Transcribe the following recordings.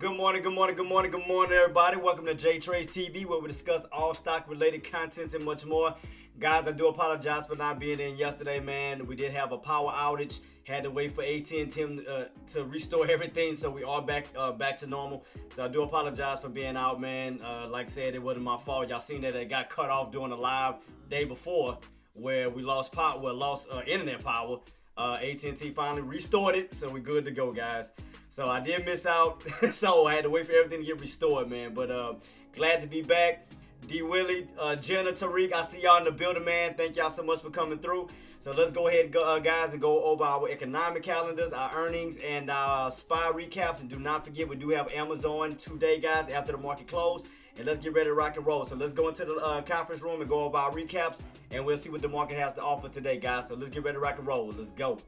Good morning, good morning, good morning, good morning, everybody. Welcome to JTraedz TV, where we discuss all stock-related contents and much more. Guys, I do apologize for not being in yesterday, man. We did have a power outage. Had to wait for AT&T to restore everything, so we are back to normal. So I do apologize for being out, man. Like I said, it wasn't my fault. Y'all seen that it got cut off during the live day before, where we lost power, lost internet power. AT&T finally restored it, so we're good to go, guys. So I did miss out, so I had to wait for everything to get restored, man. But glad to be back. D. Willie, Jenna, Tariq, I see y'all in the building, man. Thank y'all so much for coming through. So let's go ahead, guys, and go over our economic calendars, our earnings, and our SPY recaps. And do not forget, we do have Amazon today, guys, after the market close. And let's get ready to rock and roll. So let's go into the conference room and go over our recaps, and we'll see what the market has to offer today, guys. So let's get ready to rock and roll. Let's go.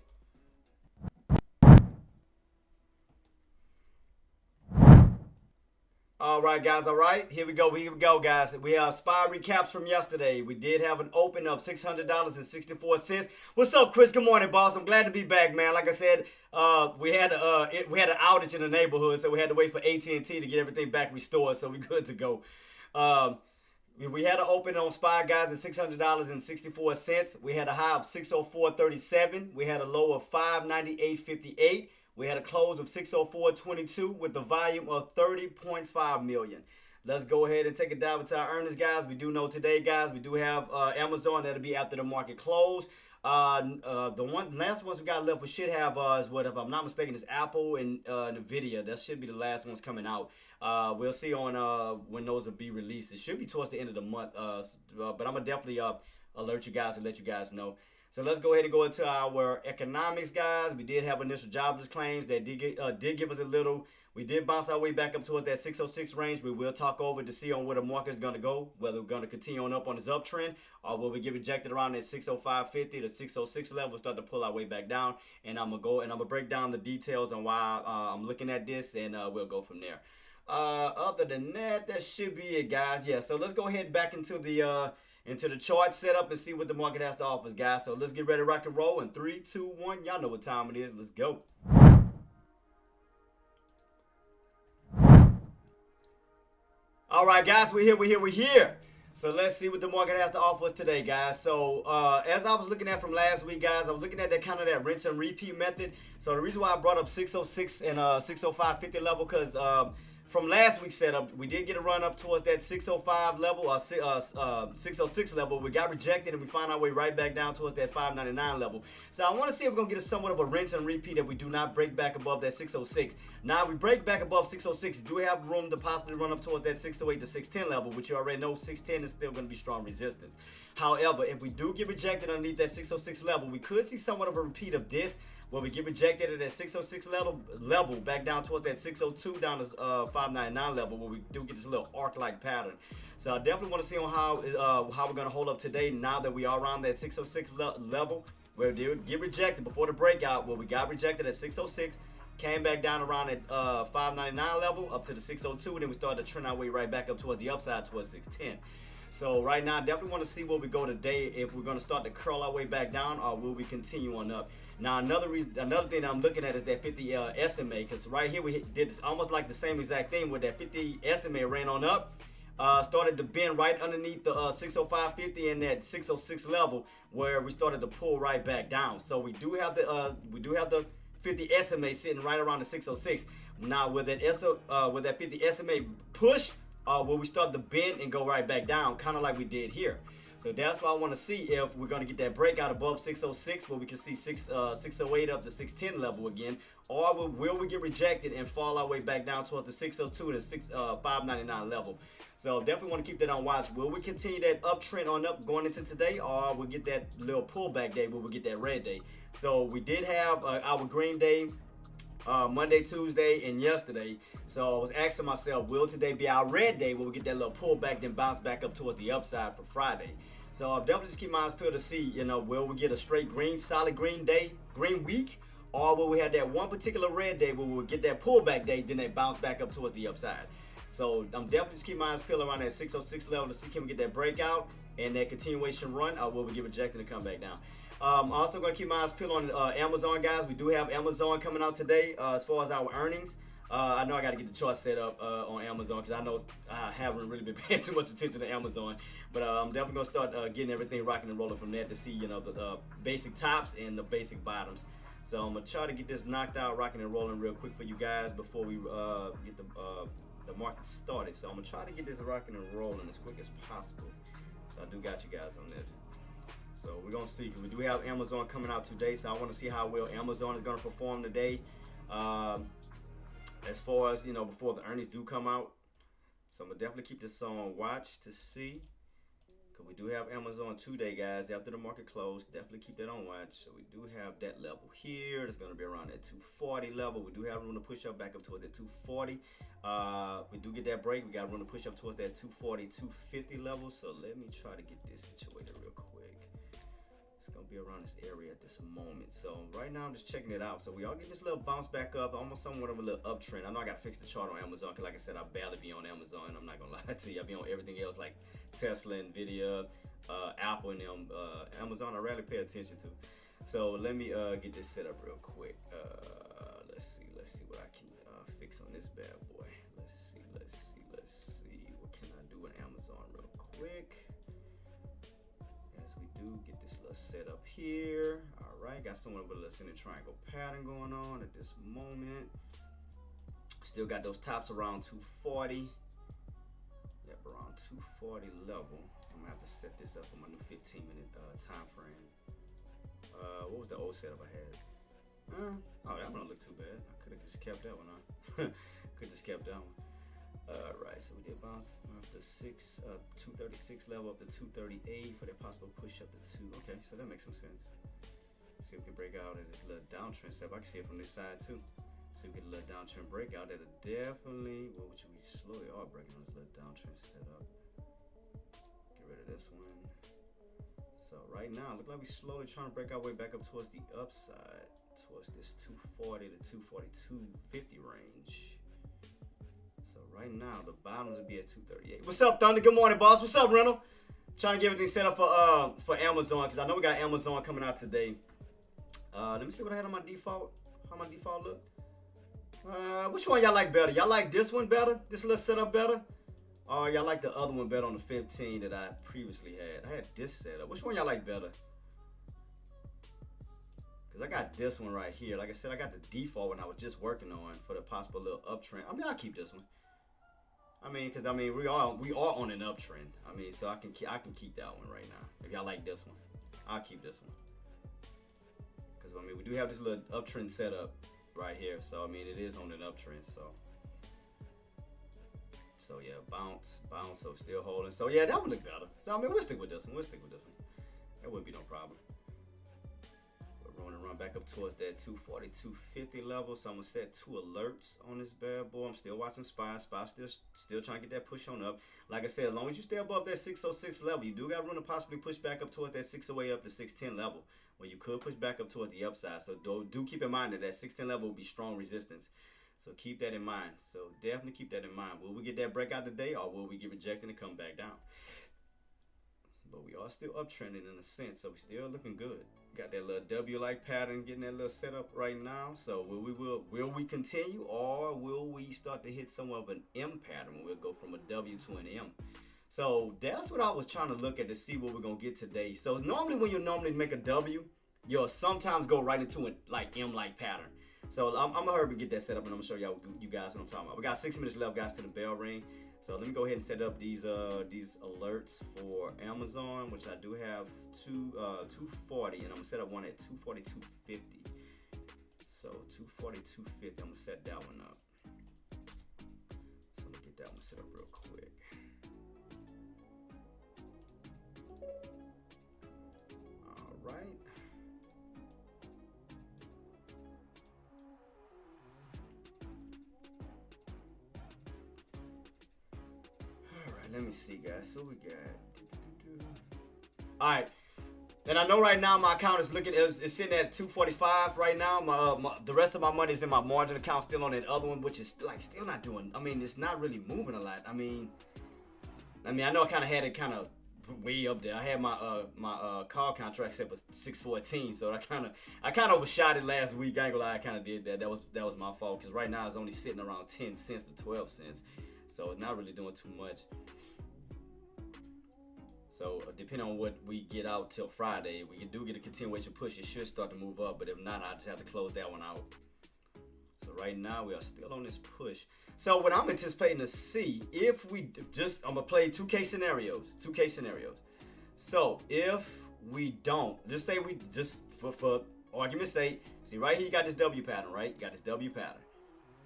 All right, guys. All right, here we go, guys. We have SPY recaps from yesterday. We did have an open of $600.64. What's up, Chris? Good morning, boss. I'm glad to be back, man. Like I said, we had an outage in the neighborhood, so we had to wait for AT&T to get everything back restored. So we good to go. We had an open on SPY, guys, at $600.64. We had a high of 604.37. We had a low of 598.58. We had a close of 604.22 with a volume of 30.5 million. Let's go ahead and take a dive into our earnings, guys. We do know today, guys, we do have Amazon. That'll be after the market close. The last ones we got left, we should have is what, if I'm not mistaken, is Apple and Nvidia. That should be the last ones coming out. We'll see on when those will be released. It should be towards the end of the month. But I'm gonna definitely alert you guys and let you guys know. So let's go ahead and go into our economics, guys. We did have initial jobless claims that did give us a little. We did bounce our way back up towards that 606 range. We will talk over to see on where the market is going to go, whether we're going to continue on up on this uptrend, or will we get rejected around that 605.50 to 606 level, start to pull our way back down. And I'm gonna break down the details on why I'm looking at this, and we'll go from there. Other than that, that should be it, guys. Yeah. So let's go ahead back into the chart setup and see what the market has to offer us, guys. So let's get ready to rock and roll in 3, 2, 1. Y'all know what time it is. Let's go. All right, guys, we're here. So let's see what the market has to offer us today, guys. So as I was looking at from last week, guys, I was looking at that rinse and repeat method. So the reason why I brought up 606 and 605.50 level, because from last week's setup, we did get a run up towards that 605 level or 606 level. We got rejected, and we found our way right back down towards that 599 level. So I want to see if we're going to get somewhat of a rinse and repeat if we do not break back above that 606. Now, if we break back above 606, do we have room to possibly run up towards that 608 to 610 level, which you already know 610 is still going to be strong resistance. However, if we do get rejected underneath that 606 level, we could see somewhat of a repeat of this, where we get rejected at that 606 level back down towards that 602 down to 599 level, where we do get this little arc-like pattern. So I definitely want to see on how we're going to hold up today now that we are around that 606 level, where we did get rejected before the breakout, where we got rejected at 606, came back down around at 599 level up to the 602, and then we started to trend our way right back up towards the upside towards 610. So right now, I definitely want to see where we go today, if we're going to start to curl our way back down, or will we continue on up. Now, another thing I'm looking at is that 50 SMA, because right here we did almost like the same exact thing, where that 50 SMA ran on up, started to bend right underneath the 605.50 and that 606 level, where we started to pull right back down. So we do have the 50 SMA sitting right around the 606. Now, with that 50 SMA push, will we start to bend and go right back down, kind of like we did here. So that's why I want to see if we're going to get that breakout above 606, where we can see 608 up to 610 level again, or will we get rejected and fall our way back down towards the 602 to 599 level. So definitely want to keep that on watch. Will we continue that uptrend on up going into today, or we'll get that little pullback day where we get that red day? So we did have our green day Monday, Tuesday, and yesterday. So I was asking myself, will today be our red day where we get that little pullback, then bounce back up towards the upside for Friday? So I'll definitely just keep my eyes peeled to see, will we get a straight green, solid green day, green week, or will we have that one particular red day where we'll get that pullback day, then they bounce back up towards the upside? So I'm definitely just keep my eyes peeled around that 606 level to see, can we get that breakout and that continuation run, or will we get rejected and come back down? Also going to keep my eyes peeled on Amazon, guys. We do have Amazon coming out today as far as our earnings. I know I got to get the chart set up on Amazon because I know I haven't really been paying too much attention to Amazon. But I'm definitely going to start getting everything rocking and rolling from there to see, you know, the basic tops and the basic bottoms. So I'm going to try to get this knocked out, rocking and rolling real quick for you guys before we get the market started. So I'm going to try to get this rocking and rolling as quick as possible. So I do got you guys on this. So we're going to see, because we do have Amazon coming out today. So I want to see how well Amazon is going to perform today. As far as, you know, before the earnings do come out. So I'm going to definitely keep this on watch to see. Because we do have Amazon today, guys, after the market closed. Definitely keep that on watch. So we do have that level here. It's going to be around that 240 level. We do have room to push up back up towards that 240. We do get that break. We got room to push up towards that 240, 250 level. So let me try to get this situated real quick. It's gonna be around this area at this moment. So right now I'm just checking it out. So we all get this little bounce back up, almost somewhat of a little uptrend. I know I gotta fix the chart on Amazon because, like I said, I barely be on Amazon. I'm not gonna lie to you. I be on everything else like Tesla, Nvidia, Apple, and them. Amazon I rarely pay attention to. So let me get this set up real quick. Let's see what I can fix on this bad boy. Let's see. What can I do in Amazon real quick? Get this little set up here. All right, got someone with a ascending triangle pattern going on at this moment. Still got those tops around 240. Yep, around 240 level. I'm gonna have to set this up for my new 15-minute time frame. What was the old setup I had? Oh, that one don't look too bad. I could have just kept that one on. Could just kept that one. Alright, so we did bounce off the 236 level up to 238 for that possible push up to 2. Okay, so that makes some sense. Let's see if we can break out of this little downtrend step. I can see it from this side too. So we get a little downtrend breakout. That'll definitely, well, which we slowly are breaking on this little downtrend setup. Get rid of this one. So right now, look like we slowly trying to break our way back up towards the upside, towards this 240 to 242.50 range. So right now, the bottoms will be at 238. What's up, Thunder? Good morning, boss. What's up, Rental? Trying to get everything set up for Amazon, because I know we got Amazon coming out today. Let me see what I had on my default. How my default look. Which one y'all like better? Y'all like this one better? This little setup better? Or y'all like the other one better on the 15 that I previously had? I had this setup. Which one y'all like better? Because I got this one right here. Like I said, I got the default one I was just working on for the possible little uptrend. I mean, I'll keep this one. I mean, because I mean, we are on an uptrend. I mean, so I can keep that one right now. If y'all like this one, I'll keep this one. Because I mean, we do have this little uptrend setup right here. So I mean, it is on an uptrend. So yeah, bounce. So still holding. So yeah, that one look better. So I mean, we'll stick with this one. That wouldn't be no problem. Run back up towards that 240, 250 level. So I'm gonna set 2 alerts on this bad boy. I'm still watching SPY. SPY still trying to get that push on up. Like I said, as long as you stay above that 606 level, you do got room to possibly push back up towards that 608 up to 610 level, where you could push back up towards the upside. So do keep in mind that 610 level will be strong resistance. So keep that in mind. So definitely keep that in mind. Will we get that breakout today, or will we get rejected and come back down? But we are still uptrending in a sense, so we still looking good. Got that little W-like pattern, getting that little setup right now. So will we continue, or will we start to hit somewhat of an M pattern? We'll go from a W to an M. So that's what I was trying to look at to see what we're gonna get today. So normally when you make a W, you'll sometimes go right into a like M-like pattern. So I'm gonna hurry and get that set up, and I'm gonna show you guys what I'm talking about. We got 6 minutes left, guys, to the bell ring. So let me go ahead and set up these alerts for Amazon, which I do have 240, and I'm gonna set up one at 240, 250. So 240, 250, I'm gonna set that one up. So let me get that one set up real quick. All right. Let me see, guys. So we got. All right, and I know right now my account is sitting at 245 right now. The rest of my money is in my margin account, still on that other one, which is like still not doing. I mean, it's not really moving a lot. I mean, I know I kind of had it kind of way up there. I had my call contract set for 614, so I kind of overshot it last week. I ain't gonna lie, I kind of did that. That was my fault, because right now it's only sitting around 10 cents to 12 cents, so it's not really doing too much. So depending on what we get out till Friday, we do get a continuation push, it should start to move up. But if not, I just have to close that one out. So right now we are still on this push. So what I'm anticipating to see, if we just, I'm gonna play 2K scenarios. So if we don't, just say we just for argument's sake, see right here you got this W pattern, right? You got this W pattern.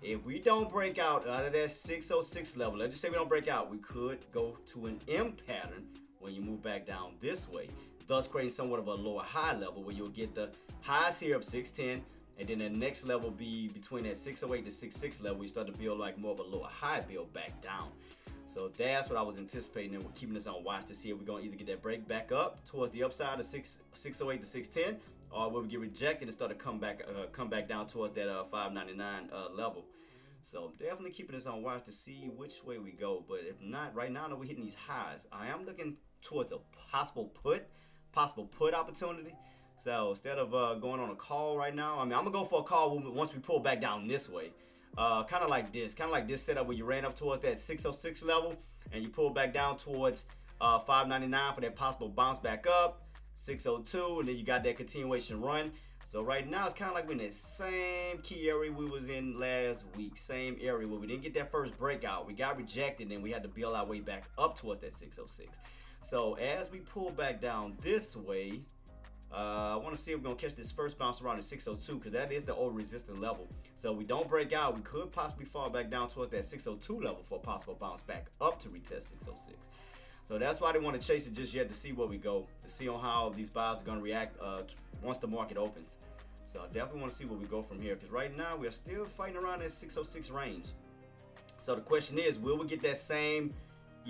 If we don't break out of that 606 level, let's just say we don't break out, we could go to an M pattern when you move back down this way, thus creating somewhat of a lower high level where you'll get the highs here of 610. And then the next level be between that 608 to 66 level. We start to build like more of a lower high build back down. So that's what I was anticipating, and we're keeping this on watch to see if we're going to either get that break back up towards the upside of 608 to 610, or will we get rejected and start to come back down towards that 599 level. So definitely keeping this on watch to see which way we go. But if not, right now that we're hitting these highs, I am looking towards a possible put opportunity. So instead of going on a call right now, I mean, I'm gonna go for a call once we pull back down this way. Kind of like this setup where you ran up towards that 606 level and you pull back down towards 599 for that possible bounce back up, 602, and then you got that continuation run. So right now it's kind of like we're in that same key area we was in last week, same area where we didn't get that first breakout. We got rejected and we had to build our way back up towards that 606. So as we pull back down this way, I want to see if we're going to catch this first bounce around the 602, because that is the old resistance level. So we don't break out, we could possibly fall back down towards that 602 level for a possible bounce back up to retest 606. So that's why they want to chase it just yet, to see where we go, to see on how these buys are going to react once the market opens. So I definitely want to see where we go from here, because right now we are still fighting around that 606 range. So the question is, will we get that same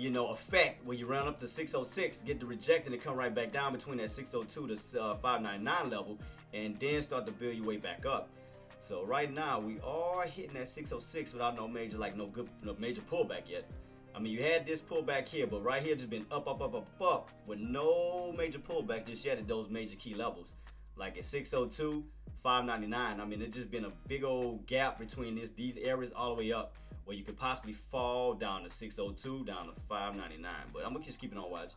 effect where you run up to 606, get the rejected, and come right back down between that 602 to 599 level, and then start to build your way back up? So right now we are hitting that 606 without no major pullback yet. I mean, you had this pullback here, but right here just been up with no major pullback just yet at those major key levels, like at 602, 599. I mean, it's just been a big old gap between these areas all the way up, where you could possibly fall down to 602, down to 599. But I'm gonna just keep it on watch.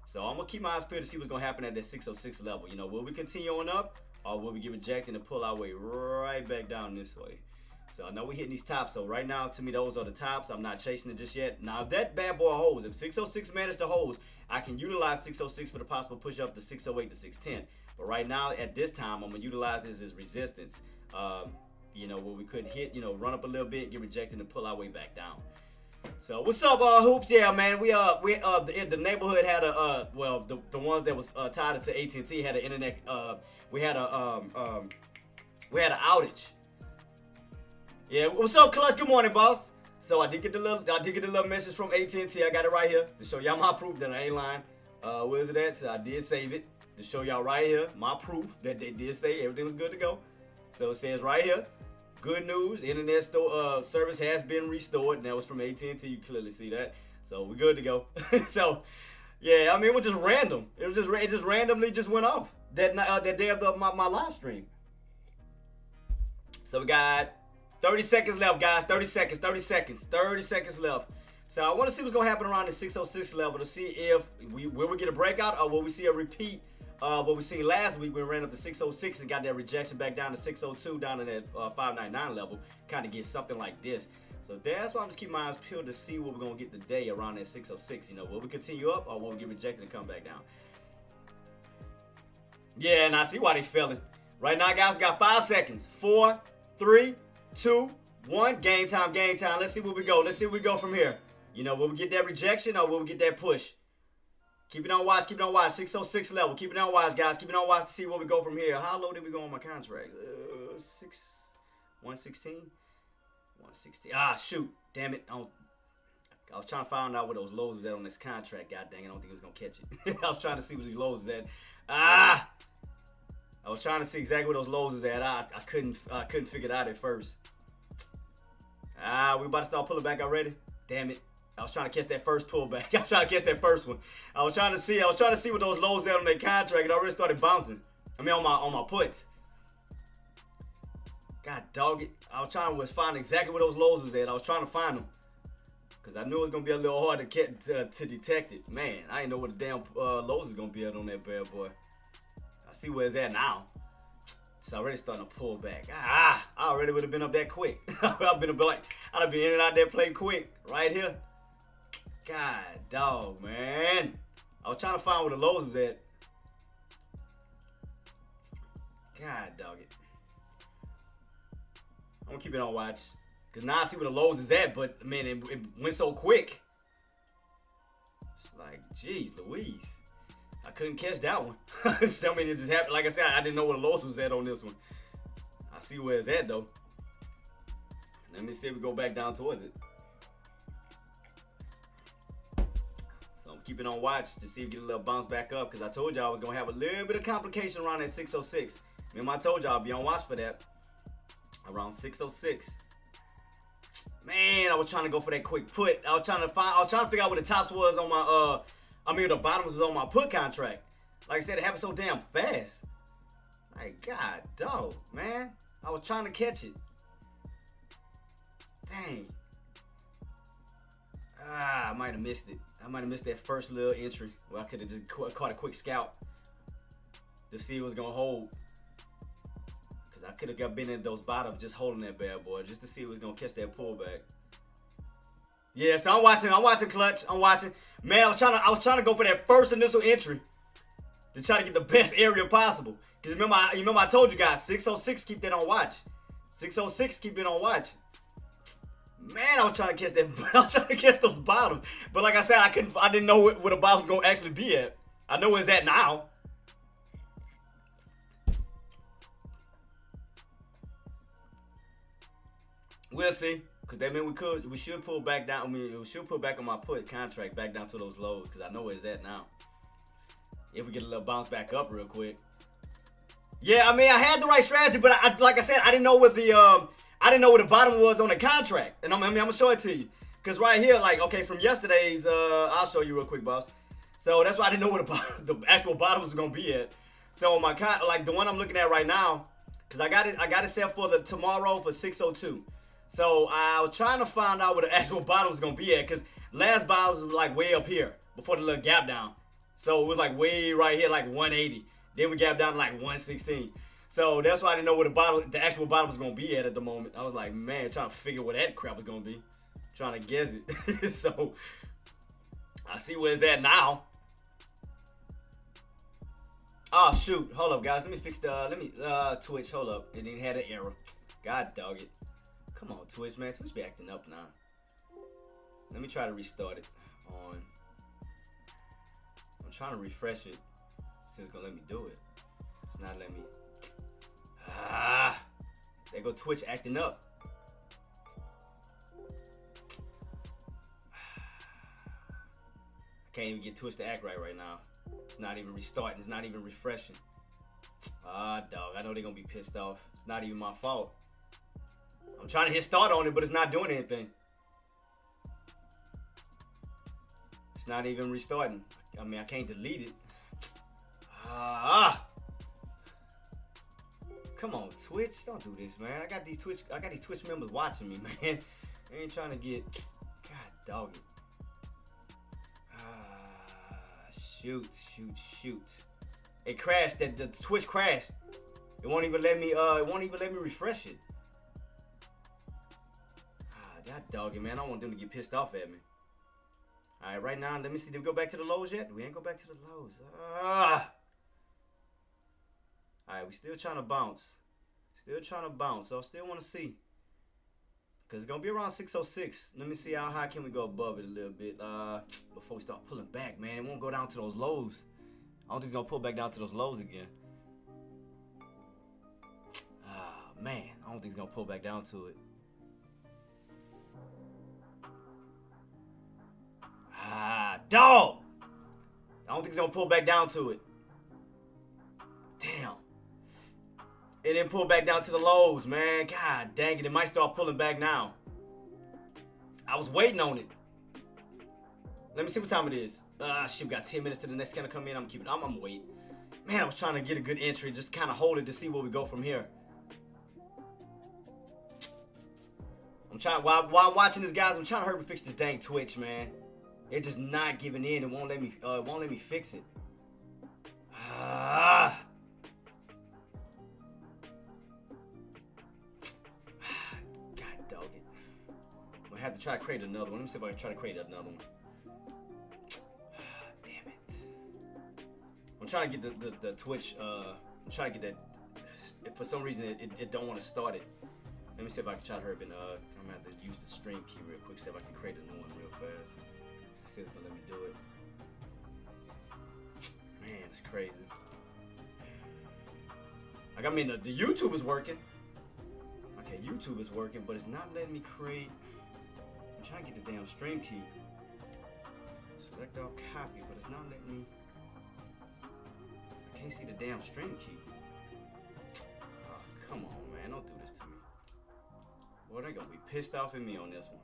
So I'm gonna keep my eyes peeled to see what's gonna happen at that 606 level. Will we continue on up, or will we get rejected and pull our way right back down this way? So I know we're hitting these tops. So right now, to me, those are the tops. I'm not chasing it just yet. Now, if that bad boy holds, if 606 managed to hold, I can utilize 606 for the possible push up to 608 to 610. But right now, at this time, I'm gonna utilize this as resistance. Where we could hit, run up a little bit, get rejected, and pull our way back down. So what's up, hoops? Yeah, man, the neighborhood had the ones that was tied to AT&T had an internet. We had an outage. Yeah, what's up, Clutch? Good morning, boss. So I did get the little message from AT&T. I got it right here to show y'all my proof that I ain't lying. Where is it at? So I did save it to show y'all right here my proof that they did say everything was good to go. So it says right here, good news, internet service has been restored, and that was from AT&T. You clearly see that. So we're good to go. So yeah, I mean, it was just random. It just randomly just went off that day of my live stream. So we got 30 seconds left, guys. 30 seconds left. So I want to see what's gonna happen around the 606 level to see if will we get a breakout, or will we see a repeat what we seen last week. We ran up to 606 and got that rejection back down to 602, down to that 599 level. Kind of get something like this. So that's why I'm just keeping my eyes peeled to see what we're going to get today around that 606. Will we continue up, or will we get rejected and come back down? Yeah, and I see why they failing. Right now, guys, we got 5 seconds. 4, 3, 2, 1. Game time. Let's see where we go from here. Will we get that rejection, or will we get that push? Keep it on watch. 606 level. Keep it on watch, guys. Keep it on watch to see where we go from here. How low did we go on my contract? 116? 160. Ah, shoot. Damn it. I was trying to find out where those lows was at on this contract. God dang it. I don't think it was going to catch it. I was trying to see where these lows was at. I was trying to see exactly where those lows was at. I couldn't figure it out at first. We about to start pulling back already. Damn it. I was trying to catch that first pullback. I was trying to catch that first one. I was trying to see what those lows at on that contract. It already started bouncing. I mean, on my puts. God dog it. I was trying to find exactly where those lows was at. I was trying to find them. Because I knew it was going to be a little hard to detect it. Man, I didn't know what the damn lows was going to be at on that bad boy. I see where it's at now. It's already starting to pull back. I already would have been up that quick. I'd have been in and out that play quick. Right here. God dog, man. I was trying to find where the lows was at. God dog it. I'm going to keep it on watch. Because now I see where the lows is at, but, man, it went so quick. It's like, geez, Louise. I couldn't catch that one. I mean, it just happened. Like I said, I didn't know where the lows was at on this one. I see where it's at, though. Let me see if we go back down towards it. So I'm keeping on watch to see if we get a little bounce back up, because I told y'all I was going to have a little bit of complication around that 606. Remember I told y'all I'll be on watch for that. Around 606. Man, I was trying to go for that quick put. I was trying to figure out where the tops was on my the bottoms was on my put contract. Like I said, it happened so damn fast. Like, God dog, man. I was trying to catch it. Dang. I might have missed it. I might have missed that first little entry where I could have just caught a quick scalp to see if it was gonna hold. I could have been in those bottoms just holding that bad boy just to see if it was going to catch that pullback. Yeah, so I'm watching clutch. I'm watching. Man, I was trying to go for that first initial entry to try to get the best area possible. Because remember I told you guys, 606, keep that on watch. 606, keep it on watch. Man, I was trying to catch that. I was trying to catch those bottoms. But like I said, I didn't know where the bottom was going to actually be at. I know where it's at now. We'll see, because that means we should pull back down. I mean, we should pull back on my put contract back down to those lows, because I know where it's at now. If we get a little bounce back up real quick. Yeah, I mean, I had the right strategy, but like I said, I didn't know what the bottom was on the contract, and I'm gonna show it to you, because right here, like, okay, from yesterday's, I'll show you real quick, boss. So that's why I didn't know where the actual bottom was gonna be at. So my the one I'm looking at right now, because I got it set for the tomorrow for 602. So I was trying to find out where the actual bottom was going to be at, because last bottom was like way up here before the little gap down. So it was like way right here, like 180. Then we gapped down to like 116. So that's why I didn't know where the actual bottom was going to be at the moment. I was like, man, trying to figure where that crap was going to be. Trying to guess it. So I see where it's at now. Oh, shoot. Hold up, guys. Let me Twitch. Hold up. It didn't have an error. God dog it. Come on, Twitch, man. Twitch be acting up now. Let me try to restart it. I'm trying to refresh it. See if it's going to let me do it. It's not letting me. There go Twitch acting up. I can't even get Twitch to act right now. It's not even restarting. It's not even refreshing. Dog. I know they're going to be pissed off. It's not even my fault. I'm trying to hit start on it, but it's not doing anything. It's not even restarting. I mean, I can't delete it. Come on, Twitch. Don't do this, man. I got these Twitch members watching me, man. They ain't trying to get. God dog it. Shoot. It crashed. The Twitch crashed. It won't even let me. It won't even let me refresh it. God dog it, man. I don't want them to get pissed off at me. All right, right now, let me see. Did we go back to the lows yet? We ain't go back to the lows. All right, we still trying to bounce. So I still want to see. Because it's going to be around 606. Let me see how high can we go above it a little bit before we start pulling back, man. It won't go down to those lows. I don't think it's going to pull back down to those lows again. Man, I don't think it's going to pull back down to it. Dog! I don't think it's going to pull back down to it. Damn. It didn't pull back down to the lows, man. God dang it. It might start pulling back now. I was waiting on it. Let me see what time it is. Shit, we got 10 minutes to the next scanner come in. I'm gonna wait. Man, I was trying to get a good entry, just kind of hold it to see where we go from here. I'm trying, while I'm watching this, guys, I'm trying to hurry and fix this dang Twitch, man. It's just not giving in. It won't let me fix it. God dog it. I'm gonna have to try to create another one. Let me see if I can try to create another one. Damn it. I'm trying to get the Twitch, I'm trying to get that. For some reason, it don't want to start it. Let me see if I can try to hurry and, I'm gonna have to use the stream key real quick, see if I can create a new one real fast. See if it's gonna let me do it. Man, it's crazy. Like, I mean, the YouTube is working. Okay, YouTube is working, but it's not letting me create. I'm trying to get the damn stream key. Select all, copy, but it's not letting me. I can't see the damn stream key. Oh, come on, man, don't do this to me. Boy, they're gonna be pissed off at me on this one.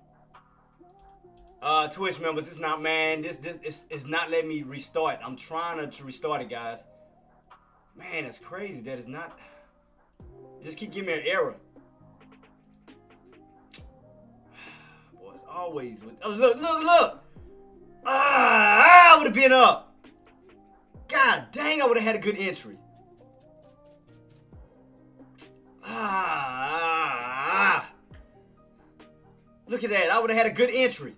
Twitch members, it's not, man. It's not letting me restart. I'm trying to restart it, guys. Man, it's crazy that it's not. Just keep giving me an error. Boy, it's always with. Oh, look! I would have been up. God dang, I would have had a good entry. Look at that. I would have had a good entry.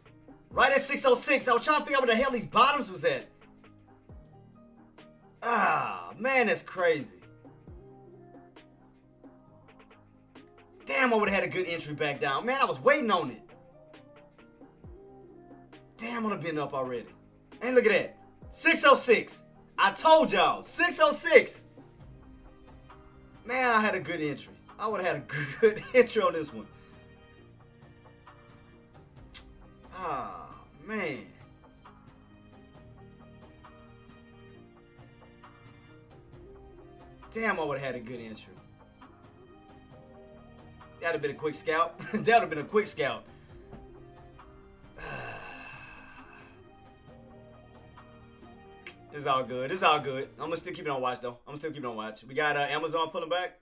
Right at 606. I was trying to figure out where the hell these bottoms was at. Man, that's crazy. Damn, I would have had a good entry back down. Man, I was waiting on it. Damn, I would have been up already. And look at that. 606. I told y'all. 606. Man, I had a good entry. I would have had a good entry on this one. Man. Damn, I would have had a good entry. That'd have been a quick scalp. That would have been a quick scalp. It's all good. It's all good. I'm gonna still keep it on watch, though. I'm gonna still keep it on watch. We got Amazon pulling back.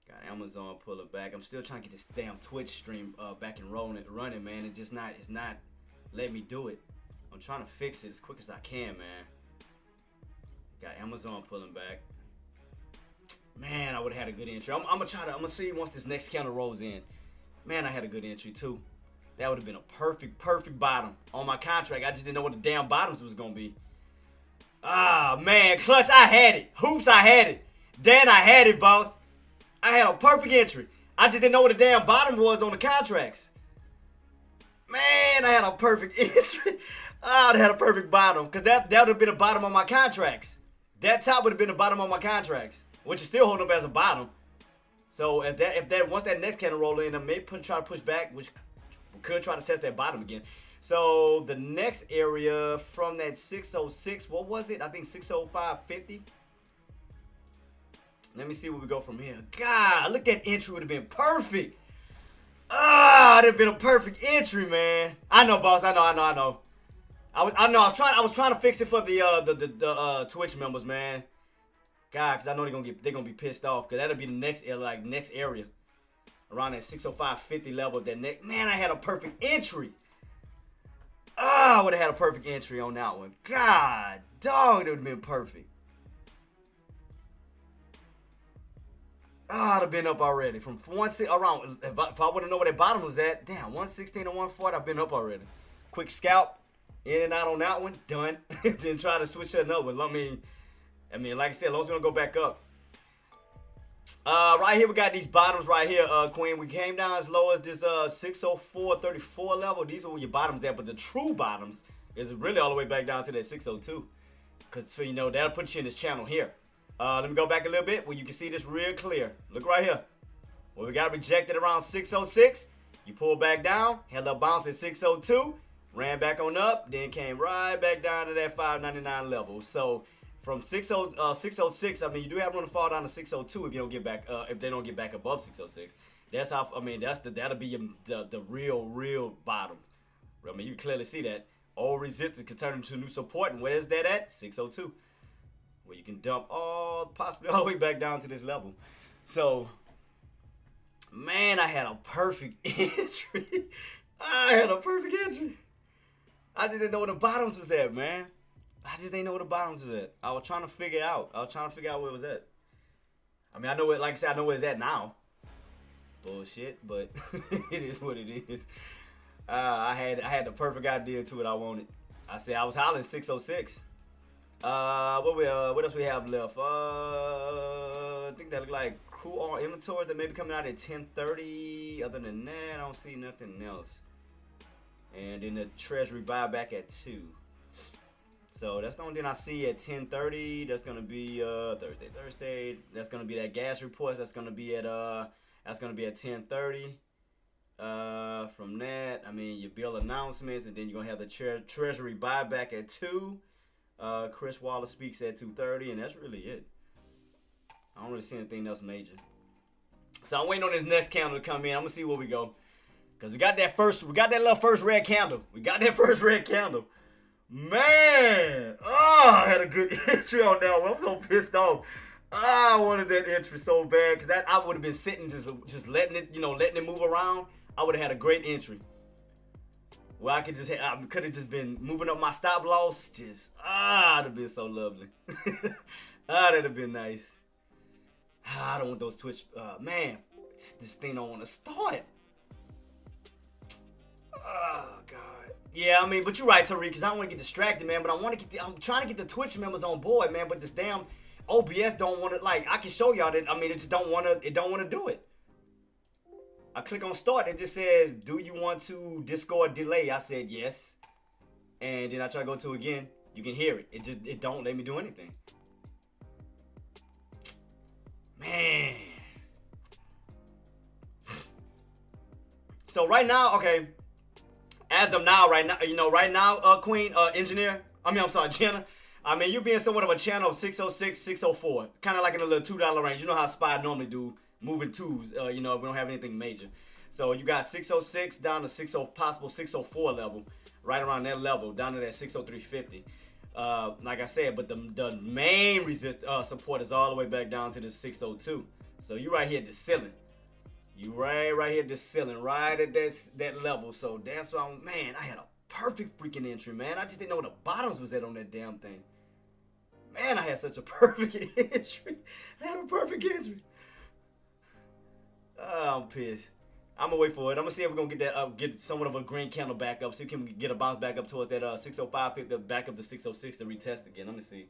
Got Amazon pulling back. I'm still trying to get this damn Twitch stream back and running, man. It's not letting me do it. I'm trying to fix it as quick as I can, man. Got Amazon pulling back. Man, I would have had a good entry. I'm gonna see once this next counter rolls in. Man, I had a good entry too. That would have been a perfect bottom on my contract. I just didn't know what the damn bottoms was gonna be. Man, clutch, I had it. Hoops, I had it. Dan, I had it, boss. I had a perfect entry. I just didn't know what the damn bottom was on the contracts. Man, I had a perfect entry. I would have had a perfect bottom because that would have been a bottom on my contracts. That top would have been the bottom on my contracts, which is still holding up as a bottom. So if that once that next candle roll in, I may try to push back, which could try to test that bottom again. So the next area from that 606, what was it? I think 605.50. Let me see where we go from here. God, look, that entry would have been perfect. It'd have been a perfect entry, man. I know, boss. I know. I was trying to fix it for the Twitch members, man. God, because I know they're gonna be pissed off. Because that'll be the next area. Around that 605.50 level. Man, I had a perfect entry. I would have had a perfect entry on that one. God, dog, it would have been perfect. I'd have been up already. From around, if I wouldn't know where that bottom was at, damn, 116 to 140, I've been up already. Quick scalp, in and out on that one, done. Then try to switch to another one. I mean, like I said, as long as we don't go back up. Right here, we got these bottoms right here, Queen. We came down as low as this 604.34 level. These are where your bottoms at, but the true bottoms is really all the way back down to that 602. Because, so you know, that'll put you in this channel here. Let me go back a little bit where you can see this real clear. Look right here. Well, we got rejected around 606. You pull back down, held up bounce at 602, ran back on up, then came right back down to that 599 level. So from 606, I mean, you do have room to fall down to 602 if you don't get back, if they don't get back above 606. That's how. I mean, that'll be the real bottom. I mean, you can clearly see that. Old resistance can turn into new support. And where's that at? 602. Where you can dump possibly all the way back down to this level. So, man, I had a perfect entry. I had a perfect entry. I just didn't know where the bottoms was at, man. I just didn't know where the bottoms was at. I was trying to figure it out. I was trying to figure out where it was at. I mean, I know it, like I said, I know where it's at now. Bullshit, but it is what it is. I had the perfect idea to what I wanted. I said I was hollering 606. What else we have left? I think that look like crude oil inventory that may be coming out at 10:30. Other than that, I don't see nothing else. And then the treasury buyback at 2. So that's the only thing I see at 10:30. That's gonna be Thursday. That's gonna be that gas report. That's gonna be at 10:30. From that, I mean your bill announcements, and then you're gonna have the treasury buyback at 2. Chris Waller speaks at 2:30, and that's really it. I don't really see anything else major. So I'm waiting on this next candle to come in. I'm gonna see where we go, cause we got that little first red candle. We got that first red candle. Man, I had a good entry on that one. I'm so pissed off. I wanted that entry so bad, because that I would have been sitting just letting it move around. I would have had a great entry. Well, I could have just been moving up my stop loss. That'd have been so lovely. That'd have been nice. I don't want those Twitch. Man, this thing don't want to start. Oh God. Yeah, I mean, but you're right, Tariq, because I don't want to get distracted, man. But I'm trying to get the Twitch members on board, man. But this damn OBS don't want to, I can show y'all that. I mean, it just don't want to do it. I click on start, it just says, do you want to Discord delay? I said yes. And then I try to go to it again. You can hear it. It don't let me do anything. Man. So right now, okay. As of now, Queen, Engineer. I'm sorry, Jenna. I mean, you're being somewhat of a channel of 606, 604. Kind of like in a little $2 range. You know how SPY normally do. Moving twos, if we don't have anything major. So you got 606 down to possible 604 level, right around that level, down to that 603.50. Like I said, but the main support is all the way back down to the 602. So you right here at the ceiling. You right here at the ceiling, right at that level. So that's why I had a perfect freaking entry, man. I just didn't know where the bottoms was at on that damn thing. Man, I had such a perfect entry. I had a perfect entry. I'm pissed. I'm gonna wait for it. I'm gonna see if we're gonna get somewhat of a green candle back up. See if we can get a bounce back up towards that 605, back up to 606 to retest again. Let me see.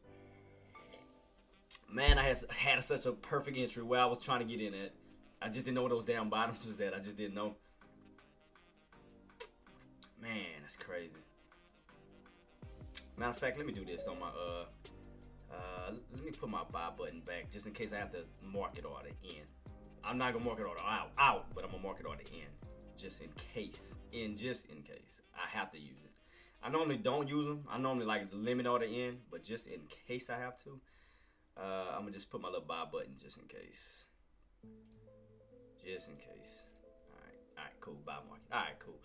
Man, I had such a perfect entry where I was trying to get in at. I just didn't know where those damn bottoms was at. I just didn't know. Man, that's crazy. Matter of fact, let me do this on my let me put my buy button back just in case I have to market order in. I'm not gonna market order out, but I'm gonna market order in, just in case. Just in case I have to use it. I normally don't use them. I normally like to limit order in, but just in case I have to, I'm gonna just put my little buy button just in case. Just in case. All right, cool. Buy market. All right, cool.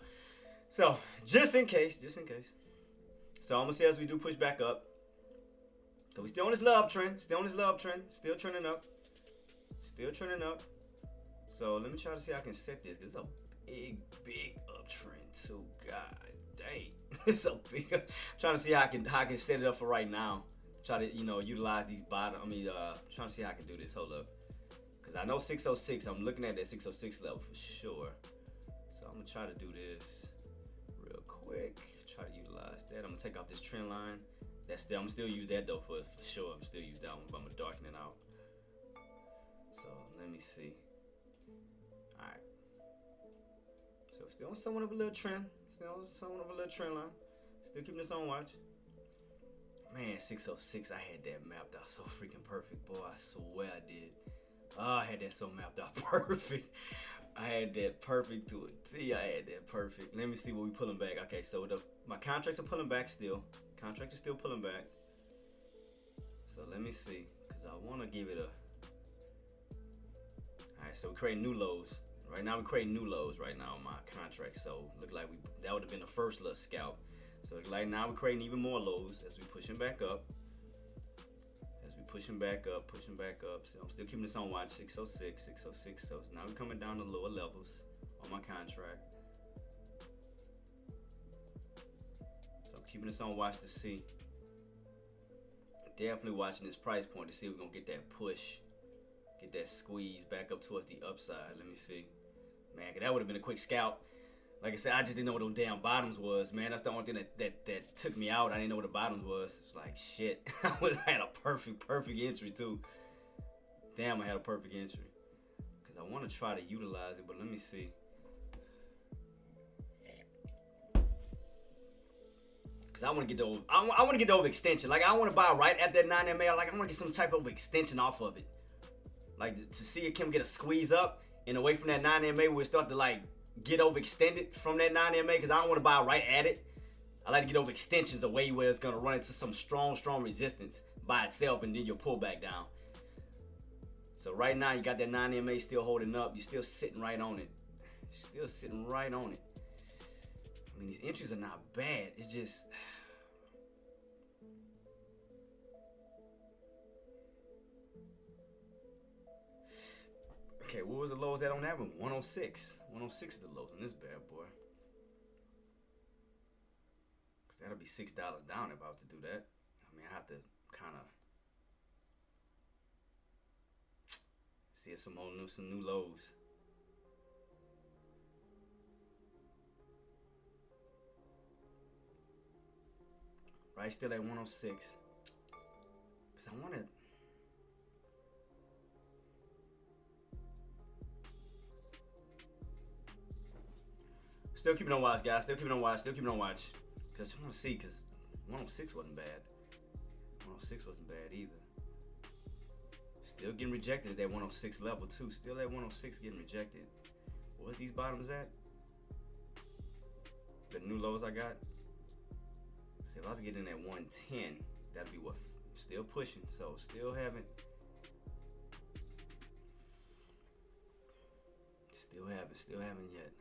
So just in case. So I'm gonna see as we do push back up. So we still on this love trend. Still trending up. So let me try to see how I can set this, because it's a big uptrend too. God dang. It's a big trying to see how I can set it up for right now. Try to, utilize these bottom. Trying to see how I can do this. Hold up. Because I know 606. I'm looking at that 606 level for sure. So I'm going to try to do this real quick. Try to utilize that. I'm going to take off this trend line. I'm going to still use that though for sure. I'm still use that one, but I'm going to darken it out. So let me see. Alright. So still on somewhat of a little trend. Line. Still keeping this on watch. Man, 606, I had that mapped out so freaking perfect. Boy, I swear I did. Oh, I had that so mapped out perfect. I had that perfect to a T. I had that perfect. Let me see what we pulling back. Okay, so my contracts are pulling back still. Contracts are still pulling back. So let me see, because I want to give it a... Alright, so we're creating new lows Right now we're creating new lows right now on my contract. So look like that would have been the first little scalp. So like now we're creating even more lows as we pushing back up. Pushing back up. So I'm still keeping this on watch. 606. So now we're coming down to lower levels on my contract. So I'm keeping this on watch to see. Definitely watching this price point to see if we're gonna get that push, get that squeeze back up towards the upside. Let me see, man. That would have been a quick scalp. Like I said, I just didn't know what those damn bottoms was, man. That's the only thing that took me out. I didn't know what the bottoms was. It's like, shit. I had a perfect entry, too. Damn, I had a perfect entry. Because I want to try to utilize it, but let me see. Because I want to get the I want to get the overextension. Like, I want to buy right at that 9 MA. Like, I want to get some type of extension off of it. Like, to see it can get a squeeze up and away from that 9 MA where it start to, like, get overextended from that 9 MA, because I don't want to buy right at it. I like to get over extensions away where it's going to run into some strong resistance by itself, and then you'll pull back down. So right now you got that 9 MA still holding up. You're still sitting right on it. I mean, these entries are not bad. It's just... Okay, what was the lows at on that one? 106. 106 is the lows on this bad boy. Because that'll be $6 down if I was to do that. I mean, I have to kind of see some new lows. Right, still at 106. Because I want to... Still keeping on watch, guys. Still keeping on watch. Because I just want to see, because 106 wasn't bad. 106 wasn't bad either. Still getting rejected at that 106 level, too. Still at 106 getting rejected. What these bottoms at? The new lows I got? See, if I was getting at 110, that'd be what? Still pushing. So, still haven't yet.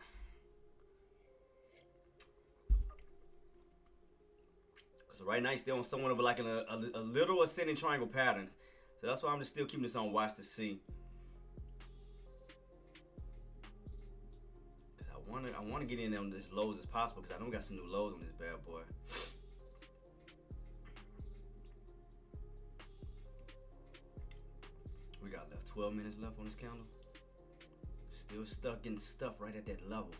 So right now he's still on somewhat of like a little ascending triangle pattern. So that's why I'm just still keeping this on watch to see. Because I want to get in on as lows as possible, because I know we got some new lows on this bad boy. We got left 12 minutes left on this candle. Still stuck getting stuff right at that level.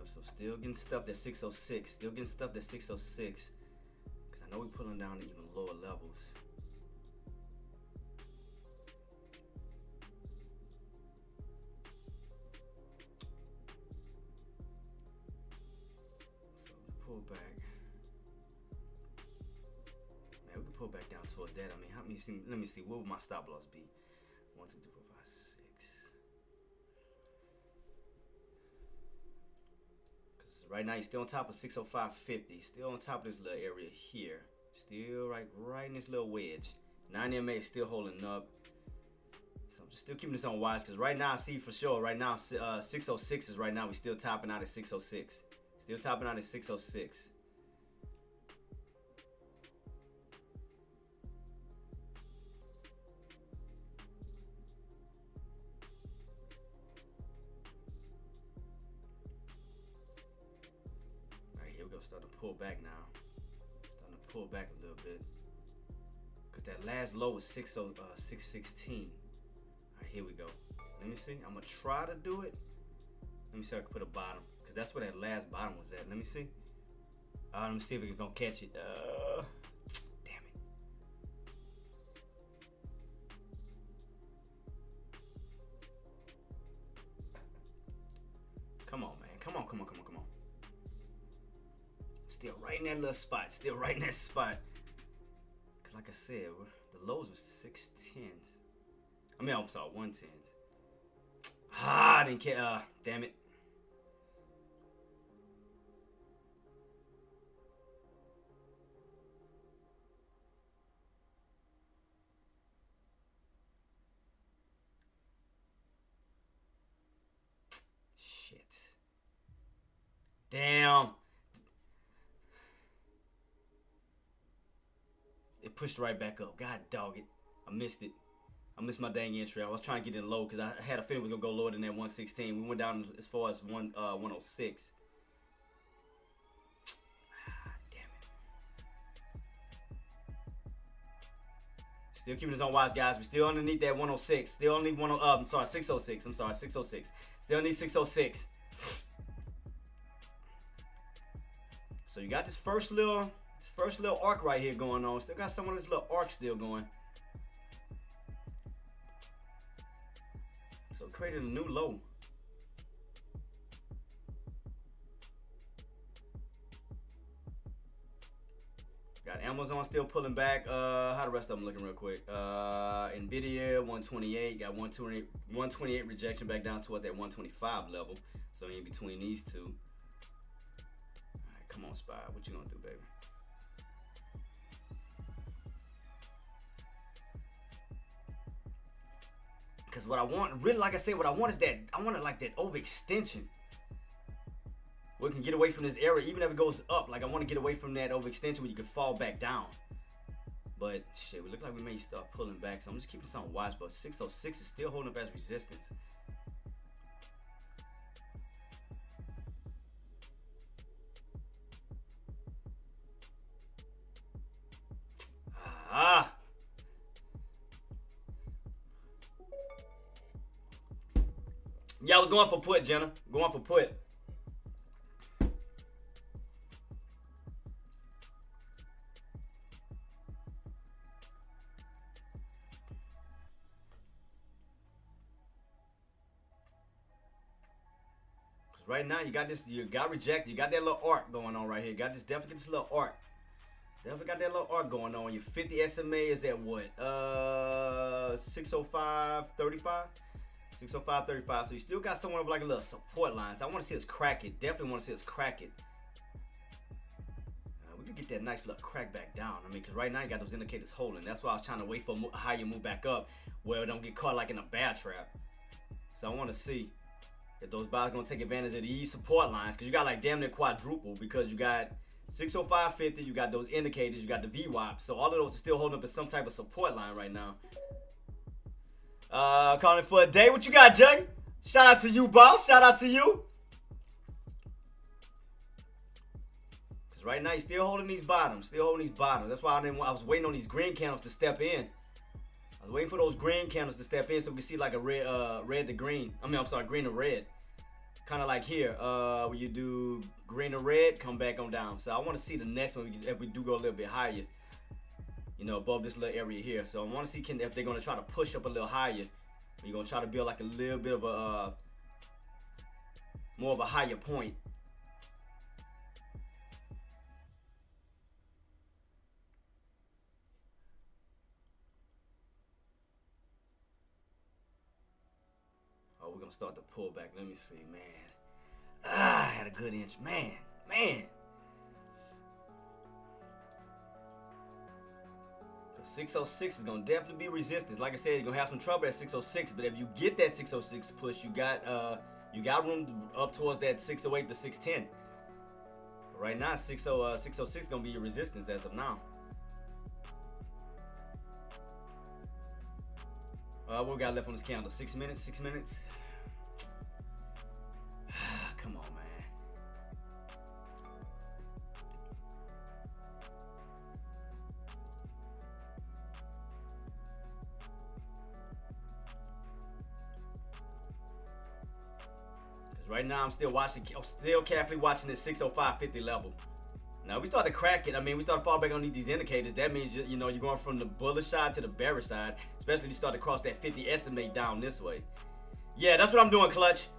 So still getting stuffed at 606. Still getting stuffed at 606. Because I know we're pulling down to even lower levels. So we pull back. Man, we can pull back down towards that. I mean, let me see. What would my stop loss be? 1, 2, 3, 4, 5, 6. Right now, he's still on top of 605.50. Still on top of this little area here. Still right in this little wedge. 9 MA is still holding up. So I'm just still keeping this on watch, because right now I see for sure. Right now, 606 is right now. We're still topping out at 606. Still topping out at 606. Starting to pull back now. Starting to pull back a little bit. Because that last low was 616. Alright, here we go. Let me see. I'm going to try to do it. Let me see if I can put a bottom. Because that's where that last bottom was at. Let me see. Let me see if we can go catch it. Damn it. Come on, man. Come on. Still right in that little spot. Because like I said, the lows was 610s. I'm sorry, 110s. I didn't care. Damn it. Damn. It pushed right back up. God dog it. I missed it. I missed my dang entry. I was trying to get in low because I had a feeling it was going to go lower than that 116. We went down as far as 106. Damn it. Still keeping his own wise, guys. We're still underneath that 106. Still underneath 606. I'm sorry, 606. Still underneath 606. So you got this first little arc right here going on. Still got some of this little arc still going. So creating a new low. Got Amazon still pulling back. How the rest of them looking real quick? Nvidia 128. Got 128 rejection back down towards that 125 level. So in between these two. Alright, come on, Spy. What you gonna do, baby? Because what I want, really, like I said, what I want is that, I want it like that overextension. We can get away from this area, even if it goes up. Like, I want to get away from that overextension where you can fall back down. But, shit, we look like we may start pulling back. So I'm just keeping something wise. But 606 is still holding up as resistance. Yeah, I was going for put, Jenna. Going for put. Right now, you got this, you got rejected. You got that little arc going on right here. You got this, definitely this little arc. Definitely got that little arc going on. Your 50 SMA is at what? 605.35? 605.35. So you still got somewhat of like a little support line. So I want to see us crack it. Definitely want to see us crack it. We could get that nice little crack back down. I mean, because right now you got those indicators holding. That's why I was trying to wait for a higher move back up where it don't get caught like in a bear trap. So I want to see if those buyers going to take advantage of these support lines. Because you got like damn near quadruple. Because you got 605.50. You got those indicators. You got the VWAP. So all of those are still holding up as some type of support line right now. Calling for a day. What you got, Jay? Shout out to you, boss. Shout out to you. Cause right now he's still holding these bottoms. Still holding these bottoms. That's why I was waiting on these green candles to step in. I was waiting for those green candles to step in so we can see like a red to green. I'm sorry, green to red. Kind of like here, where you do green to red, come back on down. So I want to see the next one if we do go a little bit higher. You know, above this little area here. So I want to see if they're going to try to push up a little higher. You're going to try to build like a little bit of a, more of a higher point. Oh, we're going to start the pullback. Let me see, man. I had a good inch. Man. 606 is going to definitely be resistance. Like I said, you're going to have some trouble at 606. But if you get that 606 push, you got room up towards that 608 to 610. But right now, 606 is going to be your resistance as of now. What we got left on this candle? 6 minutes? 6 minutes? Come on, man. Right now, I'm still carefully watching this 605.50 level. Now we start to crack it. I mean, we start to fall back on these indicators. That means you're going from the bullish side to the bearish side, especially if you start to cross that 50 SMA down this way. Yeah, that's what I'm doing, Clutch.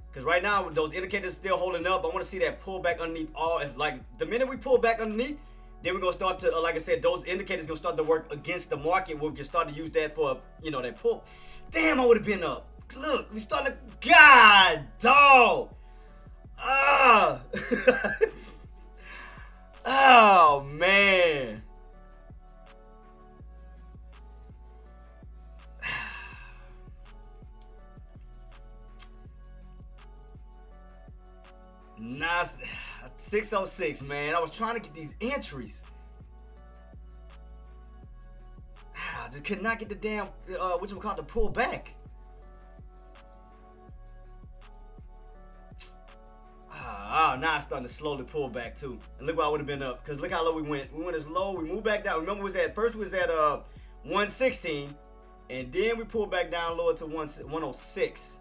Because right now, those indicators still holding up. I want to see that pull back underneath all. If like the minute we pull back underneath, then we're gonna start to, like I said, those indicators gonna start to work against the market. We can start to use that for, that pull. Damn, I would have been up. Look, we started. God, dog. Oh, man. Nah, 606, man. I was trying to get these entries. I just could not get the damn, the pull back. Now it's starting to slowly pull back too. And look where I would have been up. Because look how low we went. We went as low. We moved back down. Remember, first was at 116. And then we pulled back down lower to 106.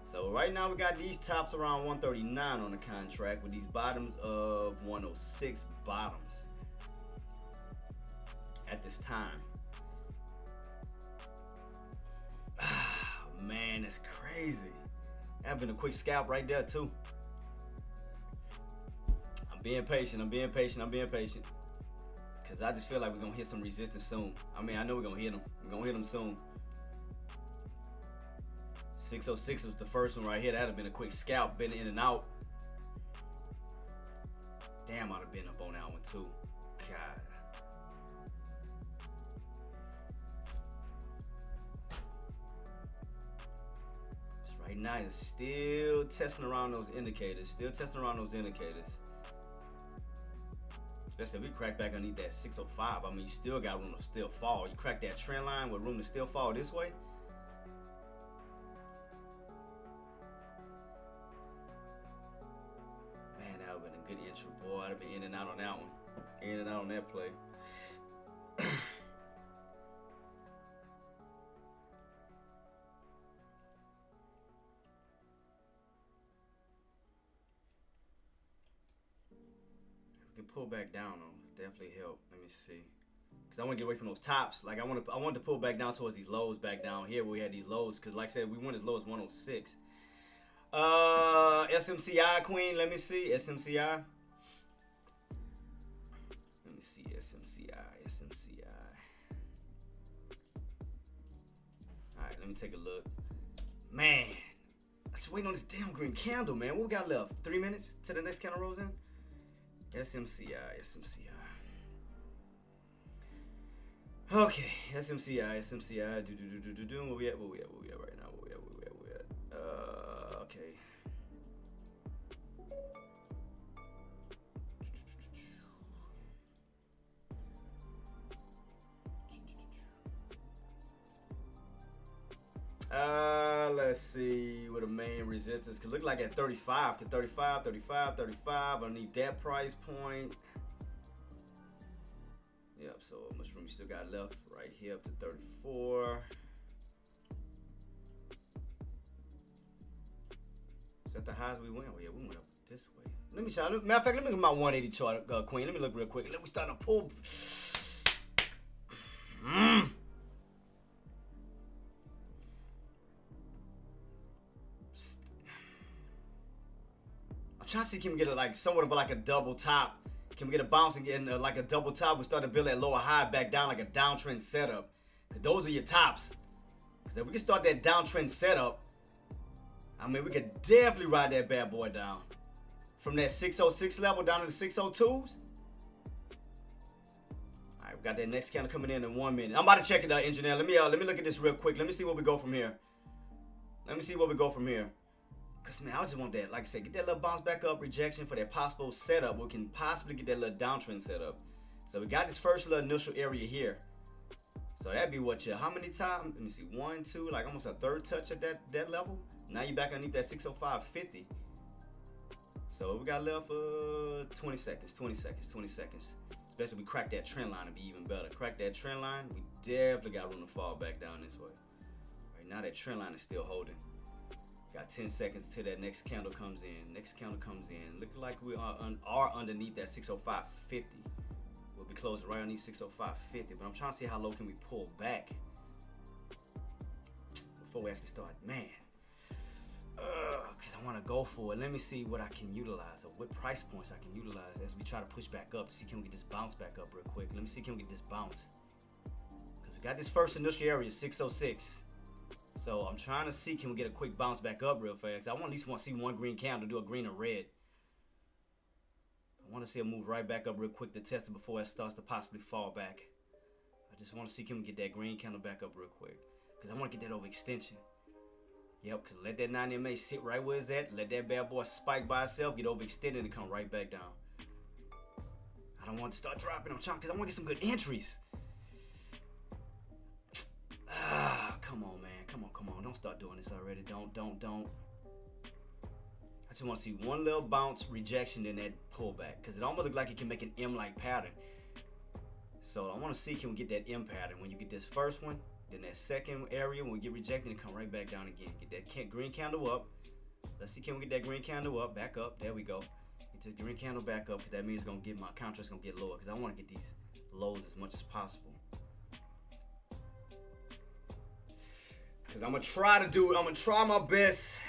So right now we got these tops around 139 on the contract with these bottoms of 106 bottoms at this time. Man, that's crazy. That been a quick scalp right there too. I'm being patient. Cause I just feel like we're gonna hit some resistance soon. I mean, I know we're gonna hit them. We're gonna hit them soon. 606 was the first one right here. That'd have been a quick scalp, been in and out. Damn, I'd have been up on that one too. God. Right now, it's still testing around those indicators. Especially if we crack back underneath that 605. I mean, you still got room to still fall. You crack that trend line with room to still fall this way. Man, that would have been a good entry, boy. I'd have been in and out on that one. In and out on that play. Pull back down though, definitely help. Let me see, because I want to get away from those tops. Like I wanted to pull back down towards these lows back down here where we had these lows, because like I said, we went as low as 106. SMCI queen, let me see SMCI. Let me see SMCI. All right, let me take a look. Man, I'm just waiting on this damn green candle, man. What we got left? 3 minutes till the next candle rolls in. SMCI. Okay, SMCI. Do. Where we at right now? Where we at? Okay. Let's see what the main resistance could look like at 35. Cause 35 underneath that price point. Yep. So how much room you still got left? Right here up to 34. Is that the highs we went? Oh yeah, we went up this way. Let me try. Matter of fact, let me look at my 180 chart, Queen. Let me look real quick. Let me start to pull. I'm trying to see, can we get somewhat of like a double top? Can we get a bounce and get like a double top? We start to build that lower high back down like a downtrend setup. Cause those are your tops. Cause if we can start that downtrend setup, I mean, we could definitely ride that bad boy down. From that 606 level down to the 602s. All right, we got that next candle coming in 1 minute. I'm about to check it out, engineer. Let me look at this real quick. Let me see where we go from here. Cause man, I just want that, like I said, get that little bounce back up rejection for that possible setup. We can possibly get that little downtrend setup. So we got this first little initial area here. So that'd be what how many times? Let me see, 1, 2, like almost a third touch at that level. Now you're back underneath that 605.50. So we got left 20 seconds. Especially if we crack that trend line, it'd be even better. Crack that trend line, we definitely got room to fall back down this way. Right now that trend line is still holding. Got 10 seconds until that next candle comes in. Looking like we are underneath that 605.50. We'll be closing right underneath 605.50. But I'm trying to see how low can we pull back before we actually start. Man, because I want to go for it. Let me see what I can utilize or what price points I can utilize as we try to push back up. See, can we get this bounce back up real quick? Let me see, can we get this bounce? Because we got this first initial area, 606. So I'm trying to see, can we get a quick bounce back up real fast? I at least want to see one green candle do a green or red. I want to see it move right back up real quick to test it before it starts to possibly fall back. I just want to see can we get that green candle back up real quick. Because I want to get that overextension. Yep, because let that 90 MA sit right where it's at. Let that bad boy spike by itself, get overextended, and come right back down. I don't want to start dropping. I'm trying because I want to get some good entries. Come on, man. Come on. Don't start doing this already. Don't. I just want to see one little bounce, rejection, then that pullback. Because it almost looks like it can make an M-like pattern. So I want to see, can we get that M pattern? When you get this first one, then that second area, when we get rejected, and come right back down again. Get that green candle up. Let's see, can we get that green candle up? Back up. There we go. Get this green candle back up, because that means it's going to get my contract's going to get lower. Because I want to get these lows as much as possible. Because I'm going to try my best.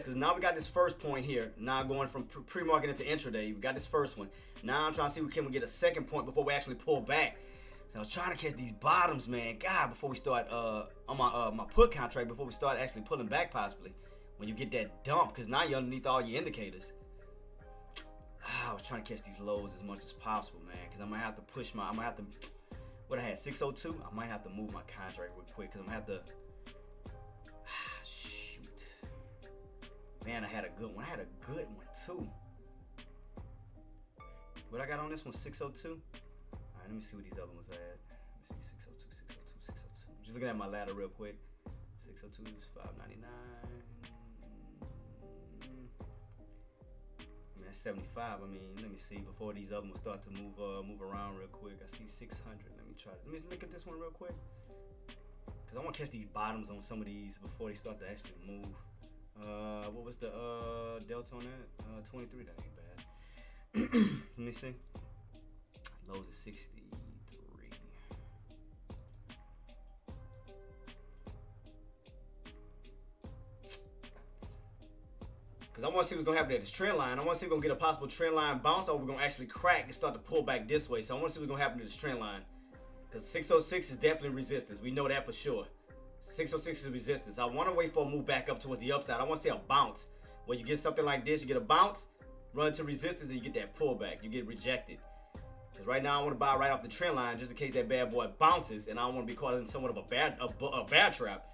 Because now we got this first point here. Now going from pre-market into intraday. We got this first one. Now I'm trying to see can we get a second point before we actually pull back. So I was trying to catch these bottoms, man. God, before we start on my put contract, before we start actually pulling back possibly. When you get that dump, because now you're underneath all your indicators. I was trying to catch these lows as much as possible, man. Because I'm going to have to push what I had, 602? I might have to move my contract real quick. Because I'm going to have to... Shoot. Man, I had a good one. Too. What I got on this one, 602? All right, let me see what these other ones are at. Let me see, 602. I'm just looking at my ladder real quick. 602 is 599. I mean, that's 75. I mean, let me see. Before these other ones start to move around real quick. I see 600. Let me look at this one real quick. Because I want to catch these bottoms on some of these before they start to actually move. What was the delta on that? 23. That ain't bad. Let me see. Lows at 63. Because I want to see what's going to happen at this trend line. I want to see if we're going to get a possible trend line bounce, or we're going to actually crack and start to pull back this way. So I want to see what's going to happen to this trend line. Because 606 is definitely resistance. We know that for sure. 606 is resistance. I want to wait for a move back up towards the upside. I want to see a bounce. Where you get something like this, you get a bounce, run into resistance, and you get that pullback. You get rejected. Because right now I want to buy right off the trend line just in case that bad boy bounces, and I don't want to be caught in somewhat of a bad trap.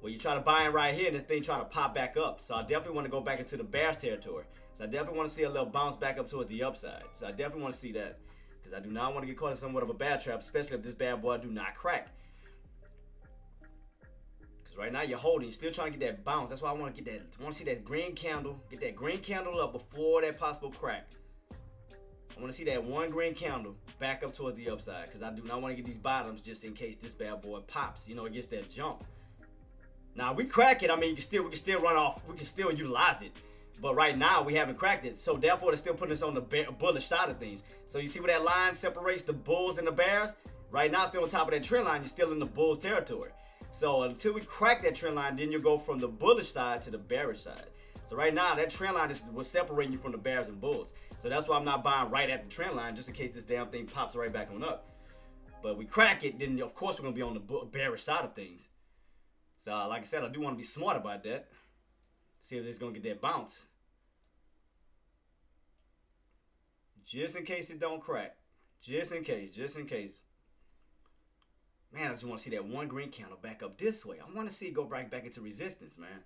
Where you try to buy in right here and this thing try to pop back up. So I definitely want to go back into the bearish territory. So I definitely want to see a little bounce back up towards the upside. So I definitely want to see that. Because I do not want to get caught in somewhat of a bad trap, especially if this bad boy do not crack. Because right now you're holding, you're still trying to get that bounce. That's why I want to get that. I want to see that green candle. Get that green candle up before that possible crack. I want to see that one green candle back up towards the upside. Because I do not want to get these bottoms just in case this bad boy pops. You know, it gets that jump. Now we crack it. I mean, we can still run off. We can still utilize it. But right now we haven't cracked it. So therefore they're still putting us on the bullish side of things. So you see where that line separates the bulls and the bears? Right now still on top of that trend line. You're still in the bulls territory. So until we crack that trend line, then you'll go from the bullish side to the bearish side. So right now that trend line was separating you from the bears and bulls. So that's why I'm not buying right at the trend line just in case this damn thing pops right back on up. But we crack it, then of course we're going to be on the bearish side of things. So like I said, I do want to be smart about that. See if it's going to get that bounce. Just in case it don't crack. Just in case. Man, I just want to see that one green candle back up this way. I want to see it go right back into resistance, man.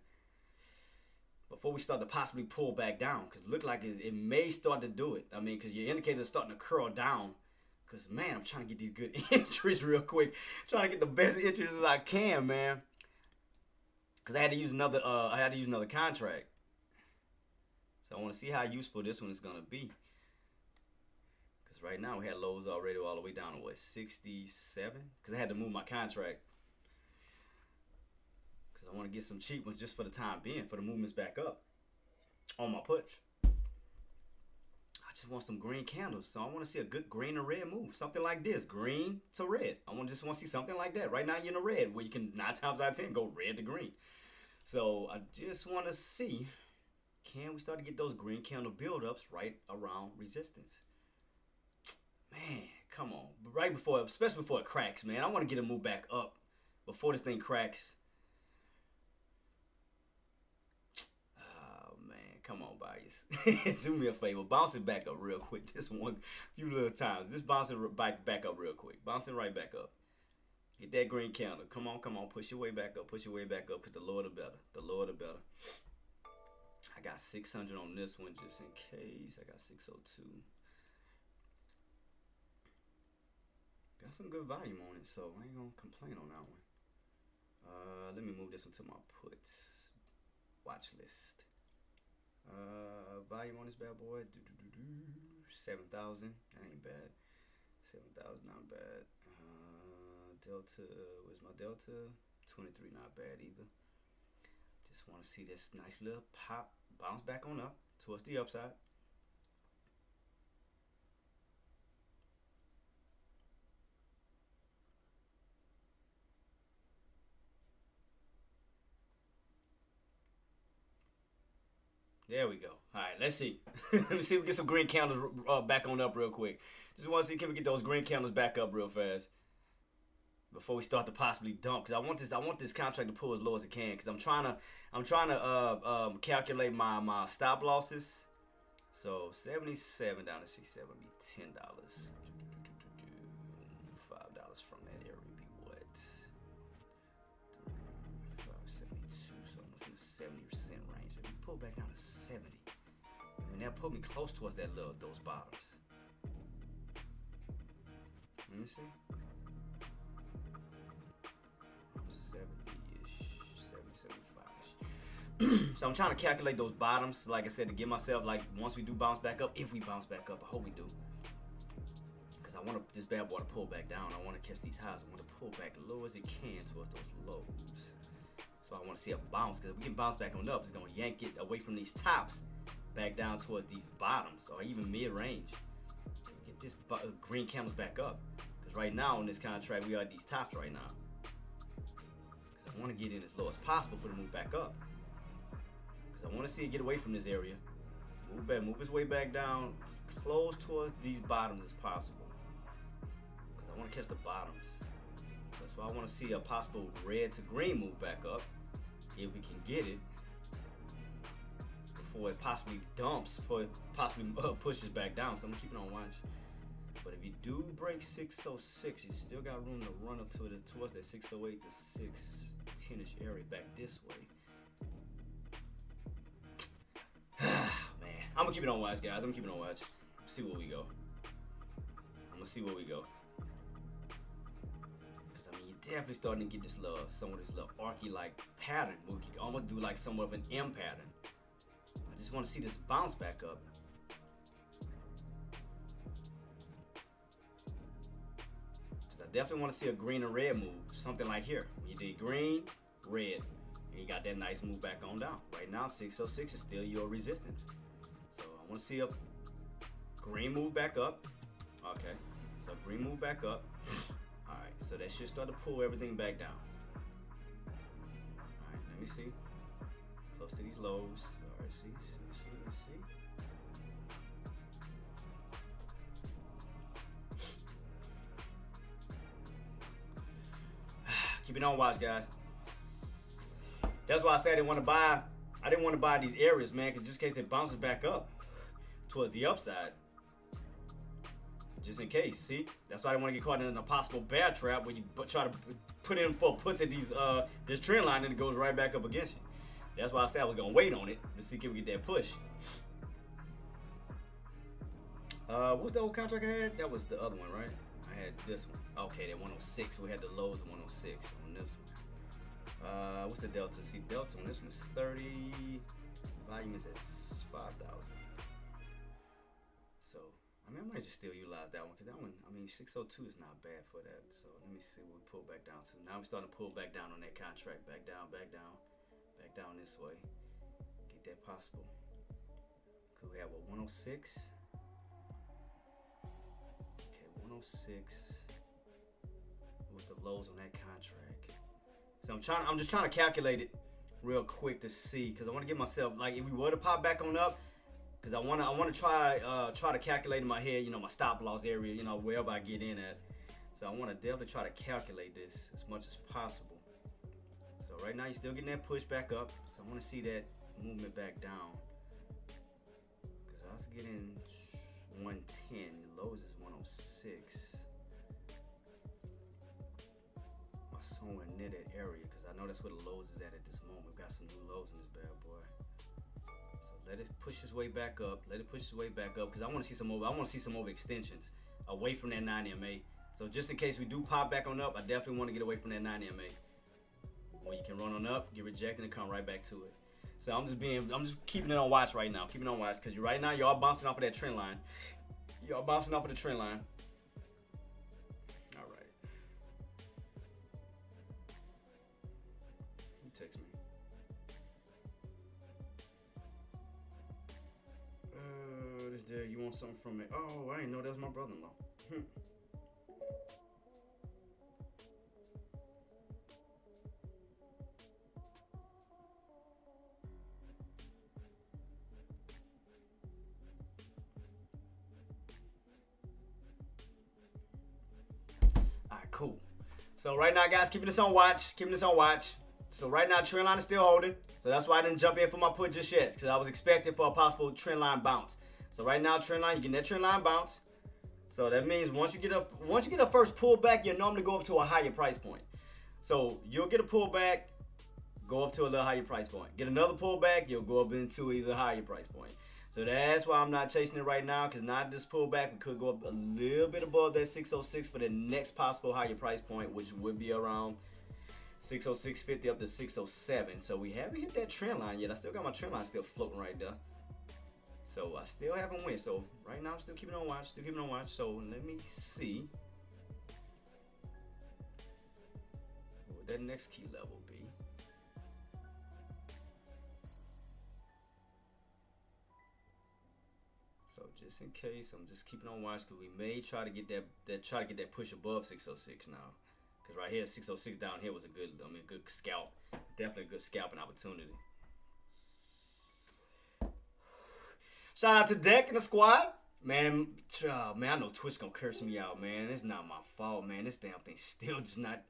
Before we start to possibly pull back down. Because it looks like it may start to do it. I mean, because your indicator is starting to curl down. Because, man, I'm trying to get these good entries real quick. Trying to get the best entries as I can, man. Because I had to use another contract. So I want to see how useful this one is going to be. Because right now we had lows already all the way down to what, 67? Because I had to move my contract. Because I want to get some cheap ones just for the time being, for the movements back up on my push. I just want some green candles. So I want to see a good green or red move. Something like this, green to red. Just want to see something like that. Right now you're in the red, where you can 9 times out of 10 go red to green. So I just want to see, can we start to get those green candle buildups right around resistance? Man, come on. Right before, especially before it cracks, man. I want to get a move back up before this thing cracks. Oh, man. Come on, buyer. guys, do me a favor, bounce it back up real quick. Just one few little times. Just bounce it back up real quick. Bounce it right back up. Get that green candle. Come on. Push your way back up. Push your way back up. Cause the lower the better. The lower the better. I got 600 on this one just in case. I got 602. Got some good volume on it, so I ain't gonna complain on that one. Let me move this one to my puts watch list. Volume on this bad boy. 7,000. That ain't bad. 7,000 not bad. Delta, where's my delta? 23 not bad either. Just want to see this nice little pop bounce back on up towards the upside. There we go. All right, let's see. Let me see if we get some green candles back on up real quick. Just want to see, can we get those green candles back up real fast before we start to possibly dump? Because I want this contract to pull as low as it can. Because I'm trying to calculate my stop losses. So 77 down to 67 would be $10. $5 from that area would be what? 572. So almost in the 70% range. If we pull back down to 70, I mean that put me close towards those bottoms. Let me see. 70-ish, 70, 75-ish. So I'm trying to calculate those bottoms, like I said, to give myself, like, once we do bounce back up, if we bounce back up, I hope we do. Because I want this bad boy to pull back down. I want to catch these highs. I want to pull back low as it can towards those lows. So I want to see a bounce, because if we can bounce back on up, it's going to yank it away from these tops back down towards these bottoms, or even mid-range. Get this green candles back up. Because right now on this contract, we are at these tops right now. Because I want to get in as low as possible for the move back up. Because I want to see it get away from this area. Move its way back down, as close towards these bottoms as possible. Because I want to catch the bottoms. That's why I want to see a possible red to green move back up, if we can get it, before it possibly dumps, before it possibly pushes back down. So I'm gonna keep it on watch. But if you do break 606, you still got room to run up to it towards that 608 to 610-ish area back this way. Man, I'm gonna keep it on watch, guys. I'm gonna keep it on watch. See where we go. I'm gonna see where we go. Because I mean, you're definitely starting to get this some of this little archy-like pattern where we can almost do like somewhat of an M pattern. I just want to see this bounce back up. Because I definitely want to see a green and red move, something like here. When you did green, red, and you got that nice move back on down. Right now, 606 is still your resistance. So I want to see a green move back up. Okay, so green move back up. All right, so that should start to pull everything back down. All right, let me see. Close to these lows. All right, see. Keep it on watch, guys. That's why I said I didn't want to buy these areas, man, because just in case it bounces back up towards the upside. Just in case, see? That's why I didn't want to get caught in a possible bear trap where you try to put in full puts at this trend line and it goes right back up against you. That's why I said I was going to wait on it to see if we get that push. What was the old contract I had? That was the other one, right? I had this one. Okay, that 106. We had the lows of 106 on this one. What's the delta? See, delta on this one is 30. Volume is at 5,000. So, I mean, I might just still utilize that one, because that one, I mean, 602 is not bad for that. So, let me see what we pull back down to. Now we're starting to pull back down on that contract. Back down. Back down this way. Get that possible. Could we have a 106? Okay, 106. What's the lows on that contract? So I'm just trying to calculate it real quick to see, because I want to give myself, like, if we were to pop back on up, because I want to try to calculate in my head, you know, my stop loss area, you know, wherever I get in at. So I want to definitely try to calculate this as much as possible. So right now you're still getting that push back up. So I want to see that movement back down. Let's get in 110. Lows is 106. My somewhere near that area because I know that's where the lows is at this moment. We've got some new lows in this bad boy. So let it push its way back up. Let it push its way back up because I want to see some over. I want to see some over extensions away from that 9 MA. So just in case we do pop back on up, I definitely want to get away from that 9 MA. Where you can run on up, get rejected, and come right back to it. So I'm just keeping it on watch right now. Keeping it on watch because right now y'all bouncing off of that trend line. Y'all bouncing off of the trend line. All right. You text me. This day you want something from me? Oh, I didn't know that was my brother-in-law. Cool. So right now, guys, keeping this on watch. So right now, trend line is still holding. So that's why I didn't jump in for my put just yet, because I was expecting for a possible trend line bounce. So right now, trend line, you get that trend line bounce. So that means once you get a first pullback, you normally go up to a higher price point. So you'll get a pullback, go up to a little higher price point. Get another pullback, you'll go up into either higher price point. So that's why I'm not chasing it right now, because not this pullback. We could go up a little bit above that 606 for the next possible higher price point, which would be around 606.50 up to 607. So we haven't hit that trend line yet. I still got my trend line still floating right there. So I still haven't went. So right now I'm still keeping on watch. So let me see what that next key level be. So just in case, I'm just keeping on watch because we may try to get that push above 606 now. Because right here, 606 down here was a good scalp. Definitely a good scalping opportunity. Shout out to Deck and the squad. Man, I know Twitch gonna curse me out, man. It's not my fault, man. This damn thing still just not.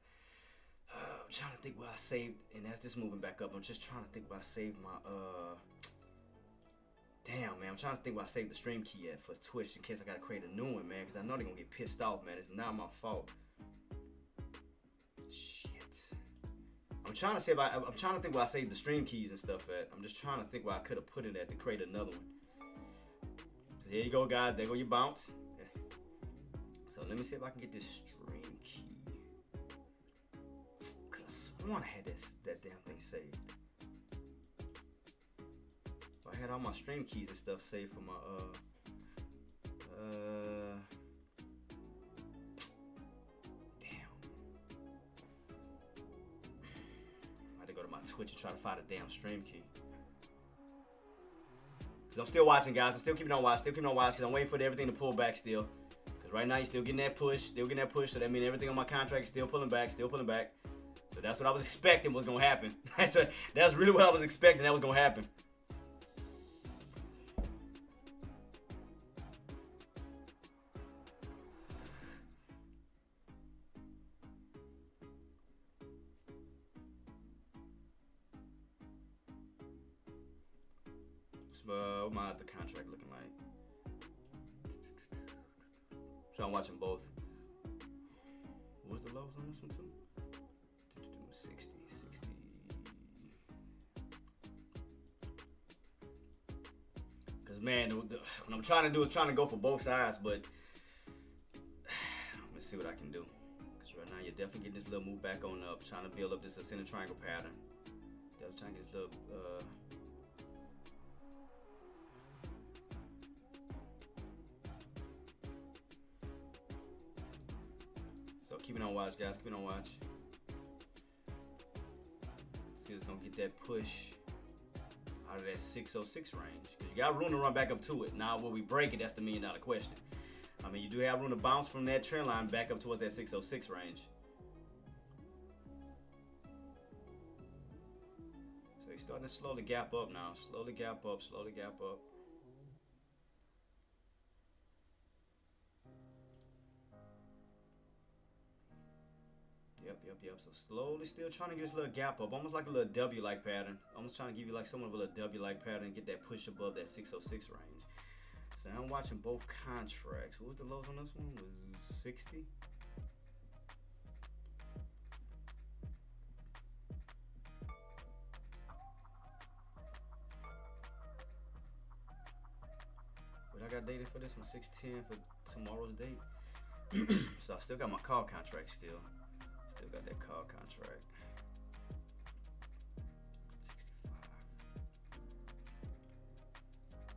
I'm trying to think where I saved, and as this moving back up, I'm just trying to think where I saved my Damn, man, I'm trying to think where I saved the stream key at for Twitch in case I gotta create a new one, man, because I know they're gonna get pissed off, man. It's not my fault. Shit. I'm trying to think where I saved the stream keys and stuff at. I'm just trying to think where I could have put it at to create another one. So there you go, guys. There go your bounce. So let me see if I can get this stream key. Could have sworn I had that damn thing saved. I had all my stream keys and stuff saved for my damn. I had to go to my Twitch and try to find a damn stream key. Cause I'm still watching, guys. I'm still keeping on watch. Cause I'm waiting for everything to pull back still. Cause right now you're still getting that push. So that means everything on my contract is still pulling back. So that's what I was expecting was gonna happen. That's really what I was expecting that was gonna happen. What my other contract looking like? So I'm watching both. What's the lows on this one too? 60. Cause man, what I'm trying to do is trying to go for both sides, but let's see what I can do. Cause right now you're definitely getting this little move back on up, trying to build up this ascending triangle pattern. Definitely trying to get this little So keeping on watch, guys. Keeping on watch. See if it's gonna get that push out of that 606 range. Because you got room to run back up to it. Now, will we break it? That's the $1 million question. I mean, you do have room to bounce from that trend line back up towards that 606 range. So he's starting to slowly gap up now. Slowly gap up. Yep. So slowly still trying to get this little gap up. Almost like a little W-like pattern. Almost trying to give you like somewhat of a little W-like pattern and get that push above that 606 range. So I'm watching both contracts. What was the lows on this one? Was 60? But I got dated for this one, 610 for tomorrow's date. So I still got my call contract still. Still got that call contract. 65.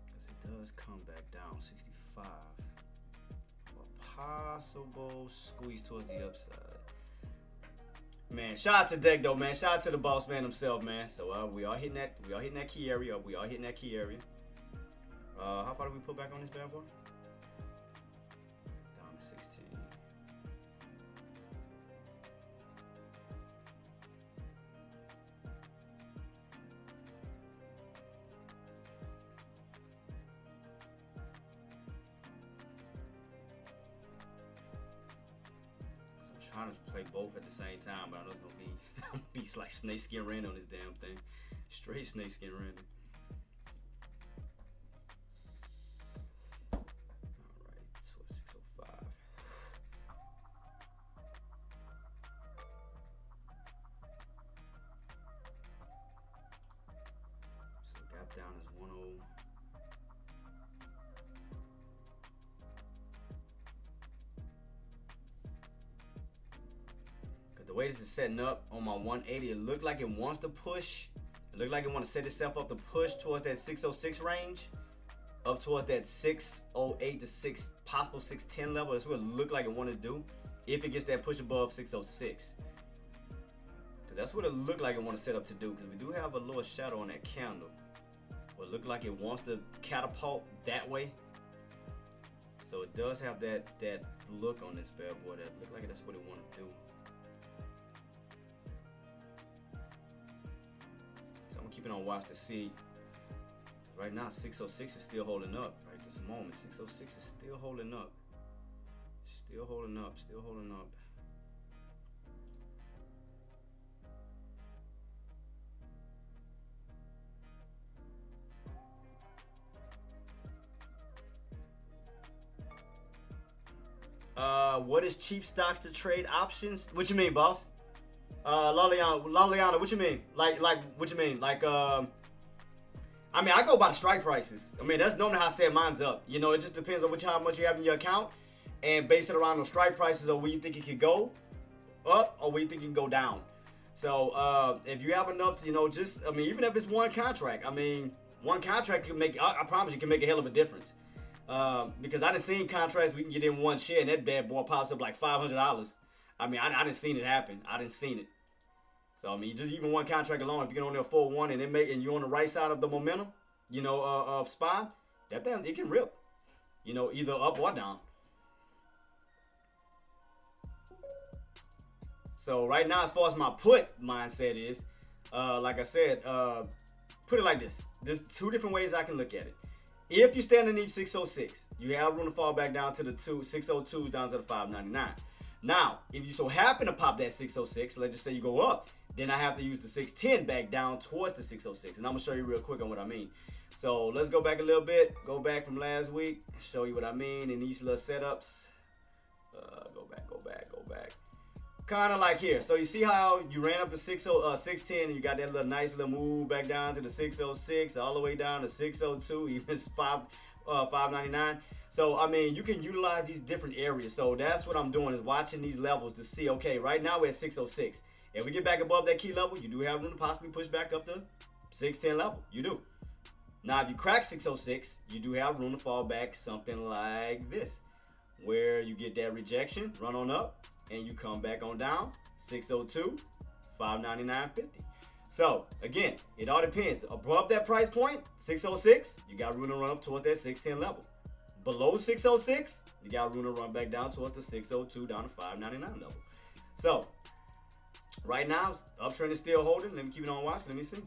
Because it does come back down, 65. A possible squeeze towards the upside. Man, shout out to Deck though, man. Shout out to the boss man himself, man. So we are hitting that. We are hitting that key area. We are hitting that key area. How far do we put back on this bad boy? Down to 16. Trying to play both at the same time, but I know it's gonna be like snake skin random on this damn thing. Straight snake skin random. Alright, so 605. So gap down is 10. The way this is setting up on my 180, it looked like it wants to push. It looked like it wants to set itself up to push towards that 606 range, up towards that 608 to possible 610 level. That's what it looked like it wanted to do if it gets that push above 606. Because that's what it looked like it wants to set up to do. Because we do have a little shadow on that candle. But it looked like it wants to catapult that way. So it does have that look on this bad boy that looked like that's what it wanted to do. Keeping on watch to see. Right now 606 is still holding up right this moment. 606 is still holding up. Still holding up. Still holding up. What is cheap stocks to trade options? What you mean, boss? Laliana, what you mean? Like, what you mean? Like, I mean, I go by the strike prices. I mean, that's normally how I set mine's up. You know, it just depends on how much you have in your account, and base it around those strike prices or where you think it could go up or where you think it can go down. So, if you have enough, to, you know, just, I mean, even if it's one contract, I mean, one contract can make, I promise you, can make a hell of a difference. Because I done seen contracts we can get in one share and that bad boy pops up like $500. I mean, I didn't seen it happen. I didn't seen it. So I mean, just even one contract alone, if you get on there 4-1 and you're on the right side of the momentum, you know, of SPY, that damn it can rip. You know, either up or down. So right now, as far as my put mindset is, like I said, put it like this. There's two different ways I can look at it. If you stay underneath 606, you have room to fall back down to the 602 down to the 599. Now, if you so happen to pop that 606, let's just say you go up, then I have to use the 610 back down towards the 606. And I'm going to show you real quick on what I mean. So let's go back a little bit. Go back from last week. Show you what I mean in these little setups. Go back. Kind of like here. So you see how you ran up to 610 and you got that little nice little move back down to the 606, all the way down to 602, even 599. So, I mean, you can utilize these different areas. So that's what I'm doing is watching these levels to see, okay, right now we're at 606. If we get back above that key level, you do have room to possibly push back up to 610 level. You do. Now, if you crack 606, you do have room to fall back something like this, where you get that rejection, run on up, and you come back on down, 602, 599.50. So, again, it all depends. Above that price point, 606, you got room to run up towards that 610 level. Below 606, you got room to run back down towards the 602 down to 599 level. So, right now, uptrend is still holding. Let me keep it on watch. Let me see.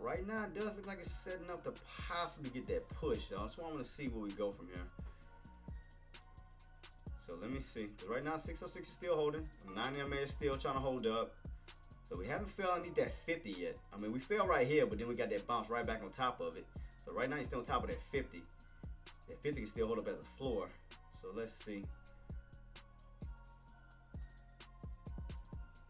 Right now, it does look like it's setting up to possibly get that push, though. So I want to see where we go from here. So let me see. Right now, 606 is still holding. 90 MA is still trying to hold up. So we haven't fell underneath that 50 yet. I mean, we fell right here, but then we got that bounce right back on top of it. So right now, you're still on top of that 50. That 50 can still hold up as a floor. So let's see.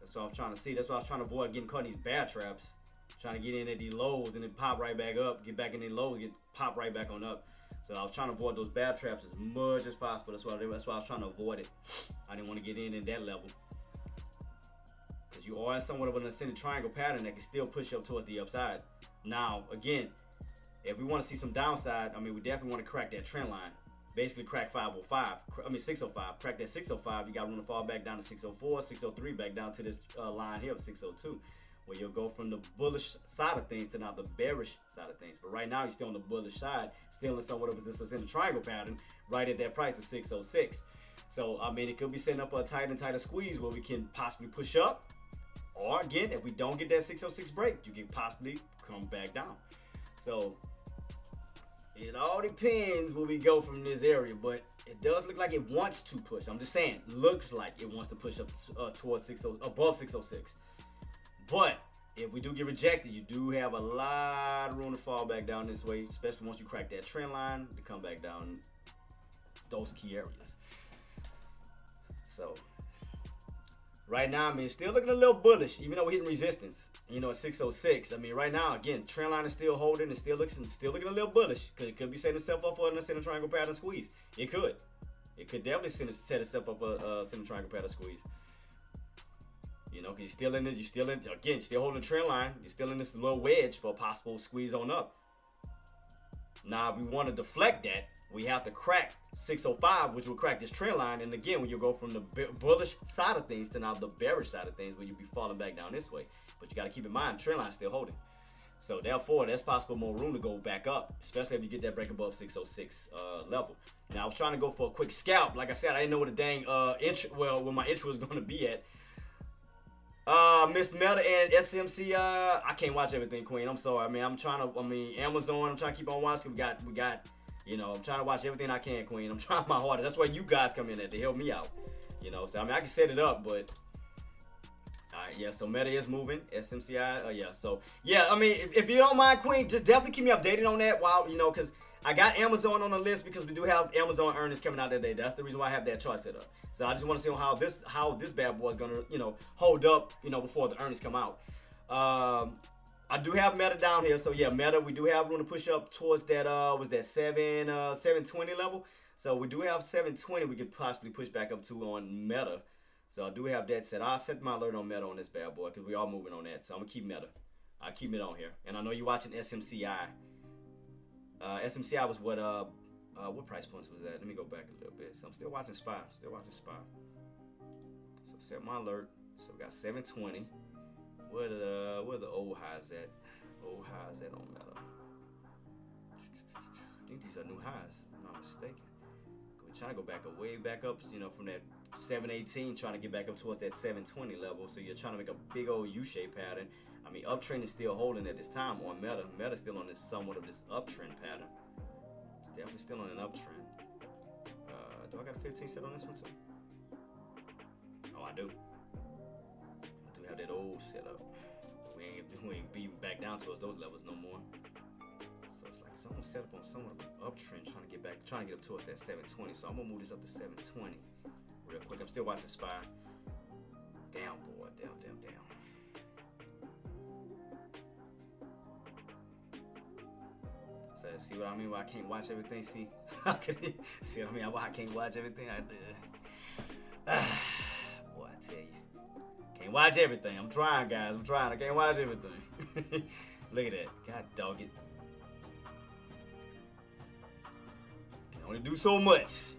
That's what I'm trying to see. That's why I was trying to avoid getting caught in these bear traps. Trying to get in at these lows and then pop right back up. Get back in these lows, pop right back on up. So I was trying to avoid those bear traps as much as possible. That's why I was trying to avoid it. I didn't want to get in that level. Because you are in somewhat of an ascending triangle pattern that can still push up towards the upside. Now, again, if we want to see some downside, I mean, we definitely want to crack that trend line. Basically, crack 605. Crack that 605. You got room to fall back down to 604, 603, back down to this line here of 602. Where you'll go from the bullish side of things to now the bearish side of things. But right now, you're still on the bullish side, still in somewhat of this in the triangle pattern, right at that price of 606. So, I mean, it could be setting up for a tighter and tighter squeeze where we can possibly push up. Or, again, if we don't get that 606 break, you can possibly come back down. So, it all depends where we go from this area. But it does look like it wants to push. I'm just saying, looks like it wants to push up towards above 606. But if we do get rejected, you do have a lot of room to fall back down this way, especially once you crack that trend line to come back down those key areas. So right now, I mean, it's still looking a little bullish, even though we're hitting resistance, you know, at 606. I mean, right now, again, trend line is still holding. It's still looking a little bullish because it could be setting itself up for an ascending triangle pattern squeeze. It could. It could definitely set itself up for a ascending triangle pattern squeeze. You know, because you're still in this, still holding the trend line. You're still in this little wedge for a possible squeeze on up. Now, if we want to deflect that, we have to crack 605, which will crack this trend line. And again, when you go from the bullish side of things to now the bearish side of things, where you'll be falling back down this way. But you got to keep in mind, trend line is still holding. So therefore, there's possible more room to go back up, especially if you get that break above 606 level. Now, I was trying to go for a quick scalp. Like I said, I didn't know what the dang where my entry was going to be at. Miss Meta and SMC, I can't watch everything, Queen. I'm sorry. I mean, Amazon, I'm trying to keep on watching. We got, you know, I'm trying to watch everything I can, Queen. I'm trying my hardest. That's why you guys come in there to help me out. You know, so I mean, I can set it up, but alright, yeah, so Meta is moving. SMCI, yeah, so yeah, I mean, if you don't mind, Queen, just definitely keep me updated on that while, you know, because I got Amazon on the list because we do have Amazon earnings coming out today. That's the reason why I have that chart set up. So I just want to see how this bad boy is gonna, you know, hold up, you know, before the earnings come out. I do have Meta down here, so yeah, Meta, we do have room to push up towards that 720 level. So we do have 720 we could possibly push back up to on Meta. So I do have that set. I'll set my alert on Meta on this bad boy because we are moving on that. So I'm gonna keep Meta. I keep it on here, and I know you're watching SMCI. SMCI was what price points was that? Let me go back a little bit. So I'm still watching SPY. So set my alert. So we got 720. Where the old highs at? Old highs at on Meta. I think these are new highs, if I'm not mistaken. We're trying to go way back up, you know, from that 718, trying to get back up towards that 720 level. So you're trying to make a big old U-shaped pattern. I mean, uptrend is still holding at this time on Meta. Meta's still on this somewhat of this uptrend pattern. It's definitely still on an uptrend. Do I got a 15 set on this one too? Oh, I do. I do have that old setup. We ain't beating back down towards those levels no more. So it's like it's almost set up on somewhat of an uptrend, trying to get up towards that 720. So I'm gonna move this up to 720 real quick. I'm still watching SPY. Down, boy, down. So see what I mean? Why I can't watch everything? See, see what I mean? Why I can't watch everything? Boy, I tell you, can't watch everything. I'm trying, guys. I can't watch everything. Look at that. God dog it. Can only do so much.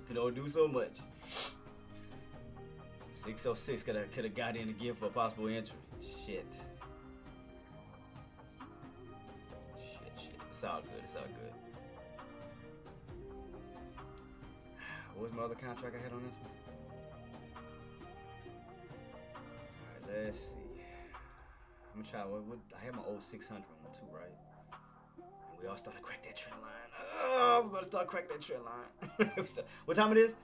606 could have got in again for a possible entry. Shit. It's all good. What was my other contract I had on this one? Alright, let's see. I'm gonna try. I had my old 600 one too, right? And we all started to crack that trend line. Oh, I'm gonna start cracking that trend line. What time it is?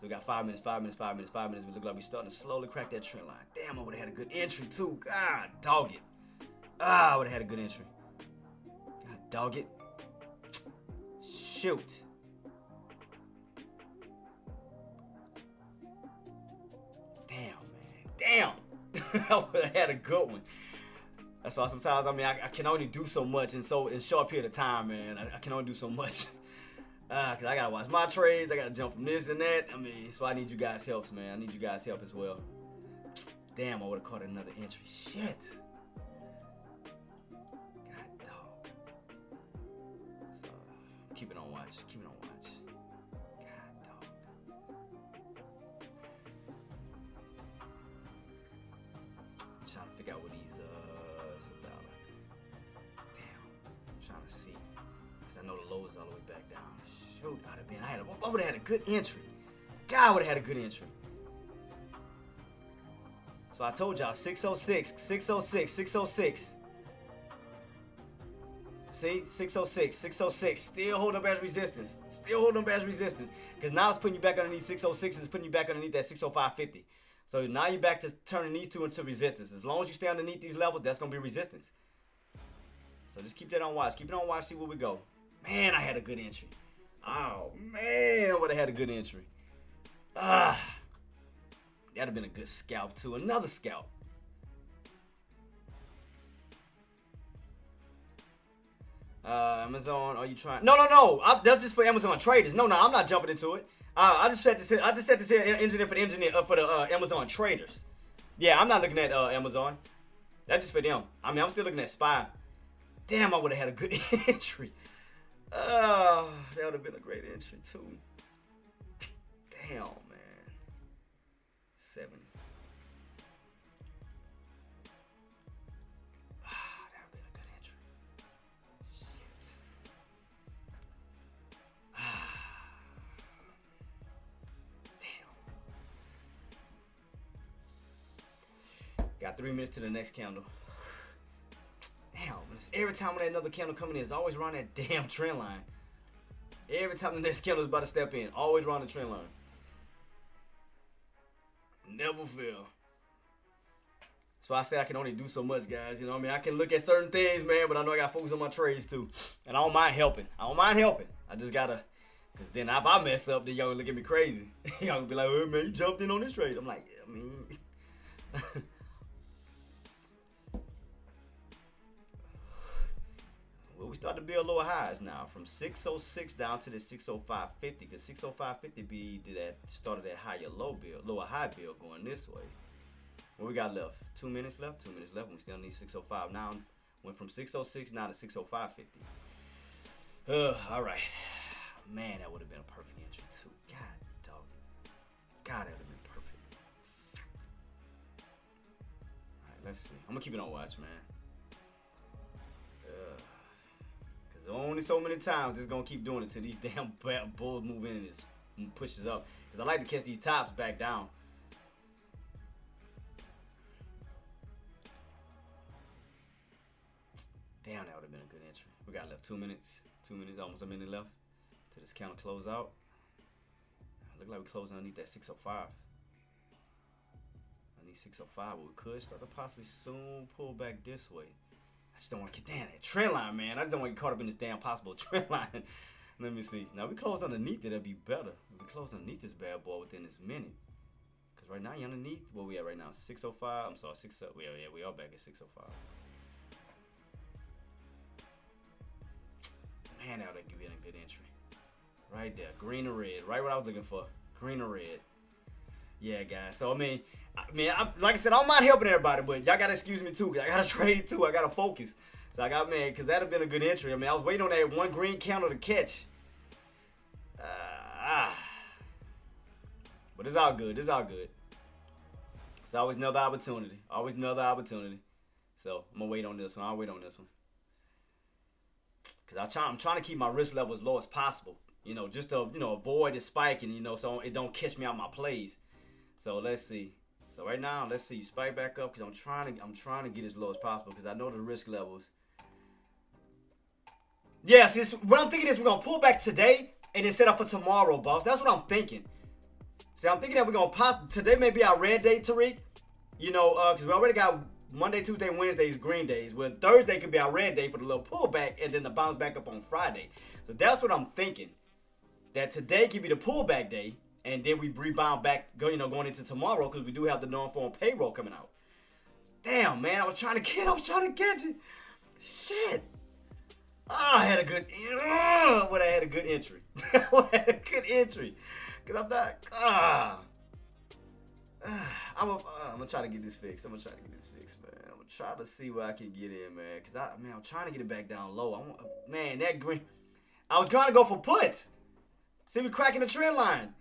So we got 5 minutes, 5 minutes, 5 minutes, 5 minutes. We look like we starting to slowly crack that trend line. Damn, I would have had a good entry too. God, dog it. I would have had a good entry. God, dog it. Shoot. Damn, man. Damn. I would have had a good one. That's why sometimes, I mean, I can only do so much in short period of time, man. I can only do so much. Because I got to watch my trades. I got to jump from this and that. I mean, so I need you guys' help, man. I need you guys' help as well. Damn, I would have caught another entry. Shit. God, dog. So, keep it on watch. Keep it on watch. God, dog. I'm trying to figure out what these, it's $1. Damn. I'm trying to see. Because I know the low is all the way back down. Shoot, I would have had a good entry. God, I would have had a good entry. So I told y'all, 606, 606, 606. See, 606, 606. Still holding up as resistance. Still holding up as resistance. Because now it's putting you back underneath 606 and it's putting you back underneath that 605.50. So now you're back to turning these two into resistance. As long as you stay underneath these levels, that's going to be resistance. So just keep that on watch. Keep it on watch, see where we go. Man, I had a good entry. Oh, man, I would have had a good entry. That'd have been a good scalp, too. Another scalp. Amazon, are you trying? No. That's just for Amazon traders. No, I'm not jumping into it. I just set this here engineer for the Amazon traders. Yeah, I'm not looking at Amazon. That's just for them. I mean, I'm still looking at SPY. Damn, I would have had a good entry. That would have been a great entry too. Damn, man. 70. That would have been a good entry. Shit. Damn. Got 3 minutes to the next candle. Damn, every time when another candle coming in, it's always around that damn trend line. Every time the next candle is about to step in, always around the trend line. Never fail. So I say I can only do so much, guys. You know what I mean? I can look at certain things, man, but I know I got to focus on my trades too. And I don't mind helping. I just got to, because then if I mess up, then y'all gonna look at me crazy. Y'all gonna be like, oh, man, you jumped in on this trade. I'm like, yeah, I mean... We start to build lower highs now from 606 down to the 605.50 because 605.50 started that lower high build going this way. What we got left? 2 minutes left. 2 minutes left. We still need 605 now. Went from 606 now to 605.50. All right, man, that would have been a perfect entry too. God, dog. God, that would have been perfect. All right, let's see. I'm gonna keep it on watch, man. Only so many times it's gonna keep doing it till these damn bulls move in and it pushes up. Because I like to catch these tops back down. Damn, that would have been a good entry. We got left 2 minutes. 2 minutes, almost a minute left till this candle close out. Look like we close underneath that 605. Underneath 605, but we could start to possibly soon pull back this way. I just don't want to get down that trend line, man. I just don't want to get caught up in this damn possible trend line. Let me see. Now, we close underneath it, that'd be better. We close underneath this bad boy within this minute. Because right now, you're underneath. Where we at right now? 605. I'm sorry, 605. Yeah, we are back at 605. Man, that would have been a good entry. Right there. Green or red. Right what I was looking for. Green or red. Yeah, guys. So, I mean, like I said, I don't mind helping everybody, but y'all got to excuse me, too, because I got to trade, too. I got to focus. So, I got, man, because that would have been a good entry. I mean, I was waiting on that one green candle to catch. But it's all good. It's all good. It's always another opportunity. Always another opportunity. So, I'm going to wait on this one. I'll wait on this one. Because I'm trying to keep my risk level as low as possible. You know, just to, avoid it spiking, so it don't catch me out my plays. So let's see. So right now, let's see. Spike back up because I'm trying to get as low as possible because I know the risk levels. Yes, what I'm thinking is we're gonna pull back today and then set up for tomorrow, boss. That's what I'm thinking. See, I'm thinking that we're going to today may be our red day, Tariq. You know, because we already got Monday, Tuesday, Wednesdays, green days. Well, Thursday could be our red day for the little pullback and then the bounce back up on Friday. So that's what I'm thinking. That today could be the pullback day, and then we rebound back, going into tomorrow because we do have the non-farm payroll coming out. Damn, man, I was trying to catch it. Shit. Oh, I had a good, I had a good entry. I had a good entry. Because I'm not, I'm gonna try to get this fixed. Man. I'm gonna try to see where I can get in, man. Because I'm trying to get it back down low. Man, that green, I was trying to go for puts. See, we cracking the trend line.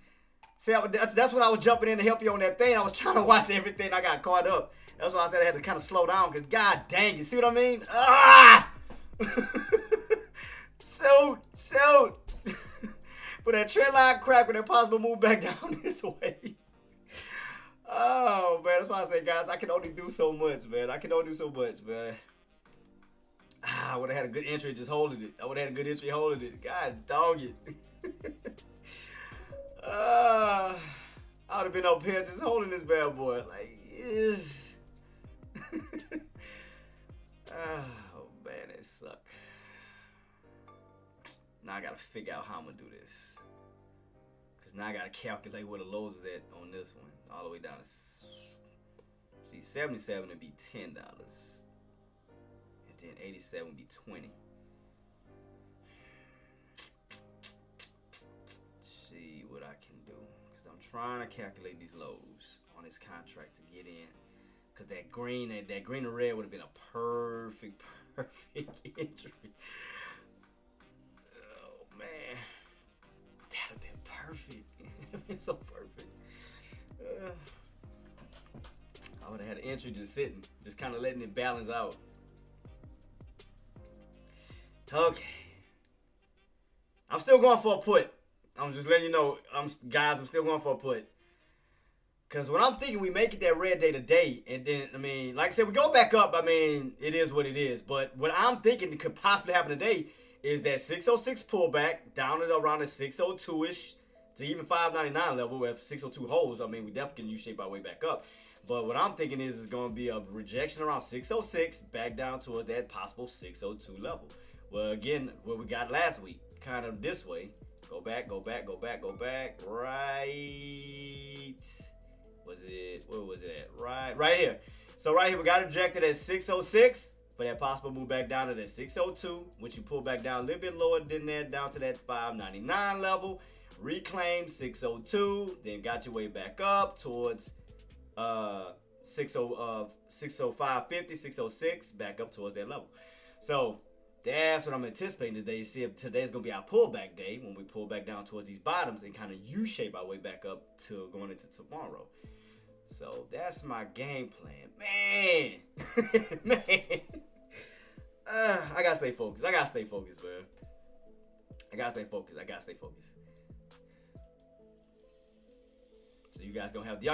See, that's what I was jumping in to help you on that thing. I was trying to watch everything. I got caught up. That's why I said I had to kind of slow down. Because, god dang, you see what I mean? Shoot. But that trend line crack with that possible move back down this way. Oh, man. That's why I say, guys, I can only do so much, man. I would have had a good entry just holding it. God dog it. I would have been up here just holding this bad boy. Like, yeah. Oh, man, that suck. Now I got to figure out how I'm going to do this. Because now I got to calculate where the lows is at on this one. All the way down to, see, 77 would be $10. And then 87 would be 20. See what I can do. Because I'm trying to calculate these lows on this contract to get in. Because that green and red would have been a perfect entry. Oh, man. That would have been perfect. It would have been so perfect. I would have had an entry just sitting, just kind of letting it balance out. Okay. I'm still going for a put. I'm just letting you know, I'm still going for a put. Because when I'm thinking we make it that red day today, and then, like I said, we go back up, it is what it is. But what I'm thinking could possibly happen today is that 606 pullback down at around the 602-ish to even 599 level. Where if 602 holds, we definitely can U-shape our way back up. But what I'm thinking is going to be a rejection around 606 back down towards that possible 602 level. Well, again, what we got last week, kind of this way. Go back. Right. Where was it at? Right here. So right here, we got rejected at 606 for that possible move back down to that 602, which you pull back down a little bit lower than that, down to that 599 level. Reclaim 602, then got your way back up towards 605.50, 606, back up towards that level. So that's what I'm anticipating today. See if today's gonna be our pullback day when we pull back down towards these bottoms and kind of U-shape our way back up to going into tomorrow. So that's my game plan, man. I gotta stay focused. Man. I gotta stay focused. So you guys gonna have to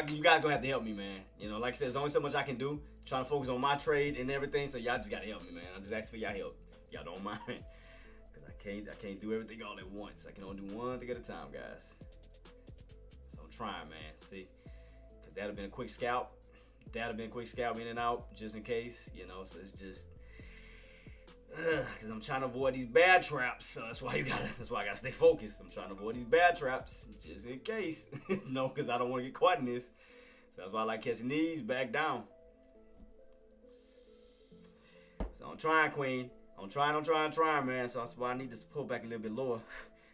help me, man. Like I said, there's only so much I can do. Trying to focus on my trade and everything. So y'all just gotta help me, man. I'm just asking for y'all help. Y'all don't mind, because I can't do everything all at once. I can only do one thing at a time, guys. So I'm trying, man. See, because that'd have been a quick scalp. In and out, just in case. So it's just because I'm trying to avoid these bad traps. So that's why I gotta stay focused. I'm trying to avoid these bad traps, just in case. Because I don't want to get caught in this. So that's why I like catching these back down. So I'm trying, Queen. I'm trying, man. So that's why I need this to pull back a little bit lower.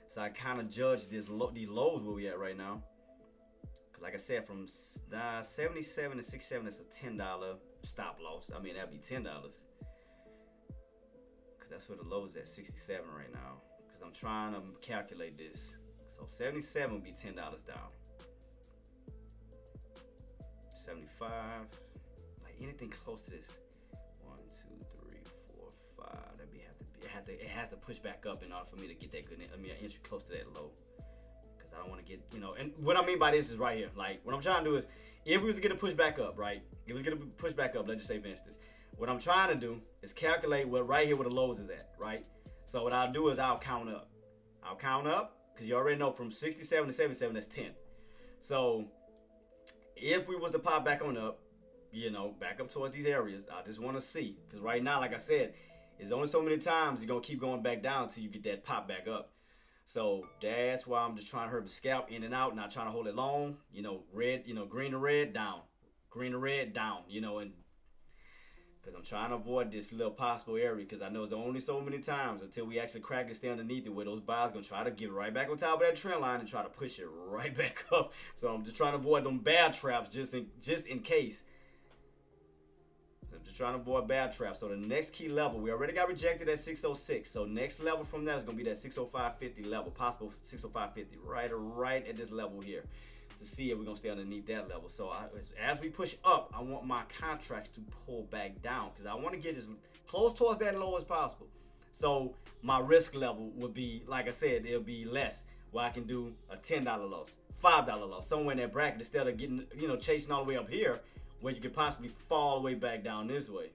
So I kind of judge these lows where we at right now. Cause like I said, from 77 to 67, it's a $10 stop loss. That'd be $10. Cause that's where the low is at, 67 right now. Cause I'm trying to calculate this. So 77 would be $10 down. 75, like anything close to this. 1, 2, 3, 4, 5. It has to push back up in order for me to get that good. An entry close to that low, because I don't want to get, And what I mean by this is right here. Like what I'm trying to do is, if we was to get a push back up, right? If we was to get a push back up, let's just say for instance, what I'm trying to do is calculate right here where the lows is at, right? So what I'll do is I'll count up, because you already know from 67 to 77 that's 10. So if we was to pop back on up, back up towards these areas, I just want to see. Because right now, like I said, there's only so many times you're going to keep going back down until you get that pop back up. So that's why I'm just trying to hurt the scalp in and out, not trying to hold it long. Red, green to red, down. Green to red, down, and because I'm trying to avoid this little possible area, because I know it's only so many times until we actually crack and stay underneath it where those buys going to try to get right back on top of that trend line and try to push it right back up. So I'm just trying to avoid them bad traps just in case. So I'm just trying to avoid bad traps. So the next key level, we already got rejected at 606. So next level from that is going to be that 605.50 level, possible 605.50, right at this level here, to see if we're going to stay underneath that level. So as we push up, I want my contracts to pull back down, because I want to get as close towards that low as possible. So my risk level would be, like I said, it'll be less, where I can do a $10 loss, $5 loss, somewhere in that bracket, instead of getting, chasing all the way up here, where you could possibly fall all the way back down this way.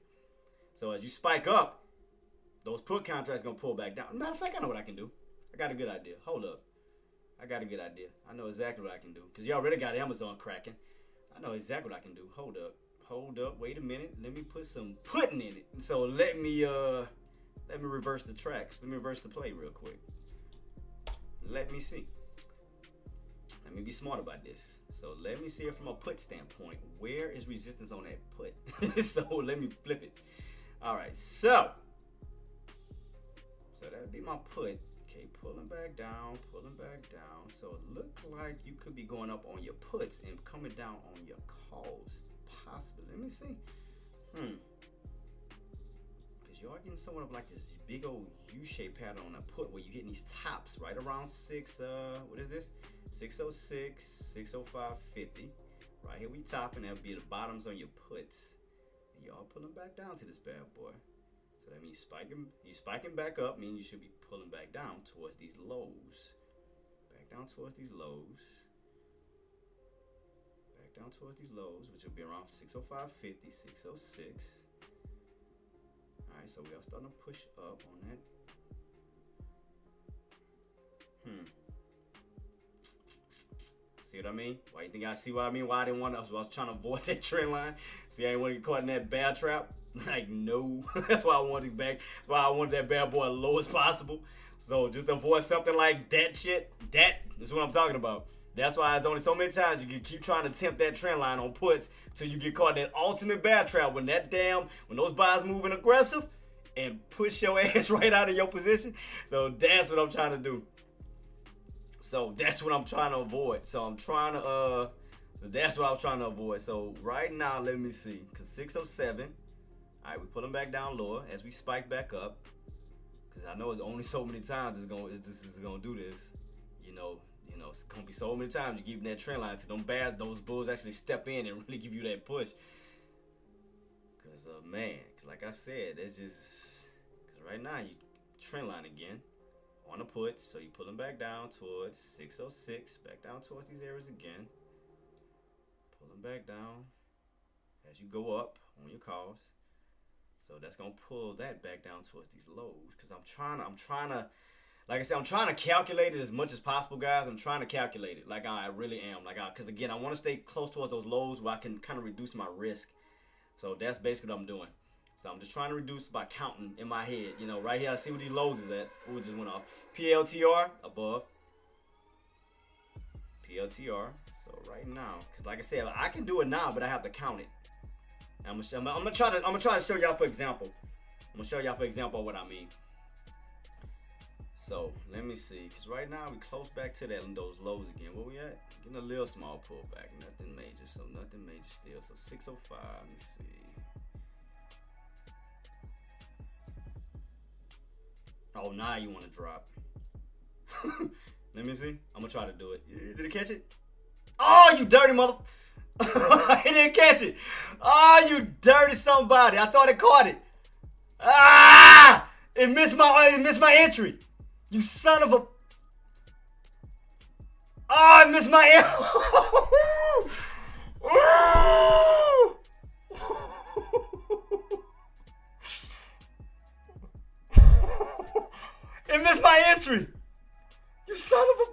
So as you spike up, those put contracts going to pull back down. Matter of fact, I know what I can do. I got a good idea. Hold up. I got a good idea. I know exactly what I can do. Because you already got Amazon cracking. I know exactly what I can do. Hold up. Wait a minute. Let me put some pudding in it. So let me reverse the tracks. Let me reverse the play real quick. Let me see. Let me be smart about this. So let me see it from a put standpoint. Where is resistance on that put? So let me flip it. All right. So that'd be my put. Okay, pulling back down. So it look like you could be going up on your puts and coming down on your calls, possibly. Let me see. Because you are getting somewhat of like this big old U-shaped pattern on a put, where you're getting these tops right around what is this? 606, 605.50. Right here we topping. That'll be the bottoms on your puts. And y'all pulling back down to this bad boy. So that means you spiking back up, meaning you should be pulling back down towards these lows. Back down towards these lows. Back down towards these lows, which will be around 605.50, 606. Alright, so we are starting to push up on that. See what I mean? Why you think I see what I mean? Why I didn't want to, I was trying to avoid that trend line. See, I didn't want to get caught in that bad trap. Like, no. That's why I wanted back. That's why I wanted that bad boy as low as possible. So just avoid something like that shit. That is what I'm talking about. That's why it's only so many times you can keep trying to tempt that trend line on puts till you get caught in that ultimate bad trap, when those buys moving aggressive and push your ass right out of your position. So that's what I'm trying to do. So that's what I'm trying to avoid. So that's what I was trying to avoid. So right now, let me see. Because 607. All right, we're pulling back down lower as we spike back up. Because I know it's only so many times this is going to do this. It's going to be so many times you keep that trend line to those bulls actually step in and really give you that push. Because, like I said, that's just... Because right now, you trend line again. On the puts, so you're pulling back down towards 606, back down towards these areas again. Pulling back down as you go up on your calls. So that's gonna pull that back down towards these lows. Because I'm trying to, like I said, I'm trying to calculate it as much as possible, guys. I'm trying to calculate it, like I really am. Because again, I want to stay close towards those lows where I can kind of reduce my risk. So that's basically what I'm doing. So I'm just trying to reduce by counting in my head. Right here, I see where these lows is at. Oh, it just went off. PLTR, above. PLTR. So right now, because like I said, I can do it now, but I have to count it. I'm gonna try to show y'all for example. I'm gonna show y'all for example what I mean. So let me see, because right now we close back to those lows again. Where we at? Getting a little small pullback, nothing major. So nothing major still. So 605. Let me see. Oh, now you want to drop. Let me see. I'm going to try to do it. Did it catch it? Oh, you dirty mother... It didn't catch it. Oh, you dirty somebody. I thought it caught it. Ah! It missed my entry. You son of a... Oh, it missed my It missed my entry. You son of a...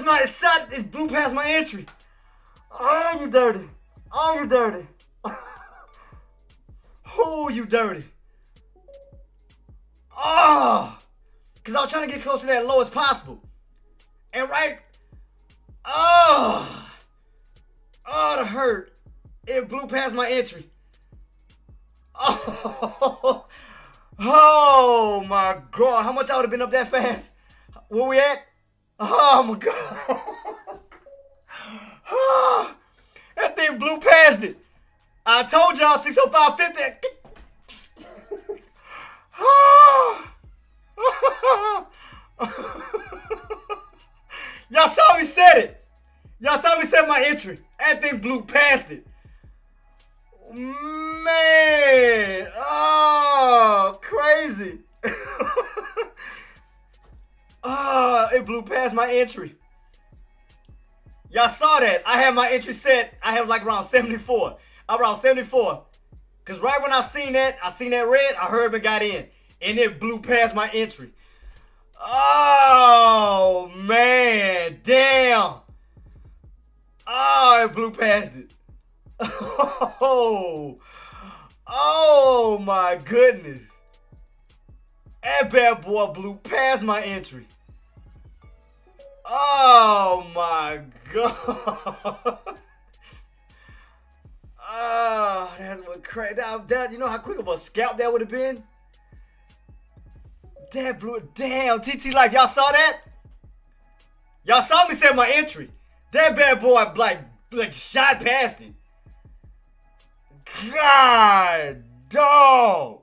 my shot. It blew past my entry. Oh, you dirty. Oh, you dirty. Oh, you dirty. Oh, because I was trying to get close to that low as possible. And right, oh, that hurt. It blew past my entry. Oh, oh my God. How much I would have been up that fast? Where we at? Oh my God. Oh, that thing blew past it. I told y'all 605.50. Y'all saw me set it. Y'all saw me set my entry. That thing blew past it. Man. Oh, crazy. Oh, it blew past my entry. Y'all saw that. I had my entry set. I had like around 74. Around 74. Because right when I seen that red, I heard and got in. And it blew past my entry. Oh, man. Damn. Oh, it blew past it. Oh, my goodness. That bad boy blew past my entry. Oh, my God. Oh, that's what crazy. That, you know how quick of a scalp that would have been? That blew it. Damn, TT Life, y'all saw that? Y'all saw me set my entry. That bad boy like shot past it. God, dog.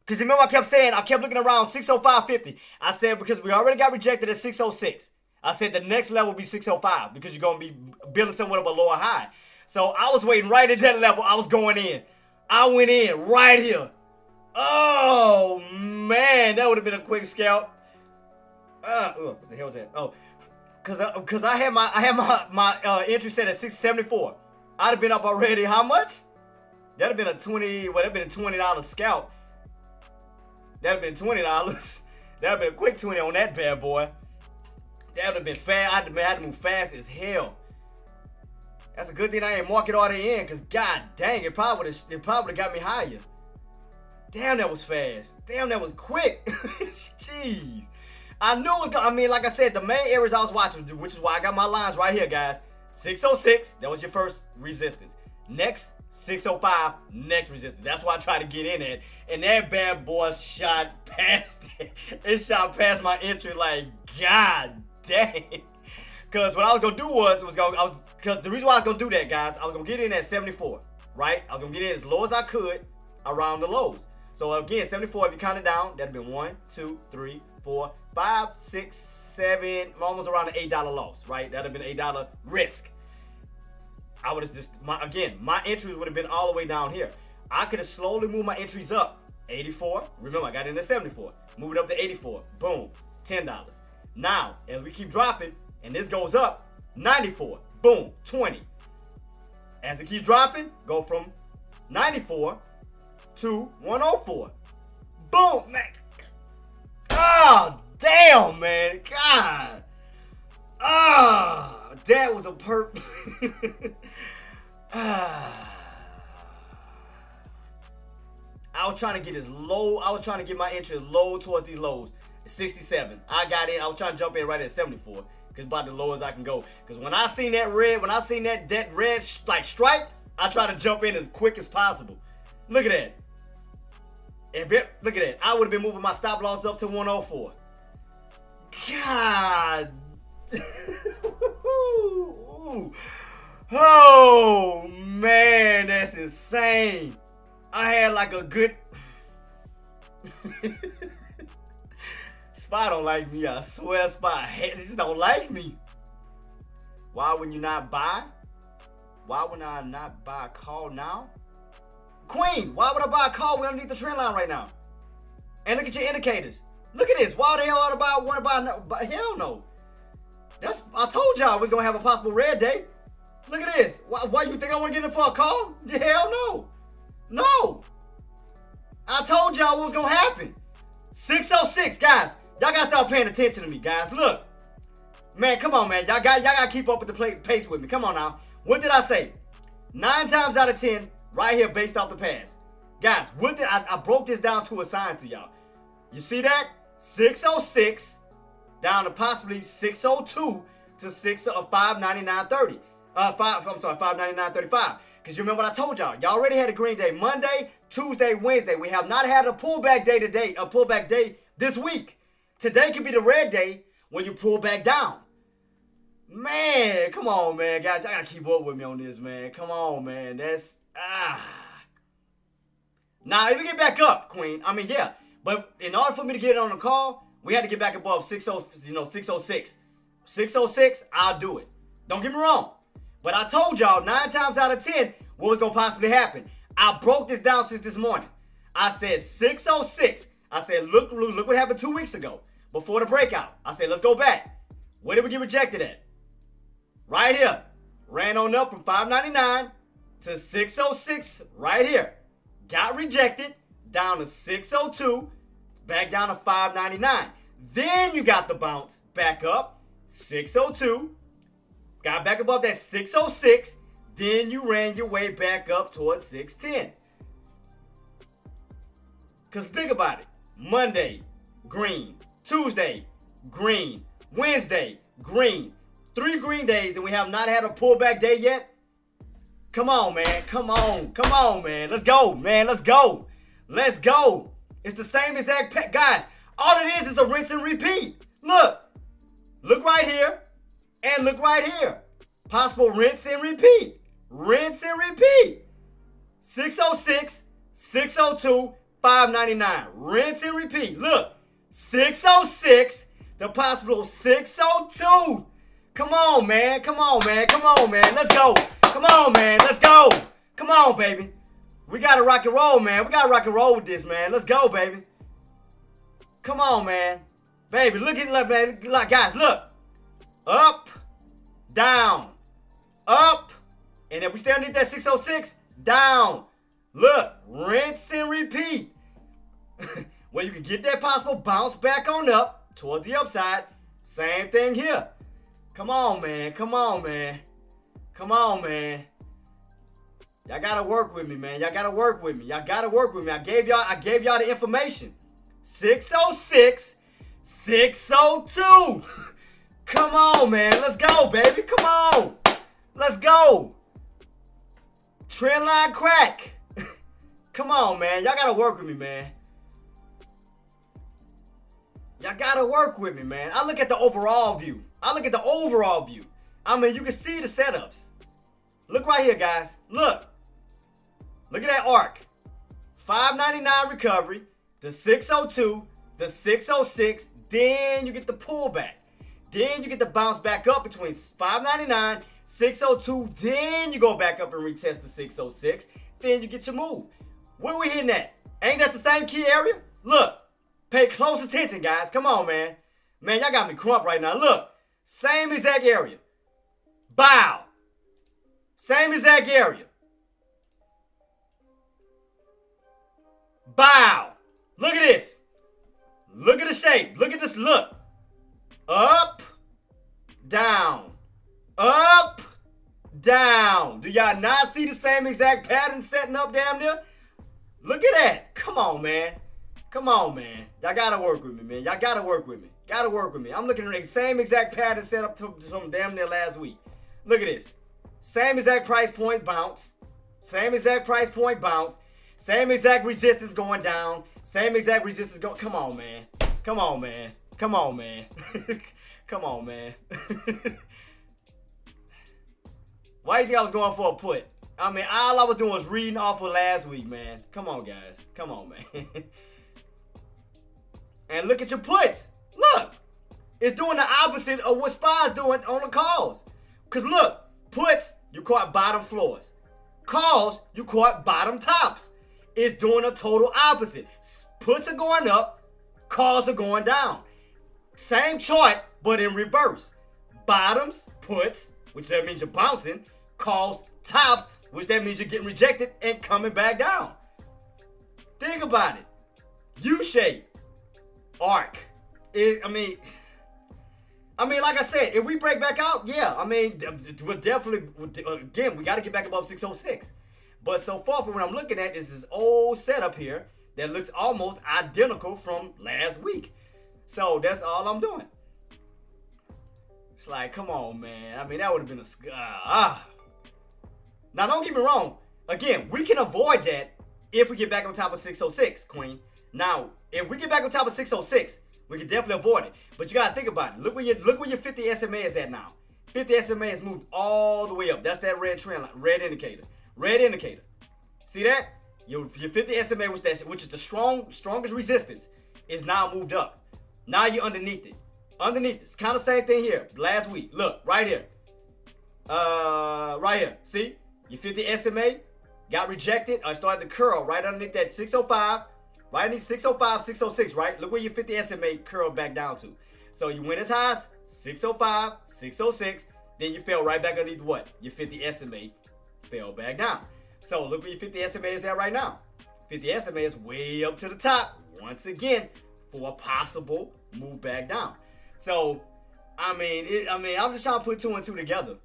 Because remember I kept looking around 605.50. I said because we already got rejected at 606. I said the next level will be 605 because you're going to be building somewhat of a lower high. So I was waiting right at that level. I was going in. I went in right here. Oh, man. That would have been a quick scalp. What the hell was that? Oh, because I had my entry set at 674. I'd have been up already. How much? That'd have been that'd been a $20 scalp. That'd have been $20. That'd have been a quick 20 on that bad boy. That would have been fast. I had to move fast as hell. That's a good thing I ain't market order in, because god dang, it probably would have got me higher. Damn, that was fast. Damn, that was quick. Jeez. I knew it was I mean, like I said, the main areas I was watching, which is why I got my lines right here, guys. 606, that was your first resistance. Next, 605, next resistance. That's why I tried to get in it. And that bad boy shot past it. It shot past my entry like, god dang. Because what I was going to do because the reason why I was going to do that, guys, I was going to get in at 74, right? I was going to get in as low as I could around the lows. So again, 74, if you count it down, that'd have been 1, 2, 3, 4, 5, 6, 7, almost around an $8 loss, right? That'd have been $8 risk. I would have just, my entries would have been all the way down here. I could have slowly moved my entries up. 84, remember I got in at 74. Move it up to 84, boom, $10. Now, as we keep dropping, and this goes up, 94, boom, 20. As it keeps dropping, go from 94 to 104. Boom, man. Oh, damn, man. God. Ah, that was a I was trying to get as low. I was trying to get my entry low towards these lows. 67. I got in. I was trying to jump in right at 74. Because about the lowest I can go. Because when I seen that red, like stripe, I try to jump in as quick as possible. Look at that. Look at that. I would have been moving my stop loss up to 104. God. Oh, man. That's insane. I had like a good... Spy don't like me. I swear Spy just don't like me. Why would you not buy? Why would I not buy a call now? Queen, why would I buy a call? We're underneath the trend line right now. And look at your indicators. Look at this. Why the hell would I want to buy? Hell no. I told y'all we was going to have a possible red day. Look at this. Why you think I want to get in for a call? Hell no. No. I told y'all what was going to happen. 606, guys. Y'all got to start paying attention to me, guys. Look. Man, come on, man. Y'all gotta keep up with the pace with me. Come on now. What did I say? 9 times out of 10, right here, based off the pass. Guys, what did I broke this down to a science to y'all. You see that? 606 down to possibly 602 to 599.30. I'm sorry, 599.35. Because you remember what I told y'all. Y'all already had a green day Monday, Tuesday, Wednesday. We have not had a pullback day today, a pullback day this week. Today could be the red day when you pull back down. Man, come on, man. Guys, y'all got to keep up with me on this, man. Come on, man. That's, Now, if we get back up, Queen, I mean, yeah. But in order for me to get on the call, we had to get back above 606. 606, I'll do it. Don't get me wrong. But I told y'all 9 times out of 10 what was going to possibly happen. I broke this down since this morning. I said 606. I said, look what happened 2 weeks ago before the breakout. I said, let's go back. Where did we get rejected at? Right here. Ran on up from 599 to 606 right here. Got rejected down to 602, back down to 599. Then you got the bounce back up, 602. Got back above that 606. Then you ran your way back up towards 610. Because think about it. Monday, green. Tuesday, green. Wednesday, green. 3 green days and we have not had a pullback day yet. Come on, man. Come on. Come on, man. Let's go, man. Let's go. Let's go. It's the same exact guys. All it is a rinse and repeat. Look. Look right here. And look right here. Possible rinse and repeat. Rinse and repeat. 606, 602, 599. Rinse and repeat. Look. 606, the possible 602. Come on, man. Come on, man. Come on, man. Let's go. Come on, man. Let's go. Come on, baby. We got to rock and roll, man. We got to rock and roll with this, man. Let's go, baby. Come on, man. Baby, look at it, man. Like, guys, look. Up, down, up. And if we stay underneath that 606, down. Look, rinse and repeat. Well, you can get that possible bounce back on up towards the upside. Same thing here. Come on, man. Come on, man. Come on, man. Y'all gotta work with me, man. Y'all gotta work with me. Y'all gotta work with me. I gave y'all the information. 606, 602. Come on, man. Let's go, baby. Come on. Let's go. Trend line crack. Come on, man. Y'all gotta work with me, man. Y'all gotta work with me, man. I look at the overall view. I mean, you can see the setups. Look right here, guys. Look. Look at that arc. 599 recovery, the 602, the 606, then you get the pullback. Then you get the bounce back up between 599, 602, then you go back up and retest the 606, then you get your move. Where we hitting at? Ain't that the same key area? Look. Pay close attention, guys. Come on, man. Man, y'all got me crump right now. Look. Same exact area. Bow. Same exact area. Bow. Look at this. Look at the shape. Look at this. Look. Up. Down. Up. Down. Do y'all not see the same exact pattern setting up down there? Look at that. Come on, man. Come on, man. Y'all gotta work with me, man. Y'all gotta work with me. Gotta work with me. I'm looking at the same exact pattern set up from damn near last week. Look at this. Same exact price point bounce. Same exact price point bounce. Same exact resistance going down. Same exact resistance going. Come on, man. Come on, man. Come on, man. Come on, man. Why you think I was going for a put? I mean, all I was doing was reading off of last week, man. Come on, guys. Come on, man. And look at your puts. Look. It's doing the opposite of what SPY's doing on the calls. Because look, puts, you caught bottom floors. Calls, you caught bottom tops. It's doing a total opposite. Puts are going up, calls are going down. Same chart, but in reverse. Bottoms, puts, which that means you're bouncing. Calls, tops, which that means you're getting rejected and coming back down. Think about it. U-shape. Arc. I mean, like I said, if we break back out, yeah, I mean, we're definitely, again, we got to get back above 606. But so far from what I'm looking at is this old setup here that looks almost identical from last week. So that's all I'm doing. It's like, come on, man. I mean, that would have been a... Now, don't get me wrong. Again, we can avoid that if we get back on top of 606, Queen. Now, if we get back on top of 606, we can definitely avoid it. But you got to think about it. Look where your 50 SMA is at now. 50 SMA has moved all the way up. That's that red trend line, red indicator. Red indicator. See that? Your 50 SMA, which is the strongest resistance, is now moved up. Now you're underneath it. Underneath it. It's kind of same thing here. Last week. Look, right here. Right here. See? Your 50 SMA got rejected or started to curl right underneath that 605. Right underneath 605, 606, right? Look where your 50 SMA curled back down to. So you went as high as 605, 606. Then you fell right back underneath what? Your 50 SMA fell back down. So look where your 50 SMA is at right now. 50 SMA is way up to the top once again for a possible move back down. So, I'm just trying to put 2 and 2 together.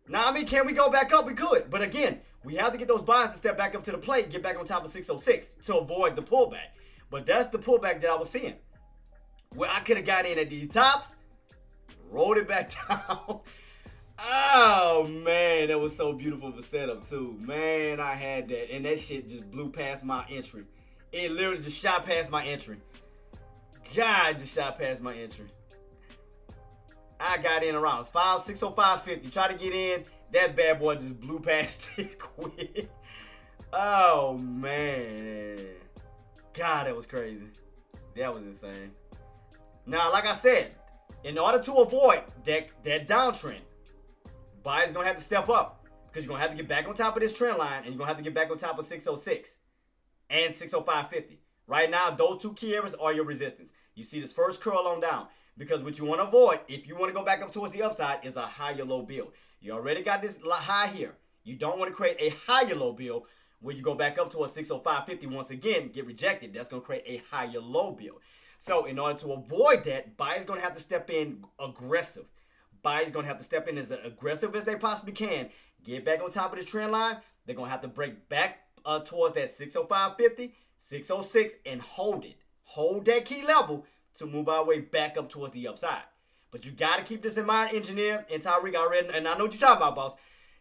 Now, can we go back up? We could. But again, we have to get those buyers to step back up to the plate, get back on top of 606 to avoid the pullback. But that's the pullback that I was seeing. Where I could have got in at these tops, rolled it back down. Oh, man, that was so beautiful of a setup, too. Man, I had that. And that shit just blew past my entry. It literally just shot past my entry. God, just shot past my entry. I got in around 605.50. Try to get in. That bad boy just blew past it quick. Oh, man. God, that was crazy. That was insane. Now, like I said, in order to avoid that downtrend, buyers going to have to step up. Because you're going to have to get back on top of this trend line. And you're going to have to get back on top of 606 and 605.50. Right now, those two key areas are your resistance. You see this first curl on down. Because what you want to avoid, if you want to go back up towards the upside, is a higher low build. You already got this high here. You don't want to create a higher low build where you go back up towards 605.50 once again, get rejected. That's going to create a higher low build. So in order to avoid that, buyers going to have to step in aggressive. Buyers going to have to step in as aggressive as they possibly can. Get back on top of the trend line. They're going to have to break back towards that 605.50, 606, and hold it. Hold that key level to move our way back up towards the upside. But you got to keep this in mind, Engineer and Tyreek already, and I know what you're talking about, boss.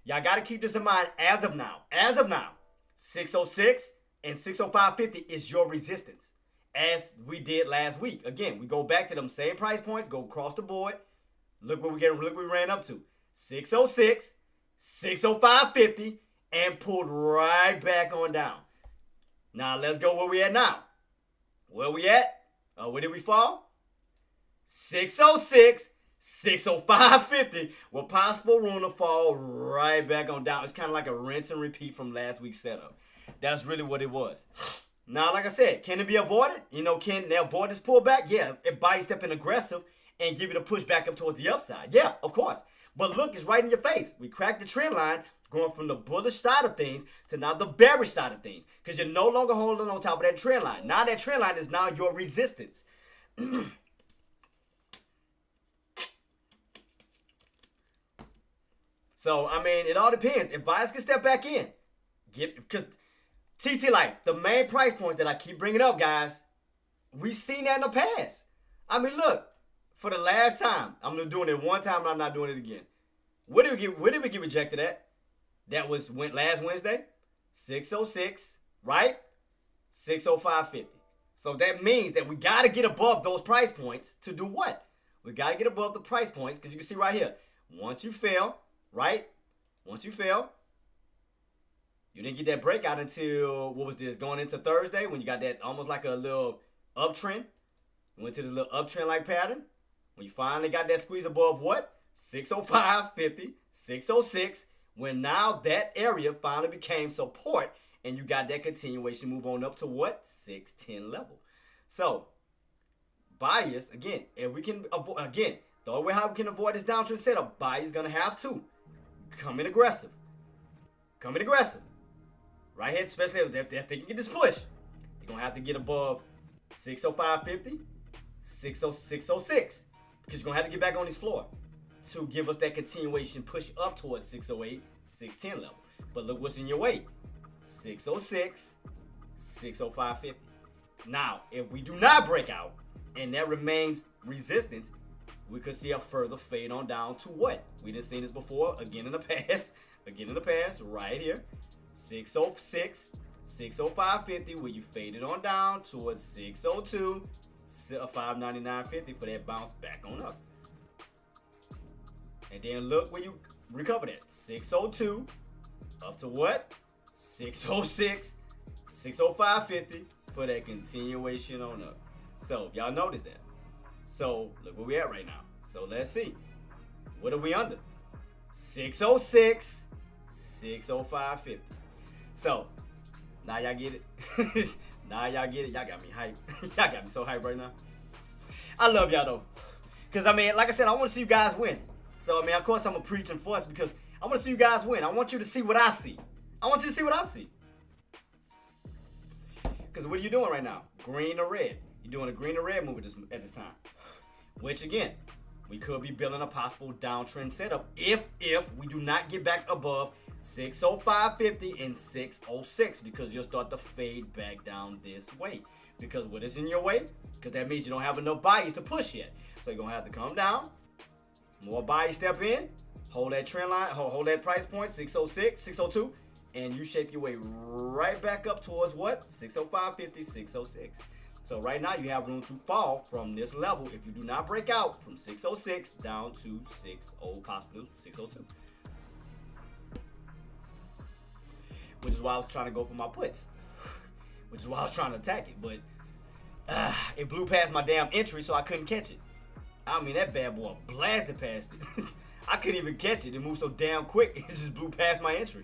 Y'all got to keep this in mind as of now. As of now, 606 and 605.50 is your resistance, as we did last week. Again, we go back to them same price points, go across the board. Look what we ran up to. 606, 605.50, and pulled right back on down. Now, let's go where we at now. Where we at? Where did we fall? 606, 605.50 with possible room to fall right back on down. It's kind of like a rinse and repeat from last week's setup. That's really what it was. Now, like I said, can it be avoided? Can they avoid this pullback? Yeah, if buyers step in aggressive and give it a push back up towards the upside. Yeah, of course. But look, it's right in your face. We cracked the trend line going from the bullish side of things to now the bearish side of things. Because you're no longer holding on top of that trend line. Now that trend line is now your resistance. So, it all depends. If buyers can step back in, because TT Life, the main price points that I keep bringing up, guys, we've seen that in the past. Look, for the last time, I'm doing it one time and I'm not doing it again. Where did we get rejected at? That went last Wednesday, 606, right? 605.50. So that means that we got to get above those price points to do what? We got to get above the price points because you can see right here, once you fail, right? Once you fail, you didn't get that breakout until, what was this, going into Thursday when you got that almost like a little uptrend. You went to this little uptrend-like pattern. When you finally got that squeeze above what? 605.50, 606, when now that area finally became support and you got that continuation move on up to what? 610 level. So, buyers, again, if we can avoid, again, the only way how we can avoid this downtrend setup, buyers going to have to come in aggressive. Come in aggressive. Right here, especially if they can get this push, they're going to have to get above 605.50, 606. because you're going to have to get back on this floor to give us that continuation push up towards 608, 610 level. But look what's in your way. 606, 605.50. Now, if we do not break out and that remains resistance, we could see a further fade on down to what? We done seen this before, again in the past, right here. 606, 605.50, where you faded on down towards 602, 599.50 for that bounce back on up. And then look where you recovered at. 602 up to what? 606, 605.50 for that continuation on up. So y'all notice that. So look where we at right now. So let's see. What are we under? 606, 605.50. So now y'all get it. Now y'all get it. Y'all got me hyped. Y'all got me so hyped right now. I love y'all though. Because I mean, like I said, I want to see you guys win. So I mean, of course I'm a preaching force because I want to see you guys win. I want you to see what I see. I want you to see what I see. Because what are you doing right now? Green or red. You're doing a green or red move at this time. Which again, we could be building a possible downtrend setup if we do not get back above 605.50 and 606, because you'll start to fade back down this way. Because what is in your way? Because that means you don't have enough buyers to push yet. So you're going to have to come down. More buyers step in. Hold that trend line. Hold that price point, 606, 602. And you shape your way right back up towards what? 605.50, 606. So right now you have room to fall from this level if you do not break out from 606 down to 60, possibly 602. Which is why I was trying to go for my puts. Which is why I was trying to attack it. But it blew past my damn entry, so I couldn't catch it. I mean, that bad boy blasted past it. I couldn't even catch it. It moved so damn quick, it just blew past my entry.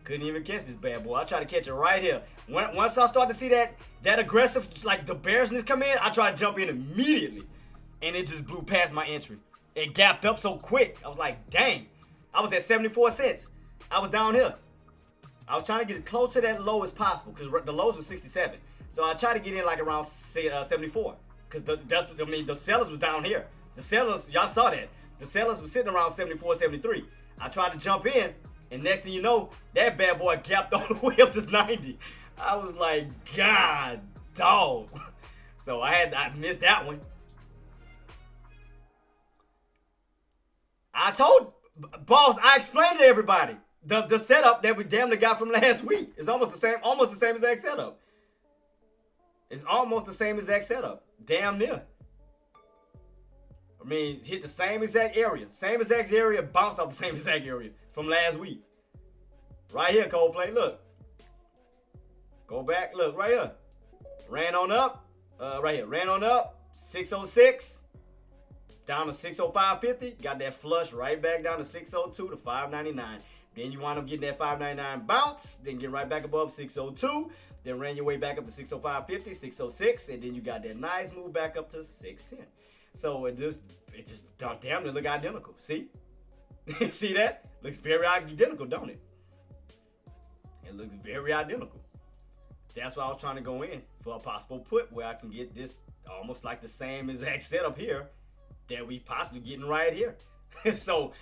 Couldn't even catch this bad boy. I tried to catch it right here. Once I start to see that aggressive, like the bearishness come in, I tried to jump in immediately. And it just blew past my entry. It gapped up so quick. I was like, dang. I was at 74 cents. I was down here. I was trying to get as close to that low as possible because the lows were 67. So I tried to get in like around 74 because the sellers was down here. The sellers, y'all saw that. The sellers was sitting around 74, 73. I tried to jump in. And next thing you know, that bad boy gapped all the way up to 90. I was like, God, dog. So I missed that one. I told boss, I explained to everybody the setup that we damn near got from last week. It's almost the same exact setup. It's almost the same exact setup. Damn near. I mean, hit the same exact area. Same exact area, bounced off the same exact area from last week. Right here, Coldplay, look. Go back, look, right here. Ran on up, right here. Ran on up, 606. Down to 605.50. Got that flush right back down to 602 to 599. Then you wind up getting that 599 bounce. Then get right back above 602. Then ran your way back up to 605.50, 606. And then you got that nice move back up to 610. So it just damn near look identical. See? See that? Looks very identical, don't it? It looks very identical. That's why I was trying to go in for a possible put where I can get this almost like the same exact setup here that we possibly getting right here. So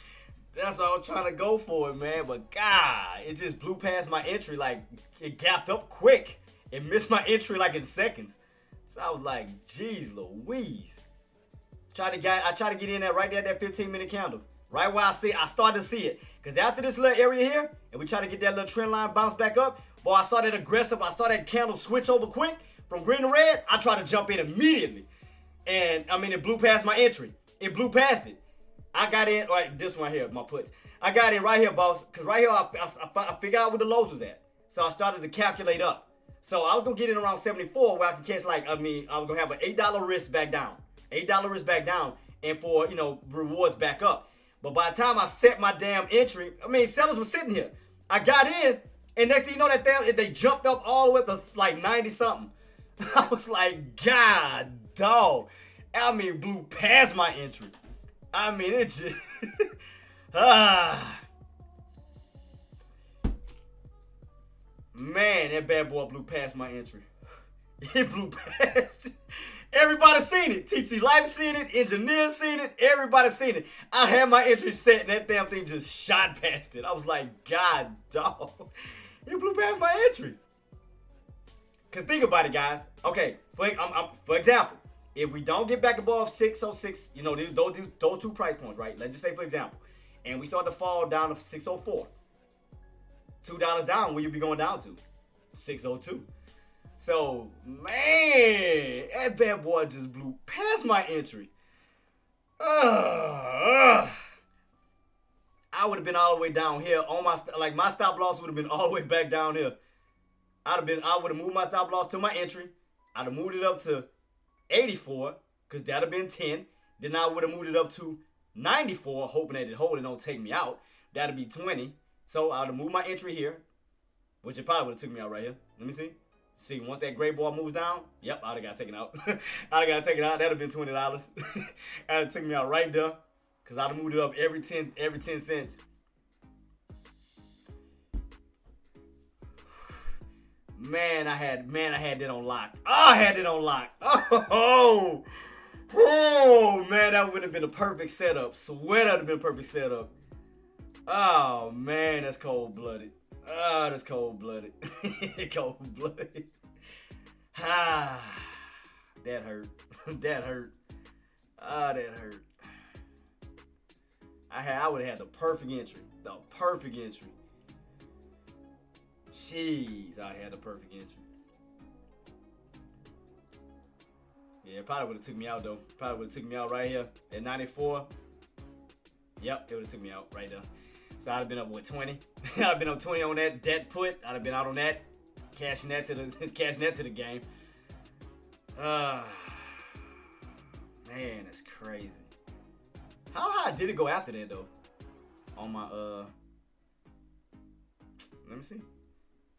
that's what I was trying to go for, man. But God, it just blew past my entry. Like it gapped up quick. It missed my entry like in seconds. So I was like, geez Louise. I try to get in there right there at that 15-minute candle. Right where I started to see it. Because after this little area here, and we try to get that little trend line bounce back up, boy, I started aggressive. I saw that candle switch over quick from green to red. I tried to jump in immediately. And, I mean, it blew past my entry. It blew past it. I got in, right, this one here, my puts. I got in right here, boss, because right here, I figured out where the lows was at. So I started to calculate up. So I was going to get in around 74 where I could catch, I was going to have an $8 risk back down. $8 risk back down and for, rewards back up. But by the time I set my damn entry, sellers were sitting here. I got in, and next thing you know, they jumped up all the way up to like 90-something. I was like, God, dog. Blew past my entry. It just... Man, that bad boy blew past my entry. It blew past. Everybody seen it. TT Life seen it. Engineer seen it. Everybody seen it. I had my entry set and that damn thing just shot past it. I was like, God, dog. You blew past my entry. Because think about it, guys. Okay, for example, if we don't get back above 606, you know, those two price points, right? Let's just say, for example, and we start to fall down to 604. $2 down, where you be going down to? 602. So, man, that bad boy just blew past my entry. I would have been all the way down here on my stop loss would have been all the way back down here. I would have moved my stop loss to my entry. I'd have moved it up to 84, because that'd have been 10. Then I would have moved it up to 94, hoping that it don't take me out. That'd be 20. So I'd have moved my entry here, which it probably would have took me out right here. Let me see. See, once that gray ball moves down, yep, I'd have got taken out. I'd have got taken out. That'd have been $20. That'd have taken me out right there, because I'd have moved it up every 10 cents. Man, I had that on lock. Oh, I had it on lock. Oh, man, that would have been a perfect setup. Swear that would have been a perfect setup. Oh, man, that's cold-blooded. Oh, that's cold-blooded. Cold-blooded. Ah, that hurt. That hurt. Ah, that hurt. I would have had the perfect entry. The perfect entry. Jeez, I had the perfect entry. Yeah, it probably would have took me out, though. Probably would have took me out right here at 94. Yep, it would have took me out right there. So I'd have been up with 20. I'd have been up 20 on that put. I'd have been out on that, cashing that to the game. Man, that's crazy. How high did it go after that though? On my let me see.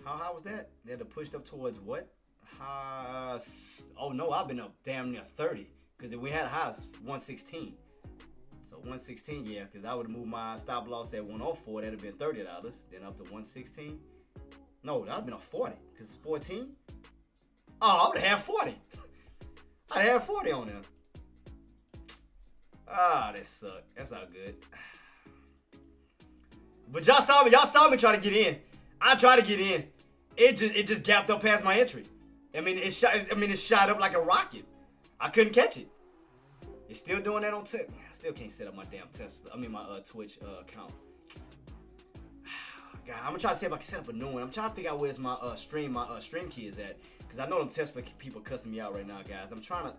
How high was that? They had to push up towards what? Oh no, I've been up damn near 30, because we had a high 116. So 116, yeah, because I would have moved my stop loss at 104. That'd have been $30. Then up to 116. No, that'd have been a 40, because it's 14. Oh, I would have had 40. I'd have 40 on there. Ah, that sucked. That's all good. But y'all saw me try to get in. I tried to get in. It just gapped up past my entry. It shot up like a rocket. I couldn't catch it. It's still doing that on Twitch. I still can't set up my damn my Twitch account. God, I'm gonna try to see if I can set up a new one. I'm trying to figure out where's my stream key is at, because I know them Tesla people cussing me out right now, guys. I'm trying to.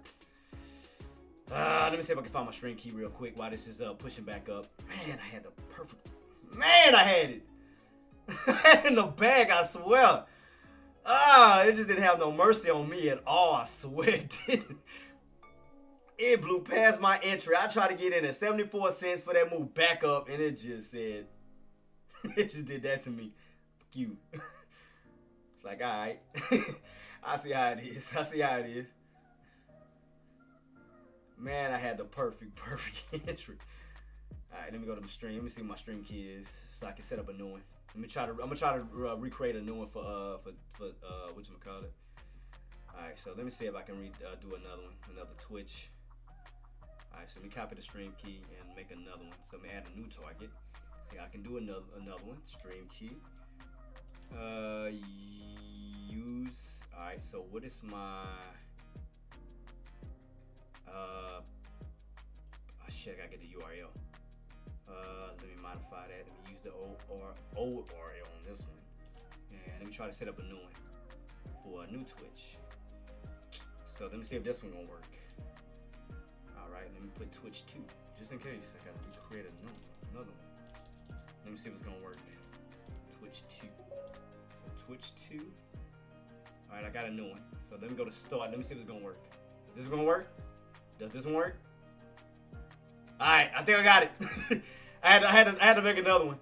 Let me see if I can find my stream key real quick while this is pushing back up. Man, I had the perfect. Man, I had it. I had it in the bag, I swear. It just didn't have no mercy on me at all. I swear it didn't. It blew past my entry. I tried to get in at 74 cents for that move back up, and it just said, it just did that to me. Fuck you. It's like, all right. I see how it is. Man, I had the perfect entry. All right, let me go to the stream. Let me see what my stream key is, so I can set up a new one. I'm gonna try to recreate a new one for whatchamacallit. All right, so let me see if I can do another one, another Twitch. All right, so let me copy the stream key and make another one. So I'm gonna add a new target. See, I can do another one. Stream key. Use. All right, so what is my? Shit, I gotta get the URL. Let me modify that. Let me use the old URL on this one. And let me try to set up a new one for a new Twitch. So let me see if this one gonna work. Alright, let me put Twitch 2. Just in case, I gotta recreate another one. Let me see if it's gonna work. Twitch 2. So Twitch 2. Alright, I got a new one. So let me go to start. Let me see if it's gonna work. Is this gonna work? Does this one work? Alright, I think I got it. I had to make another one.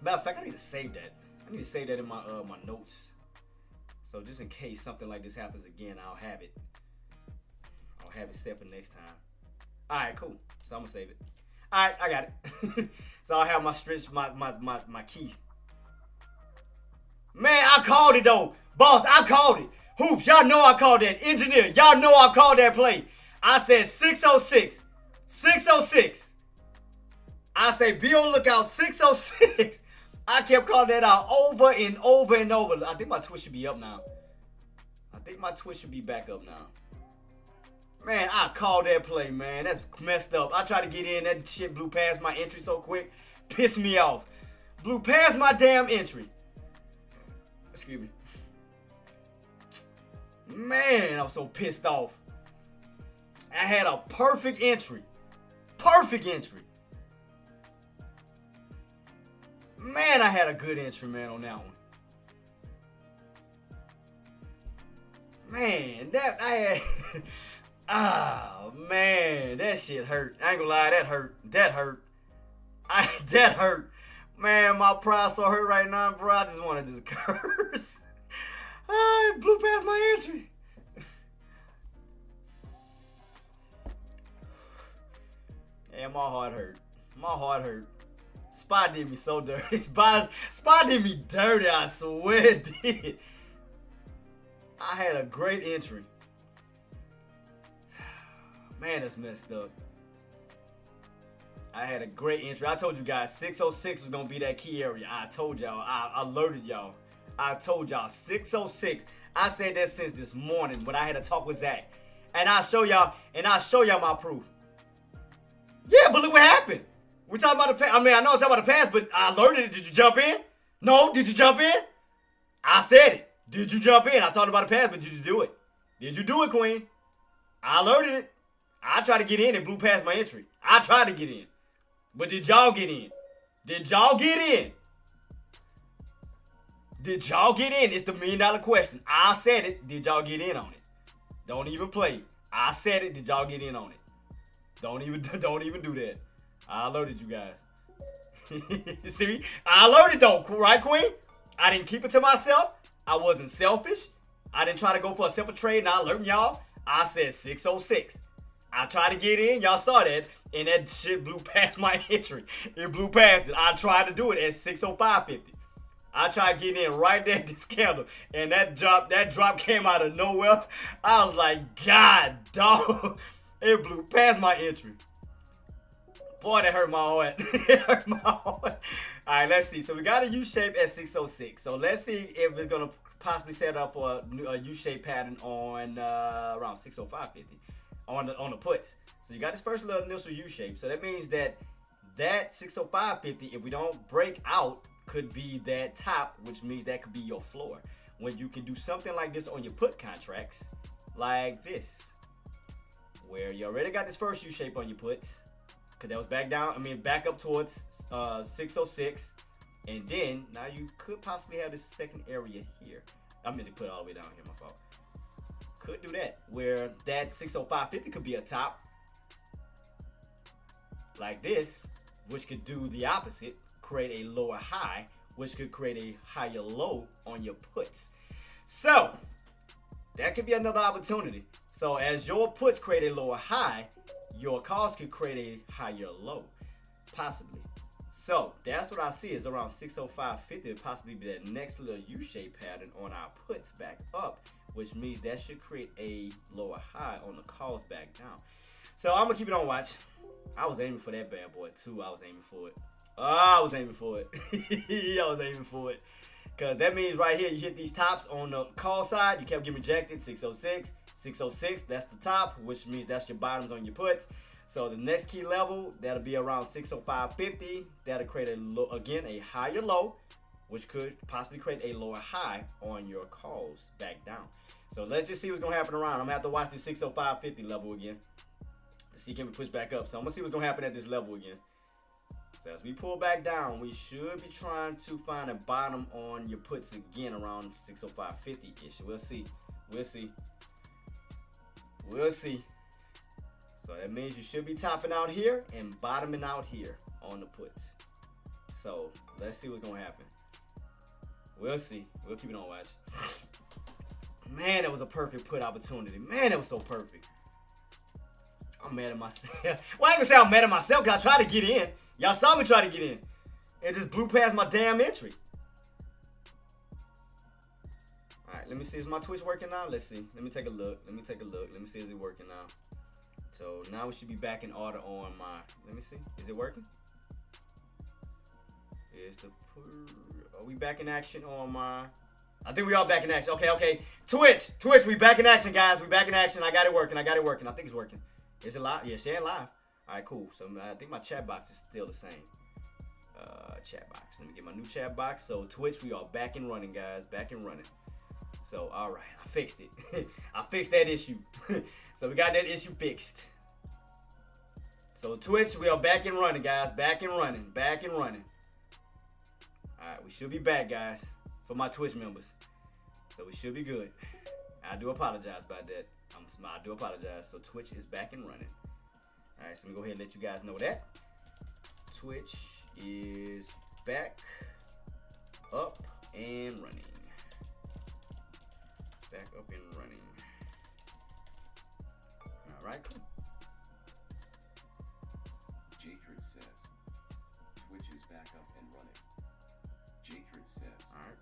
Matter of fact, I need to save that. I need to save that in my my notes. So just in case something like this happens again, I'll have it. I'll have it set for next time. Alright, cool. So I'm gonna save it. Alright, I got it. So I'll have my key. Man, I called it though. Boss, I called it. Hoops, y'all know I called that. Engineer, y'all know I called that play. I said 606. 606. I say be on the lookout, 606. I kept calling that out over and over and over. I think my Twitch should be up now. I think my Twitch should be back up now. Man, I called that play, man. That's messed up. I tried to get in. That shit blew past my entry so quick. Pissed me off. Blew past my damn entry. Excuse me. Man, I was so pissed off. I had a perfect entry. Perfect entry. Man, I had a good entry, man, on that one. Man, that I had... Ah, man, that shit hurt. I ain't gonna lie, that hurt. That hurt. That hurt. Man, my pride so hurt right now, bro. I just want to just curse. It blew past my entry. And my heart hurt. My heart hurt. Spot did me so dirty. Spot did me dirty, I swear it did. I had a great entry. Man, that's messed up. I had a great entry. I told you guys 606 was going to be that key area. I told y'all. I alerted y'all. I told y'all 606. I said that since this morning when I had a talk with Zach. And I'll show y'all my proof. Yeah, but look what happened. We're talking about the past. I mean, I know I'm talking about the past, but I alerted it. Did you jump in? No, did you jump in? I said it. Did you jump in? I talked about the past, but did you do it? Did you do it, Queen? I alerted it. I tried to get in and blew past my entry. I tried to get in. But did y'all get in? Did y'all get in? Did y'all get in? It's the $1 million question. I said it. Did y'all get in on it? Don't even play. I said it. Did y'all get in on it? Don't even do that. I alerted you guys. See? I alerted though, right, Queen? I didn't keep it to myself. I wasn't selfish. I didn't try to go for a simple trade and I alerting y'all. I said 606. I tried to get in. Y'all saw that. And that shit blew past my entry. It blew past it. I tried to do it at 605.50. I tried getting in right there at this candle. And that drop came out of nowhere. I was like, God, dog. It blew past my entry. Boy, that hurt my heart. It hurt my heart. All right, let's see. So we got a U-shape at 606. So let's see if it's going to possibly set up for a U-shape pattern on around 605.50 on the puts. So you got this first little initial U-shape. So that means that 605.50, if we don't break out, could be that top, which means that could be your floor. When you can do something like this on your put contracts, like this, where you already got this first U-shape on your puts, because that was back up towards 606, and then now you could possibly have this second area here. I'm going to put it all the way down here, my fault. Could do that, where that 605.50 could be a top, like this, which could do the opposite, create a lower high, which could create a higher low on your puts. So that could be another opportunity. So as your puts create a lower high, your calls could create a higher low, possibly. So that's what I see is around 605.50, possibly be that next little U-shape pattern on our puts back up, which means that should create a lower high on the calls back down. So I'm gonna keep it on watch. I was aiming for that bad boy too. I was aiming for it. I was aiming for it. I was aiming for it. Because that means right here, you hit these tops on the call side. You kept getting rejected. 606. 606, that's the top, which means that's your bottoms on your puts. So the next key level, that'll be around 605.50. That'll create a higher low, which could possibly create a lower high on your calls back down. So let's just see what's going to happen around. I'm going to have to watch the 605.50 level again to see can we push back up. So I'm going to see what's going to happen at this level again. So as we pull back down, we should be trying to find a bottom on your puts again around 605.50-ish. We'll see. We'll see. We'll see. So that means you should be topping out here and bottoming out here on the puts. So let's see what's going to happen. We'll see. We'll keep it on watch. Man, that was a perfect put opportunity. Man, that was so perfect. I'm mad at myself. Well, I ain't gonna say I'm mad at myself because I tried to get in. Y'all saw me try to get in. It just blew past my damn entry. Alright, right, let me see. Is my Twitch working now? Let's see. Let me take a look. Let me see, is it working now? So now we should be back in order on my. Let me see. Is it working? Are we back in action on my? I think we are back in action. Okay. Twitch, we back in action, guys. We back in action. I got it working. I think it's working. Is it live? Yeah, share live. All right, cool. So I think my chat box is still the same. Chat box. Let me get my new chat box. So Twitch, we are back and running, guys. Back and running. So all right, I fixed it. I fixed that issue. So we got that issue fixed. So Twitch, we are back and running, guys. Back and running. All right, we should be back, guys, for my Twitch members. So we should be good. I do apologize about that. I do apologize. So Twitch is back and running. All right, so let me go ahead and let you guys know that. Twitch is back up and running. Back up and running. All right, cool. JTraedz says Twitch is back up and running. JTraedz says all right.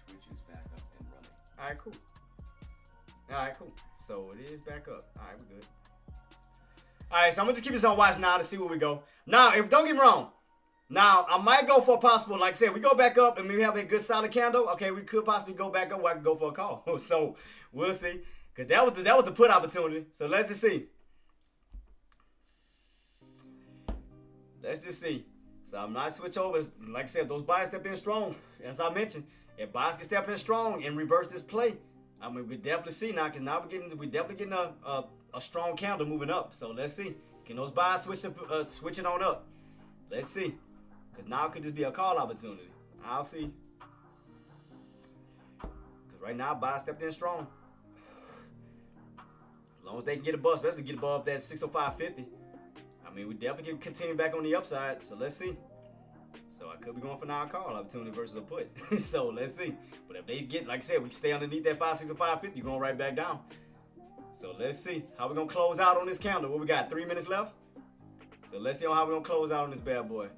Twitch is back up and running. All right, cool. So it is back up. All right, we're good. All right, so I'm gonna just keep this on watch now to see where we go. Now, don't get me wrong. Now, I might go for a possible, like I said, we go back up and we have a good solid candle. Okay, we could possibly go back up where I can go for a call. So we'll see. Because that was the put opportunity. So let's just see. So I'm not switch over. Like I said, if those buyers step in strong, as I mentioned, if buyers can step in strong and reverse this play, I mean, we definitely see now, because now we definitely getting a strong candle moving up. So let's see. Can those buyers switch it on up? Let's see. Because now it could just be a call opportunity. I'll see. Because right now, buyers stepped in strong. As long as they can get above, especially get above that 605.50. I mean, we definitely can continue back on the upside. So let's see. So I could be going for now a call opportunity versus a put. So let's see. But if they get, like I said, we stay underneath that 565.50, going right back down. So let's see how we're going to close out on this candle. What we got, 3 minutes left? So let's see how we're going to close out on this bad boy.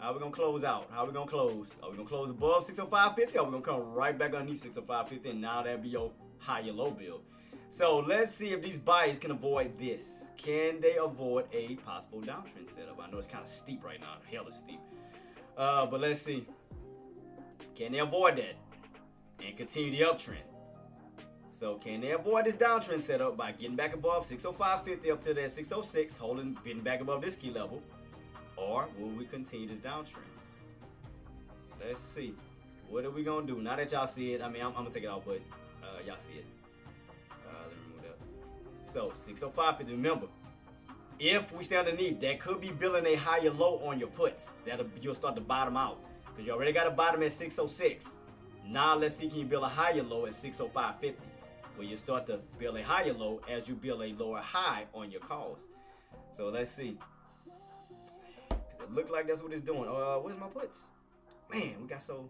How we going to close out? How we going to close? Are we going to close above 605.50 or are we going to come right back underneath 605.50 and now that'll be your higher low build? So let's see if these buyers can avoid this. Can they avoid a possible downtrend setup? I know it's kind of steep right now. Hella steep. But let's see. Can they avoid that and continue the uptrend? So can they avoid this downtrend setup by getting back above 605.50 up to that 606, getting back above this key level? Or will we continue this downtrend? Let's see. What are we going to do? Now that y'all see it, I mean, I'm going to take it out, but y'all see it. Let me move it up. So 605.50, remember, if we stay underneath, that could be building a higher low on your puts. You'll start to bottom out because you already got a bottom at 606. Now let's see, can you build a higher low at 605.50, where you start to build a higher low as you build a lower high on your calls. So let's see. Because it looked like that's what it's doing. Where's my puts? Man, we got so...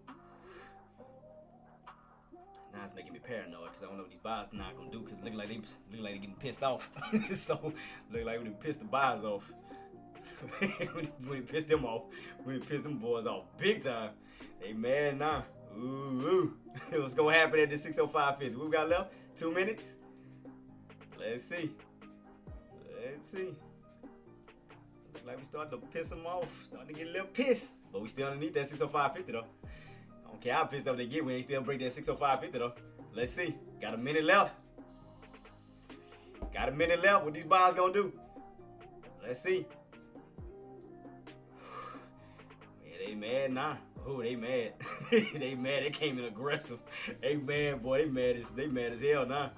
Now it's making me paranoid because I don't know what these buyers not going to do, because it look like they getting pissed off. So look like we done pissed the buyers off. we pissed them off. We pissed them boys off big time. They mad now. Ooh. What's going to happen at the 605.50? What we got left? 2 minutes? Let's see. Look like we starting to piss them off. Starting to get a little pissed. But we still underneath that 605.50 though. I don't care how pissed off they get, we ain't still break that 605.50 though. Let's see. Got a minute left. What these buyers gonna do? Let's see. Yeah, they mad now. Oh, they mad. They mad. They came in aggressive. They mad, boy. They mad as hell now.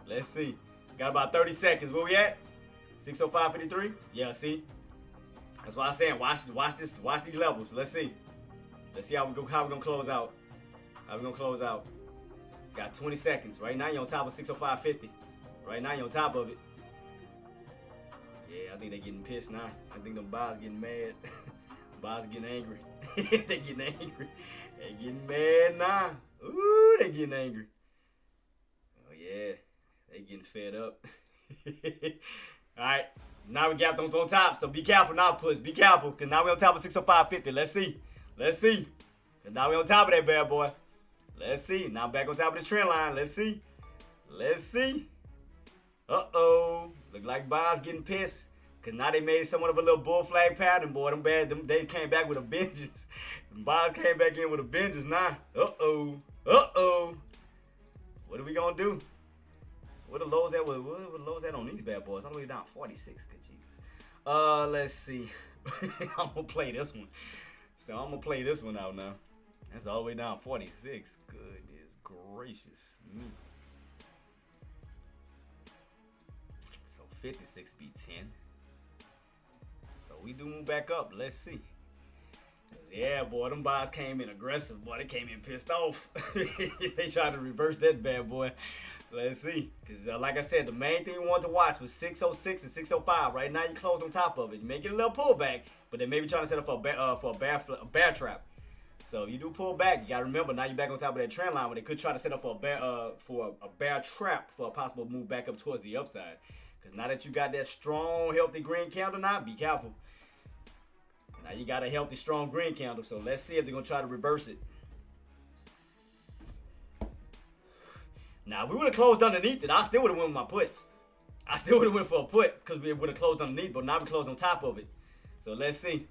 Let's see. Got about 30 seconds. Where we at? 605.53? Yeah, see? That's what I'm saying. Watch these levels. Let's see. Let's see how we're gonna close out. Got 20 seconds. Right now you're on top of 605.50. Right now you're on top of it. Yeah, I think they're getting pissed now. I think them buyers getting mad. Buyers getting angry. They getting angry. They getting mad now. Ooh, they getting angry. Oh yeah, they getting fed up. All right, now we got them on top. So be careful now, push. Be careful, cause now we on top of 605.50. Let's see. Cause now we on top of that bad boy. Let's see. Now back on top of the trend line. Let's see. Let's see. Uh-oh. Look like buyers getting pissed. Because now they made somewhat of a little bull flag pattern, boy. They came back with a vengeance. Buyers came back in with a vengeance now. Uh-oh. Uh-oh. What are we going to do? What are the lows at? What are the lows at on these bad boys? All the way down 46. Good Jesus. Let's see. I'm going to play this one. So I'm going to play this one out now. That's all the way down 46. Goodness gracious me. So 56 be 10. So we do move back up. Let's see. Yeah, boy, them buyers came in aggressive. Boy, they came in pissed off. They tried to reverse that bad boy. Let's see. Because like I said, the main thing we want to watch was 606 and 605. Right now, you closed on top of it. You may get a little pullback, but they may be trying to set up for a bear trap. So if you do pull back, you got to remember, now you're back on top of that trend line where they could try to set up for a bear trap for a possible move back up towards the upside. Because now that you got that strong, healthy green candle now, be careful. Now you got a healthy, strong green candle. So let's see if they're going to try to reverse it. Now, if we would have closed underneath it, I still would have went with my puts. I still would have went for a put because we would have closed underneath, but now we closed on top of it. So let's see.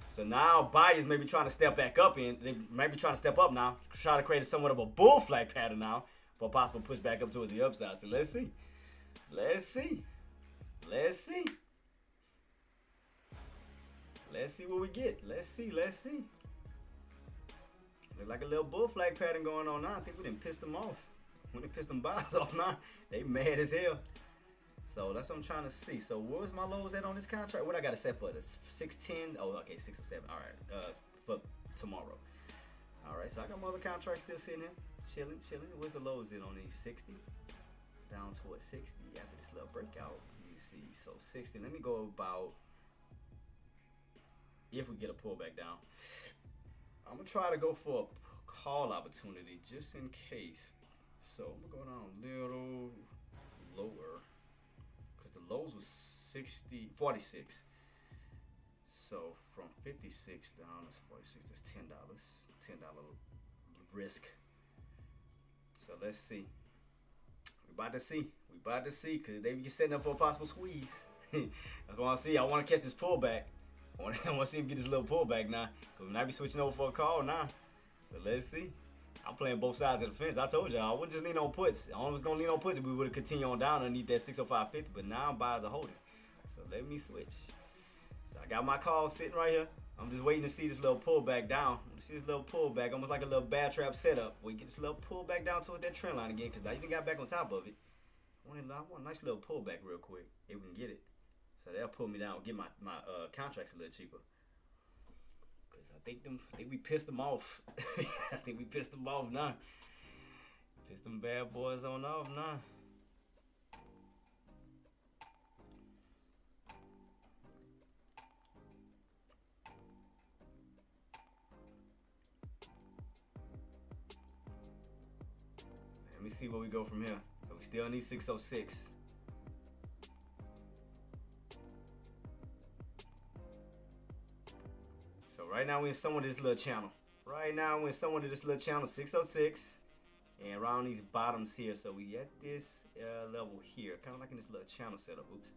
So now buyers may be trying to step back up in. They may be trying to step up now. Try to create somewhat of a bull flag pattern now for a possible push back up towards the upside. So let's see. Let's see. Let's see. Let's see what we get. Let's see. Let's see. Look like a little bull flag pattern going on now. I think we done pissed them off. We done pissed them buyers off now. They mad as hell. So that's what I'm trying to see. So where's my lows at on this contract? What I got to set for this? 610. Oh, okay, 607. All right. For tomorrow. All right. So I got my other contracts still sitting here, chilling. Where's the lows in on these? 60. Down towards 60 after this little breakout. Let me see. So 60. Let me go about. If we get a pullback down, I'm gonna try to go for a call opportunity just in case. So I'm gonna go down a little lower. The lows was 46. So from 56 down to 46, that's $10. $10 risk. So let's see. We about to see because they be setting up for a possible squeeze. That's what I see. I want to catch this pullback. I want to see him get this little pullback now. Because we might be switching over for a call now. So let's see. I'm playing both sides of the fence. I told y'all I wouldn't just lean on puts. I was going to lean on puts if we would have continued on down underneath that 605.50. But now I'm buyers are holding. So let me switch. So I got my call sitting right here. I'm just waiting to see this little pullback down. See this little pullback, almost like a little bear trap setup. We get this little pullback down towards that trend line again. Because now you done got back on top of it. I want a nice little pullback real quick if we can get it. So they'll pull me down, get my contracts a little cheaper. Cause I think we pissed them off. I think we pissed them off now. Pissed them bad boys on off now. Let me see where we go from here. So we still need 606. So right now we're in somewhat of this little channel. 606. And around these bottoms here. So we at this level here. Kind of like in this little channel setup. Oops.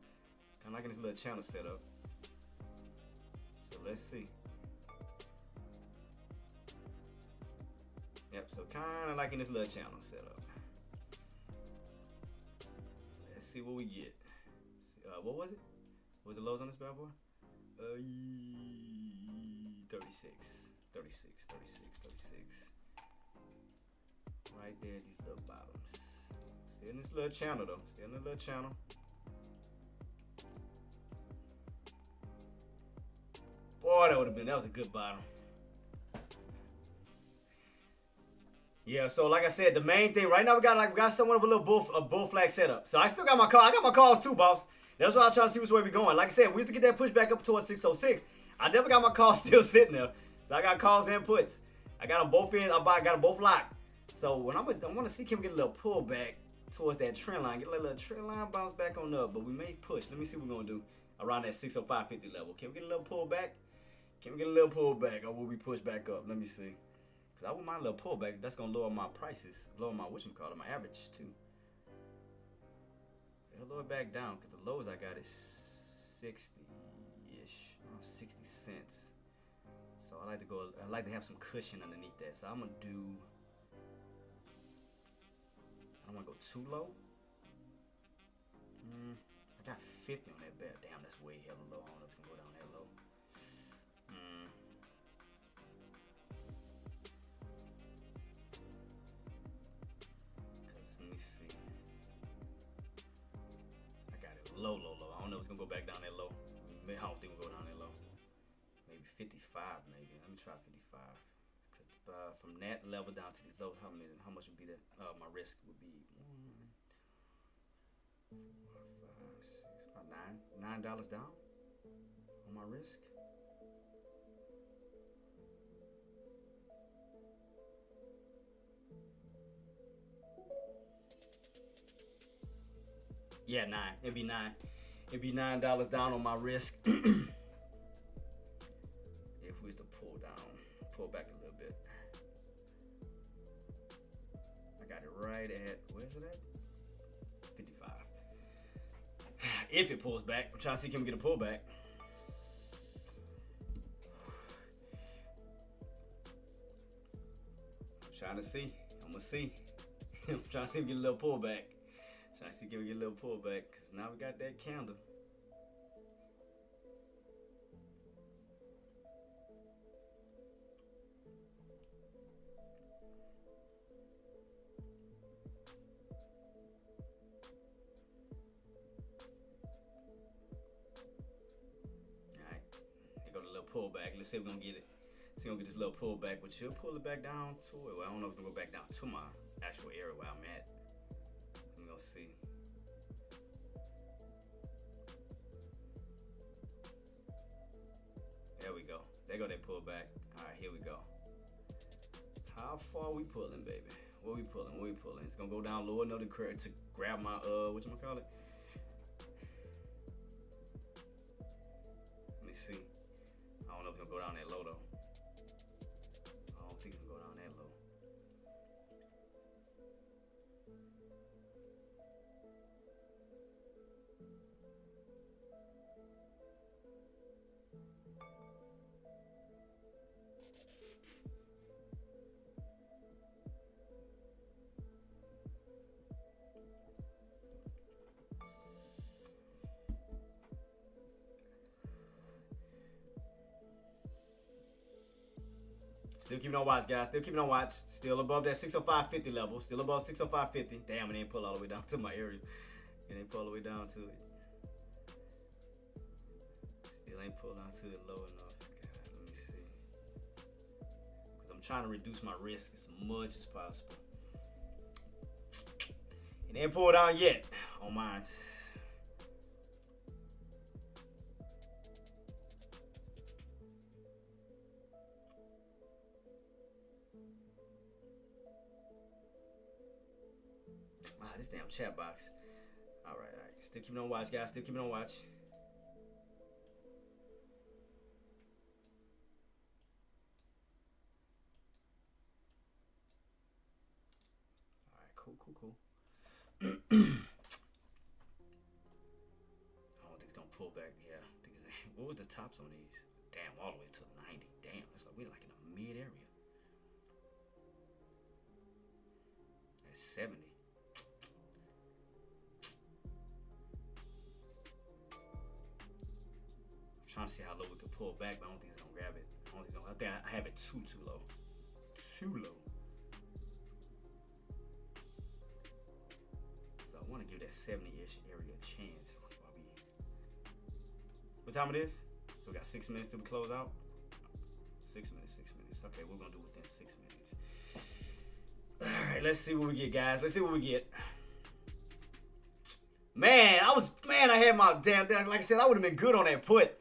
Kind of like in this little channel setup. So let's see. Yep, so kind of like in this little channel setup. Let's see what we get. What was it? What was the lows on this bad boy? 36. Right there, these little bottoms. Still in this little channel though. Still in the little channel. Boy, that was a good bottom. Yeah, so like I said, the main thing right now we got somewhat of a bull flag setup. So I still got my call. I got my calls too, boss. That's why I'm trying to see which way we going. Like I said, we used to get that push back up towards 606. I definitely got my calls still sitting there. So I got calls and puts. I got them both in. I got them both locked. So when I want to see him get a little pullback towards that trend line. Get a little trend line bounce back on up. But we may push. Let me see what we're going to do around that 605.50 level. Can we get a little pullback? Or will we push back up? Let me see. Cause I wouldn't mind a little pullback. That's gonna lower my prices, lower my whatchamacallit, my average too. It'll lower back down because the lowest I got is 60-ish, 60 cents. So I like to have some cushion underneath that. So I'm gonna do. I don't want to go too low. I got 50 on that bet. Damn, that's way hella low. I don't know if it's gonna go down that low. Cause let me see. I got it low. I don't know if it's gonna go back down that low. I don't think we'll go down that low. Maybe 55, maybe. Let me try 55. Cause from that level down to these lows, how much would be that? My risk would be $4, 5, 6, about $9 down on my risk. Yeah, 9. It'd be 9. It'd be $9 down on my risk. If we was to pull back a little bit. I got it right at, where's it at? 55. If it pulls back, I'm trying to see can we get a pullback. I'm trying to see. I'm gonna see. I'm trying to see if we get a little pullback. Trying to see can we get a little pullback, because now we got that candle. Alright, here go the little pullback. Let's see if we're gonna get it. See if we're gonna get this little pullback, but she'll pull it back down to it. Well, I don't know if it's gonna go back down to my actual area where I'm at. We'll see. There we go. There go that pullback. All right, here we go. How far we pulling, baby? What we pulling? What we pulling? It's gonna go down low enough to grab my whatchamacallit? Let me see. I don't know if it's gonna go down that low though. I don't think it's gonna go down that low. Still keeping on watch, guys. Still keeping on watch. Still above that 605.50 level. Still above 605.50. Damn, it ain't pull all the way down to my area. It ain't pull all the way down to it. Still ain't pull down to it low enough. God, let me see. Because I'm trying to reduce my risk as much as possible. It ain't pulled down yet on mine. This damn chat box. All right. Still keeping on watch, guys. Still keeping on watch. All right, cool. I don't think it's gonna pull back. Yeah, I think it's, what was the tops on these? Damn, all the way to 90. Damn, it's like we're like in a mid area. That's 70. Trying to see how low we can pull back, but I don't think it's gonna grab it. I think I have it too low. Too low. So I want to give that 70-ish area a chance. What time it is? So we got 6 minutes till we close out. 6 minutes. Okay, we're gonna do within 6 minutes. All right, let's see what we get, guys. Let's see what we get. Man, I had my damn, like I said, I would have been good on that put.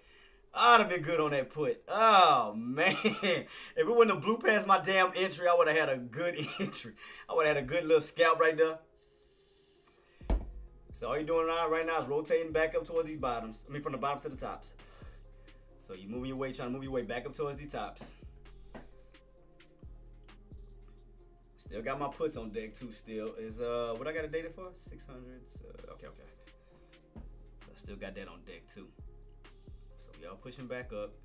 I'd have been good on that put. Oh, man. If it wouldn't have blew past my damn entry, I would have had a good entry. I would have had a good little scalp right there. So all you're doing right now is rotating back up towards these bottoms. I mean, from the bottom to the tops. So you're moving your way, trying to move your way back up towards these tops. Still got my puts on deck too. Still is what I got it dated for 600s. Okay. So I still got that on deck too. So y'all pushing back up.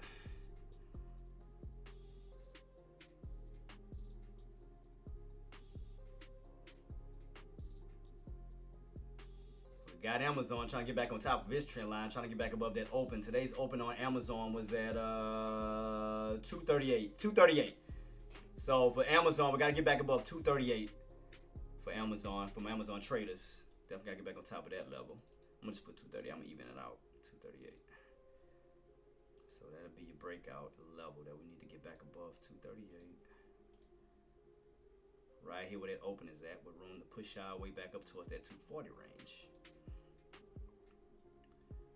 We got Amazon trying to get back on top of this trend line, trying to get back above that open. Today's open on Amazon was at 238. So for Amazon, we got to get back above 238 for Amazon, from Amazon traders. Definitely got to get back on top of that level. I'm going to just put 230. I'm going to even it out. 238. So that'll be your breakout level that we need to get back above 238. Right here where that open is at, with room to push our way back up towards that 240 range.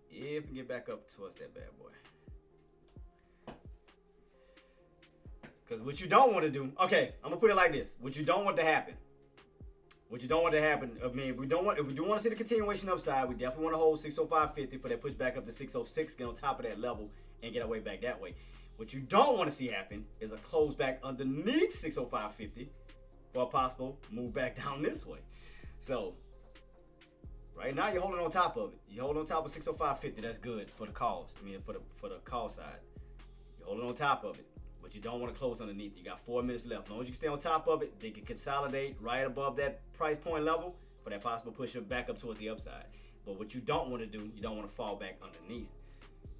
If we get back up towards that bad boy. Because what you don't want to do, okay, I'm gonna put it like this. What you don't want to happen. I mean, if we do want to see the continuation upside, we definitely want to hold 605.50 for that push back up to 606, get on top of that level and get our way back that way. What you don't want to see happen is a close back underneath 605.50 for a possible move back down this way. So right now you're holding on top of it. You're holding on top of 605.50. That's good for the calls. I mean, for the call side, you're holding on top of it. But you don't want to close underneath. You got 4 minutes left. As long as you stay on top of it, they can consolidate right above that price point level for that possible push back up towards the upside. But what you don't want to do, you don't want to fall back underneath.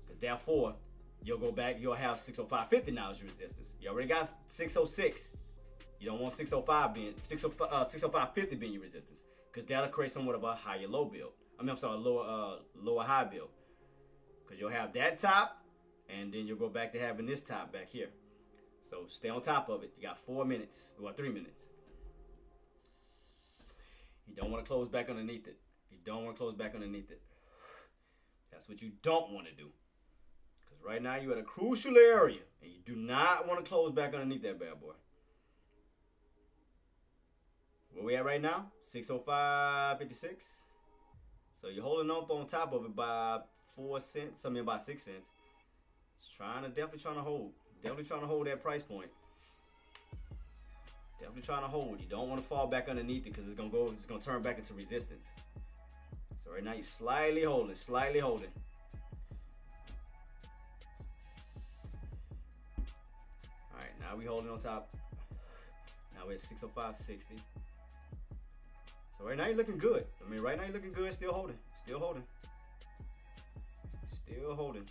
Because therefore, you'll go back, you'll have 605.50 now as your resistance. You already got 606. You don't want 605.50 being your resistance. Because that'll create somewhat of a higher low build. Lower high build. Because you'll have that top, and then you'll go back to having this top back here. So stay on top of it. You got 4 minutes, or 3 minutes. You don't want to close back underneath it. That's what you don't want to do. Because right now you're at a crucial area, and you do not want to close back underneath that bad boy. Where we at right now? 605.56. So you're holding up on top of it by 4 cents. I mean by 6 cents. Definitely trying to hold. Definitely trying to hold that price point. Definitely trying to hold. You don't want to fall back underneath it because it's gonna turn back into resistance. So right now you're slightly holding. Alright, now we holding on top. Now we're at 605.60. So right now you're looking good. Still holding.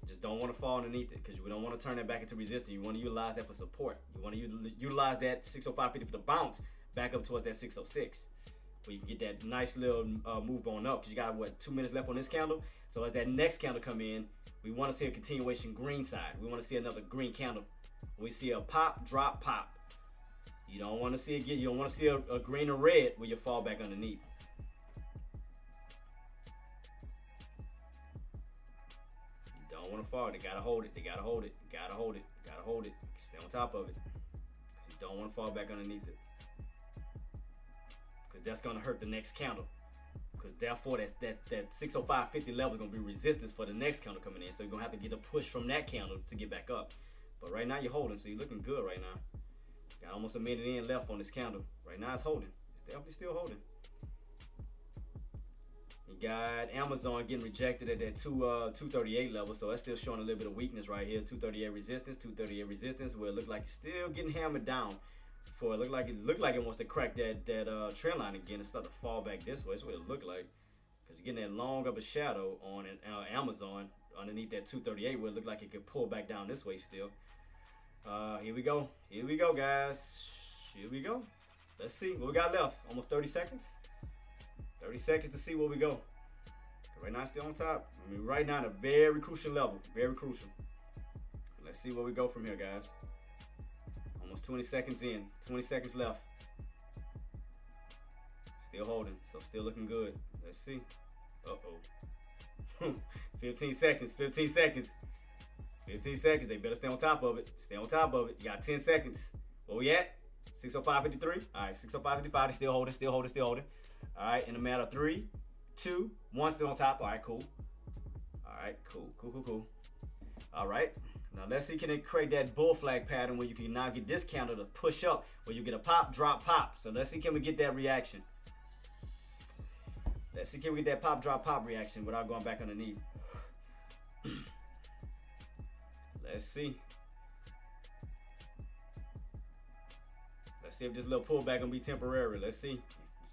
Just don't want to fall underneath it because we don't want to turn that back into resistance. You want to utilize that for support. You want to utilize that 605.50 for the bounce back up towards that 606. Where you can get that nice little move on up because you got, 2 minutes left on this candle. So as that next candle come in, we want to see a continuation green side. We want to see another green candle. We see a pop, drop, pop. You don't want to see it you don't want to see a green or red where you fall back underneath. Want to fall, they gotta hold it. Stay on top of it. You don't want to fall back underneath it, because that's gonna hurt the next candle. Because therefore, that 605.50 level is gonna be resistance for the next candle coming in. So you're gonna have to get a push from that candle to get back up. But right now you're holding, so you're looking good right now. Got almost a minute in left on this candle. Right now it's holding. It's definitely still holding. You got Amazon getting rejected at that 238 level, so that's still showing a little bit of weakness right here. 238 resistance, where it looked like it's still getting hammered down. Before it looked like it wants to crack that trend line again and start to fall back this way. That's what it looked like, because you're getting that long of a shadow on Amazon underneath that 238, where it looked like it could pull back down this way still. Here we go, guys. Here we go. Let's see what we got left. Almost 30 seconds. 30 seconds to see where we go. Right now, still on top. I mean, right now at a very crucial level. Very crucial. Let's see where we go from here, guys. Almost 20 seconds in. 20 seconds left. Still holding. So still looking good. Let's see. Uh-oh. 15 seconds. 15 seconds. 15 seconds. They better stay on top of it. Stay on top of it. You got 10 seconds. Where we at? 605.53. All right, 605.55. They still holding. Still holding. Still holding. All right, in a matter of 3, 2, 1, still on top. All right, cool. All right, cool. All right, Now let's see, can it create that bull flag pattern where you can now get this counter to push up, where you get a pop, drop, pop. So let's see, can we get that reaction? Let's see, can we get that pop, drop, pop reaction without going back underneath? Let's see. Let's see if this little pullback gonna be temporary. Let's see.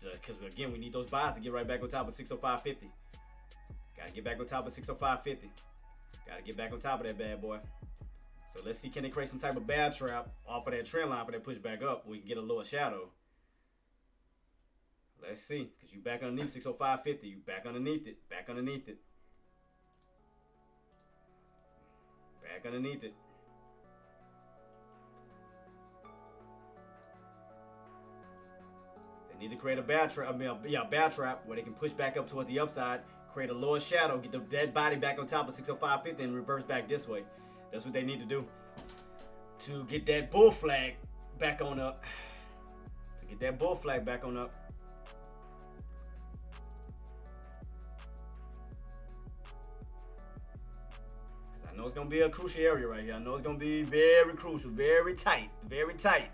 Because again, we need those buys to get right back on top of 605.50. Gotta get back on top of 605.50. Gotta get back on top of that bad boy. So let's see, can it create some type of bad trap off of that trend line for that push back up? We can get a little shadow. Let's see, because you back underneath 605.50. You back underneath it. Back underneath it. Back underneath it. They need to create a bad trap. Bad trap where they can push back up towards the upside, create a lower shadow, get the dead body back on top of 605.50 and reverse back this way. That's what they need to do to get that bull flag back on up. To get that bull flag back on up. Because I know it's going to be a crucial area right here. I know it's going to be very crucial, very tight, very tight.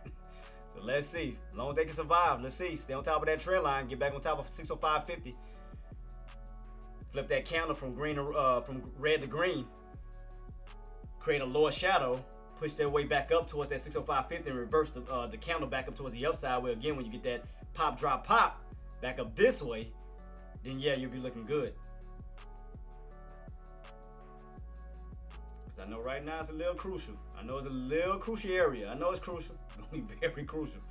So let's see. As long as they can survive, let's see. Stay on top of that trend line, get back on top of 605.50. Flip that counter from red to green. Create a lower shadow, push their way back up towards that 605.50 and reverse the counter back up towards the upside. Where again, when you get that pop, drop, pop back up this way, then yeah, you'll be looking good. Because I know right now it's a little crucial. I know it's a little crucial area. I know it's crucial. It's going to be very crucial.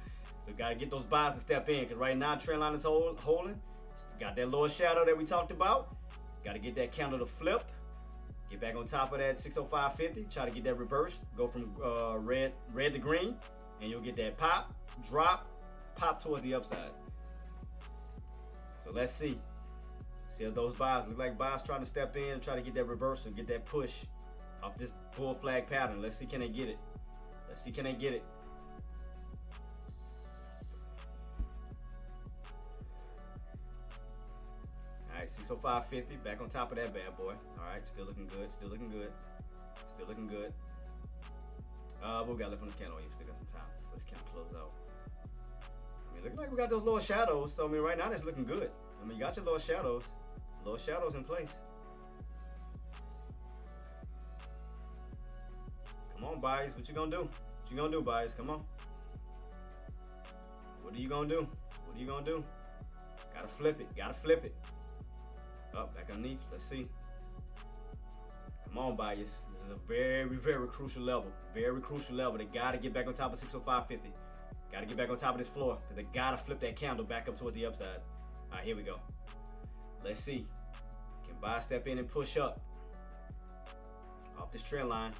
So got to get those buys to step in. Because right now, trend line is holding. Got that lower shadow that we talked about. Got to get that counter to flip. Get back on top of that 605.50. Try to get that reversed. Go from red to green. And you'll get that pop, drop, pop towards the upside. So let's see. See if those buys look like buys trying to step in and try to get that reversal, get that push off this bull flag pattern. Let's see, can they get it? Let's see, can they get it? Alright, 605.50, back on top of that bad boy. Alright, still looking good, still looking good. Still looking good. What we got left on this candle? We still got some time before this candle close out. I mean, looking like we got those lower shadows. So I mean, right now it's looking good. I mean, you got your lower shadows in place. Come on, buyers, what you gonna do? What you gonna do, buyers? Come on. What are you gonna do? What are you gonna do? Gotta flip it. Gotta flip it. Up, back underneath. Let's see. Come on, buyers. This is a very, very crucial level. Very crucial level. They gotta get back on top of 605.50. Gotta get back on top of this floor because they gotta flip that candle back up towards the upside. All right, here we go. Let's see. Can buy step in and push up off this trend line.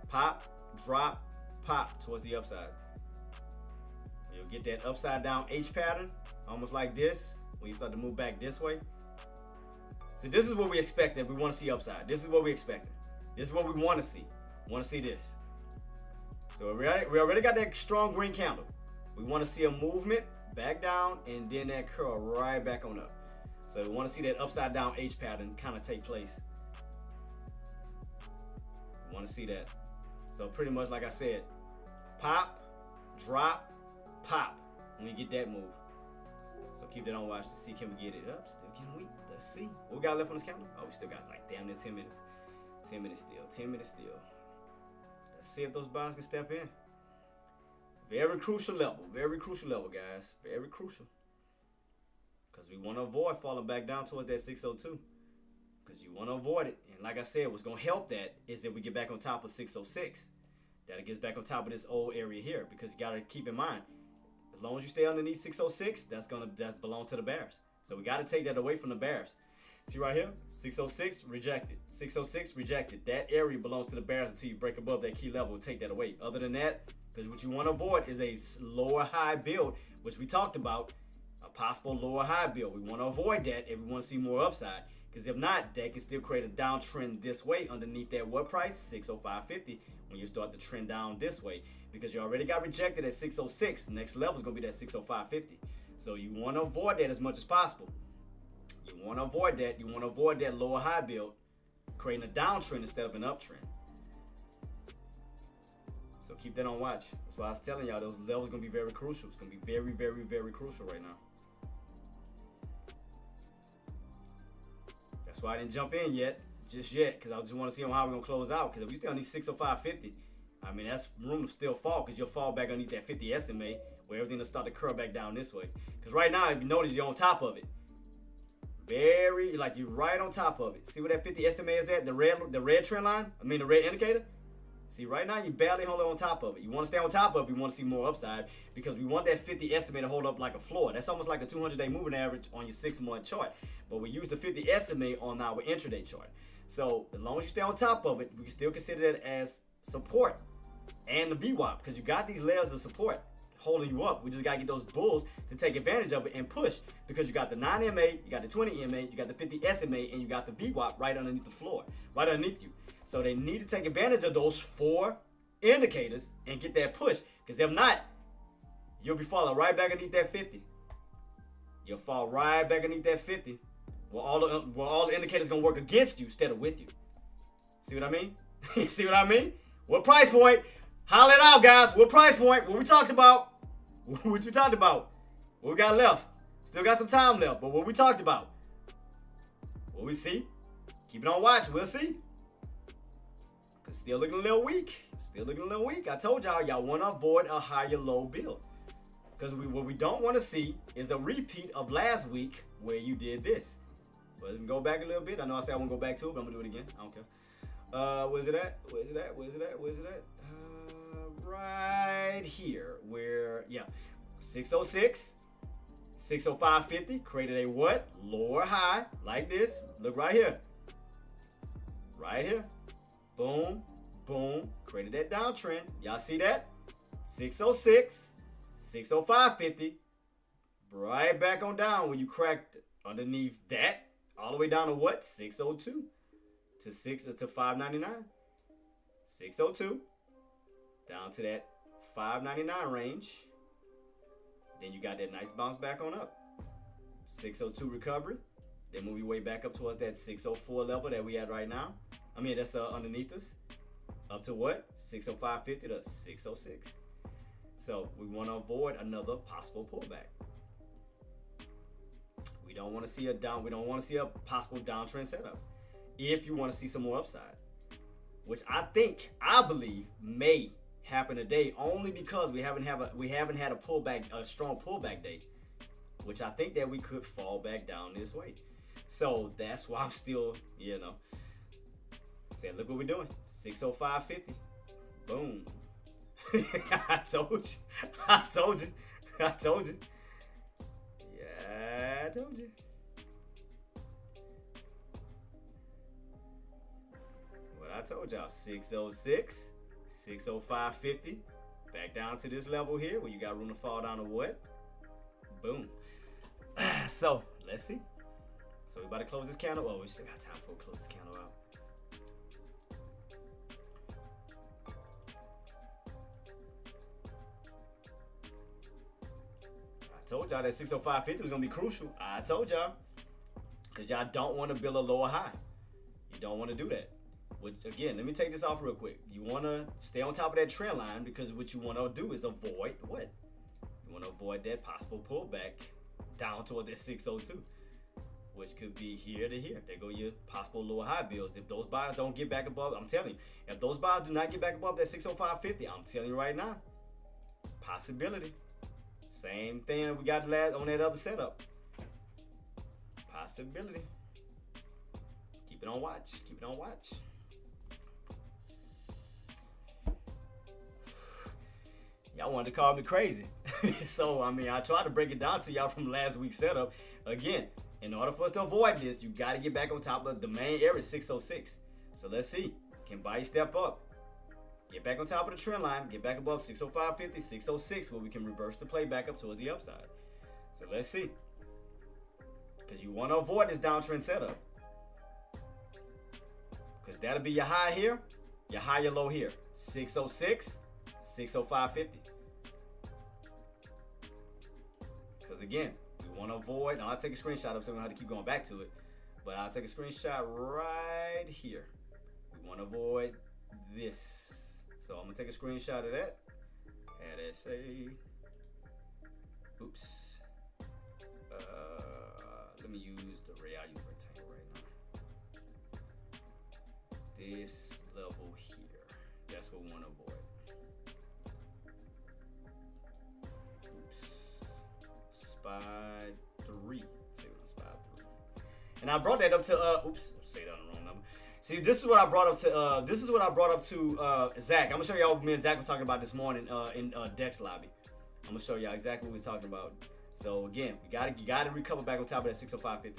Pop, drop, pop towards the upside. You'll get that upside down H pattern, almost like this, when you start to move back this way. So this is what we expected. We want to see upside. This is what we expected. This is what we want to see. Want to see this. So we already got that strong green candle. We want to see a movement back down and then that curl right back on up. So we want to see that upside down H pattern kind of take place. We want to see that. So pretty much like I said, pop, drop, pop when you get that move. So keep that on watch to see, can we get it up? Still getting weak. Let's see. What we got left on this candle? Oh, we still got like damn near 10 minutes. 10 minutes still. 10 minutes still. Let's see if those buys can step in. Very crucial level. Very crucial level, guys. Very crucial. Because we want to avoid falling back down towards that 602. Because you want to avoid it. And like I said, what's going to help that is if we get back on top of 606. That it gets back on top of this old area here. Because you got to keep in mind, as long as you stay underneath 606, that belongs to the bears. So we got to take that away from the bears. See right here, 606 rejected, 606 rejected. That area belongs to the bears until you break above that key level. Take that away. Other than that, because what you want to avoid is a lower high build, which we talked about, a possible lower high build. We want to avoid that if we want to see more upside. Because if not, that can still create a downtrend this way underneath that what price? 605.50 when you start to trend down this way. Because you already got rejected at 606. Next level is going to be that 605.50. So you want to avoid that as much as possible. You want to avoid that. You want to avoid that lower high build, creating a downtrend instead of an uptrend. So keep that on watch. That's why I was telling y'all those levels going to be very crucial. It's going to be very, very, very crucial right now. That's why I didn't jump in just yet, because I just want to see how we're going to close out, because we still need 605.50. I mean, that's room to still fall, because you'll fall back underneath that 50 SMA, where everything will start to curl back down this way. Because right now, if you notice, you're on top of it. Like you're right on top of it. See where that 50 SMA is at? The red trend line? I mean, the red indicator? See, right now, you barely hold on top of it. You want to stay on top of it, you want to see more upside, because we want that 50 SMA to hold up like a floor. That's almost like a 200-day moving average on your 6-month chart. But we use the 50 SMA on our intraday chart. So as long as you stay on top of it, we can still consider it as support and the VWAP, because you got these layers of support holding you up. We just got to get those bulls to take advantage of it and push, because you got the 9 MA, you got the 20 MA, you got the 50 SMA, and you got the VWAP right underneath the floor, right underneath you. So they need to take advantage of those 4 indicators and get that push, because if not, you'll be falling right back underneath that 50. You'll fall right back underneath that 50. Well, all the indicators gonna work against you instead of with you. See what I mean? See what I mean? What price point? Holler it out, guys. What price point? What we talked about? What we talked about? What we got left? Still got some time left, but what we talked about? What we see? Keep it on watch. We'll see. Cause still looking a little weak. Still looking a little weak. I told y'all want to avoid a higher low build. Because what we don't want to see is a repeat of last week where you did this. But let me go back a little bit. I know I said I won't go back to it, but I'm going to do it again. I don't care. Where's it at? Where's it at? Where's it at? Where's it at? Right here. Where, yeah. 606. 605.50. Created a what? Lower high. Like this. Look right here. Right here. Boom. Boom. Created that downtrend. Y'all see that? 606. 605.50. Right back on down when you cracked underneath that. All the way down to what? 602 to 599. 602 down to that 599 range. Then you got that nice bounce back on up. 602 recovery. Then move your way back up towards that 604 level that we at right now. I mean, that's underneath us. Up to what? 605.50 to 606. So we want to avoid another possible pullback. We don't want to see a down. We don't want to see a possible downtrend setup. If you want to see some more upside, which I believe may happen today, only because we haven't had a pullback, a strong pullback day, which I think that we could fall back down this way. So that's why I'm still, saying, look what we're doing. 605.50. Boom. I told you. Yeah, I told you. What I told y'all, 606, 605.50. Back down to this level here where you got room to fall down to what? Boom. So, let's see. So we about to close this candle. Oh, we still got time for close this candle out. I told y'all that 605.50 was gonna be crucial. I told y'all, because y'all don't want to build a lower high. You don't want to do that. Which, again, let me take this off real quick. You want to stay on top of that trend line, because what you want to do is avoid what? You want to avoid that possible pullback down toward that 602, which could be here to here. There go your possible lower high builds. If those buyers don't get back above, I'm telling you, if those buyers do not get back above that 605.50, I'm telling you right now, possibility. Same thing that we got on that other setup. Possibility. Keep it on watch. Keep it on watch. Y'all wanted to call me crazy. So, I mean, I tried to break it down to y'all from last week's setup. Again, in order for us to avoid this, you got to get back on top of the main area, 606. So, let's see. Can buy step up? Get back on top of the trend line. Get back above 605.50, 606, where we can reverse the play back up towards the upside. So, let's see. Because you want to avoid this downtrend setup. Because that'll be your high here, your high, your low here. 606, 605.50. Because again, we want to avoid, I'll take a screenshot of so we don't have to keep going back to it, but I'll take a screenshot right here. We want to avoid this So I'm gonna take a screenshot of that. Add SA. Oops. Let me use the ray. I use rectangle right now. This level here. That's what we want to avoid. Oops. Spy 3. Say what spy 3. And I brought that up to oops, say that on the wrong number. See, this is what I brought up to Zach. I'm gonna show y'all what me and Zach was talking about this morning in Dex lobby. I'm gonna show y'all exactly what we're talking about. So again, you gotta recover back on top of that 605.50. You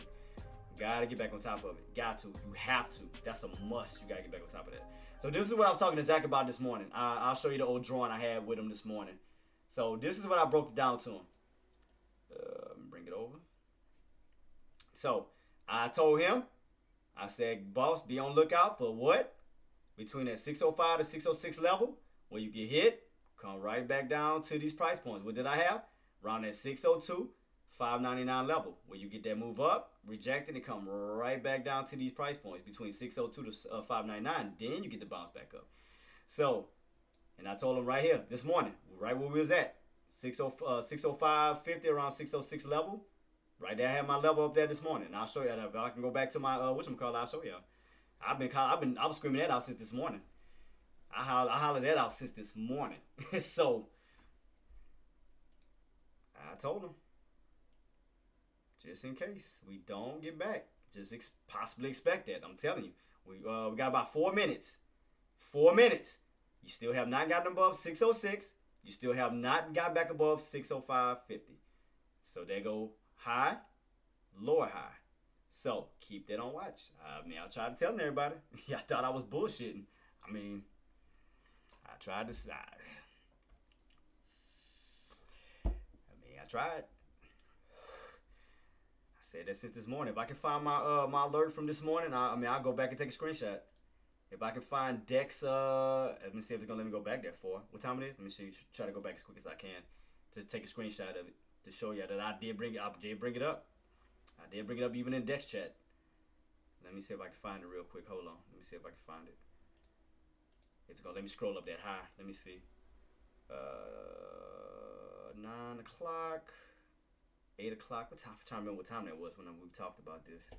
gotta get back on top of it. Got to. You have to. That's a must. You gotta get back on top of that. So this is what I was talking to Zach about this morning. I'll show you the old drawing I had with him this morning. So this is what I broke it down to him. Bring it over. So I told him, I said, boss, be on lookout for what? Between that 605 to 606 level, where you get hit, come right back down to these price points. What did I have? Around that 602, 599 level, where you get that move up, reject it, and come right back down to these price points between 602 to 599. Then you get the bounce back up. So, and I told him right here this morning, right where we was at, 605.50 around 606 level. Right there, I had my level up there this morning. And I'll show you that. If I can go back to my whatchamacallit, I'll show you. I was screaming that out since this morning. I hollered that out since this morning. So I told him, just in case we don't get back, just possibly expect that. I'm telling you, we got about 4 minutes. 4 minutes. You still have not gotten above 606. You still have not gotten back above 605.50. So there go high, lower high. So keep that on watch. I mean, I tried to tell everybody. I thought I was bullshitting. I mean, I tried to. I tried. I said that since this morning. If I can find my my alert from this morning, I'll go back and take a screenshot. If I can find Dex, let me see if it's gonna let me go back there for what time it is. Let me see. Try to go back as quick as I can to take a screenshot of it to show you that I did bring it. I did bring it up. I did bring it up even in Dex chat. Let me see if I can find it real quick. Hold on. Let me see if I can find it. It's gonna let me scroll up that high. Let me see. 9 o'clock, 8 o'clock. What time? I'm trying to remember what time that was when we talked about this.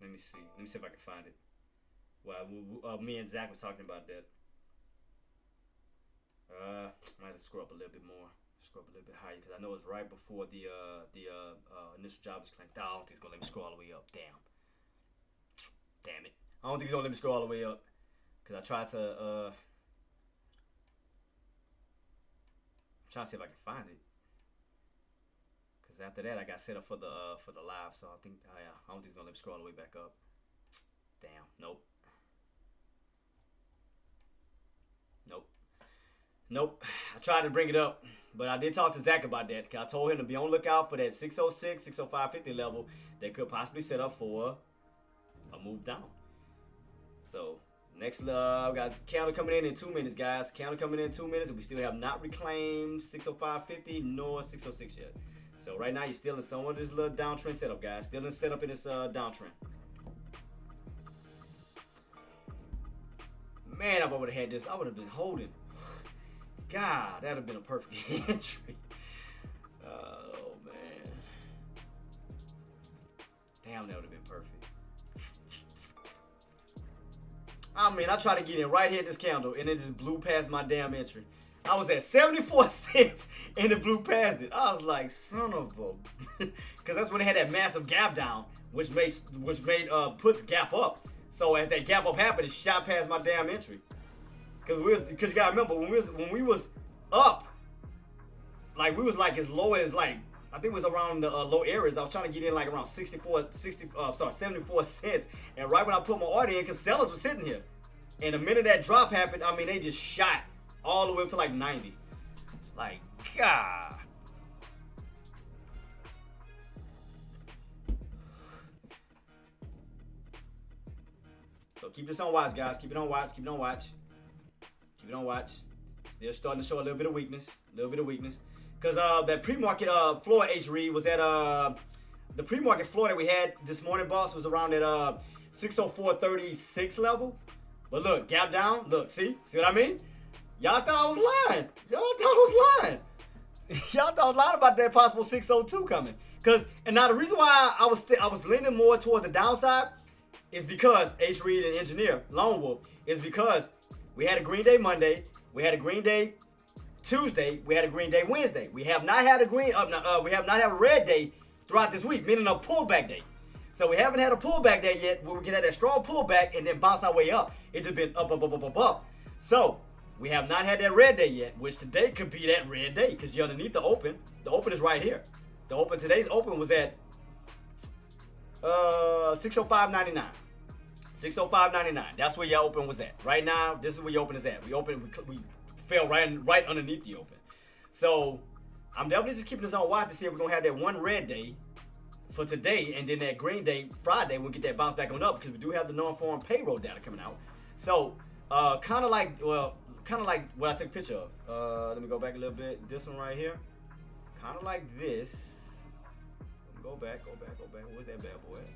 Let me see. Let me see if I can find it. Well, me and Zach was talking about that. Might have to scroll up a little bit more. Scroll up a little bit higher because I know it's right before the initial jobless claim. I don't think it's gonna let me scroll all the way up. Damn it. I don't think it's gonna let me scroll all the way up because I tried to. I'm trying to see if I can find it. Cause after that I got set up for the live, so I think I don't think it's gonna let me scroll all the way back up. Damn, nope. I tried to bring it up, but I did talk to Zach about that. Cause I told him to be on lookout for that 606, 605.50 level that could possibly set up for a move down. So next, we got counter coming in 2 minutes, guys. Counter coming in 2 minutes, and we still have not reclaimed 605.50 nor 606 yet. So right now, you're still in some of this little downtrend setup, guys. Still in setup in this downtrend. Man, if I would have had this, I would have been holding. God, that would have been a perfect entry. Oh, man. Damn, that would have been perfect. I mean, I tried to get in right here at this candle, and it just blew past my damn entry. I was at 74 cents, and it blew past it. I was like, son of a... Because that's when they had that massive gap down, which made puts gap up. So as that gap up happened, it shot past my damn entry. Because you gotta remember, when we was up, like, we was like as low as, like, I think it was around the low areas. I was trying to get in like around 74 cents. And right when I put my order in, because sellers were sitting here. And the minute that drop happened, I mean, they just shot all the way up to like 90. It's like, God. So keep this on watch, guys. Keep it on watch. Keep it on watch. Keep it on watch. Still starting to show a little bit of weakness. Because that pre-market floor H read was at the pre-market floor that we had this morning, boss, was around at 604.36 level. But look, gap down. Look, see what I mean? Y'all thought I was lying. Y'all thought I was lying about that possible 602 coming. And now the reason why I was leaning more towards the downside is because H-Reed and Engineer, Lone Wolf, is because we had a green day Monday, we had a green day Tuesday, we had a green day Wednesday. We have not had a red day throughout this week, meaning a pullback day. So we haven't had a pullback day yet where we can have that strong pullback and then bounce our way up. It's just been up. So we have not had that red day yet, which today could be that red day because you're underneath the open. The open is right here. Today's open was at 605.99. 605.99. That's where your open was at. Right now, this is where your open is at. We fell right underneath the open. So I'm definitely just keeping this on watch to see if we're gonna have that one red day for today, and then that green day Friday we'll get that bounce back on up because we do have the non-farm payroll data coming out. So kind of like what I took a picture of. Let me go back a little bit. This one right here, kind of like this. Go back. Where's that bad boy at?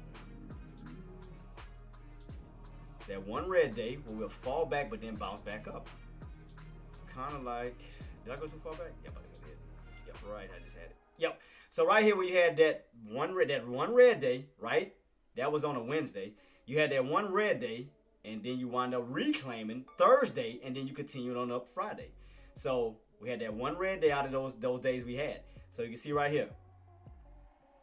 That one red day where we'll fall back but then bounce back up. Kind of like, did I go too far back? Yep, I did. Yep, right, I just had it. Yep. So right here we had that one red day, right? That was on a Wednesday. You had that one red day, and then you wind up reclaiming Thursday, and then you continued on up Friday. So we had that one red day out of those days we had. So you can see right here.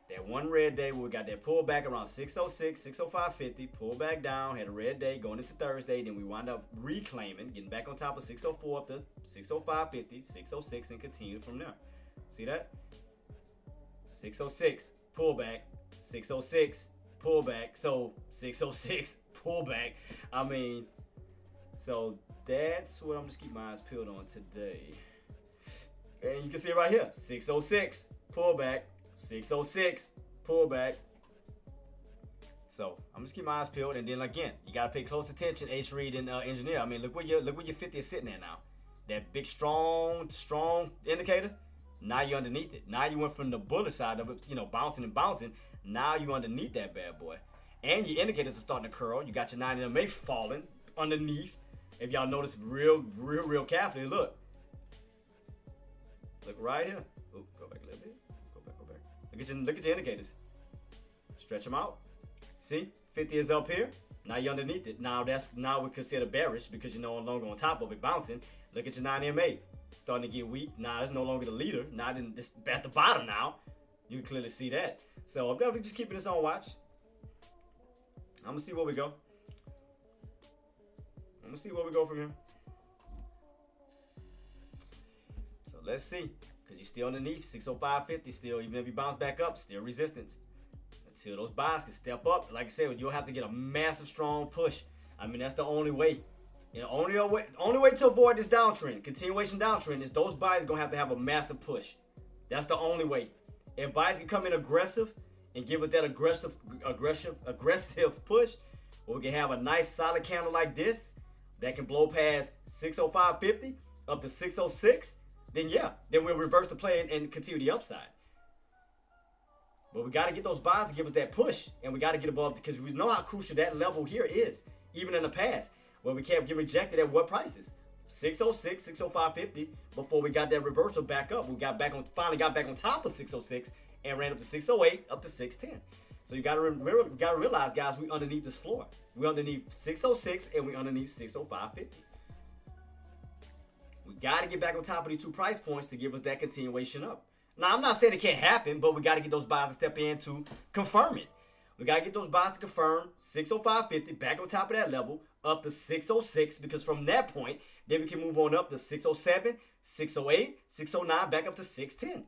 That one red day where we got that pullback around 606, 605.50, pull back down, had a red day going into Thursday, then we wind up reclaiming, getting back on top of 604 up to 605.50, 606, and continue from there. See that? 606, pullback, 606, pullback, so 606, pullback. I mean, so that's what I'm just keeping my eyes peeled on today. And you can see it right here, 606, pullback, 606, pullback. So I'm just keeping my eyes peeled, and then again, you gotta pay close attention, H-Reed and Engineer. I mean, look where your 50 is sitting at now. That big strong indicator. Now you're underneath it. Now you went from the bullish side of it, bouncing and bouncing. Now you underneath that bad boy, and your indicators are starting to curl. You got your 90 MA falling underneath. If y'all notice real carefully, look right here. Ooh, go back a little bit. Look at your indicators. Stretch them out. See, 50 is up here. Now you're underneath it. Now we consider bearish because you're no longer on top of it bouncing. Look at your 9 MA. Starting to get weak. Now it's no longer the leader. Now it's at the bottom now. You can clearly see that. So I'm definitely just keeping this on watch. I'm gonna see where we go. From here. So let's see. Because you're still underneath 605.50 still. Even if you bounce back up, still resistance. Until those buys can step up. Like I said, you'll have to get a massive strong push. I mean, that's the only way. Only way to avoid this downtrend, continuation downtrend, is those buys going to have a massive push. That's the only way. If buys can come in aggressive and give us that aggressive push, or we can have a nice solid candle like this that can blow past 605.50 up to 606, then we'll reverse the play and continue the upside. But we got to get those buys to give us that push, and we got to get above, because we know how crucial that level here is, even in the past, where we can't get rejected at what prices? 606, 605.50 before we got that reversal back up. We finally got back on top of 606 and ran up to 608, up to 610. So you got to realize, guys, we underneath this floor. We underneath 606 and we underneath 605.50. We got to get back on top of these two price points to give us that continuation up. Now, I'm not saying it can't happen, but we got to get those buys to step in to confirm it. We got to get those buys to confirm 605.50 back on top of that level up to 606, because from that point, then we can move on up to 607, 608, 609, back up to 610.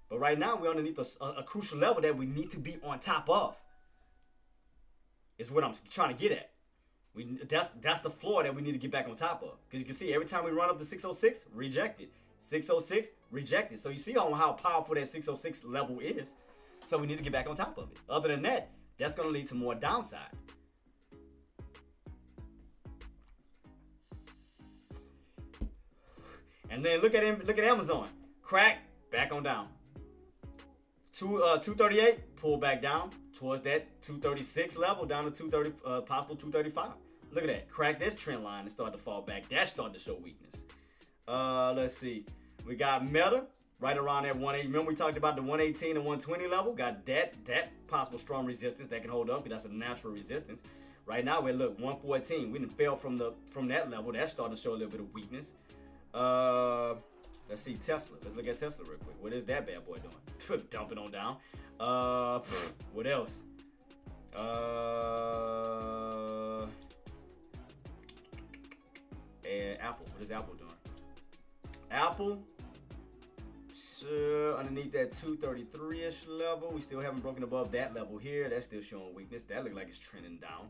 But right now, we're underneath a crucial level that we need to be on top of. Is what I'm trying to get at. That's the floor that we need to get back on top of. Because you can see every time we run up to 606, rejected. 606, rejected. So you see how powerful that 606 level is. So we need to get back on top of it. Other than that, that's going to lead to more downside. And then look at Amazon. Crack, back on down. 238, pull back down towards that 236 level, down to 230, possible 235. Look at that. Crack this trend line and start to fall back. That started to show weakness. Let's see. We got Meta right around that 180. Remember we talked about the 118 and 120 level? Got that possible strong resistance that can hold up because that's a natural resistance. Right now we're, look, 114. We didn't fail from that level. That's starting to show a little bit of weakness. Let's see Tesla. Let's look at Tesla real quick. What is that bad boy doing? Dumping on down. What else? And Apple. What is Apple doing? Apple, underneath that 233-ish level. We still haven't broken above that level here. That's still showing weakness. That looks like it's trending down.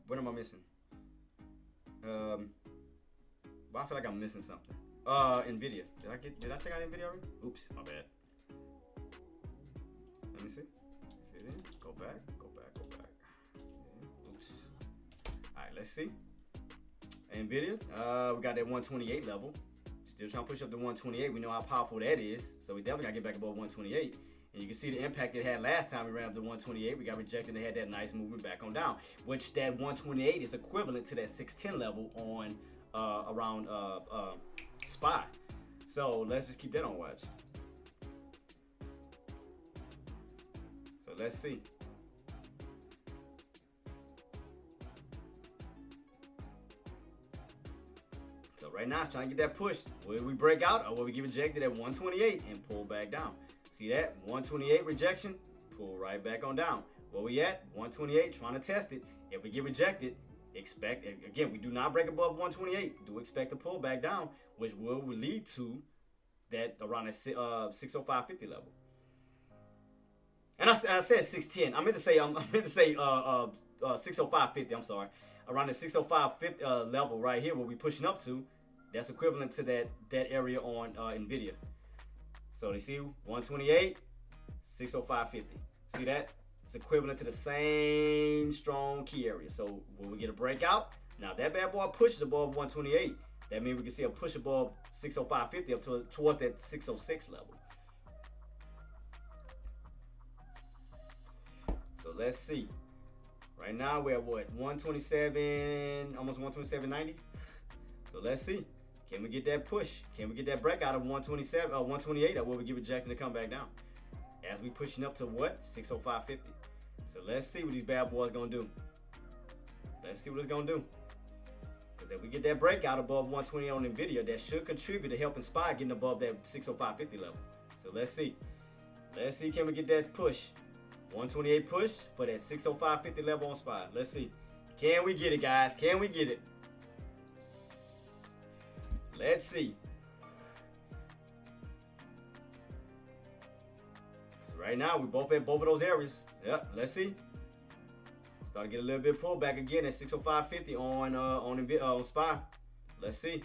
What am I missing? Well, I feel like I'm missing something. Nvidia. Did I check out Nvidia already? Oops, my bad. Let me see. Go back. Oops. All right, let's see. Nvidia, we got that 128 level. Still trying to push up to 128. We know how powerful that is. So we definitely got to get back above 128. And you can see the impact it had last time we ran up to 128. We got rejected and had that nice movement back on down. Which that 128 is equivalent to that 610 level on around SPY. So let's just keep that on watch. So let's see. So right now, it's trying to get that push. Will we break out or will we get rejected at 128 and pull back down? See that? 128 rejection, pull right back on down. Where we at? 128, trying to test it. If we get rejected, expect, again, we do not break above 128. Do expect a pull back down, which will lead to that around that 605.50 level. And I said 610. I meant to say 605.50. I'm sorry. Around the 605.50 level right here, where we pushing up to, that's equivalent to that area on Nvidia. So they see 128, 605.50. See that? It's equivalent to the same strong key area. So when we get a breakout, now if that bad boy pushes above 128, that means we can see a push above 605.50 up towards that 606 level. So let's see. Right now we're at what? 127, almost 127.90. So let's see. Can we get that push? Can we get that breakout of 127 or 128, or will we get rejected and come back down? As we pushing up to what? 605.50. So let's see what these bad boys gonna do. Let's see what it's gonna do. Because if we get that breakout above 120 on Nvidia, that should contribute to helping SPY getting above that 605.50 level. So let's see. Let's see, can we get that push? 128 push for that 605.50 level on SPY. Let's see. Can we get it, guys? Can we get it? Let's see. So right now, we both at both of those areas. Yeah, let's see. Start to get a little bit pullback again at 605.50 on SPY. Let's see.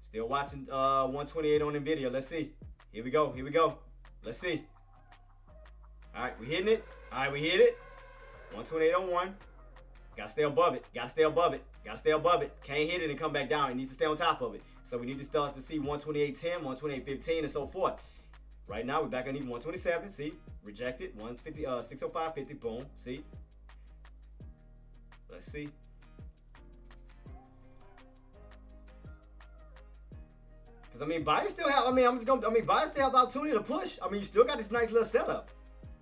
Still watching 128 on Nvidia. Let's see. Here we go. Here we go. Let's see. All right, we hitting it. All right, we hit it. 128 on one. Gotta stay above it. Gotta stay above it. Gotta stay above it. Can't hit it and come back down. It needs to stay on top of it. So we need to start to see 128.10, 128.15, and so forth. Right now, we're back on even 127. See? Rejected. 150, 605.50. Boom. See? Let's see. Because, I mean, buyers still have, buyers still have the opportunity to push. I mean, you still got this nice little setup.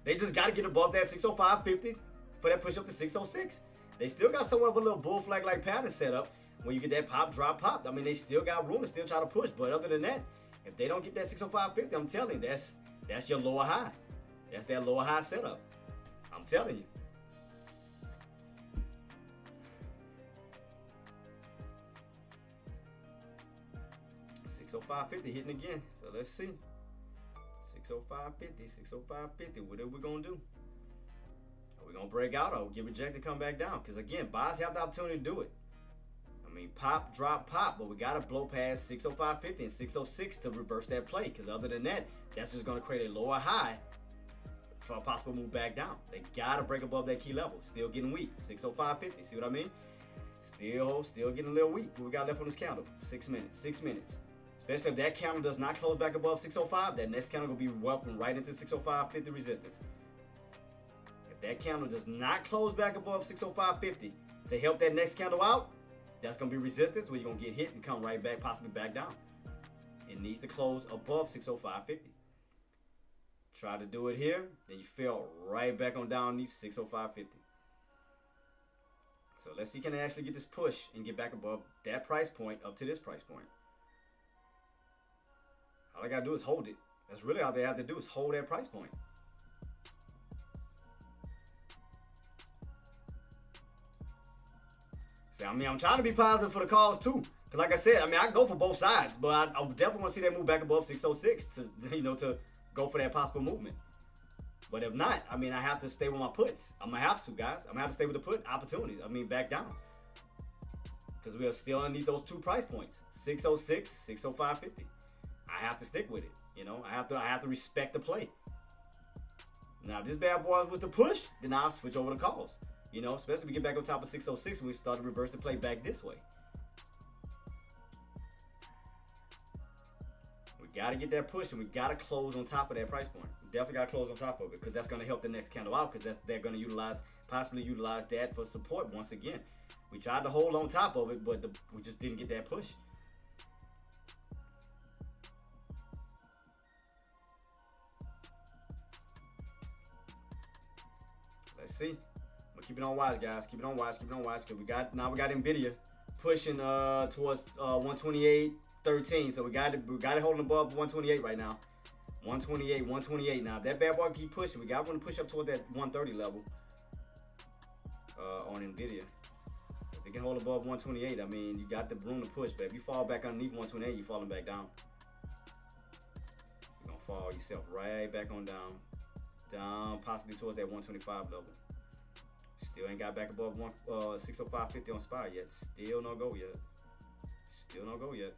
They just got to get above that 605.50 for that push up to 606. They still got somewhat of a little bull flag like pattern set up when you get that pop, drop, pop. I mean, they still got room to still try to push. But other than that, if they don't get that 605.50, I'm telling you, that's your lower high. That's that lower high setup. I'm telling you. $605.50 hitting again. So let's see. 605.50, 605.50. What are we gonna do? Are we gonna break out or get rejected, come back down? Because again, buyers have the opportunity to do it. I mean, pop, drop, pop, but we gotta blow past 605.50 and 606 to reverse that play. Because other than that, that's just gonna create a lower high for a possible move back down. They gotta break above that key level. Still getting weak. 605.50. See what I mean? Still getting a little weak. What we got left on this candle? 6 minutes. 6 minutes. Let's Especially if that candle does not close back above 605, that next candle will be welcome right into 605.50 resistance. If that candle does not close back above 605.50 to help that next candle out, that's going to be resistance where you're going to get hit and come right back, possibly back down. It needs to close above 605.50. Try to do it here, then you fell right back on down these 605.50. So let's see, can I actually get this push and get back above that price point up to this price point. All I gotta do is hold it. That's really all they have to do is hold that price point. See, I mean, I'm trying to be positive for the calls too. Cause like I said, I mean, I go for both sides, but I definitely want to see that move back above 606 to, you know, to go for that possible movement. But if not, I mean, I have to stay with my puts. I'm gonna have to, guys. I'm gonna have to stay with the put opportunities. I mean, back down. Because we are still underneath those two price points, 606, 605.50. I have to stick with it. You know, I have to respect the play. Now, if this bad boy was the push, then I'll switch over to calls. You know, especially if we get back on top of 606 when we start to reverse the play back this way. We got to get that push and we got to close on top of that price point. We definitely got to close on top of it because that's going to help the next candle out because they're going to possibly utilize that for support once again. We tried to hold on top of it, but we just didn't get that push. Let's see. I'm gonna keep it on watch, guys. Keep it on watch. Keep it on watch. Cause we got Nvidia pushing towards 128.13. So we got it holding above 128 right now. 128. Now if that bad boy keep pushing, we got one to push up towards that 130 level on Nvidia. If they can hold above 128, I mean you got the room to push. But if you fall back underneath 128, you're falling back down. You're gonna fall yourself right back on down. Down possibly towards that 125 level. Still ain't got back above 605.50 on SPY yet. Still no go yet. Still no go yet.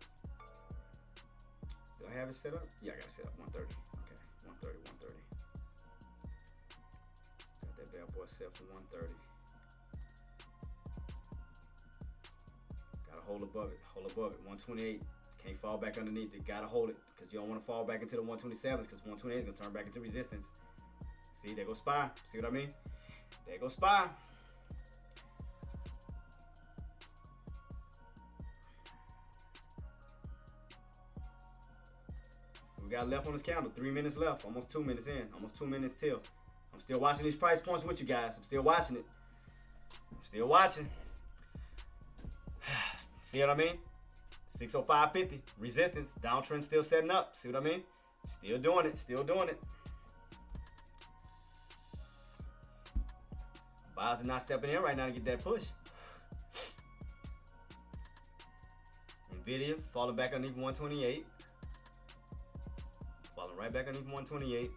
Do I have it set up? Yeah, I got it set up 130. Okay, 130. Got that bad boy set for 130. Gotta hold above it. 128. Can't fall back underneath it. Gotta hold it because you don't want to fall back into the 127s because 128 is gonna turn back into resistance. See, there goes SPY. See what I mean? There goes SPY. We got left on this candle. 3 minutes left. Almost 2 minutes in. Almost 2 minutes till. I'm still watching these price points with you guys. I'm still watching it. I'm still watching. See what I mean? 605.50. Resistance. Downtrend still setting up. See what I mean? Still doing it. Still doing it. Buyers are not stepping in right now to get that push. Nvidia falling back underneath 128. Falling right back underneath 128.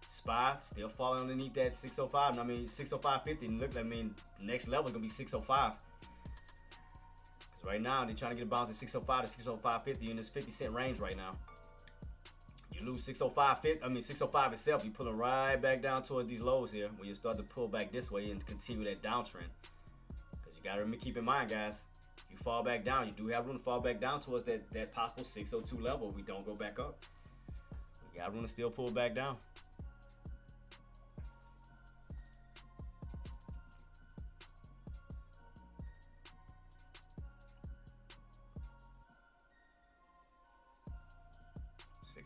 SPY still falling underneath that 605. I mean 605.50. Look, I mean next level is gonna be 605. Because right now they're trying to get a bounce at 605 to 605.50 in this 50-cent range right now. You lose 605 itself, you're pulling right back down towards these lows here when you start to pull back this way and continue that downtrend. Because you got to keep in mind, guys, if you fall back down, you do have room to fall back down towards that possible 602 level. We don't go back up. We got room to still pull back down.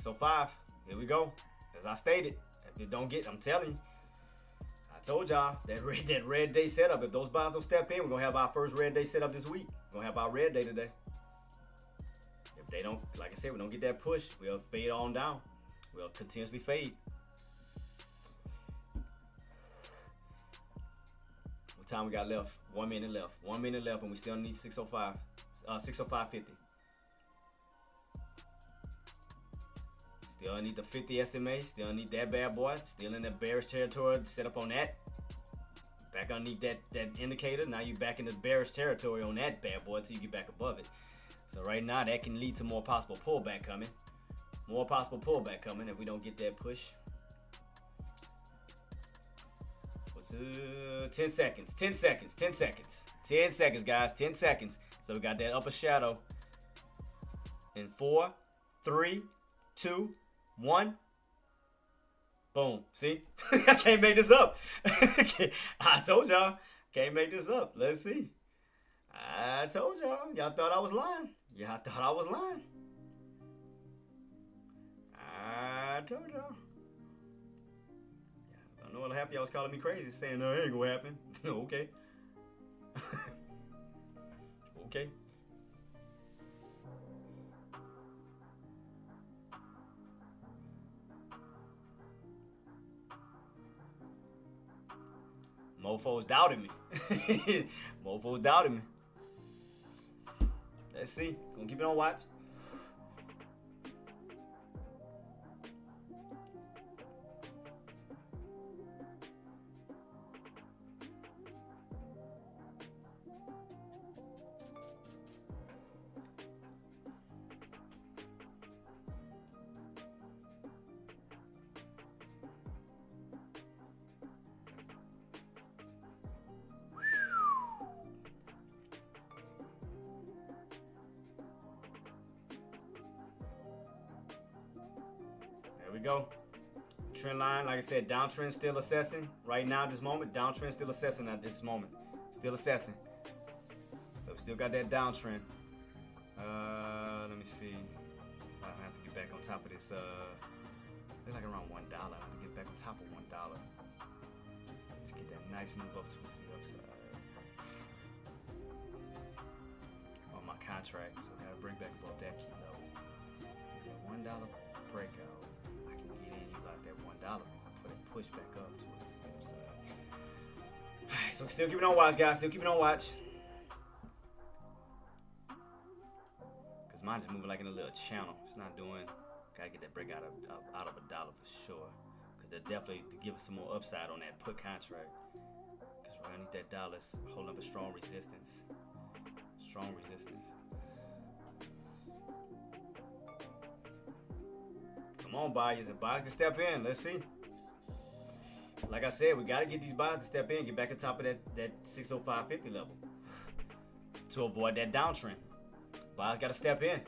$605. Here we go. As I stated, if it don't get, I'm telling you, I told y'all that red day setup. If those buyers don't step in, we're gonna have our first red day setup this week. We're gonna have our red day today. If they don't, like I said, we don't get that push, we'll fade on down. We'll continuously fade. What time we got left? 1 minute left. 1 minute left, and we still need 605. 605.50. Still need the 50 SMA. Still need that bad boy. Still in that bearish territory. Set up on that. Back underneath that indicator. Now you back in the bearish territory on that bad boy until you get back above it. So right now that can lead to more possible pullback coming. More possible pullback coming if we don't get that push. What's 10 seconds. 10 seconds. 10 seconds. 10 seconds, guys. 10 seconds. So we got that upper shadow. In 4, 3, 2, 1. Boom. See? I can't make this up. I told y'all. Can't make this up. Let's see. I told y'all. Y'all thought I was lying. Y'all thought I was lying. I told y'all. I know half of y'all was calling me crazy, saying, no, it ain't gonna happen. Okay. Okay. Mofos doubted me. Mofos doubted me. Let's see. Gonna keep it on watch. There we go. Trend line, like I said, downtrend still assessing. Right now at this moment, downtrend still assessing at this moment. Still assessing. So we still got that downtrend. Let me see. I have to get back on top of this. They're like around $1. I have to get back on top of $1. Let's get that nice move up towards the upside. On my contract, so I gotta bring back above that key level. Get that $1 breakout. I can get in, utilize that $1 for that push back up towards the upside. Alright, so still keeping on watch, guys. Still keeping on watch. Cause mine's just moving like in a little channel. It's not doing. Gotta get that breakout out of $1 for sure. Cause they'll definitely give us some more upside on that put contract. Cause we're underneath that dollar's holding up a strong resistance. Strong resistance. Come on, buyers. If buyers can step in, let's see. Like I said, we got to get these buyers to step in, get back on top of that 605.50 level to avoid that downtrend. Buyers got to step in.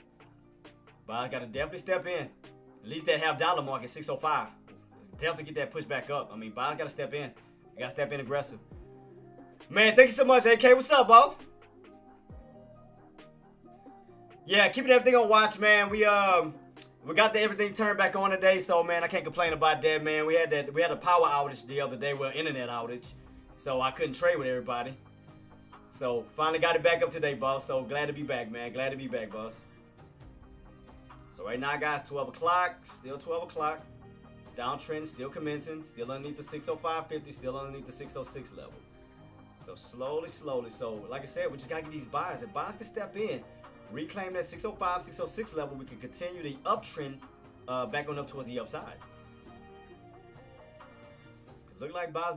Buyers got to definitely step in. At least that $half market, 605. Definitely get that push back up. I mean, buyers got to step in. You got to step in aggressive. Man, thank you so much, AK. What's up, boss? Yeah, keeping everything on watch, man. We got everything turned back on today, so man, I can't complain about that, man. We had a power outage the other day, well, internet outage, so I couldn't trade with everybody. So finally got it back up today, boss. So glad to be back, man. Glad to be back, boss. So right now, guys, 12 o'clock, still 12 o'clock. Downtrend still commencing, still underneath the 605.50, still underneath the 606 level. So slowly. So like I said, we just gotta get these buyers. If buyers can step in, reclaim that 605, 606 level, we can continue the uptrend back on up towards the upside. Cause look like buyers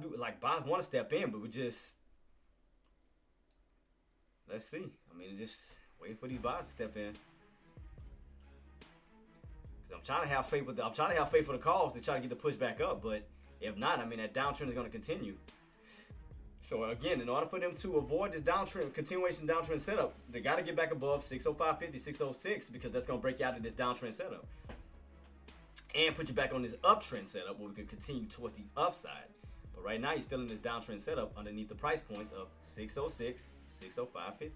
want to step in, but we just let's see. I mean, just waiting for these buyers to step in. Cause I'm trying to have faith for the calls to try to get the push back up, but if not, I mean that downtrend is going to continue. So again, in order for them to avoid this downtrend, continuation downtrend setup, they got to get back above 605.50, 606, because that's going to break you out of this downtrend setup. And put you back on this uptrend setup where we can continue towards the upside. But right now, you're still in this downtrend setup underneath the price points of 606, 605.50.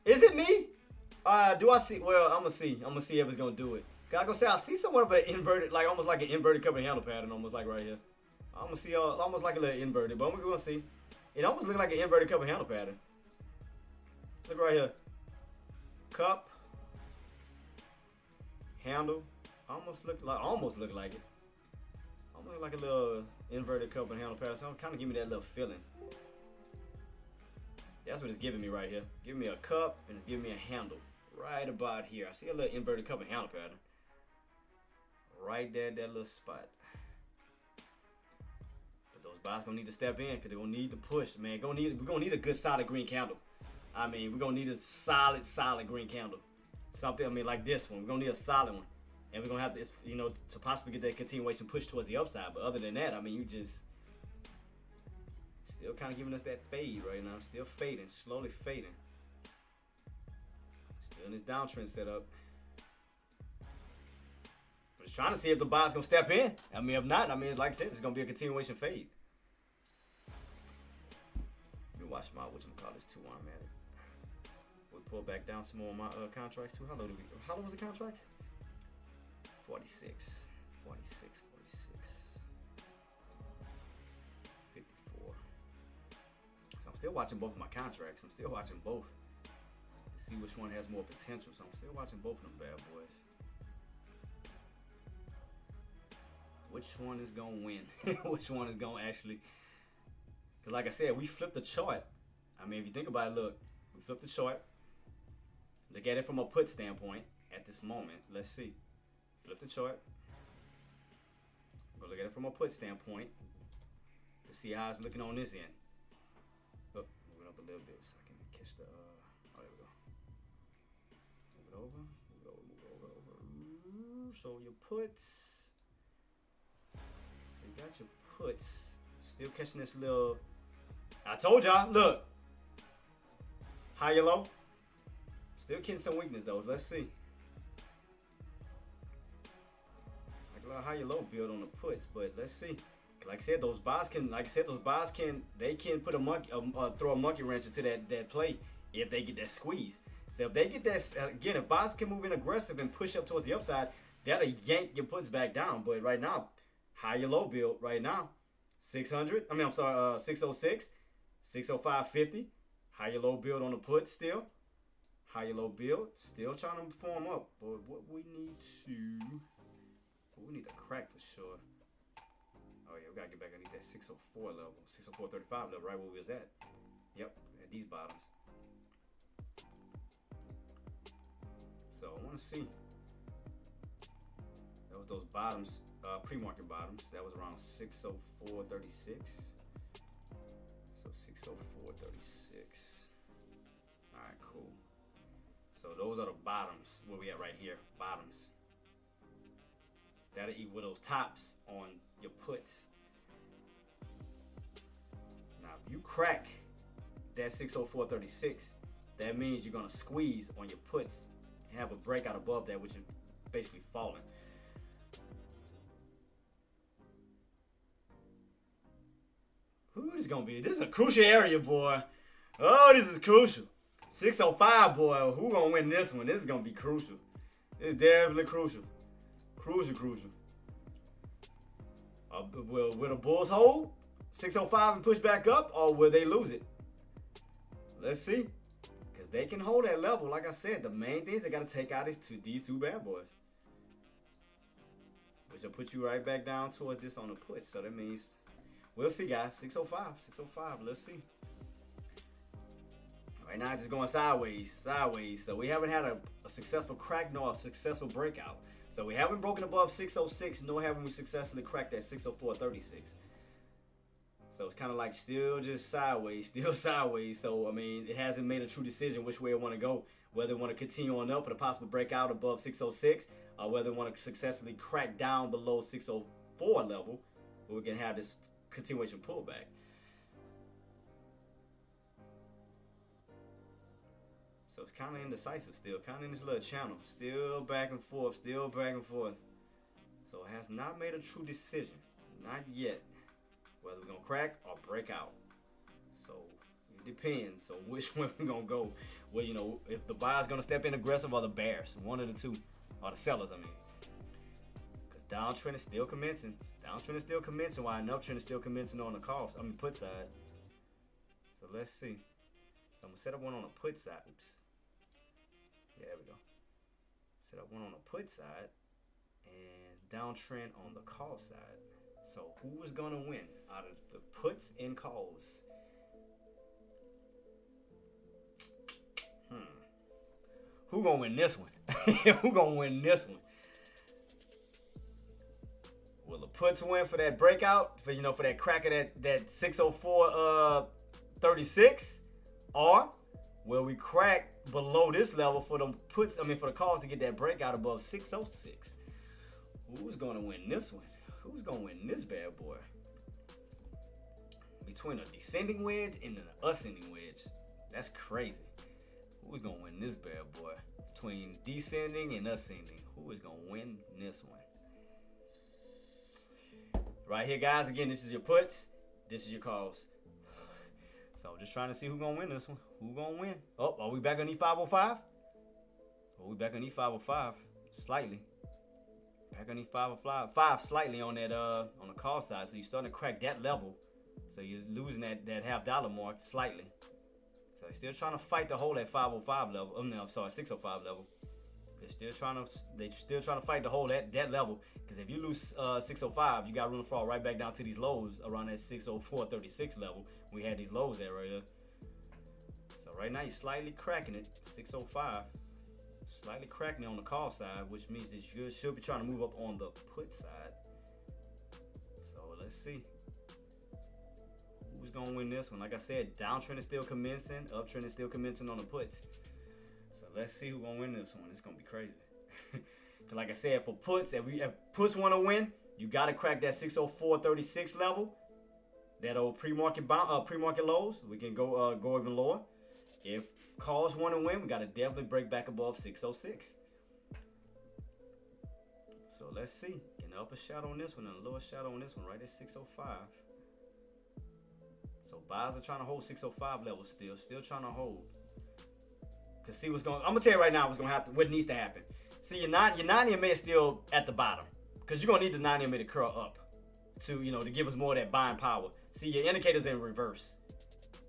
Is it me? Do I see? Well, I'm gonna see if it's gonna do it. Cause I gonna say I see somewhat of an inverted, like almost like an inverted cup and handle pattern, almost like right here. I'm gonna see almost like a little inverted, but we're gonna see. It almost looks like an inverted cup and handle pattern. Look right here. Cup, handle, almost look like it. Almost like a little inverted cup and handle pattern. So kind of give me that little feeling. That's what it's giving me right here. Giving me a cup and it's giving me a handle. Right about here. I see a little inverted cup and handle pattern. Right there, that little spot. But those buyers gonna need to step in because they're gonna need to push, man. We're gonna need a good solid green candle. I mean, we're gonna need a solid green candle. Something, I mean, like this one. We're gonna need a solid one. And we're gonna have to, you know, to possibly get that continuation push towards the upside. But other than that, I mean, you just Still kind of giving us that fade right now. Still fading, slowly fading. Still in this downtrend setup. I'm just trying to see if the buy's gonna step in. I mean, if not, I mean, like I said, it's gonna be a continuation fade. Let me watch my whatchamacallit too while I'm at it. We pull back down some more on my contracts too. How low was the contract? 46, 46, 46, 54. So I'm still watching both of my contracts. I'm still watching both to see which one has more potential. So I'm still watching both of them bad boys. Which one is gonna win? Which one is gonna actually? Because like I said, we flipped the chart. I mean, if you think about it, look, we flipped the chart. Look at it from a put standpoint at this moment. Let's see. Flip the chart. Go look at it from a put standpoint to see how it's looking on this end. Oh, moving up a little bit so I can catch the. Oh, there we go. Move it over. Move it over. So your puts. So you got your puts. Still catching this little. I told y'all. Look. High or low. Still getting some weakness though. Let's see. Like a little higher low build on the puts, but let's see. Like I said, those buys can. Like I said, those buys can. They can put a monkey, throw a monkey wrench into that play if they get that squeeze. So if they get that again, if buys can move in aggressive and push up towards the upside, that'll yank your puts back down. But right now, higher low build right now, 600. I mean, I'm sorry, 606, 605.50. Higher low build on the puts still. Higher low build, still trying to perform up, but what we need to crack for sure. Oh yeah, we gotta get back underneath that 604 level, 604.35 level, right where we was at. Yep, at these bottoms. So I want to see. That was those bottoms, pre-market bottoms. That was around 604.36. So 604.36. All right, cool. So those are the bottoms, where we at right here, bottoms. That'll equal those tops on your puts. Now, if you crack that 604.36, that means you're gonna squeeze on your puts and have a breakout above that, which is basically falling. Who is gonna be? This is a crucial area, boy. Oh, this is crucial. 605, boy. Who gonna win this one? This is gonna be crucial. It's definitely crucial. Crucial. Will the Bulls hold 605 and push back up, or will they lose it? Let's see. Because they can hold that level. Like I said, the main things they got to take out is these two bad boys. Which will put you right back down towards this on the put. So that means, we'll see, guys. 605. Let's see. Right now, it's just going sideways. So we haven't had a successful crack nor a successful breakout. So we haven't broken above 606, nor haven't we successfully cracked that 604.36. So it's kind of like still just sideways, So, I mean, it hasn't made a true decision which way it want to go. Whether it want to continue on up for the possible breakout above 606, or whether it want to successfully crack down below 604 level, where we can have this continuation pullback. So it's kind of indecisive still, kind of in this little channel. Still back and forth. So it has not made a true decision. Not yet. Whether we're going to crack or break out. So it depends. So which way we're going to go. Well, you know, if the buyer's going to step in aggressive or the bears. One of the two. Or the sellers, I mean. Because downtrend is still commencing. While an uptrend is still commencing on the calls. I mean, put side. So let's see. So I'm going to set up one on the put side. Oops. Yeah, there we go. Set up one on the put side and downtrend on the call side. So who is going to win out of the puts and calls? Who going to win this one? Will the puts win for that breakout? For that crack of that 604.36? Or will we crack below this level for them puts? I mean, for the calls to get that breakout above 606. Who's gonna win this one? Who's gonna win this bad boy? between a descending wedge and an ascending wedge. That's crazy. Who is gonna win this bad boy? Between descending and ascending, who is gonna win this one? Right here, guys. Again, this is your puts. This is your calls. So just trying to see who's gonna win this one. Who gonna win? Oh, are we back on E505? Are we back on E505? Slightly. Back on E505 slightly on that on the call side. So you're starting to crack that level. So you're losing that $half mark slightly. So they're still trying to fight to hold that 505 level. Oh no, I'm sorry, 605 level. They're still trying to fight to hold that level. Because if you lose 605, you got room to fall right back down to these lows around that 604.36 level. We had these lows there right here. So right now you're slightly cracking it, 605. Slightly cracking it on the call side, which means that you should be trying to move up on the put side. So let's see who's gonna win this one. Like I said, downtrend is still commencing, uptrend is still commencing on the puts. So let's see who's gonna win this one. It's gonna be crazy. Cause like I said, for puts, if puts want to win, you gotta crack that 604.36 level, that old pre-market lows. We can go even lower. If calls want to win, we gotta definitely break back above 606. So let's see. Getting an upper shadow on this one and a lower shadow on this one, right at 605. So buyers are trying to hold 605 levels still trying to hold. Cause see what's going. I'm gonna tell you right now what's gonna happen. What needs to happen. See your 9 EMA is still at the bottom, cause you're gonna need the 9 EMA to curl up to to give us more of that buying power. See your indicators in reverse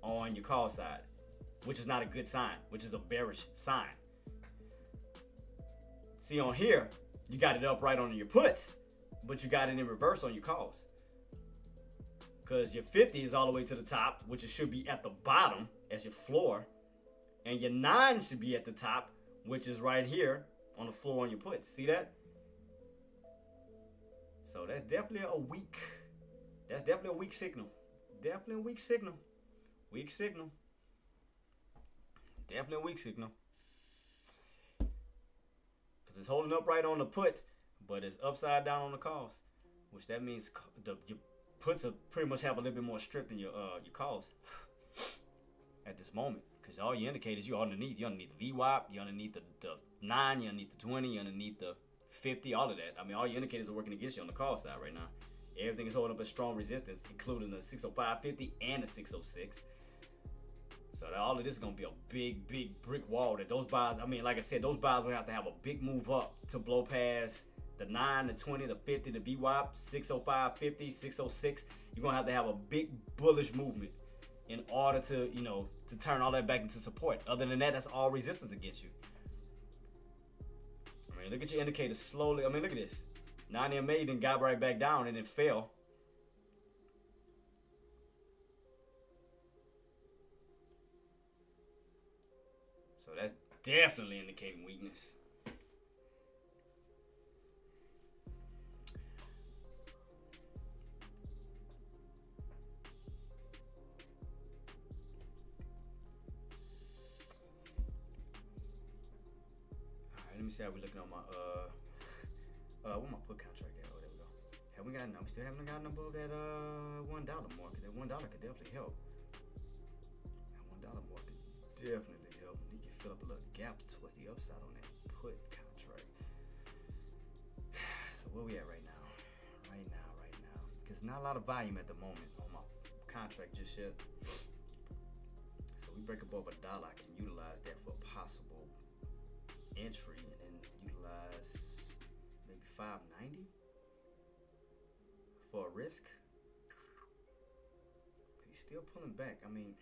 on your call side, which is not a good sign, which is a bearish sign. See on here, you got it upright on your puts, but you got it in reverse on your calls. Because your 50 is all the way to the top, which it should be at the bottom as your floor. And your 9 should be at the top, which is right here on the floor on your puts. See that? So that's definitely a weak signal. Definitely a weak signal. Weak signal. Definitely a weak signal. Because it's holding up right on the puts, but it's upside down on the calls. Which that means your puts pretty much have a little bit more strength than your calls at this moment. Because all your indicators, you're underneath. You're underneath the VWAP, you're underneath the 9, you're underneath the 20, you're underneath the 50, all of that. I mean, all your indicators are working against you on the call side right now. Everything is holding up a strong resistance, including the 605.50 and the 606. So all of this is going to be a big brick wall that those buyers, I mean, like I said, those buyers will have to have a big move up to blow past the 9, the 20, the 50, the VWAP, 605.50, 606. You're going to have a big bullish movement in order to, to turn all that back into support. Other than that, that's all resistance against you. I mean, look at your indicators slowly. I mean, look at this. 9 EMA then got right back down and then fell. So that's definitely indicating weakness. Let me see how we're looking on my where my put contract at? Oh, there we go. Have we got no? We still haven't gotten above that $1 mark. That $1 could definitely help. That $1 mark could definitely help. You can fill up a little gap towards the upside on that put contract. So where we at right now? Right now. Because not a lot of volume at the moment on my contract just yet. So we break above $1, I can utilize that for a possible entry and then utilize maybe 590 for a risk. He's still pulling back. I mean,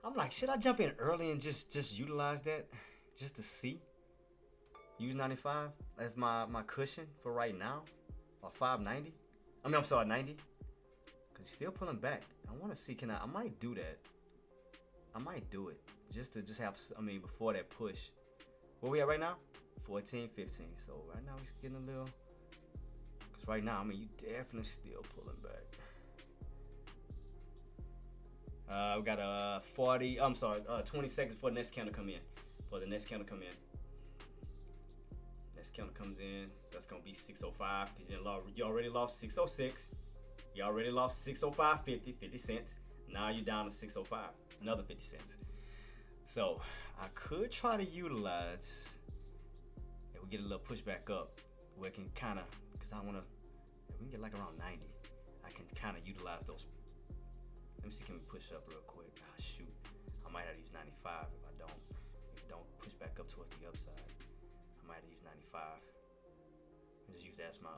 I'm like, should I jump in early and just utilize that just to see? Use 95 as my cushion for right now, or 590. I mean, I'm sorry, 90. Cause he's still pulling back. I want to see. I might do that. I might do it just to have. I mean, before that push. Where we at right now? 14, 15. So right now he's getting a little. Cause right now, I mean, you definitely still pulling back. We got 20 seconds for the next candle to come in. Next candle comes in. That's gonna be 605 because you already lost 606. You already lost 605.50, 50 cents. Now you're down to 605, another 50 cents. So I could try to utilize, if we get a little pushback up, where it can kind of, because I want to, if we can get like around 90, I can kind of utilize those. Let me see, can we push up real quick? Ah, shoot, I might have to use 95 if I don't. If it don't push back up towards the upside, I might have to use 95. And just use that as my,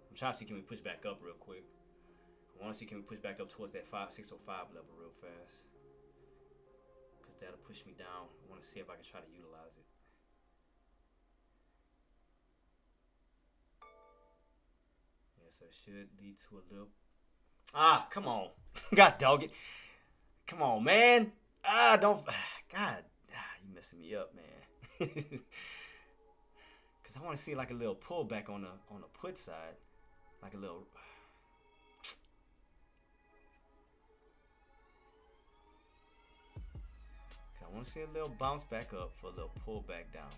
I'm trying to see, can we push back up real quick? I want to see, can we push back up towards that 605 level real fast? Because that'll push me down. I want to see if I can try to utilize it. Yeah, so it should lead to a little... Ah, come on. God dog it. Come on, man. Ah, don't... God, you messing me up, man. Because I want to see like a little pullback on the put side. Like a little... I want to see a little bounce back up for a little pullback down.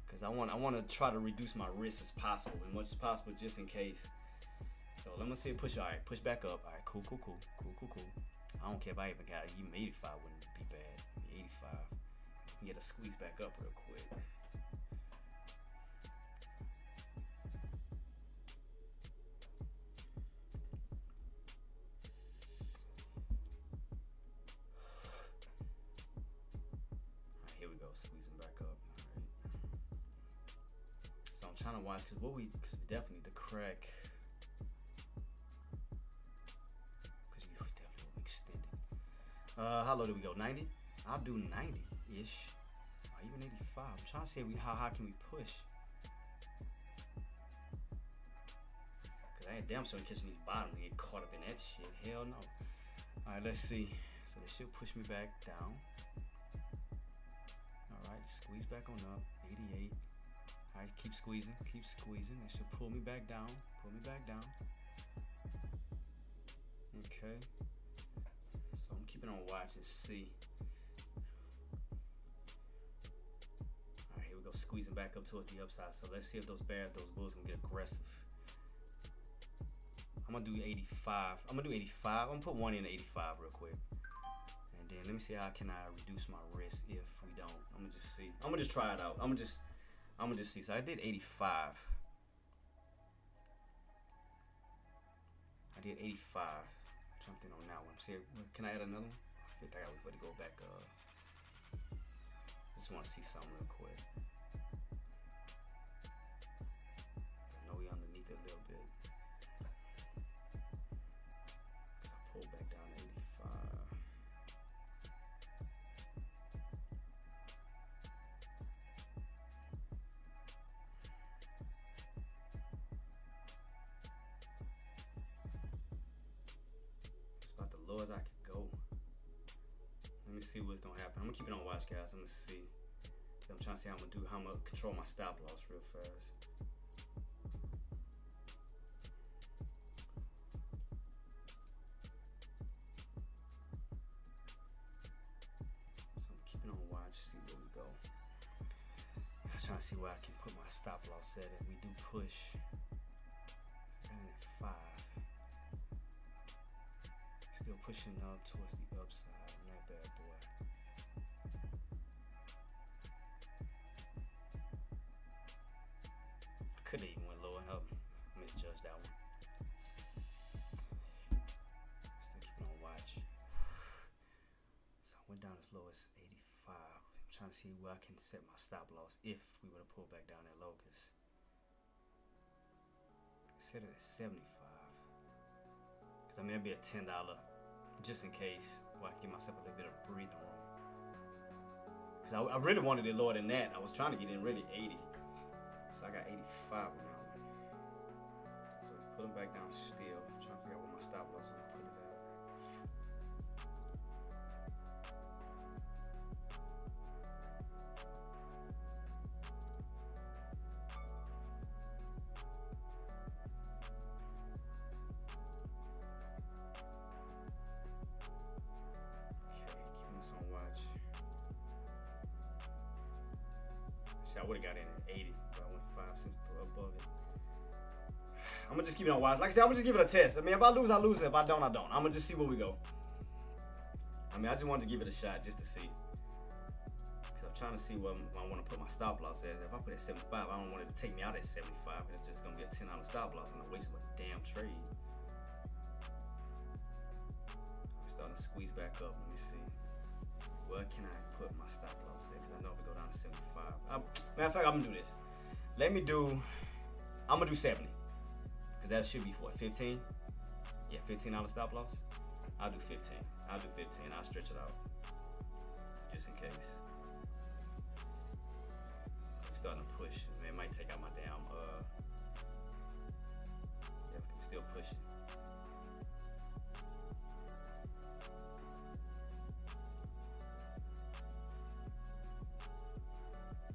Because I want to try to reduce my risk as possible, as much as possible, just in case. So let me see it push. All right, push back up. All right, cool. I don't care if I even got it. Even 85 wouldn't be bad. 85. Can get a squeeze back up real quick. Squeezing back up. All right. So I'm trying to watch because we definitely need to crack. Because we definitely will extend it. How low do we go? 90? I'll do 90-ish. Or even 85. I'm trying to see how high can we push. Because I ain't damn sure catching these bottoms and get caught up in that shit. Hell no. Alright, let's see. So they should push me back down. Alright, squeeze back on up. 88. Alright, keep squeezing. That should pull me back down. Okay. So I'm keeping on watch and see. Alright, here we go. Squeezing back up towards the upside. So let's see if those bulls gonna get aggressive. I'm gonna do 85. I'm gonna put one in 85 real quick. And then let me see how can I reduce my risk if we don't. I'm gonna just see. I'm gonna just try it out. I'm gonna just see. So I did 85. Jumped in on that one. See, can I add another one? I think I gotta wait to go back. Just want to see something real quick. I know we underneath it a little bit. So I pull back down to 85. Low as I could go. Let me see what's gonna happen. I'm gonna keep it on watch, guys. I'm gonna see. I'm trying to see how I'm gonna control my stop loss real fast. So I'm keeping on watch, see where we go. I'm trying to see where I can put my stop loss at if we do push. I'm at 5. Still pushing up towards the upside. Not bad, boy. I could have even went lower. I misjudged that one. Still keeping on watch. So I went down as low as 85. I'm trying to see where I can set my stop loss if we were to pull back down that low. Cause set it at 75. Cause I mean, it'd be a $10. Just in case, well, I can give myself a little bit of breathing room. Because I really wanted it lower than that. I was trying to get in really 80. So I got 85 on that one. So we put them back down still. I'm trying to figure out where my stop loss I'm going to put it at. On watch. See, I would have got in at 80, but I went 5 cents above it. gonna just keep it on watch. Like I said, I'm gonna just give it a test. I mean, if I lose, I lose. If I don't, I don't. I'm gonna just see where we go. I mean, I just wanted to give it a shot just to see. Cause I'm trying to see where I want to put my stop loss as. If I put it at 75, I don't want it to take me out at 75. It's just gonna be a $10 stop loss and a waste of a damn trade. I'm starting to squeeze back up. Let me see. Where can I put my stop loss at? Cause I know if we go down to 75. Matter of fact, I'm gonna do this. I'm gonna do 70. Cause that should be for 15. Yeah, $15 stop loss. I'll do 15. I'll do 15. I'll stretch it out. Just in case. I'm starting to push. Man, it might take out my damn yeah, I'm still pushing.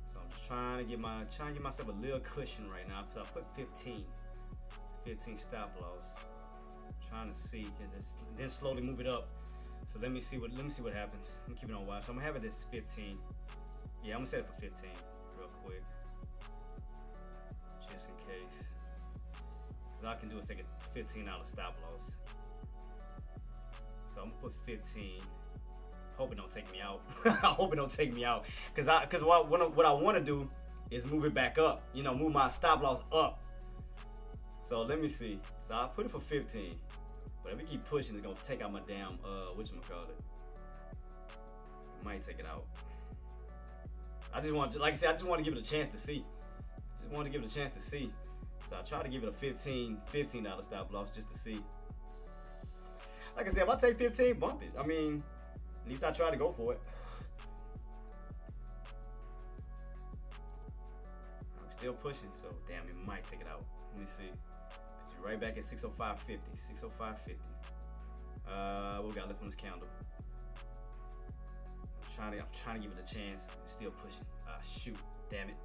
So I'm just trying to give myself a little cushion right now. So I put 15 stop loss. Trying to see, then slowly move it up. So let me see what happens. I'm keeping it on watch. So I'm gonna have it as 15. Yeah, I'm gonna set it for 15 real quick, just in case. Cause all I can do is take a $15 stop loss. So I'm gonna put 15. Hope it don't take me out. I hope it don't take me out. Cause what I want to do is move it back up. You know, move my stop loss up. So let me see. So I put it for 15. But if we keep pushing, it's gonna take out my damn whatchamacallit. It might take it out. I just want to, like I said, I just want to give it a chance to see. Just want to give it a chance to see. So I try to give it a $15 stop loss just to see. Like I said, if I take 15, bump it. I mean, at least I try to go for it. I'm still pushing, so damn, it might take it out. Let me see. Right back at 605.50. 605.50. What we got left on this candle? I'm trying to give it a chance. I'm still pushing. Ah, shoot. Damn it.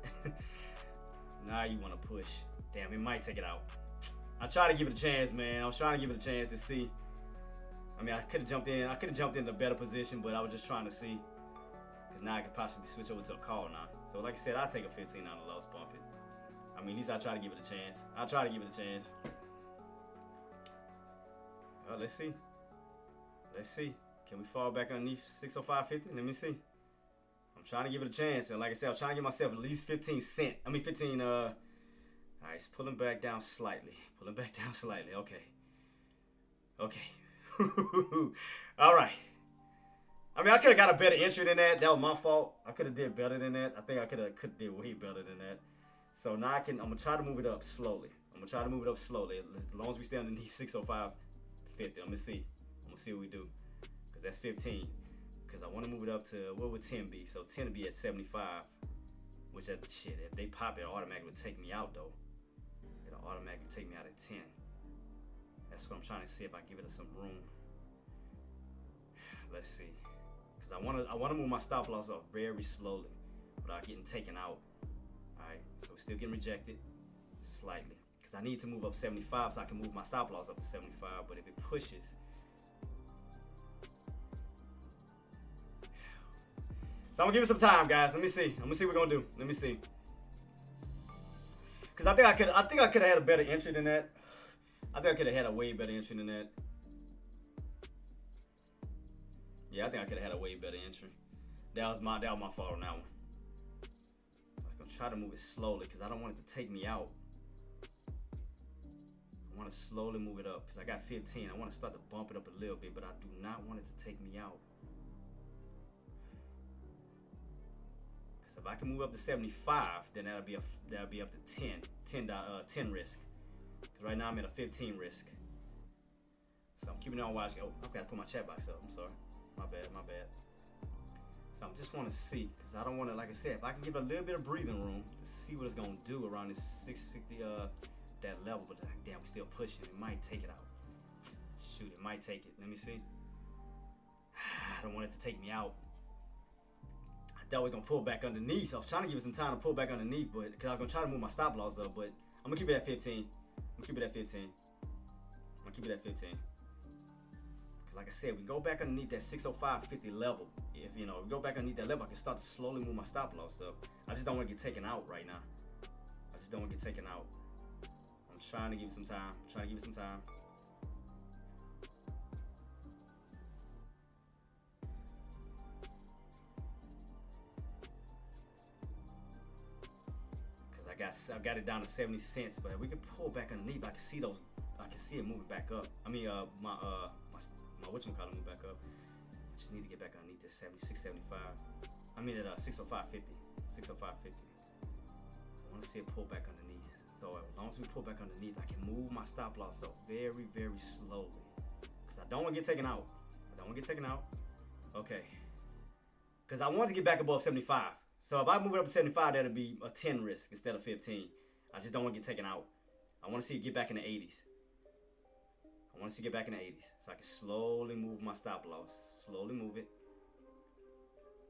Now you want to push. Damn, it might take it out. I try to give it a chance, man. I was trying to give it a chance to see. I mean, I could have jumped in. I could have jumped in a better position, but I was just trying to see. Because now I could possibly switch over to a call now. So like I said, I'll take a $15 loss, bump it. I mean, at least I try to give it a chance. I'll try to give it a chance. Well, let's see. Let's see. Can we fall back underneath 605.50? Let me see. I'm trying to give it a chance. And like I said, I'm trying to give myself at least 15 cents. I mean, 15, all right, it's pulling back down slightly. Pulling back down slightly. Okay. Okay. All right. I mean, I could have got a better entry than that. That was my fault. I could have did better than that. I think I could have did way better than that. So now I'm going to try to move it up slowly. As long as we stay underneath 605.50. I'm going to see. I'm going to see what we do. Because that's 15. Because I want to move it up to, what would 10 be? So 10 would be at 75. Which, shit, if they pop it, automatically would take me out, though. It'll automatically take me out at 10. That's what I'm trying to see if I give it some room. Let's see. Because I want to move my stop loss up very slowly without getting taken out. Alright, so we're still getting rejected slightly. Because I need to move up 75 so I can move my stop loss up to 75. But if it pushes... So I'm going to give it some time, guys. Let me see. I'm going to see what we're going to do. Let me see. Because I think I could have had a better entry than that. I think I could have had a way better entry than that. Yeah, I think I could have had a way better entry. That was my fault on that one. I was going to try to move it slowly because I don't want it to take me out. I want to slowly move it up because I got 15. I want to start to bump it up a little bit, but I do not want it to take me out. Because if I can move up to 75, then that'll be up to 10 risk. Because right now I'm at a 15 risk. So I'm keeping it on watch. Oh, I've got to put my chat box up. I'm sorry. My bad. So I just want to see, because I don't want to, like I said, if I can give it a little bit of breathing room to see what it's going to do around this 650, that level, but damn, we're still pushing. It might take it out. Shoot, it might take it. Let me see. I don't want it to take me out. I thought we were going to pull back underneath. I was trying to give it some time to pull back underneath, but because I was going to try to move my stop loss up, but I'm going to keep it at 15. I'm going to keep it at 15. Like I said, we go back underneath that 605.50 level. If we go back underneath that level, I can start to slowly move my stop loss up. I just don't want to get taken out right now. I'm I'm trying to give you some time. Cause I got it down to 70 cents, but if we can pull back underneath, I can see it moving back up. I mean, my whatchamacallit move back up. I just need to get back underneath this 76.75. I mean at 605.50. 605.50. I want to see it pull back underneath. So as long as we pull back underneath, I can move my stop loss up very, very slowly. Cause I don't want to get taken out. Okay. Cause I want to get back above 75. So if I move it up to 75, that'll be a 10 risk instead of 15. I just don't want to get taken out. I want to see it get back in the 80s. So I can slowly move my stop loss. Slowly move it.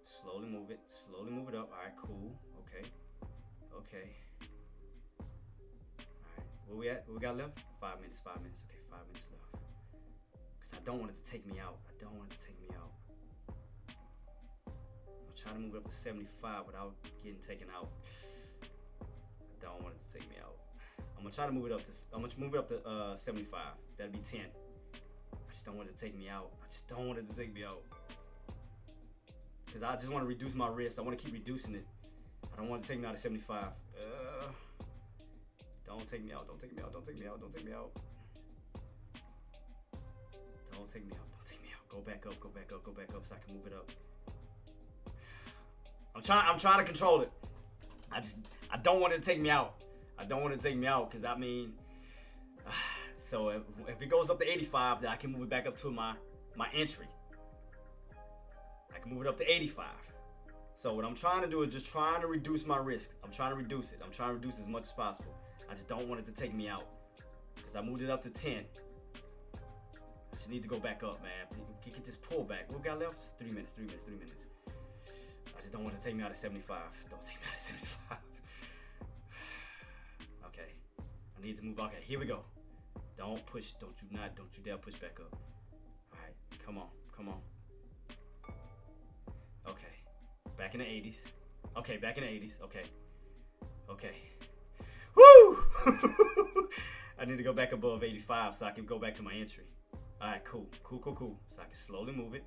Slowly move it up. All right, cool. Okay. All right, where we at? What we got left? 5 minutes. Okay, 5 minutes left. Because I don't want it to take me out. I'm trying to move it up to 75 without getting taken out. I don't want it to take me out. I'm gonna move it up to 75. That'll be 10. I just don't want it to take me out. Because I just want to reduce my risk. I want to keep reducing it. I don't want it to take me out at 75. Don't take me out. Go back up so I can move it up. I'm trying to control it. I don't want it to take me out. Because I mean, so if it goes up to 85, then I can move it back up to my entry. I can move it up to 85. So what I'm trying to do is just trying to reduce my risk. I'm trying to reduce it. As much as possible. I just don't want it to take me out. Because I moved it up to 10. I just need to go back up, man. We get this pullback. What we got left? Just 3 minutes. I just don't want it to take me out of 75. Don't take me out of 75. Okay. I need to move. Okay, here we go. Don't you dare push back up. Alright, come on. Okay. Back in the 80s. Okay. Woo! I need to go back above 85 so I can go back to my entry. Alright, cool. So I can slowly move it.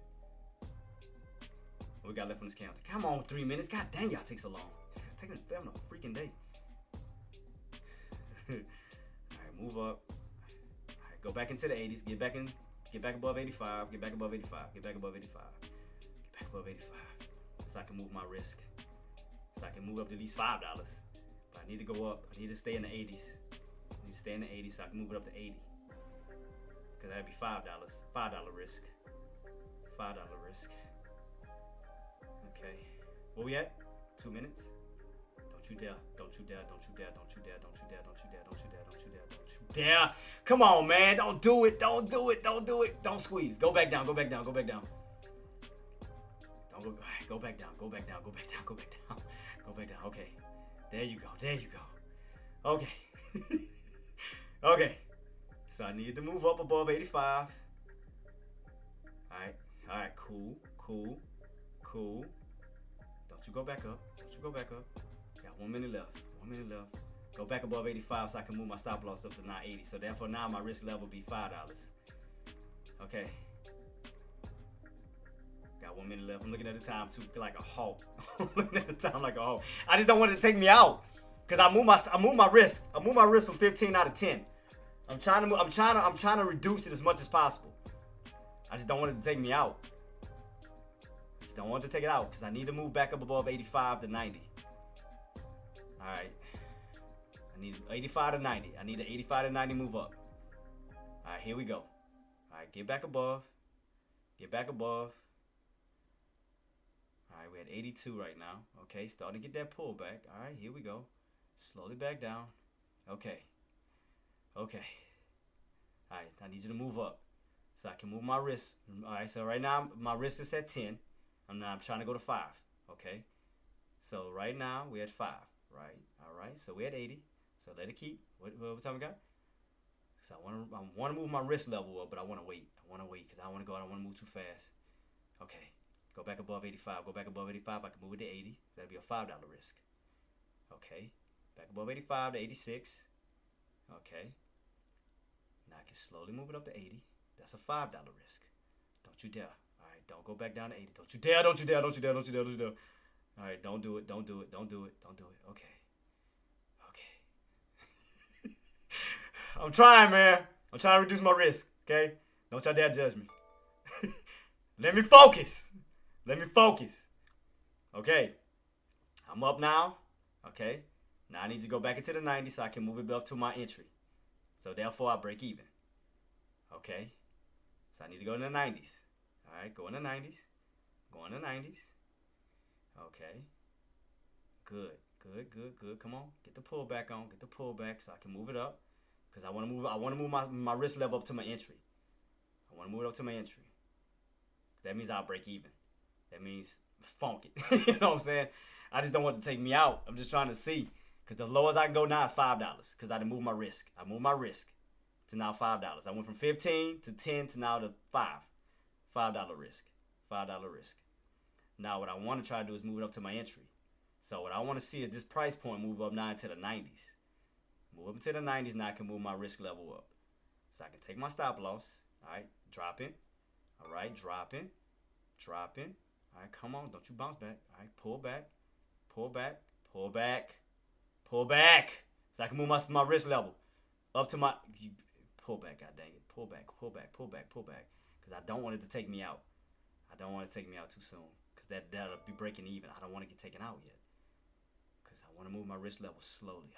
What we got left on this counter? Come on, 3 minutes. God dang, y'all take so long. It's taking a freaking day. Alright, move up. Alright, go back into the 80s. Get back above 85. Get back above 85. So I can move my risk. So I can move up to at least $5. But I need to go up. I need to stay in the 80s. So I can move it up to 80. Because that'd be $5. $5 risk. Okay. Where we at? 2 minutes. Don't you dare. Come on, man. Don't do it. Don't squeeze. Go back down. Don't go. Go back down. Okay. There you go. Okay. Okay. So I need to move up above 85. Alright. Cool. Don't you go back up. Got 1 minute left. Go back above 85 so I can move my stop loss up to 980. So therefore now my risk level will be $5. Okay. Got 1 minute left. I'm looking at the time too like a hawk. I just don't want it to take me out. Cause I move my risk. I move my risk from 15 out of 10. I'm trying to reduce it as much as possible. I just don't want it to take me out. I just don't want to take it out because I need to move back up above 85 to 90. Alright. I need 85 to 90. I need an 85 to 90 move up. Alright, here we go. Alright, get back above. Alright, we're at 82 right now. Okay, starting to get that pullback. Alright, here we go. Slowly back down. Okay. Alright, I need you to move up so I can move my wrist. Alright, so right now my wrist is at 10. I'm trying to go to 5. Okay. So right now we're at 5. Right. Alright, so we're at 80. So let it keep. What time we got? So I want to move my wrist level up, but I want to wait. Because I don't want to go. I don't want to move too fast. Okay. Go back above 85. I can move it to 80. So that'll be a $5 risk. Okay. Back above 85 to 86. Okay. Now I can slowly move it up to 80. That's a $5 risk. Don't you dare. All right, don't go back down to 80. Don't you dare, don't you dare, don't you dare, don't you dare, don't you dare. All right, don't do it, don't do it, don't do it, don't do it. Okay. Okay. I'm trying, man. I'm trying to reduce my risk, okay? Don't y'all dare judge me. Let me focus. Let me focus. Okay. I'm up now. Okay. Now I need to go back into the 90s so I can move it up to my entry. So therefore I break even. Okay. So I need to go in the 90s. All right. Go in the 90s. Go in the 90s. Okay. Good. Good. Good. Good. Come on. Get the pullback on. Get the pullback so I can move it up. Because I want to move my risk level up to my entry. I want to move it up to my entry. That means I'll break even. That means funk it. You know what I'm saying? I just don't want it to take me out. I'm just trying to see. Because the lowest I can go now is $5. Because I done moved my risk. I moved my risk to now $5. I went from 15 to 10 to now to 5. $5 risk. $5 risk. Now what I want to try to do is move it up to my entry. So what I want to see is this price point move up now into the 90s. Move up into the 90s. Now I can move my risk level up. So I can take my stop loss. All right. Dropping. All right. Dropping. Dropping. All right. Come on. Don't you bounce back. All right. Pull back. Pull back. Pull back. Pull back. So I can move my risk level up to my... Pull back. God dang it. Pull back. Pull back. Pull back. Pull back. Because I don't want it to take me out. I don't want it to take me out too soon. Because that'll be breaking even. I don't want to get taken out yet. Because I want to move my risk level slowly.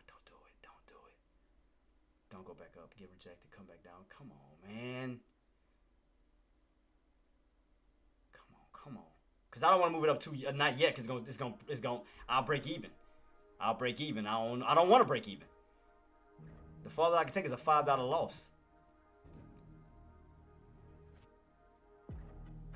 Don't do it. Don't do it. Don't go back up. Get rejected. Come back down. Come on, man. Come on. Because I don't want to move it up too... not yet. Because it's going... I'll break even. I'll break even. I don't want to break even. The farthest I can take is a $5 loss.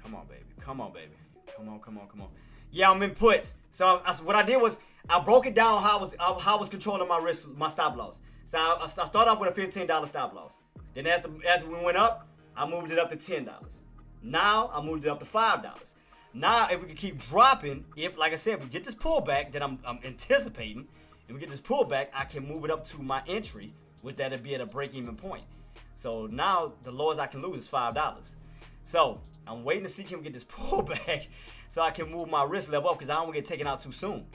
Come on, baby. Come on, baby. Come on, come on, come on. Yeah, I'm in puts. So what I did was I broke it down how I was controlling my risk, my stop loss. So I started off with a $15 stop loss. Then as we went up, I moved it up to $10. Now I moved it up to $5. Now if we can keep dropping, like I said, we get this pullback that I'm anticipating, and we get this pullback, I can move it up to my entry, which that'll be at a break-even point. So now the lowest I can lose is $5. So I'm waiting to see can we get this pullback so I can move my risk level up because I don't want to get taken out too soon.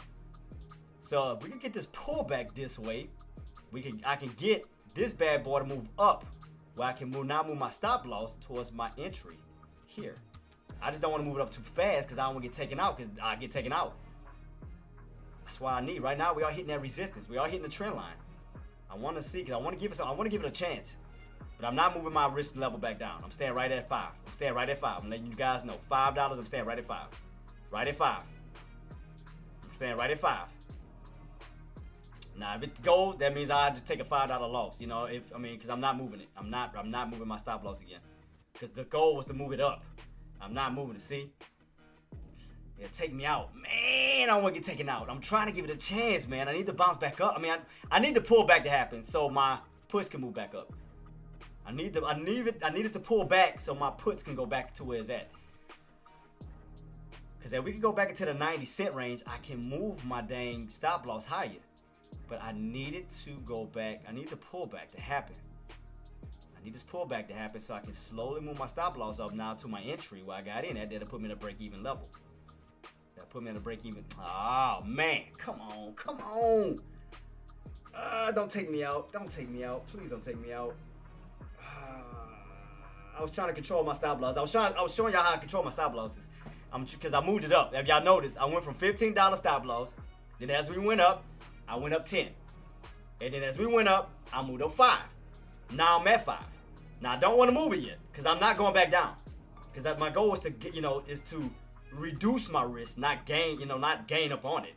So if we can get this pullback this way, I can get this bad boy to move up where I can move my stop loss towards my entry here. I just don't want to move it up too fast because I don't want to get taken out because I get taken out. That's what I need. Right now we are hitting that resistance. We are hitting the trend line. I want to see because I want to give it a chance. But I'm not moving my risk level back down. I'm staying right at 5. I'm staying right at 5. I'm letting you guys know. $5, I'm staying right at 5. Right at 5. I'm staying right at 5. Now if it goes, that means I just take a $5 loss. You know, because I'm not moving it. I'm not moving my stop loss again. Because the goal was to move it up. I'm not moving it. See? It'll take me out. Man, I don't want to get taken out. I'm trying to give it a chance, man. I need to bounce back up. I need the pullback to happen so my puts can move back up. I need it to pull back so my puts can go back to where it's at. Because if we can go back into the 90-cent range, I can move my dang stop loss higher. But I need it to go back. I need the pullback to happen. I need this pullback to happen so I can slowly move my stop loss up now to my entry where I got in at. That'll put me at a break-even level. That'll put me at a break-even. Oh, man. Come on. Come on. Don't take me out. Don't take me out. Please don't take me out. I was trying to control my stop loss. I was showing y'all how I control my stop losses. Because I moved it up. If y'all noticed, I went from $15 stop loss. Then as we went up, I went up 10. And then as we went up, I moved up 5. Now I'm at 5. Now I don't want to move it yet because I'm not going back down. Because my goal is to get, is to reduce my risk, not gain, not gain up on it.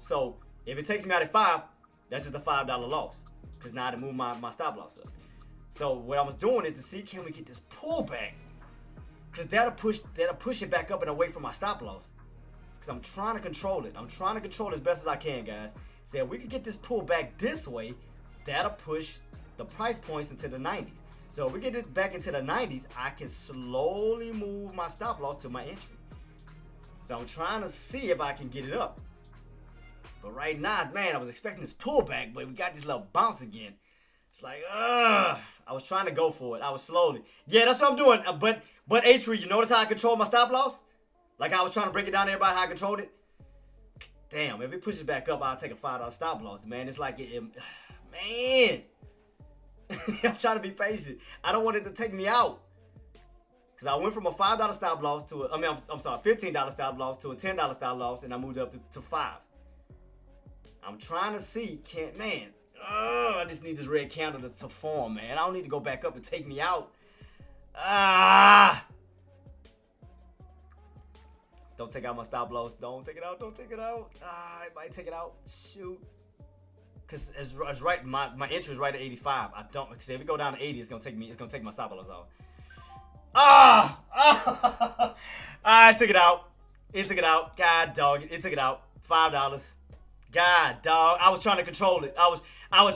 So if it takes me out at 5, that's just a $5 loss. Because now I had to move my stop loss up. So what I was doing is to see can we get this pullback. Because that'll push it back up and away from my stop loss. Because I'm trying to control it. I'm trying to control it as best as I can, guys. So if we can get this pullback this way, that'll push the price points into the 90s. So if we get it back into the 90s, I can slowly move my stop loss to my entry. So I'm trying to see if I can get it up. But right now, man, I was expecting this pullback, but we got this little bounce again. It's like, I was trying to go for it. I was slowly. Yeah, that's what I'm doing. But H3, you notice how I control my stop loss? Like I was trying to break it down to everybody how I controlled it. Damn, if it pushes back up, I'll take a $5 stop loss, man. It's like, man. I'm trying to be patient. I don't want it to take me out. Because I went from a $5 stop loss to I'm sorry, $15 stop loss to a $10 stop loss, and I moved up to 5. I'm trying to see, I just need this red candle to form, man. I don't need to go back up and take me out. Don't take out my stop loss. Don't take it out. Don't take it out. It might take it out. Shoot. Because it's right. My entry is right at 85. I don't. Because if we go down to 80, it's gonna take my stop loss off. I took it out. It took it out. God dog. It took it out. $5. God dog. I was trying to control it. I was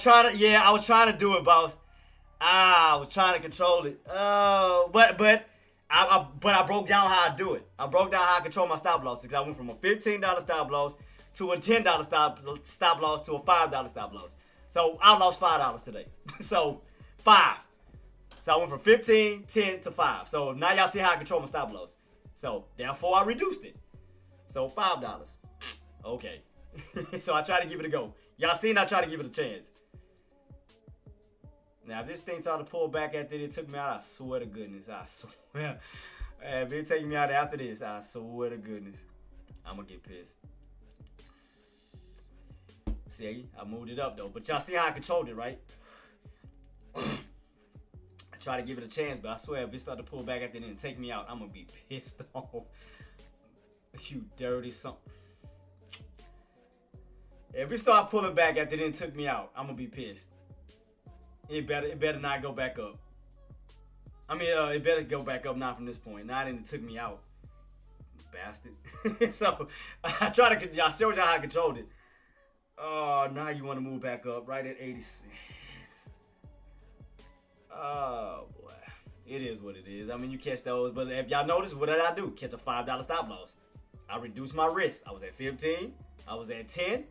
trying to do it, boss. I was trying to control it. But I broke down how I do it. I broke down how I control my stop loss. Because I went from a $15 stop loss to a $10 stop loss to a $5 stop loss. So I lost $5 today. So 5. So I went from 15, 10 to 5. So now y'all see how I control my stop loss. So therefore I reduced it. So $5. Okay. So I try to give it a go. Y'all seen I try to give it a chance. Now if this thing started to pull back after it took me out, I swear to goodness. I swear. If it take me out after this, I swear to goodness, I'm gonna get pissed. See, I moved it up though. But y'all see how I controlled it, right? I try to give it a chance, but I swear if it started to pull back after it and take me out, I'm gonna be pissed off. You dirty something. If it start pulling back after it took me out, I'm gonna be pissed. It better not go back up. It better go back up now from this point. Now it took me out. Bastard. So I try to. I showed y'all how I controlled it. Oh, now you want to move back up right at 86. Oh boy, it is what it is. You catch those, but if y'all notice, what did I do? Catch a $5 stop loss. I reduced my risk. I was at 15. I was at 10.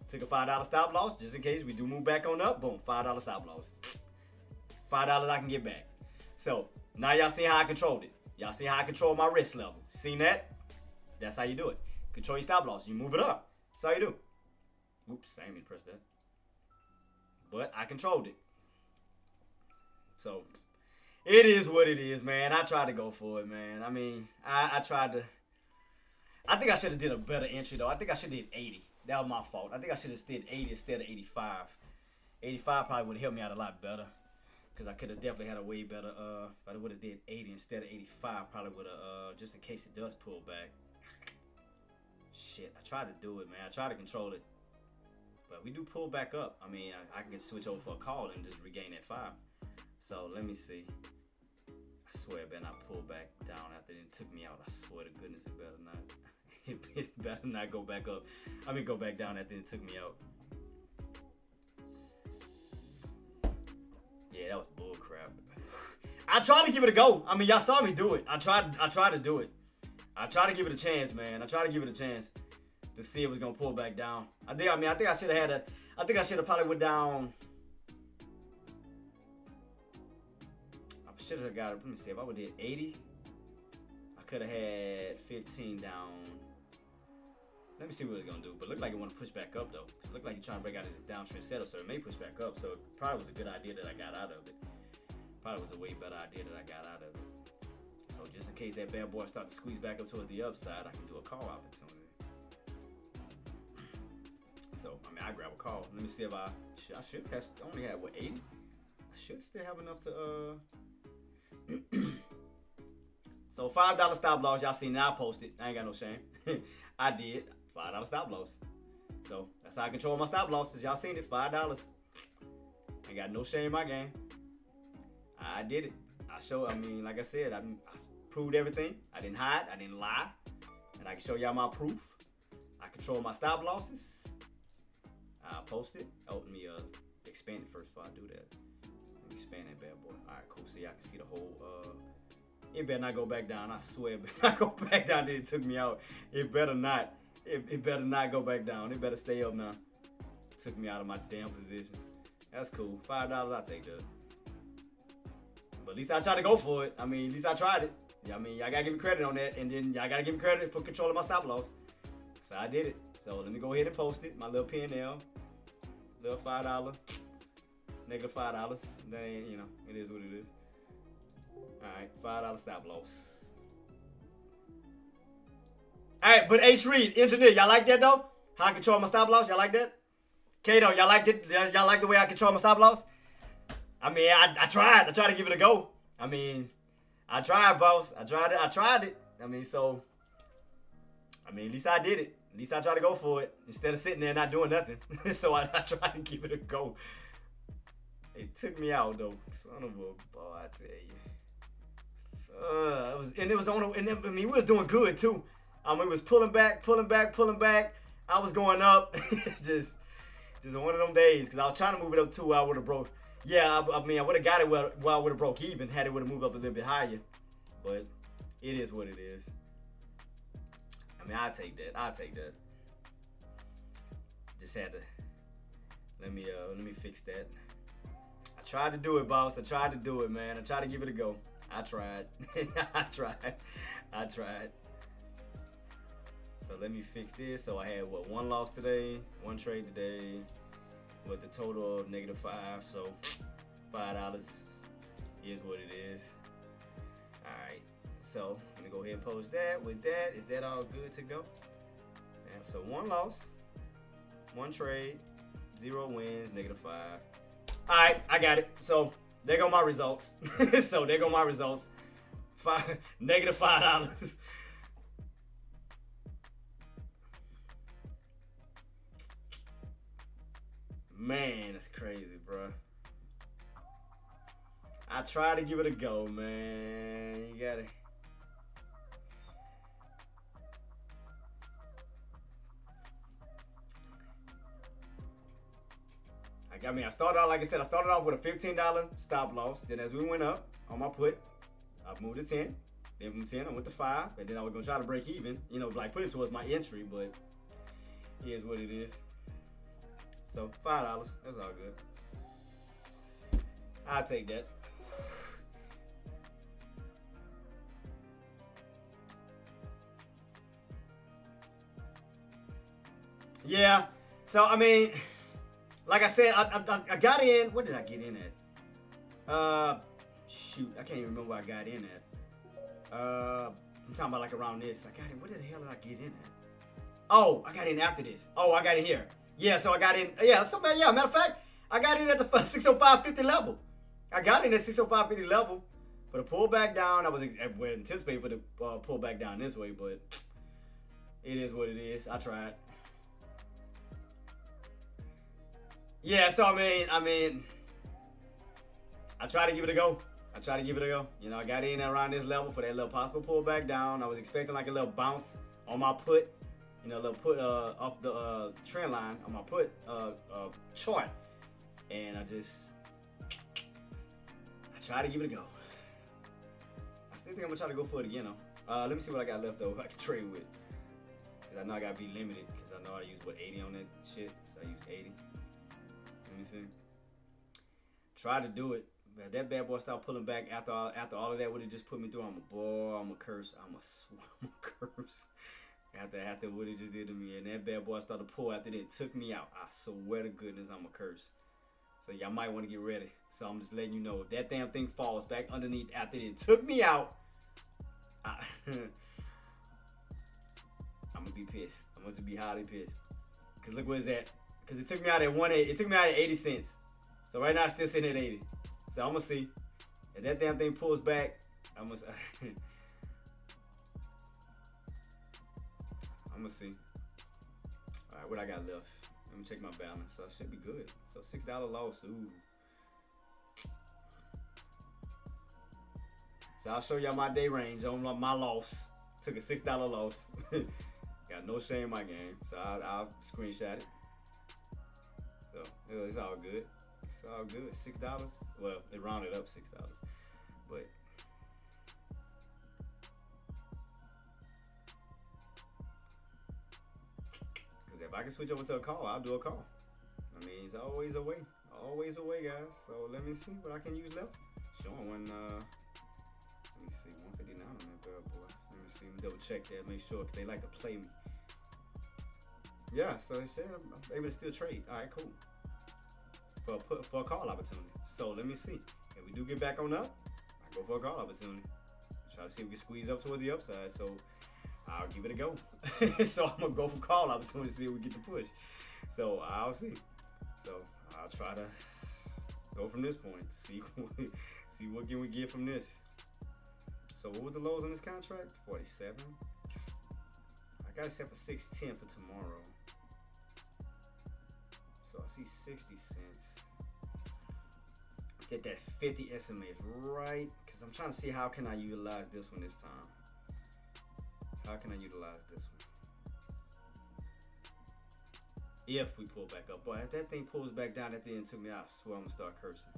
Took a $5 stop loss just in case we do move back on up. Boom, $5 stop loss. $5 I can get back. So now y'all see how I controlled it. Y'all see how I control my risk level. Seen that? That's how you do it. Control your stop loss. You move it up. That's how you do. Oops, I didn't mean to press that. But I controlled it. So it is what it is, man. I tried to go for it, man. I tried to. I think I should have did a better entry though. I think I should have did 80. That was my fault. I think I should have did 80 instead of 85. 85 probably would have helped me out a lot better. Because I could have definitely had a way better, if I would have did 80 instead of 85, probably would have, just in case it does pull back. Shit, I tried to do it, man. I tried to control it. But we do pull back up. I can switch over for a call and just regain that 5. So, let me see. I swear it better not pull back down after it took me out. I swear to goodness it better not. It better not go back up. Go back down after it took me out. Yeah, that was bull crap. I tried to give it a go. Y'all saw me do it. I tried to do it. I tried to give it a chance, man. I tried to give it a chance to see if it was gonna pull back down. I think I should have probably went down. I should have got it. Let me see. If I would have did 80, I could have had 15 down. Let me see what it's gonna do. But it looked like it want to push back up though. It looked like you're trying to break out of this downtrend setup, so it may push back up. So it probably was a good idea that I got out of it. Probably was a way better idea that I got out of it. So just in case that bad boy starts to squeeze back up towards the upside, I can do a call opportunity. So I grab a call. Let me see if I should have only had 80. I should still have enough to So $5 stop loss. Y'all seen that I posted. I ain't got no shame. I did. $5 stop loss. So that's how I control my stop losses. Y'all seen it. $5. Ain't got no shame in my game. I did it. Like I said, I proved everything. I didn't hide. I didn't lie. And I can show y'all my proof. I control my stop losses. I'll post it. Oh, let me expand it first before I do that. Let me expand that bad boy. Alright, cool. So y'all can see the whole it better not go back down. I swear it better not go back down. It took me out. It better not. It better not go back down. It better stay up now. Took me out of my damn position. That's cool. $5, I'll take that. But at least I tried to go for it. I mean, at least I tried it. I mean, y'all gotta give me credit on that. And then y'all gotta give me credit for controlling my stop loss. So I did it. So let me go ahead and post it. My little P&L. Little $5. Negative $5. That ain't, you know, it is what it is. Alright, $5 stop loss. Alright, but H Reed, engineer, y'all like that though? How I control my stop loss? Y'all like that? Kato, y'all like it? Y'all like the way I control my stop loss? I mean, I tried. I tried to give it a go. I mean, I tried, boss. I tried it. I mean, so, I mean, at least I did it. At least I tried to go for it instead of sitting there and not doing nothing. So I tried to give it a go. It took me out though. Son of a boy, I tell you. It was on. And then, I mean, we was doing good too. I mean, it was pulling back. I was going up. just one of them days because I was trying to move it up too. I would have broke. Yeah, I mean, I would have got it well. I would have broke even had it would have moved up a little bit higher. But it is what it is. I mean, I'll take that. Just had to. Let me fix that. I tried to do it, boss. I tried to do it, man. I tried to give it a go. I tried. I tried. So let me fix this. So I had what, one loss today, one trade today, with a total of -5. So $5 is what it is. All right. So let me go ahead and post that. With that, is that all good to go? Yeah, so one loss, one trade, 0 wins, -5. All right, I got it. So there go my results. -$5. Man, that's crazy, bro. I try to give it a go, man. You gotta. I mean, I started out, like I said, I started off with a $15 stop loss. Then as we went up on my put, I moved to 10. Then from 10, I went to 5. And then I was going to try to break even, you know, like put it towards my entry. But here's what it is. So $5, that's all good. I'll take that. Yeah, so I mean, like I said, I got in. What did I get in at? Shoot, I can't even remember where I got in at. I'm talking about like around this. I got in. What the hell did I get in at? Oh, I got in after this. Oh, I got in here. Yeah, so I got in. Yeah, so man, yeah. Matter of fact, I got in at the 605.50 level. I got in at 605.50 level for the pullback down. I was anticipating for the pullback down this way, but it is what it is. I tried. Yeah, so I mean, I try to give it a go. You know, I got in around this level for that little possible pullback down. I was expecting like a little bounce on my put, you know, a little put off the trend line on my put chart, and I try to give it a go. I still think I'm gonna try to go for it again though. Let me see what I got left over I can trade with, cause I know I gotta be limited, cause I know I used 80 on that shit, so I used 80. Let me see. Try to do it. But that bad boy started pulling back after all of that would have just put me through. I'm a curse. I'm a curse. After what it just did to me. And that bad boy started to pull after that. It took me out. I swear to goodness I'm a curse. So y'all might want to get ready. So I'm just letting you know, if that damn thing falls back underneath after it took me out, I'm going to be pissed. I'm going to be highly pissed. Because look where it's at. Because it took me out at 1.8. It took me out at 80 cents. So right now it's still sitting at 80. So I'm going to see. If that damn thing pulls back, I'm going to see. All right, what I got left? Let me check my balance. So it should be good. So $6 loss. Ooh. So I'll show y'all my day range on my loss. Took a $6 loss. Got no shame in my game. So I'll screenshot it. So it's all good. It's all good. $6. Well, it rounded up $6. But If I can switch over to a call, I'll do a call. I mean, it's always a way. Always a way, guys. So let me see what I can use left. Showing when, let me see, 159 on that bad boy. Let me see, double check that, make sure, because they like to play me. Yeah, so they said I'm able to still trade. All right, cool. For a call opportunity. So let me see. If we do get back on up, I go for a call opportunity. Try to see if we can squeeze up towards the upside. So I'll give it a go. So I'm gonna go for call opportunity to see if we get the push. So I'll see. So I'll try to go from this point. See what can we get from this. So what was the lows on this contract? 47. I got it set for 610 for tomorrow. So I see 60 cents. Did that 50 SMA is right, because I'm trying to see how can I utilize this one this time. How can I utilize this one? If we pull back up. Boy, if that thing pulls back down, that thing took me out, I swear I'm gonna start cursing.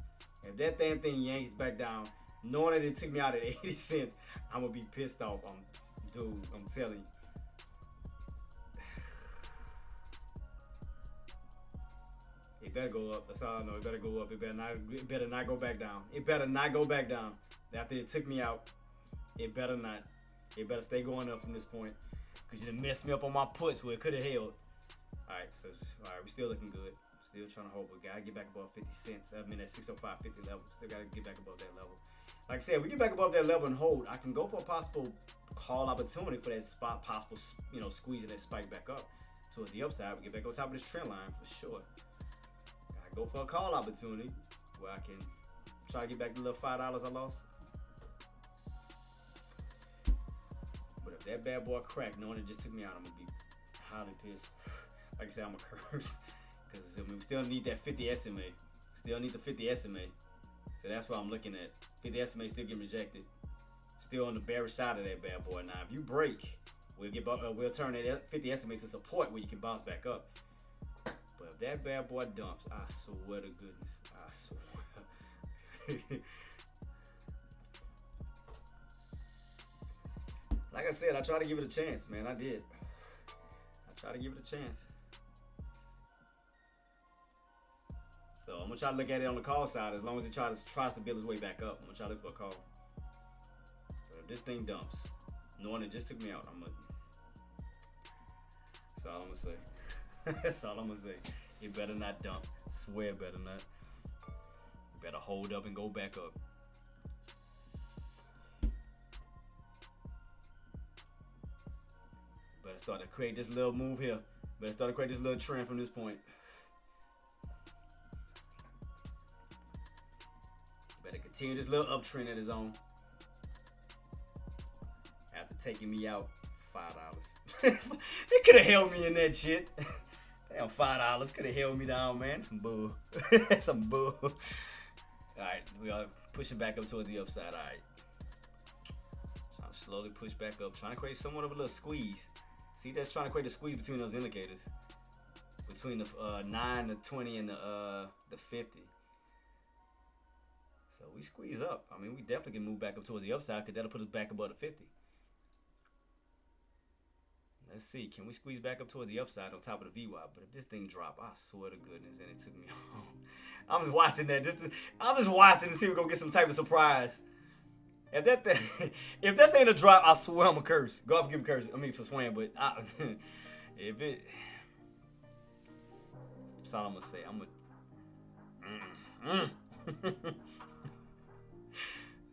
If that damn thing yanks back down, knowing that it took me out at 80 cents, I'm gonna be pissed off. Dude, I'm telling you. It better go up. That's all I know. It better go up. It better not go back down. It better not go back down. After it took me out, it better not. It better stay going up from this point. Because you done messed me up on my puts where it could have held. Alright, so we're still looking good. Still trying to hold. We gotta get back above 50 cents. I mean, at 605.50 level. Still gotta get back above that level. Like I said, if we get back above that level and hold, I can go for a possible call opportunity for that spot, possible, squeezing that spike back up towards the upside. We get back on top of this trend line for sure. Go for a call opportunity where I can try to get back the little $5 I lost. But if that bad boy cracked, knowing it just took me out, I'm gonna be highly pissed. Like I said, I'm gonna curse. Because we still need that 50 SMA. Still need the 50 SMA. So that's what I'm looking at. 50 SMA still getting rejected. Still on the bearish side of that bad boy. Now, if you break, we'll turn that 50 SMA to support where you can bounce back up. But if that bad boy dumps, I swear to goodness, I swear. Like I said, I tried to give it a chance, man. I did. I tried to give it a chance. So I'm gonna try to look at it on the call side. As long as it tries to build its way back up, I'm gonna try to look for a call. But if this thing dumps, knowing it just took me out, that's all I'm gonna say. That's all I'm gonna say. It better not dump. I swear it better not. It better hold up and go back up. Better start to create this little move here. Better start to create this little trend from this point. Better continue this little uptrend that is on. After taking me out, $5. It could have held me in that shit. Damn, $5 could have held me down, man. Some bull. Some bull. Alright, we are pushing back up towards the upside. Alright. Trying to slowly push back up. Trying to create somewhat of a little squeeze. See, that's trying to create a squeeze between those indicators. Between the 9, the 20, and the 50. So we squeeze up. I mean, we definitely can move back up towards the upside because that'll put us back above the 50. Let's see, can we squeeze back up towards the upside on top of the VWAP? But if this thing drop, I swear to goodness, and it took me home. I'm just watching that. I'm just watching to see if we're gonna get some type of surprise. If that thing to drop, I swear I'm gonna curse. Go off and give me a curse. I mean for swearing, but if it, that's all I'm gonna say. I'm gonna.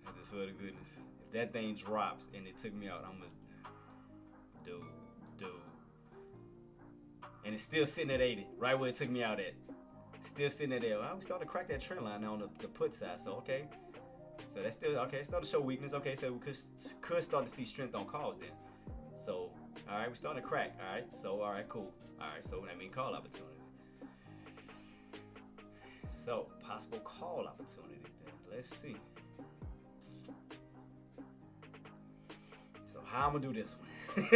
I just swear to goodness, if that thing drops and it took me out, I'm gonna. Dude. And it's still sitting at 80, right where it took me out at. Still sitting at there. Well, we started to crack that trend line now on the put side, so okay. So that's still, okay, starting to show weakness. Okay, so we could start to see strength on calls then. So, all right, we're starting to crack, all right? So, all right, cool. All right, so that means call opportunities. So, possible call opportunities then. Let's see. So how I'm gonna do this one?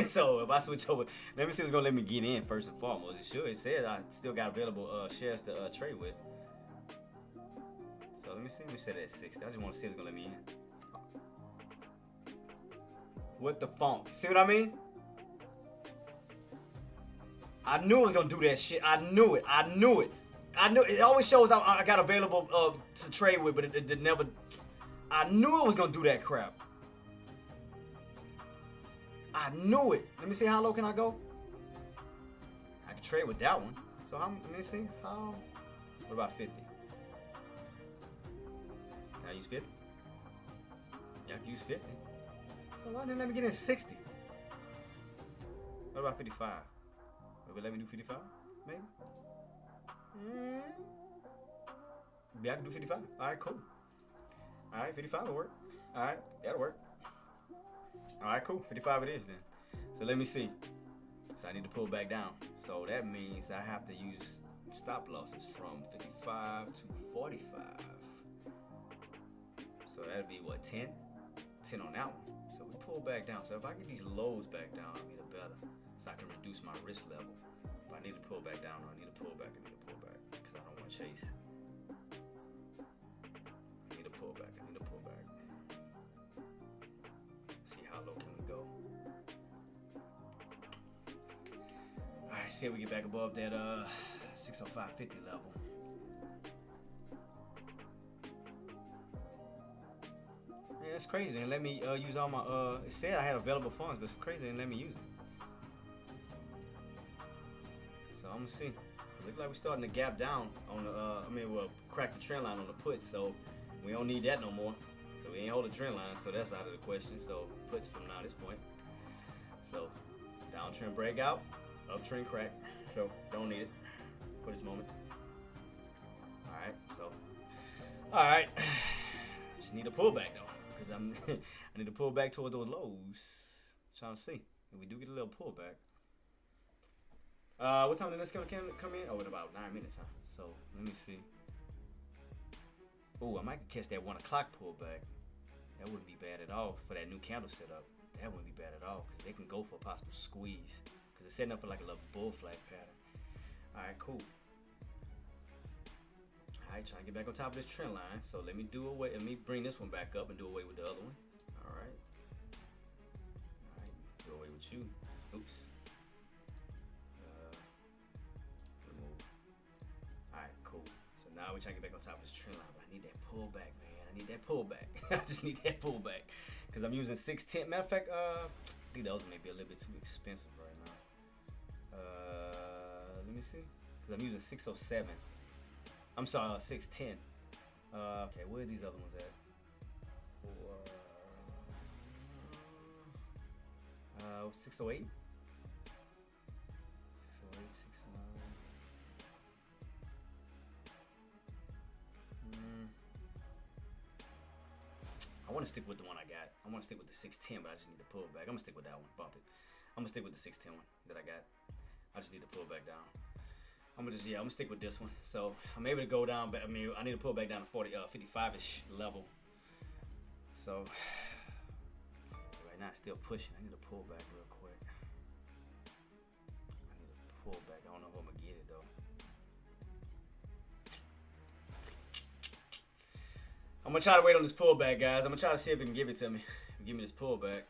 So if I switch over, let me see if it's gonna let me get in first and foremost. It should. It said I still got available shares to trade with. So let me see. Let me set it at 60. I just want to see if it's gonna let me in. What the funk? See what I mean? I knew it was gonna do that shit. I knew it. I knew it. I knew it. Always shows I got available to trade with, but it never. I knew it was gonna do that crap. I knew it. Let me see, how low can I go? I can trade with that one. So how? Let me see how. What about 50? Can I use 50? Yeah, I can use 50. So why didn't let me get in 60? What about 55? Maybe let me do 55? Maybe? Yeah, I can do 55. Alright, cool. Alright, 55 will work. Alright, that'll work. Alright, cool. 55 it is then. So let me see. So I need to pull back down. So that means I have to use stop losses from 55 to 45. So that'd be what, 10? 10 on that one. So we pull back down. So if I get these lows back down, I'll get it better. So I can reduce my risk level. If I need to pull back down, I need to pull back, I need to pull back. Because I don't want to chase. I need to pull back, I need to pull back. See how low can we go. Alright, see if we get back above that 605.50 level. Man, that's crazy. They didn't let me use all my it said I had available funds, but it's crazy they didn't let me use it. So I'm gonna see. It look like we're starting to gap down on the we'll crack the trend line on the put, so we don't need that no more. So we ain't hold the trend line, so that's out of the question. So puts from now at this point. So downtrend breakout, uptrend crack. So don't need it for this moment. Alright, so alright. Just need a pullback though. Because I need to pull back towards those lows. Trying to see if we do get a little pullback. What time did this come in? Oh, in about 9 minutes, huh? So let me see. Oh, I might catch that 1 o'clock pullback. That wouldn't be bad at all for that new candle setup. That wouldn't be bad at all because they can go for a possible squeeze because it's setting up for like a little bull flag pattern. All right, cool. Alright, trying to get back on top of this trend line. So let me bring this one back up and do away with the other one. Alright. Alright, do away with you. Oops. Remove. Alright, cool. So now we're trying to get back on top of this trend line. But I need that pullback, man. I need that pullback. I just need that pullback. Because I'm using 610. Matter of fact, I think those may be a little bit too expensive right now. Let me see. Because I'm using 607. I'm sorry, 610. Okay, where are these other ones at? 608? 608, 69. I want to stick with the one I got. I want to stick with the 610, but I just need to pull back. I'm going to stick with that one. Bump it. I'm going to stick with the 610 one that I got. I just need to pull back down. I'm gonna stick with this one. So I'm able to go down, but I need to pull back down to 55-ish level. So right now it's still pushing. I need to pull back real quick. I need to pull back. I don't know if I'm gonna get it though. I'm gonna try to wait on this pullback, guys. I'm gonna try to see if it can give it to me. Give me this pullback.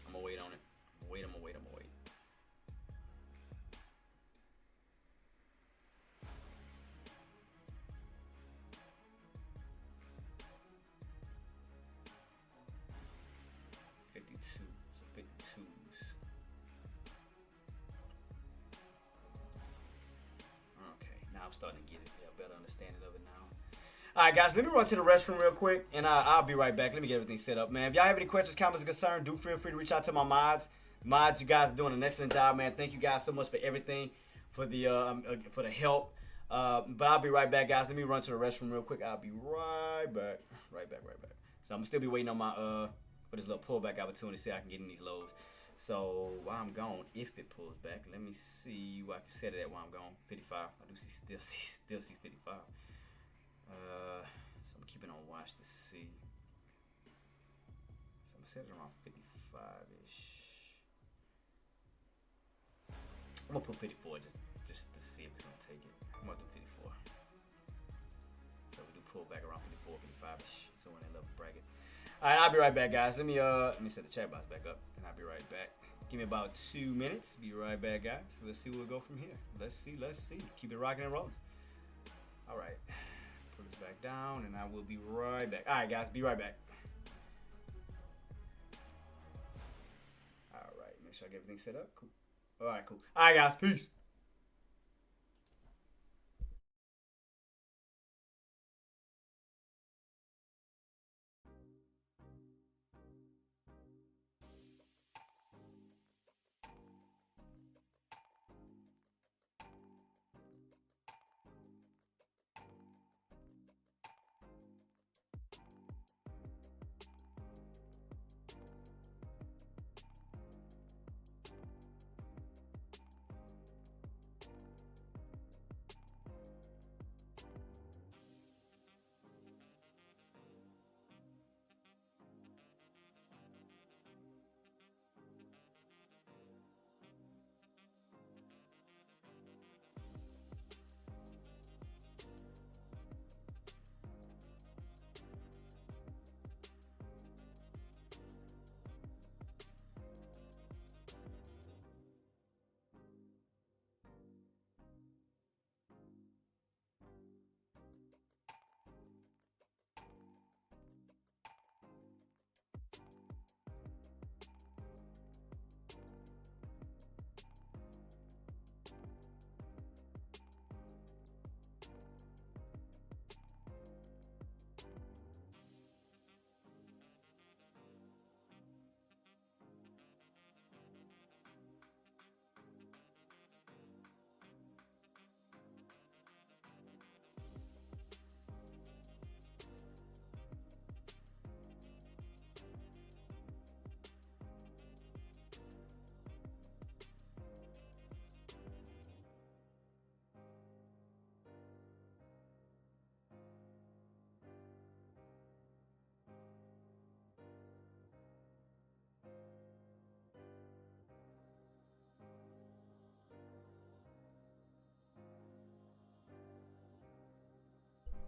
I'm gonna wait on it. I'm gonna wait. 52s. Okay, now I'm starting to get it. Yeah, better understanding of it now. All right, guys, let me run to the restroom real quick, and I'll be right back. Let me get everything set up, man. If y'all have any questions, comments, or concerns, do feel free to reach out to my mods. Mods, you guys are doing an excellent job, man. Thank you guys so much for everything, for the help. But I'll be right back, guys. Let me run to the restroom real quick. I'll be right back. Right back. So I'm still be waiting on my for this little pullback opportunity, see if I can get in these lows. So while I'm gone, if it pulls back, let me see where I can set it at while I'm gone. 55. I do still see 55. So I'm keeping on watch to see. So I'm gonna set it around 55-ish. I'm gonna put 54 just to see if it's gonna take it. I'm gonna do 54. So we do pull back around 54, 55-ish. So in that little bracket. All right, I'll be right back, guys. Let me set the chat box back up, and I'll be right back. Give me about 2 minutes. Be right back, guys. Let's see where we go from here. Let's see. Keep it rocking and rolling. All right. Put this back down, and I will be right back. All right, guys. Be right back. All right. Make sure I get everything set up. Cool. All right, cool. All right, guys. Peace.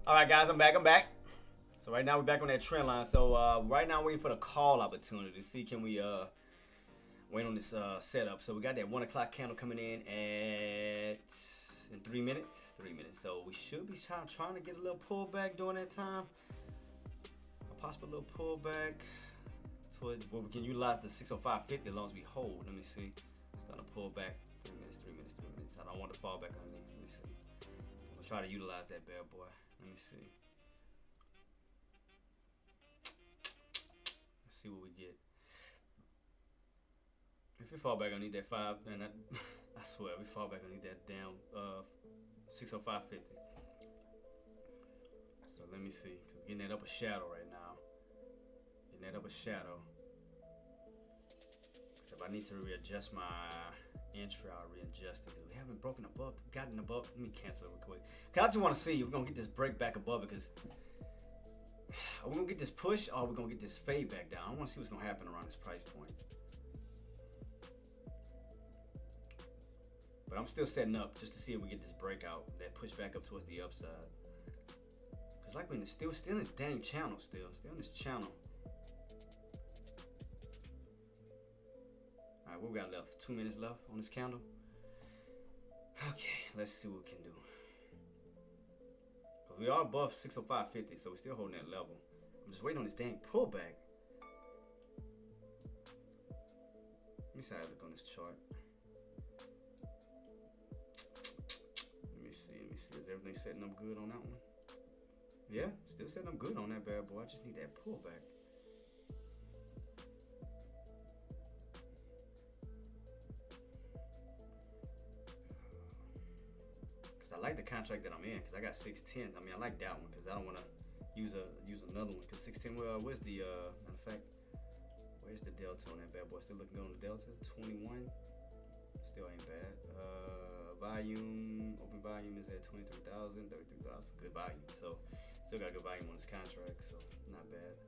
All right, guys, I'm back. So right now we're back on that trend line. So right now waiting for the call opportunity to see can we wait on this setup. So we got that 1 o'clock candle coming in in 3 minutes. 3 minutes. So we should be trying to get a little pullback during that time. A possible little pullback toward where we can utilize the 605.50 as long as we hold. Let me see. Starting to pull back. 3 minutes. 3 minutes. 3 minutes. I don't want to fall back underneath. Let me see. I'm gonna try to utilize that bad boy. Let me see. Let's see what we get. If we fall back, I need that 5, and I swear, if we fall back, I need that damn 605.50. So let me see. So we're getting that upper shadow right now. Getting that upper shadow. So if I need to readjust my entry, I'll readjust it. We haven't broken above, gotten above. Let me cancel it real quick. Cause I just want to see if we're gonna get this break back above it. Cause are we gonna get this push or are we gonna get this fade back down? I want to see what's gonna happen around this price point. But I'm still setting up just to see if we get this breakout, that push back up towards the upside. Cause like when it's still in this dang channel, still in this channel. All right, what we got left? 2 minutes left on this candle. Okay, let's see what we can do. Cause we are above 605.50, so we're still holding that level. I'm just waiting on this dang pullback. Let me see how I look on this chart. Let me see. Is everything setting up good on that one? Yeah, still setting up good on that bad boy. I just need that pullback. I like the contract that I'm in because I got 610. I mean, I like that one because I don't want to use another one because 610. Well, where's the matter of fact? Where's the delta on that bad boy? Still looking good on the delta. 21. Still ain't bad. Volume, open volume is at 23,000, 33,000. Good volume. So still got good volume on this contract. So not bad.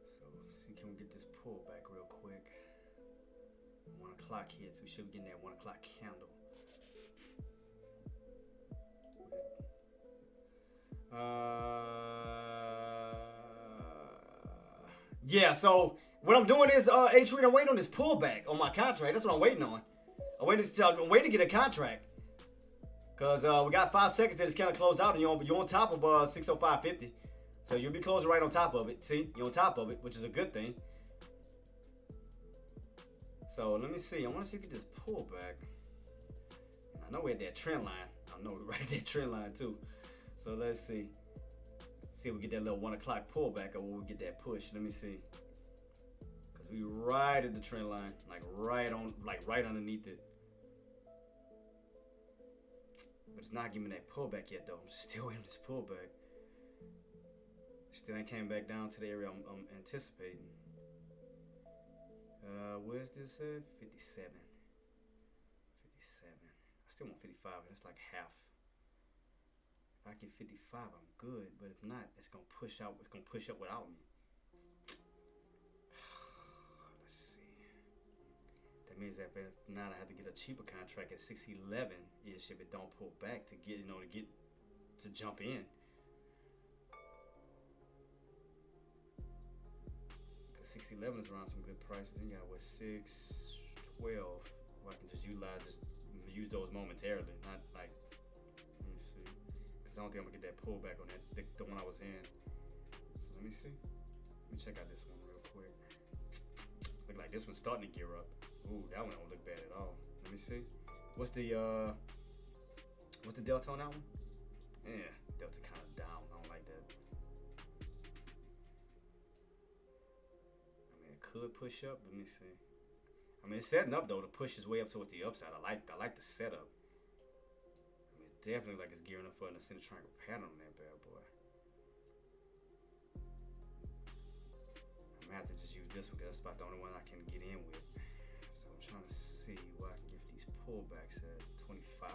So see, can we get this pullback real quick? 1 o'clock hits. We should be getting that 1 o'clock candle. Yeah, so what I'm doing is, H-Read, I'm waiting on this pullback on my contract. That's what I'm waiting on. I'm waiting to get a contract. Because we got 5 seconds to this kind of close out, and you're on top of 605.50. So you'll be closing right on top of it. See, you're on top of it, which is a good thing. So let me see. I want to see if we get this pullback. I know we're at that trend line. I know we're right at that trend line too. So let's see. See if we get that little 1 o'clock pullback, or will we get that push? Let me see. Cause we right at the trend line, like right underneath it. But it's not giving me that pullback yet, though. I'm still waiting on this pullback. Still ain't came back down to the area I'm anticipating. Where's this at? 57. 57. I still want 55. That's like half. If I get 55, I'm good. But if not, it's gonna push out. It's gonna push up without me. Let's see. That means that if not, I have to get a cheaper contract at 611 ish if it don't pull back to get to jump in. Cause 611 is around some good prices. Then you got what 612. Where I can just use those momentarily, not like. Let me see. I don't think I'm gonna get that pullback on that the one I was in. So let me see. Let me check out this one real quick. Look like this one's starting to gear up. Ooh, that one don't look bad at all. Let me see. What's the delta on that one? Yeah, delta kind of down. I don't like that. I mean, it could push up. Let me see. I mean, it's setting up though to push its way up towards the upside. I like the setup. Definitely like it's gearing up for an ascending triangle pattern on that bad boy. I'm gonna have to just use this one because that's about the only one I can get in with. So I'm trying to see where I can get these pullbacks at 25.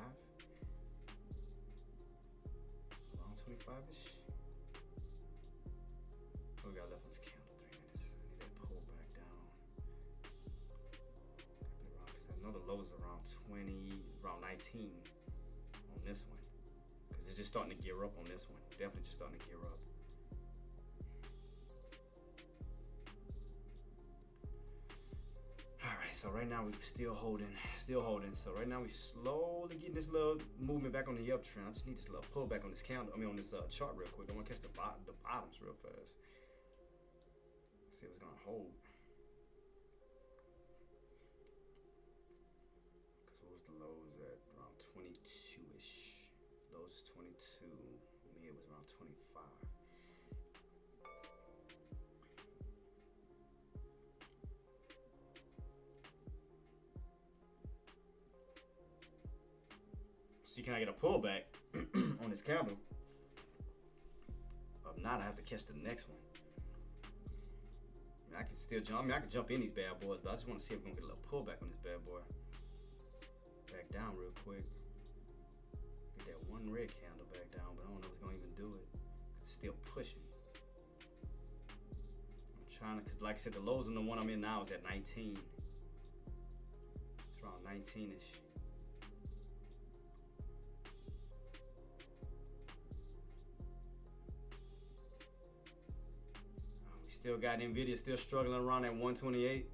Around 25-ish. What we got left on this candle? 3 minutes. I need that pullback down. Because I know the lows are around 19. This one, because it's just starting to gear up on this one. Definitely just starting to gear up. All right, so right now we're still holding. So right now we slowly getting this little movement back on the uptrend. I just need this little pullback on this candle. I mean on this chart real quick. I want to catch the bottoms real fast. See if it's gonna hold. The lows at around 22-ish. Lows is 22. Mid was around 25. See, can I get a pullback on this candle? If not, I have to catch the next one. I mean, I can still jump. I mean, I can jump in these bad boys, but I just want to see if we're gonna get a little pullback on this bad boy. Back down real quick. Get that one red candle back down, but I don't know if it's gonna even do it. It's still pushing. I'm trying to, cause like I said, the lows on the one I'm in now is at 19. It's around 19-ish. We still got Nvidia still struggling around at 128.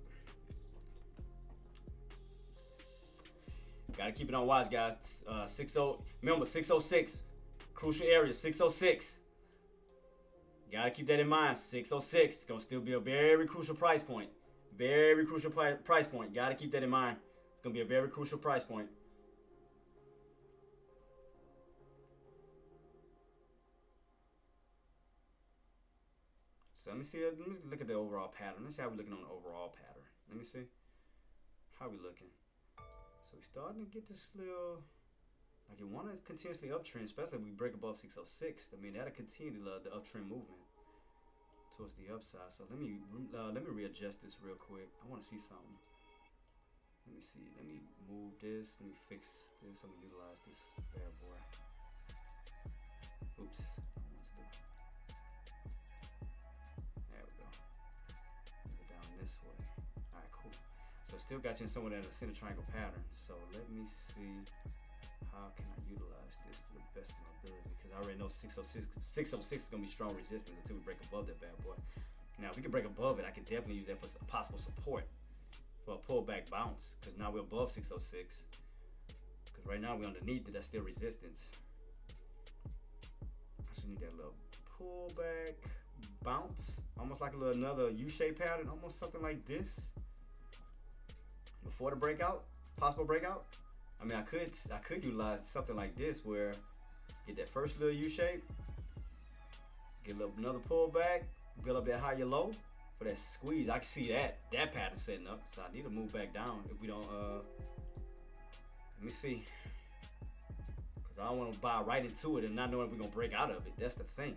Gotta keep it on watch, guys. Remember 606, crucial area 606. Gotta keep that in mind. 606 is gonna still be a very crucial price point. Very crucial price point. Gotta keep that in mind. It's gonna be a very crucial price point. So let me see. Let me look at the overall pattern. Let's see how we're looking on the overall pattern. Let me see. How we looking? So we're starting to get this little, like you want to continuously uptrend, especially if we break above 606. I mean, that'll continue the uptrend movement towards the upside. So let me readjust this real quick. I want to see something. Let me see. Let me move this. Let me fix this. I'm gonna utilize this bad boy. Oops. There we go. Move it down this way. All right, cool. So still got you in somewhere that ascending triangle pattern. So let me see how can I utilize this to the best of my ability, because I already know 606 is gonna be strong resistance until we break above that bad boy. Now, if we can break above it, I could definitely use that for some possible support for a pullback bounce, because now we're above 606. Because right now we're underneath it, that's still resistance. I just need that little pullback bounce, almost like a little another U-shaped pattern, almost something like this before the breakout, possible breakout. I mean, I could utilize something like this where get that first little U-shape, get another pullback, build up that higher low for that squeeze. I can see that pattern setting up, so I need to move back down if we don't. Let me see, because I don't want to buy right into it and not knowing if we're gonna break out of it. That's the thing.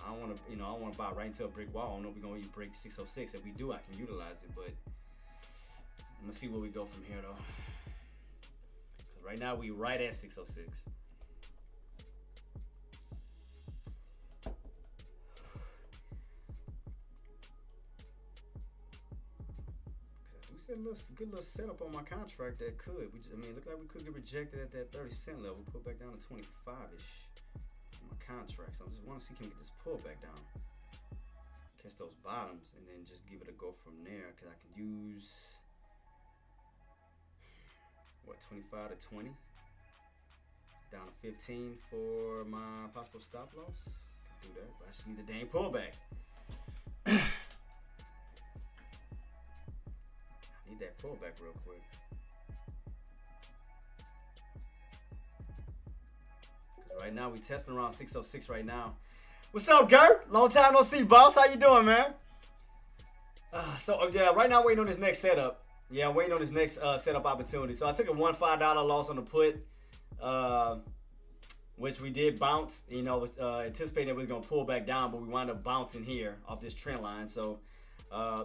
I don't want to, I don't want to buy right into a brick wall. I don't know if we're gonna even break 606. If we do, I can utilize it, but I'm gonna see where we go from here though. Because right now we right at 606. A good little setup on my contract that could. I mean, it looked like we could get rejected at that 30-cent level. Put back down to 25-ish on my contract. So I just want to see can we get this pull back down, catch those bottoms, and then just give it a go from there. Cause I can use what 25 to 20, down to 15 for my possible stop loss. Can do that, but I just need the dang pullback. Need that pullback real quick. Cause right now we testing around 606 right now. What's up, Gert? Long time no see, boss. How you doing, man? Yeah, right now waiting on this next setup. Yeah, I'm waiting on this next setup opportunity. So I took a $1.5 loss on the put, which we did bounce. You know, anticipating it was gonna pull back down, but we wound up bouncing here off this trend line. So.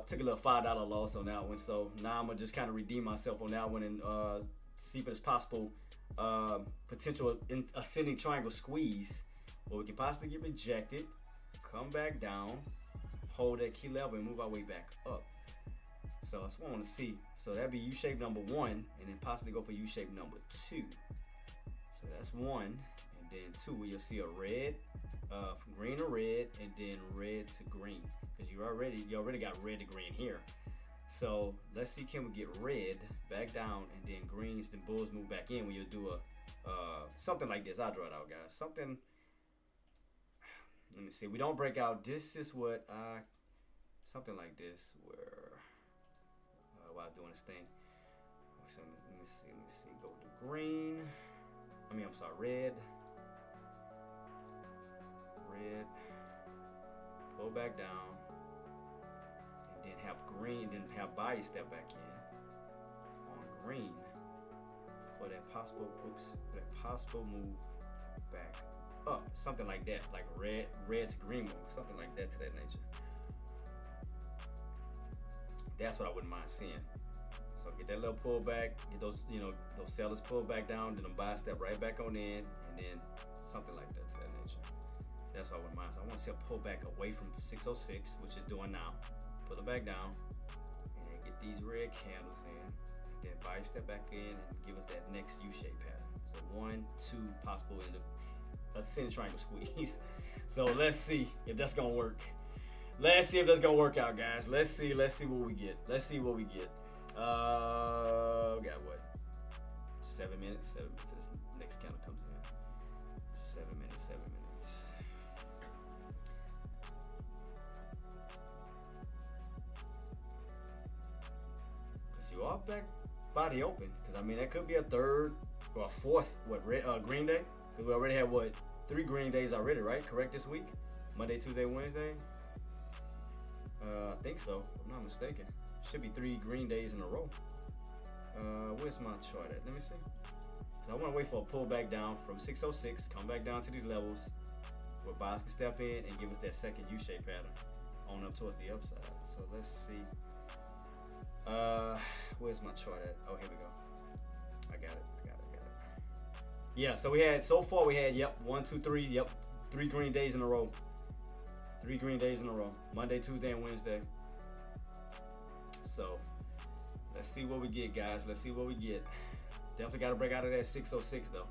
Took a little $5 loss on that one, so now I'm gonna just kind of redeem myself on that one and see if it's possible potential ascending triangle squeeze where we can possibly get rejected, come back down, hold that key level, and move our way back up. So that's what I want to see. So that'd be U-shape number 1, and then possibly go for U-shape number 2. So that's 1, and then 2 where you'll see a red, from green to red, and then red to green. Because you already got red to green here. So let's see, can we get red back down and then greens, then bulls move back in when you do a something like this. I'll draw it out, guys. Something. Let me see. We don't break out. This is what something like this where while doing this thing. So let me see. Go to green. I'm sorry, red. Red. Pull back down. Then have green, then have buyer step back in on green for that possible move back up, something like that, like red to green move, something like that to that nature. That's what I wouldn't mind seeing. So get that little pullback, get those those sellers pull back down, then them buy step right back on in, and then something like that to that nature. That's what I wouldn't mind. So I want to see a pullback away from 606, which is doing now. Pull it back down and get these red candles in, and then buy step back in and give us that next U-shape pattern. So 1, 2 possible in the ascending triangle squeeze. So let's see if that's gonna work. Let's see if that's gonna work out, guys. Let's see what we get. We got what? 7 minutes. 7 minutes. This next candle comes in. 7 minutes. 7 minutes. You are back body open, because I mean that could be a third or a fourth green day, because we already had 3 green days already, right? Correct, this week, Monday, Tuesday, Wednesday. I think so, if I'm not mistaken. Should be 3 green days in a row. Where's my chart at? Let me see. So I want to wait for a pullback down from 606, come back down to these levels where buyers can step in and give us that second U-shape pattern on up towards the upside. So let's see. Where's my chart at? Oh, here we go. I got it. Yeah, so we had 1, 2, 3, 3 green days in a row. 3 green days in a row. Monday, Tuesday, and Wednesday. So let's see what we get, guys. Let's see what we get. Definitely got to break out of that 606 though.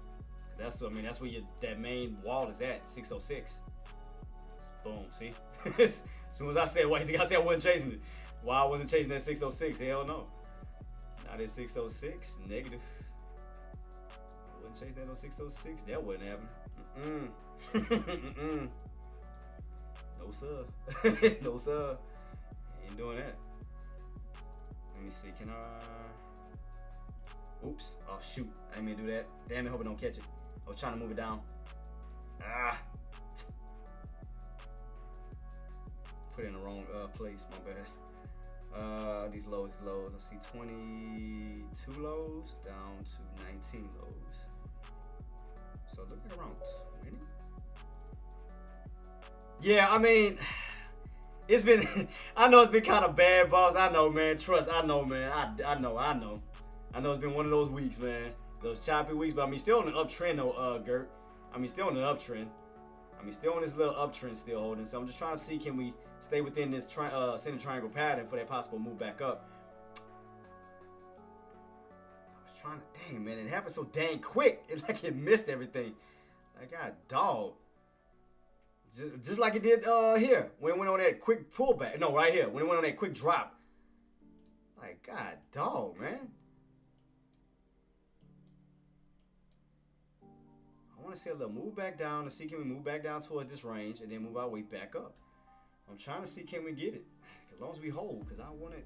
That's where that main wall is at, 606. Boom. See? As soon as I said, wait, I said I wasn't chasing it. Why I wasn't chasing that 606? Hell no. Not at 606. Negative. I wasn't chasing that on 606. That wasn't happening. No sir. No sir. Ain't doing that. Let me see. Can I? Oops. Oh shoot. I didn't mean to do that. Damn it. Hope I don't catch it. I was trying to move it down. Put it in the wrong place. My bad. These lows. I see 22 lows down to 19 lows. So looking around 20. Yeah, I mean, it's been. I know it's been kind of bad, boss. I know, man. Trust. I know, man. I know. I know it's been one of those weeks, man. Those choppy weeks, but I mean, still on the uptrend, though, Gert. I mean, still on the uptrend. I mean, still on this little uptrend, still holding. So I'm just trying to see, can we stay within this center triangle pattern for that possible move back up? I was trying to, dang, man, it happened so dang quick. It's like it missed everything. Like, God, dog. Just like it did here when it went on that quick pullback. No, right here when it went on that quick drop. Like, God, dog, man. I want to see a little move back down to see can we move back down towards this range and then move our way back up. I'm trying to see can we get it. As long as we hold, because I want it.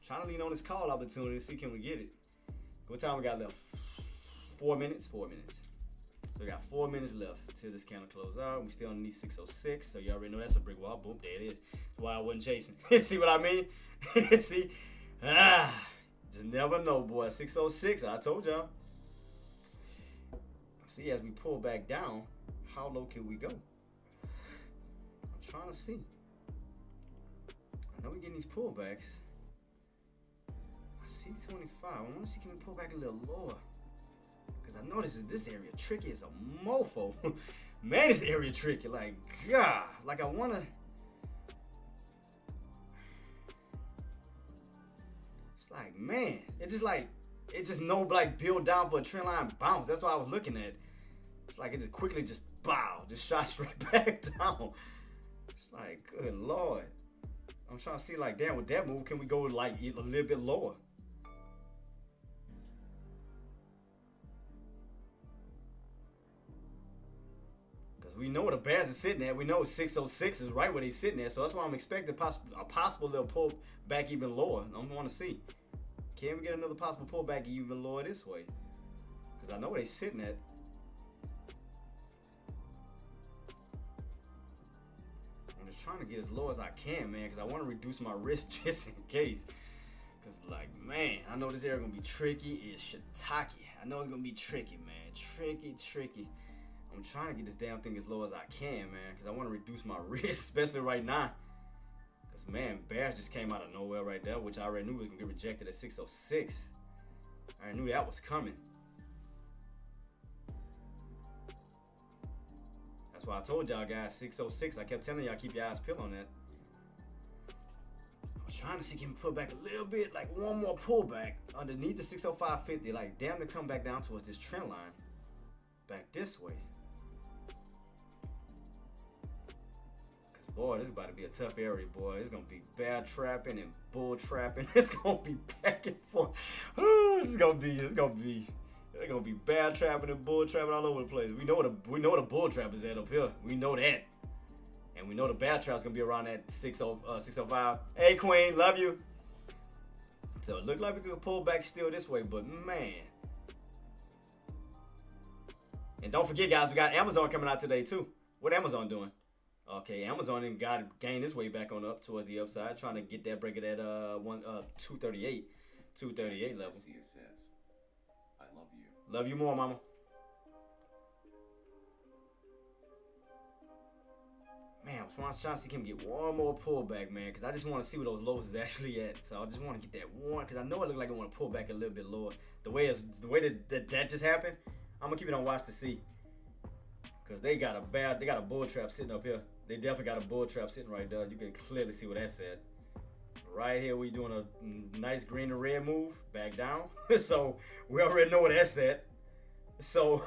Trying to lean on this call opportunity to see can we get it. What time we got left? 4 minutes. 4 minutes. So we got 4 minutes left till this candle close out. We still underneath 606, so you already know that's a brick wall. Boom, there it is. That's why I wasn't chasing. See what I mean? See? Just never know, boy. 606, I told y'all. See, as we pull back down, how low can we go? I'm trying to see. I know we're getting these pullbacks. I see 25. I want to see can we pull back a little lower. Because I know this area tricky as a mofo. Man, this area tricky. Like, God. Like, I want to. It's like, man. It just no, like, build down for a trend line bounce. That's what I was looking at. It's like it just quickly just bow. Just shot straight back down. It's like, good Lord. I'm trying to see, like, damn, with that move, can we go, like, a little bit lower? We know where the bears are sitting at. We know 606 is right where they're sitting at. So that's why I'm expecting a possible little pull back even lower. I want to see. Can we get another possible pullback even lower this way? Because I know where they're sitting at. I'm just trying to get as low as I can, man. Because I want to reduce my risk just in case. Because, like, man, I know this area going to be tricky. It's shiitake. I know it's going to be tricky, man. Tricky. I'm trying to get this damn thing as low as I can, man, because I want to reduce my risk, especially right now. Because, man, bears just came out of nowhere right there, which I already knew was going to get rejected at 606. I already knew that was coming. That's why I told y'all guys, 606. I kept telling y'all, keep your eyes peeled on that. I was trying to see can we pull back a little bit, like one more pullback underneath the 605.50, like damn to come back down towards this trend line. Back this way. Boy, this is about to be a tough area, boy. It's going to be bear trapping and bull trapping. It's going to be back and forth. Ooh, it's going to be bear trapping and bull trapping all over the place. We know the bull trap is at up here. We know that. And we know the bear trap is going to be around that 605. Hey, Queen, love you. So it looked like we could pull back still this way, but man. And don't forget, guys, we got Amazon coming out today, too. What Amazon doing? Okay, Amazon and gained its way back on up towards the upside, trying to get that break at 238 level. CSS. I love you. Love you more, mama. Man, I was trying to see can we get one more pullback, man, because I just want to see where those lows is actually at. So I just want to get that one, because I know it looked like I want to pull back a little bit lower. The way that just happened, I'm gonna keep it on watch to see. Cause they got a bull trap sitting up here. They definitely got a bull trap sitting right there. You can clearly see what that's at. Right here, we doing a nice green and red move back down. So we already know what that's at. So,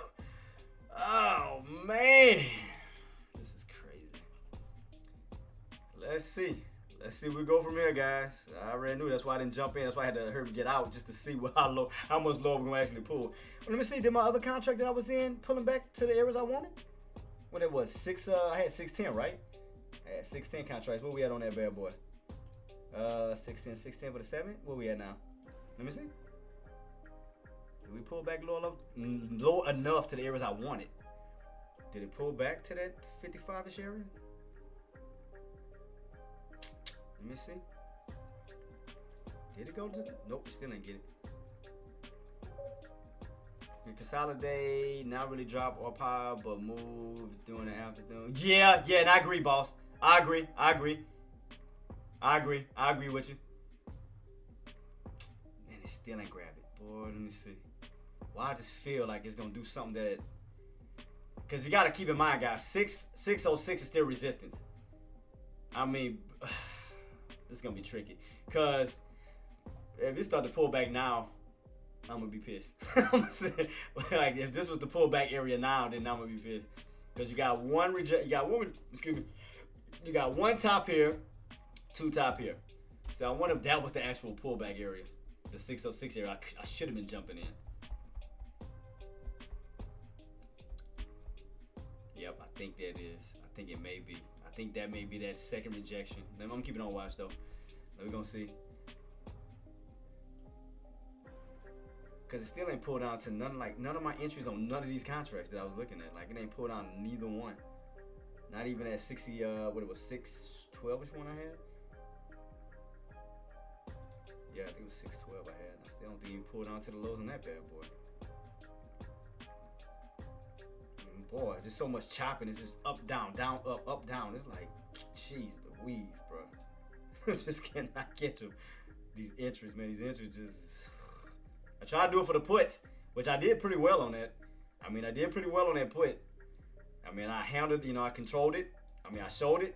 oh man, this is crazy. let's see. Let's see where we go from here, guys. I already knew. That's why I didn't jump in. That's why I had to hurry get out just to see how much lower we're going to actually pull. Well, let me see. Did my other contract that I was in pulling back to the areas I wanted? What it was? I had 610, right? I had 610 contracts. What we at on that bad boy? 610 for the 7? Where we at now? Let me see. Did we pull back low enough to the areas I wanted? Did it pull back to that 55-ish area? Let me see. Did it go to? Nope, we still didn't get it. We consolidate, not really drop or power, but move during the afternoon. Yeah, and I agree, boss. I agree with you. Man, it still ain't grab it. Boy, let me see. Well, I just feel like it's gonna do something that, because you gotta keep in mind, guys, 606 is still resistance. I mean, this is gonna be tricky. Cause if it start to pull back now, I'm gonna be pissed. Like if this was the pullback area now, then I'm gonna be pissed. Cause you got one you got one top here, two top here. So I wonder if that was the actual pullback area, the 606 area. I should have been jumping in. Yep, I think that is. I think it may be. I think that may be that second rejection. I'm keeping on watch though. We're gonna see. Cause it still ain't pulled down to none of my entries on none of these contracts that I was looking at. Like it ain't pulled down neither one. Not even at 60. What it was 612. Which one I had? Yeah, I think it was 612 I had. I still don't think you pulled down to the lows on that bad boy. Boy, just so much chopping. It's just up, down, up, down. It's like, jeez Louise, bro. Just cannot get you. These entries, man. These entries just. I tried to do it for the puts, which I did pretty well on that. I mean, I did pretty well on that put. I mean, I handled, I controlled it. I mean, I showed it.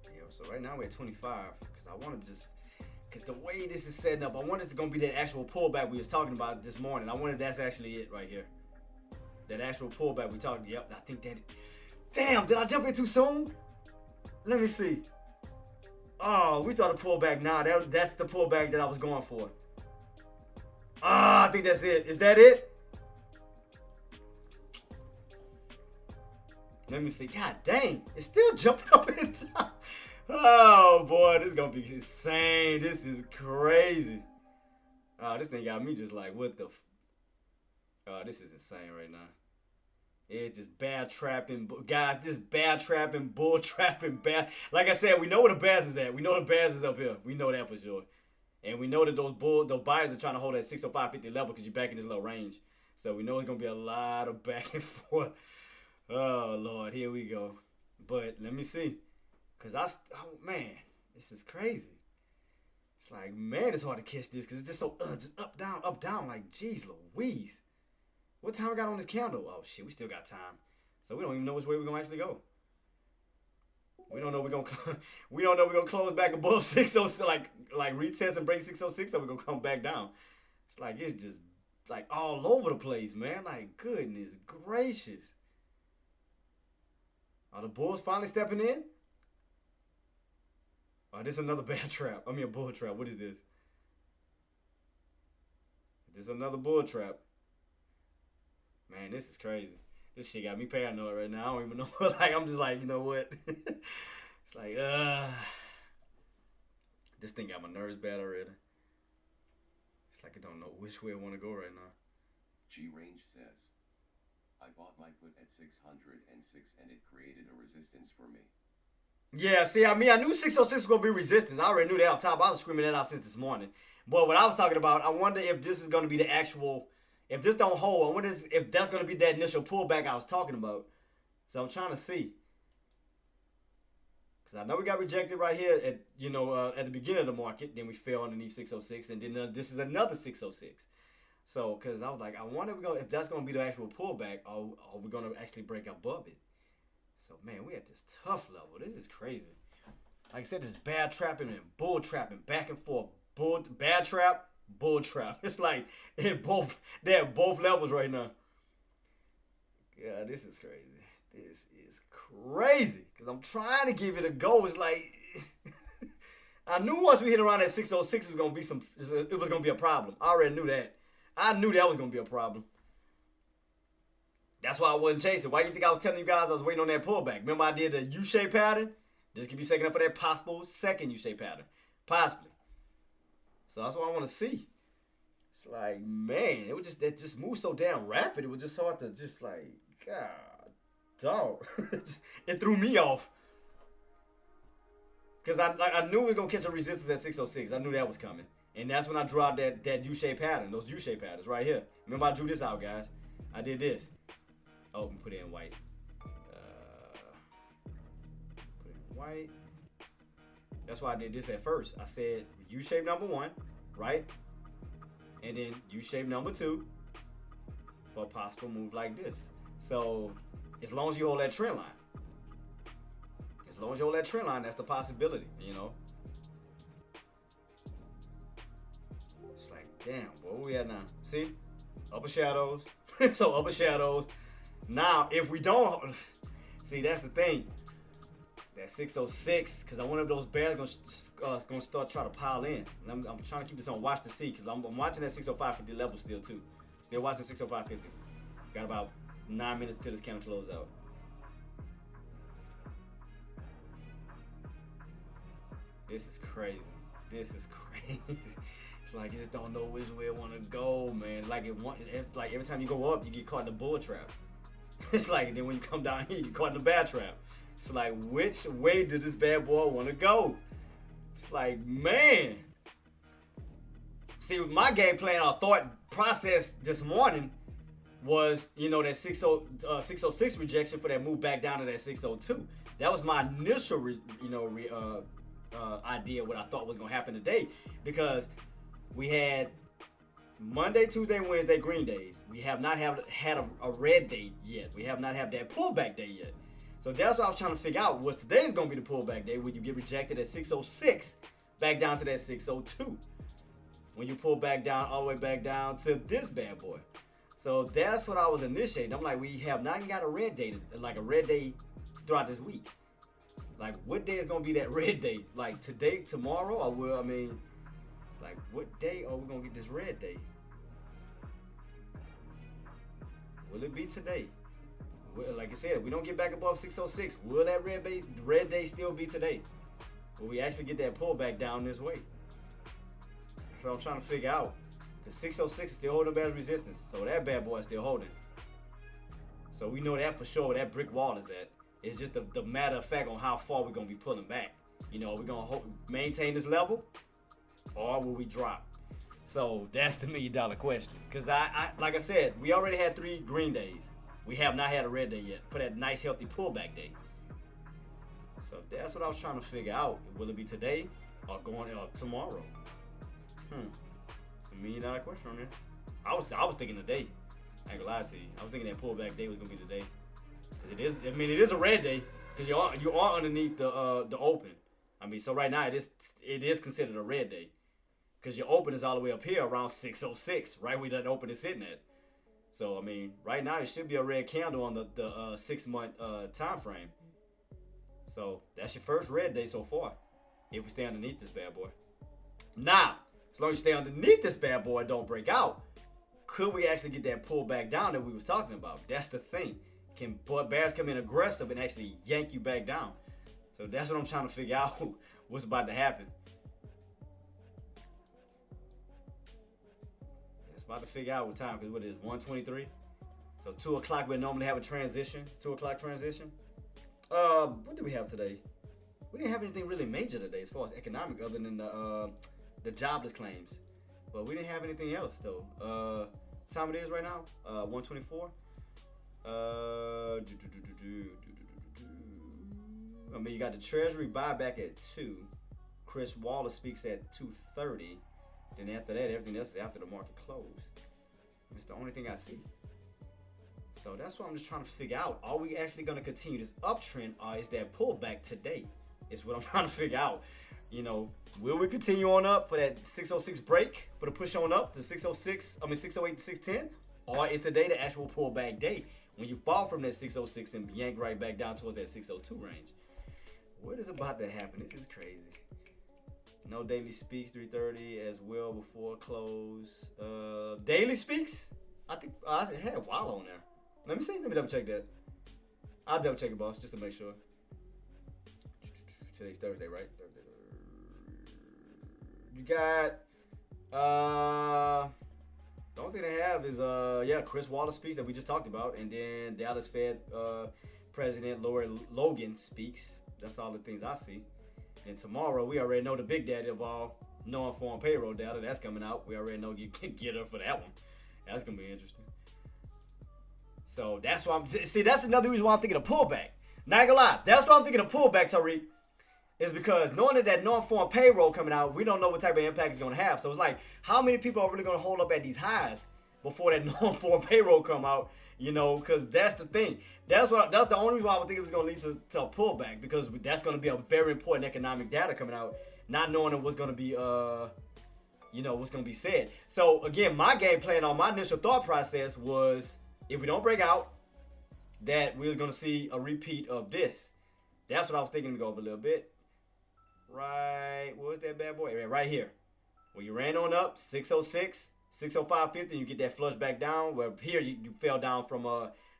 Yeah, so right now we're at 25. Because I want to just, because the way this is setting up, I wonder if it's going to be that actual pullback we was talking about this morning. I wonder if that's actually it right here. That actual pullback we talked, yep, I think that, damn, did I jump in too soon? Let me see. Oh, we thought a pullback. Nah, that's the pullback that I was going for. Ah, I think that's it. Is that it? Let me see. God dang. It's still jumping up and down. Oh, boy. This is going to be insane. This is crazy. Oh, this thing got me just like, what the oh, this is insane right now. It's just bad trapping. Guys, this bad trapping, bull trapping, bad. Like I said, we know where the Bears is at. We know the Bears is up here. We know that for sure. And we know that those buyers are trying to hold that 605.50 level because you're back in this low range. So we know it's going to be a lot of back and forth. Oh, Lord. Here we go. But let me see. Because oh, man, this is crazy. It's like, man, it's hard to catch this because it's just so, just up, down. Like, geez, Louise. What time we got on this candle? Oh, shit, we still got time. So we don't even know which way we're going to actually go. We don't know we're going to close back above 606, like retest and break 606, or we're going to come back down. It's just like all over the place, man. Like, goodness gracious. Are the bulls finally stepping in? Oh, this is another bad trap. I mean, a bull trap. What is this? This is another bull trap. Man, this is crazy. This shit got me paranoid right now. I don't even know. Like, I'm just like, you know what? It's like, this thing got my nerves bad already. It's like I don't know which way I want to go right now. G-Range says, I bought my put at 606 and it created a resistance for me. Yeah, see, I mean, I knew 606 was going to be resistance. I already knew that off top. I was screaming that out since this morning. But what I was talking about, I wonder if this is going to be the actual, if this don't hold, I wonder if that's going to be that initial pullback I was talking about. So I'm trying to see. Because I know we got rejected right here at, at the beginning of the market. Then we fell underneath 606. And then this is another 606. So, because I was like, I wonder if that's going to be the actual pullback, or are we going to actually break above it? So, man, we at this tough level. This is crazy. Like I said, this bad trapping and bull trapping, back and forth. Bad trap, bull trap. It's like they're at both levels right now. Yeah, this is crazy. This is crazy because I'm trying to give it a go. It's like I knew once we hit around that 606 it was gonna be a problem. I already knew that. I knew that was gonna be a problem. That's why I wasn't chasing. Why do you think I was telling you guys I was waiting on that pullback? Remember I did the U-shaped pattern? This could be setting up for that possible second U-shaped pattern. Possibly. So that's what I want to see. It's like, man, it just moved so damn rapid. It was just hard to just like, God, dog. It threw me off. Because I knew we were going to catch a resistance at 606. I knew that was coming. And that's when I drew out that U-shaped pattern. Those U-shaped patterns right here. Remember I drew this out, guys. I did this. Oh, and put it in white. Put it in white. That's why I did this at first. I said U-shape number 1, right? And then U-shape number 2 for a possible move like this. So as long as you hold that trend line. As long as you hold that trend line, that's the possibility, you know? It's like, damn, where we at now? See? Upper shadows. So upper shadows. Now, if we don't, see, that's the thing. That 606, because I wonder if those bears gonna start trying to pile in. I'm trying to keep this on watch to see, because I'm watching that 605.50 level still too. Still watching 605.50. Got about 9 minutes till this candle close out. This is crazy. This is crazy. It's like you just don't know which way it want to go, man. It's like every time you go up, you get caught in the bull trap. It's like, and then when you come down here, you get caught in the bad trap. It's like, which way did this bad boy want to go? It's like, man. See, my game plan, our thought process this morning was, you know, that 606 rejection for that move back down to that 602. That was my initial, idea what I thought was going to happen today, because we had Monday, Tuesday, Wednesday green days. We have not had a red day yet. We have not had that pullback day yet. So that's what I was trying to figure out. Was today's going to be the pullback day when you get rejected at 606 back down to that 602. When you pull back down, all the way back down to this bad boy. So that's what I was initiating. I'm like, we have not got a red day, like a red day throughout this week. Like, what day is going to be that red day? Like today, tomorrow, or like, what day are we going to get this red day? Will it be today? Like I said, if we don't get back above 606, will that red day still be today? Will we actually get that pullback down this way? That's what I'm trying to figure out. The 606 is still holding bad resistance, so that bad boy is still holding. So we know that for sure where that brick wall is at. It's just the matter of fact on how far we're going to be pulling back. You know, are we going to maintain this level, or will we drop? So that's the $1 million question. Because like I said, we already had 3 green days. We have not had a red day yet for that nice healthy pullback day. So that's what I was trying to figure out. Will it be today or tomorrow? It's $1 million question on there. I was thinking today. I ain't gonna lie to you. I was thinking that pullback day was gonna be today. Because it is a red day. Because you are underneath the open. I mean, so right now it is considered a red day. Because your open is all the way up here around 606, right where that open is sitting at. So, I mean, right now it should be a red candle on the 6-month time frame. So, that's your first red day so far, if we stay underneath this bad boy. Now, as long as you stay underneath this bad boy and don't break out, could we actually get that pull back down that we was talking about? That's the thing. Can bears come in aggressive and actually yank you back down? So, that's what I'm trying to figure out what's about to happen. About to figure out what time, because what it is, 1:23. So 2 o'clock we normally have a transition. 2 o'clock transition. What do we have today? We didn't have anything really major today as far as economic, other than the jobless claims. But we didn't have anything else though. What time it is right now? 1:24. I mean, you got the Treasury buyback at 2. Chris Waller speaks at 2:30. Then after that, everything else is after the market close. It's the only thing I see. So that's what I'm just trying to figure out. Are we actually going to continue this uptrend, or is that pullback today? It's what I'm trying to figure out. You know, will we continue on up for that 606 break, for the push on up to 608 to 610? Or is today the actual pullback day when you fall from that 606 and yank right back down towards that 602 range. What is about to happen? This is crazy. No daily speaks 3:30 as well before close. Daily speaks? I think I had a while on there. Let me see. Let me double check that. I'll double check it, boss, just to make sure. Today's Thursday, right? Thursday. You got the only thing they have is Chris Wallace speaks that we just talked about, and then Dallas Fed President Lori Logan speaks. That's all the things I see. And tomorrow we already know the big daddy of all non-farm payroll data that's coming out. We already know you can get her for that one. That's gonna be interesting. So that's why that's another reason why I'm thinking of pullback. Not gonna lie, that's why I'm thinking of pullback, Tariq. Is because knowing that non-farm payroll coming out, we don't know what type of impact it's going to have. So it's like, how many people are really going to hold up at these highs before that non-farm payroll come out? You know, because that's the thing. That's the only reason why I would think it was going to lead to a pullback, because that's going to be a very important economic data coming out, not knowing what's going to be, what's going to be said. So again, my game plan on my initial thought process was, if we don't break out, that we was going to see a repeat of this. That's what I was thinking to go over a little bit. Right, what was that bad boy? Right here. When you ran on up, 606, 605.50, you get that flush back down. Where here you fell down from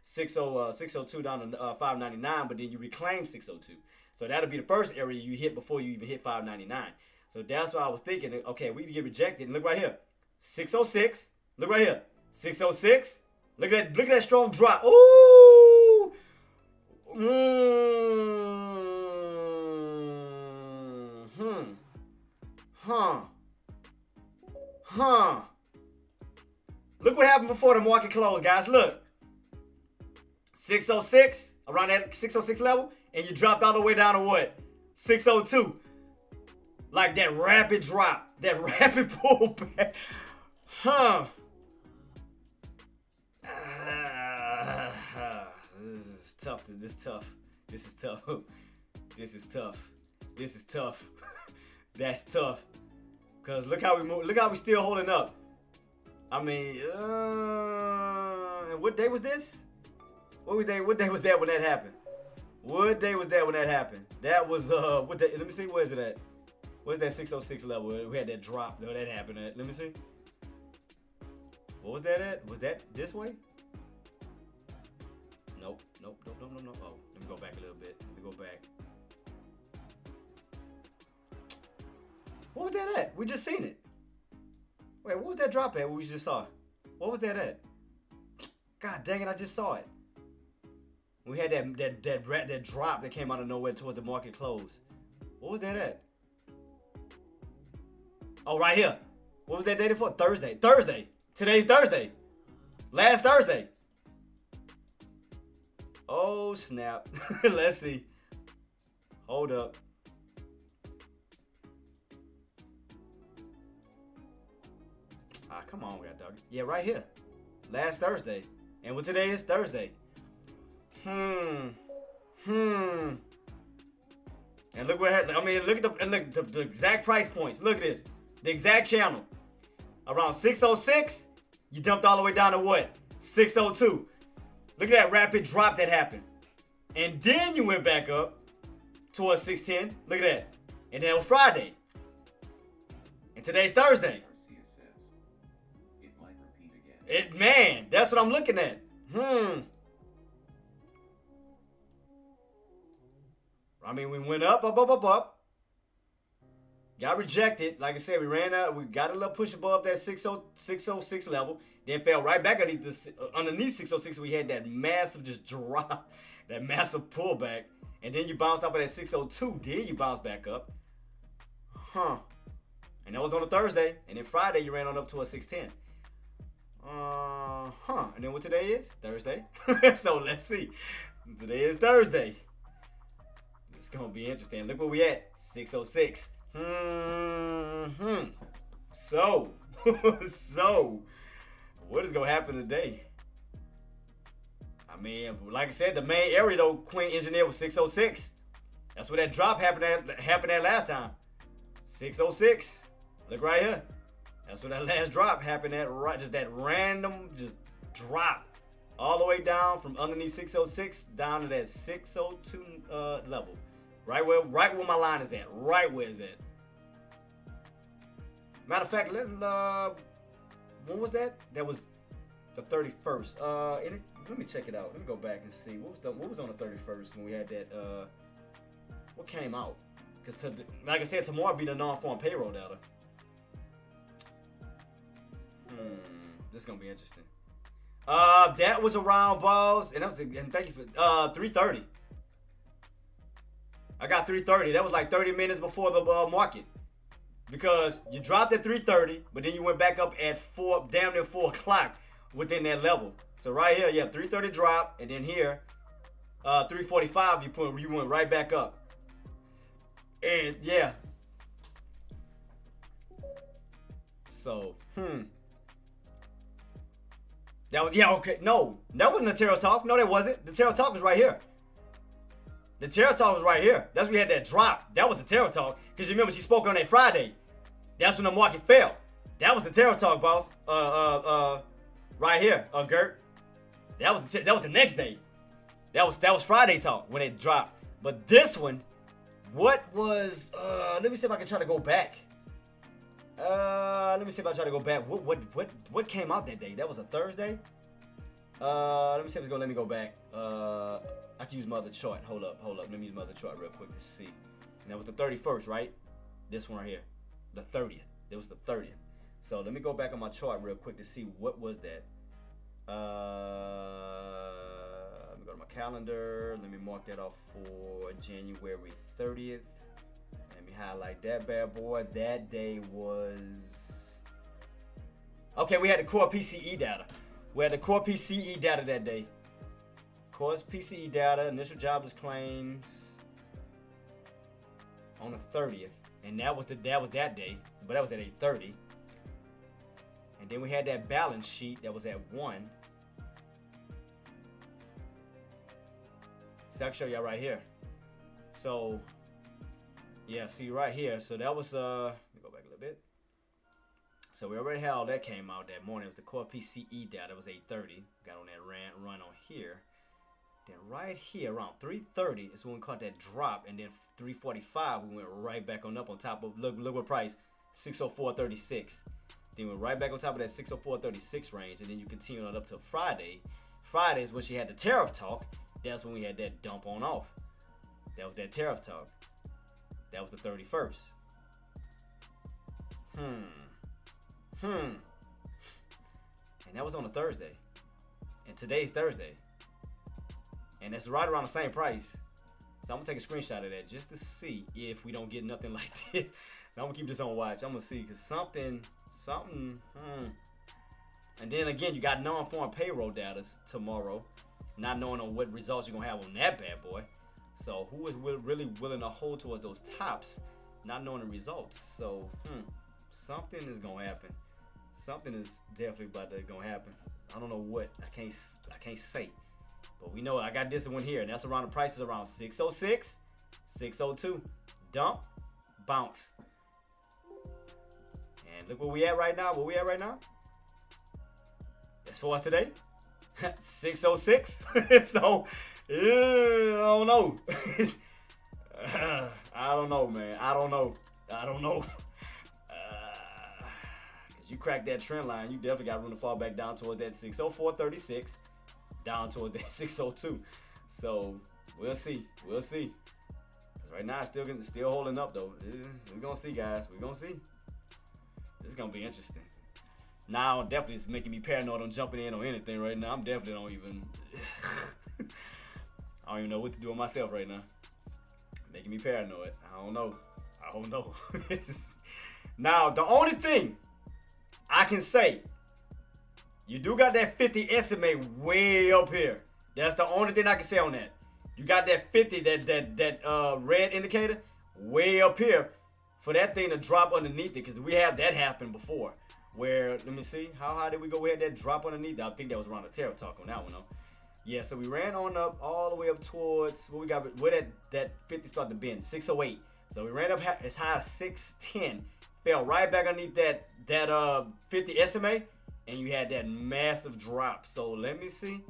602 down to 599, but then you reclaimed 602. So that'll be the first area you hit before you even hit 599. So that's what I was thinking. Okay, we can get rejected. And look right here. 606. Look right here. 606. Look at that strong drop. Ooh. Look what happened before the market closed, guys. Look. 606, around that 606 level, and you dropped all the way down to what? 602. Like that rapid drop, that rapid pullback. This is tough. This is tough. This is tough. This is tough. This is tough. That's tough. Cause look how we move. Look how we still holding up. I mean, what day was this? What day was that when that happened? What day was that when that happened? That was what day? Let me see. Where is it at? Where's that 606 level? We had that drop. That happened at. Let me see. What was that at? Was that this way? Nope. Oh, let me go back a little bit. Let me go back. What was that at? We just seen it. Wait, what was that drop at? What we just saw? What was that at? God dang it! I just saw it. We had that drop that came out of nowhere towards the market close. What was that at? Oh, right here. What was that dated for? Thursday. Today's Thursday. Last Thursday. Oh, snap. Let's see. Hold up. Come on, dog. Yeah, right here. Last Thursday. And what today is? Thursday. And look what happened. I mean, look at the exact price points. Look at this. The exact channel. Around 606, you dumped all the way down to what? 602. Look at that rapid drop that happened. And then you went back up towards 610. Look at that. And then on Friday. And today's Thursday. Man, that's what I'm looking at. I mean, we went up. Got rejected. Like I said, we ran up. We got a little push above that 606 level. Then fell right back underneath 606. We had that massive just drop, that massive pullback. And then you bounced up at that 602. Then you bounced back up. And that was on a Thursday. And then Friday, you ran on up to a 610. And then what today is? Thursday. So let's see. Today is Thursday. It's gonna be interesting. Look where we at. 606. So what is gonna happen today? I mean, like I said, the main area though, Queen Engineer was 606. That's where that drop happened at last time. 606. Look right here. That's where that last drop happened at, right? Just that random just drop all the way down from underneath 606 down to that 602 level. Right where my line is at. Right where it's at. Matter of fact, when was that? That was the 31st. Let me check it out. Let me go back and see what was on the 31st when we had that. What came out? Because like I said, tomorrow be the non-farm payroll data. This is gonna be interesting. That was around balls, and thank you for 3:30. I got 3:30. That was like 30 minutes before the market. Because you dropped at 3:30, but then you went back up at damn near 4 o'clock within that level. So right here, yeah, 3:30 drop, and then here, 3:45 you went right back up. And yeah. So, That was, yeah, okay. No, that wasn't the Tarot Talk. No, that wasn't. The Tarot Talk was right here. The Tarot Talk was right here. That's when we had that drop. That was the Tarot Talk. Because you remember she spoke on that Friday. That's when the market fell. That was the Tarot Talk, boss. Right here, Gert. That was the next day. That was Friday Talk when it dropped. But this one, what was? Let me see if I can try to go back. Let me see if I try to go back. What came out that day? That was a Thursday. Let me see if it's gonna let me go back. I can use my other chart. Hold up. Let me use my other chart real quick to see. And that was the 31st, right? This one right here, the 30th. It was the 30th. So let me go back on my chart real quick to see what was that. Let me go to my calendar. Let me mark that off for January 30th. Let me highlight that bad boy. That day was... Okay, we had the core PCE data. We had the core PCE data that day. Core PCE data, initial jobless claims on the 30th. And that was that day. But that was at 8:30. And then we had that balance sheet that was at 1. So I can show y'all right here. So... yeah, see right here. So that was let me go back a little bit. So we already had all that came out that morning. It was the core PCE data. It was 8:30. Got on that run on here. Then right here around 3:30 is when we caught that drop, and then 3:45 we went right back on up on top of look what price 604.36. Then we went right back on top of that 604.36 range, and then you continue on up to Friday. Friday is when she had the tariff talk. That's when we had that dump on off. That was that tariff talk. That was the 31st. And that was on a Thursday. And today's Thursday. And that's right around the same price. So I'm going to take a screenshot of that just to see if we don't get nothing like this. So I'm going to keep this on watch. I'm going to see because something. And then again, you got non-farm payroll data tomorrow. Not knowing on what results you're going to have on that bad boy. So who is really willing to hold towards those tops, not knowing the results? So something is gonna happen. Something is definitely about to gonna happen. I don't know what. I can't say. But we know I got this one here, and that's around the prices around 606, 602. Dump, bounce. And look where we at right now. As far as today, 606. So. I don't know. I don't know, man. I don't know. Cause you cracked that trend line, you definitely got room to fall back down towards that 604.36, down towards that 602. So we'll see. Right now, it's still holding up though. We're gonna see, guys. We're gonna see. This is gonna be interesting. Now, definitely, it's making me paranoid on jumping in on anything right now. I'm definitely don't even. I don't even know what to do with myself right now. Making me paranoid. I don't know. Now, the only thing I can say, you do got that 50 SMA way up here. That's the only thing I can say on that. You got that 50, that red indicator way up here for that thing to drop underneath it, because we have that happen before. Where, let me see, how high did we go? We had that drop underneath. I think that was around the Tarot Talk on that one, though. Yeah, so we ran on up all the way up towards what we got. Where that 50 started to bend, 608. So we ran up as high as 610, fell right back underneath that 50 SMA, and you had that massive drop. So let me see.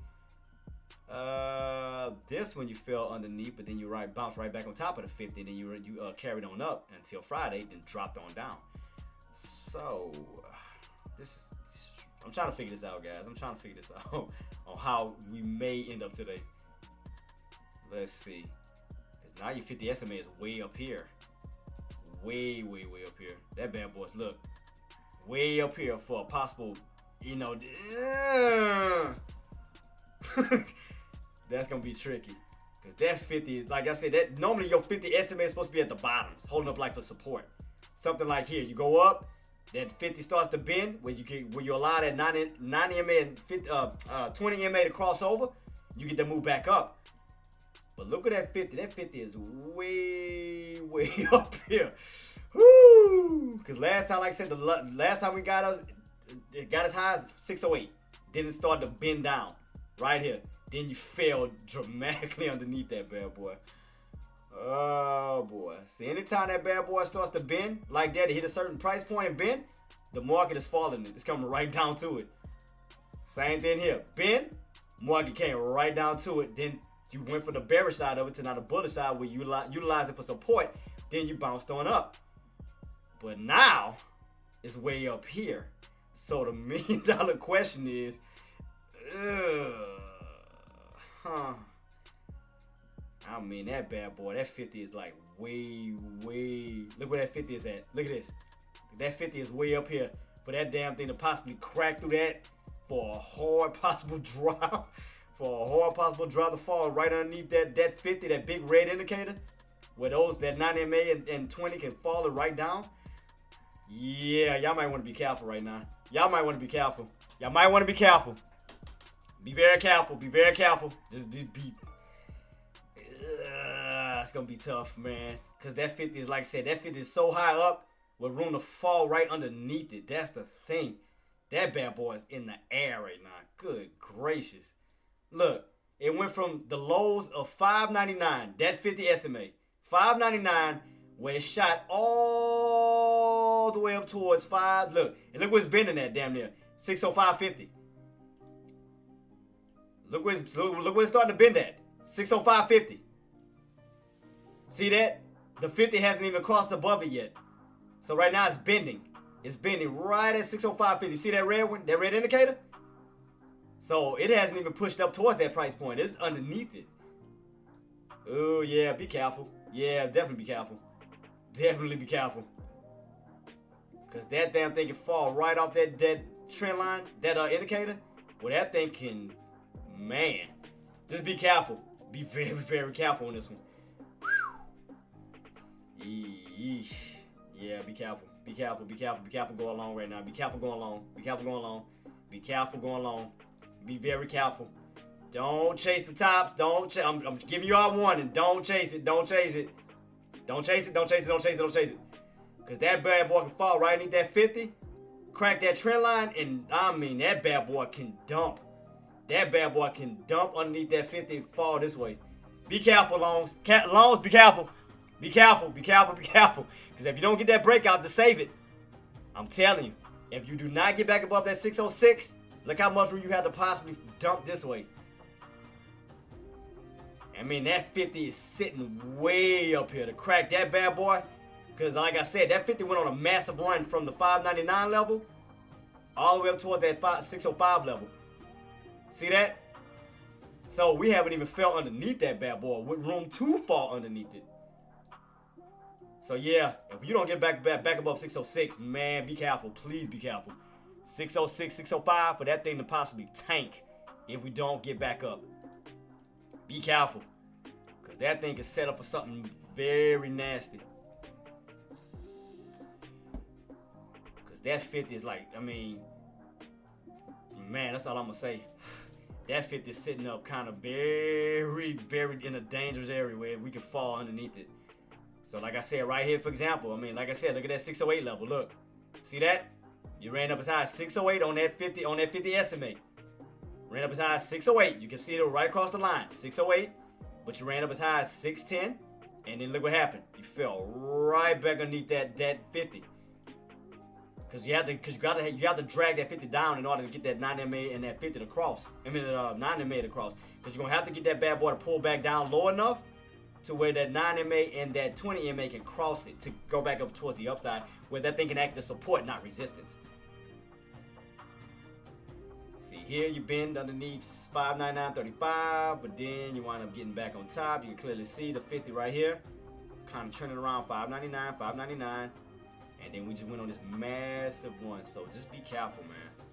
This one you fell underneath, but then you bounced right back on top of the 50. Then you carried on up until Friday, then dropped on down. So I'm trying to figure this out, guys. I'm trying to figure this out on how we may end up today. Let's see. Because now your 50 SMA is way up here. Way up here. That bad boy's look way up here for a possible, that's gonna be tricky. Because that 50 is, like I said, that normally your 50 SMA is supposed to be at the bottoms, holding up like for support. Something like here, you go up, that 50 starts to bend, where you allow that 90 MA and 50, 20 MA to cross over, you get to move back up. But look at that 50. That 50 is way up here. Woo! Because last time, like I said, the last time we got us, it got as high as 608. Then it started to bend down right here. Then you fell dramatically underneath that bad boy. Oh boy. See, anytime that bad boy starts to bend like that, it hit a certain price point and bend, the market is falling. It's coming right down to it. Same thing here. Bend, market came right down to it. Then you went from the bearish side of it to now the bullish side where you utilize it for support. Then you bounced on up. But now it's way up here. So the $1 million question is, I mean, that bad boy, that 50 is like way. Look where that 50 is at. Look at this. That 50 is way up here. For that damn thing to possibly crack through that for a hard possible drop. For a hard possible drop to fall right underneath that 50, that big red indicator. Where that 90 MA and 20 can fall it right down. Yeah, y'all might want to be careful right now. Y'all might want to be careful. Y'all might want to be careful. Be very careful. Be very careful. Just be. It's going to be tough, man. Because that 50 is, like I said, that 50 is so high up with room to fall right underneath it. That's the thing. That bad boy is in the air right now. Good gracious. Look, it went from the lows of 599, that 50 SMA. 599, where it shot all the way up towards 5. Look, and look where it's bending at, damn near. 605.50. Look where it's starting to bend at. 605.50. See that? The 50 hasn't even crossed above it yet. So right now it's bending. It's bending right at 605.50. See that red one? That red indicator? So it hasn't even pushed up towards that price point. It's underneath it. Oh yeah, be careful. Yeah, definitely be careful. Definitely be careful. Because that damn thing can fall right off that trend line, that indicator. Well, that thing can, man. Just be careful. Be very careful on this one. Yeesh. Yeah, be careful. Be careful. Be careful. Be careful going along right now. Be careful going along. Be careful going along. Be careful going along. Be very careful. Don't chase the tops. I'm giving you all warning. Don't chase it. Don't chase it. Don't chase it. Don't chase it. Don't chase it. Don't chase it. Because that bad boy can fall right underneath that 50. Crack that trend line. And I mean, that bad boy can dump. That bad boy can dump underneath that 50 and fall this way. Be careful, Longs. Longs, be careful. Be careful. Be careful. Be careful. Because if you don't get that breakout to save it, I'm telling you, if you do not get back above that 606, look how much room you have to possibly dump this way. I mean, that 50 is sitting way up here to crack that bad boy. Because like I said, that 50 went on a massive run from the 599 level all the way up towards that 605 level. See that? So we haven't even fell underneath that bad boy with room to fall underneath it. So yeah, if you don't get back above 606, man, be careful. Please be careful. 606, 605 for that thing to possibly tank if we don't get back up. Be careful. Because that thing is set up for something very nasty. Because that 50 is like, I mean, man, that's all I'm going to say. That 50 is sitting up kind of very in a dangerous area where we can fall underneath it. So like I said, right here, for example, I mean, like I said, look at that 608 level. Look. See that? You ran up as high as 608 on that 50 SMA. Ran up as high as 608. You can see it right across the line. 608. But you ran up as high as 610. And then look what happened. You fell right back underneath that 50. Cause you have to drag that 50 down in order to get that 9 MA and that 50 to cross. I mean 9 MA to cross. Cause you're gonna have to get that bad boy to pull back down low enough to where that 9 MA and that 20 MA can cross it to go back up towards the upside, where that thing can act as support, not resistance. See here, you bend underneath 599.35, but then you wind up getting back on top. You can clearly see the 50 right here, kind of turning around 599, 599. And then we just went on this massive run. So just be careful, man.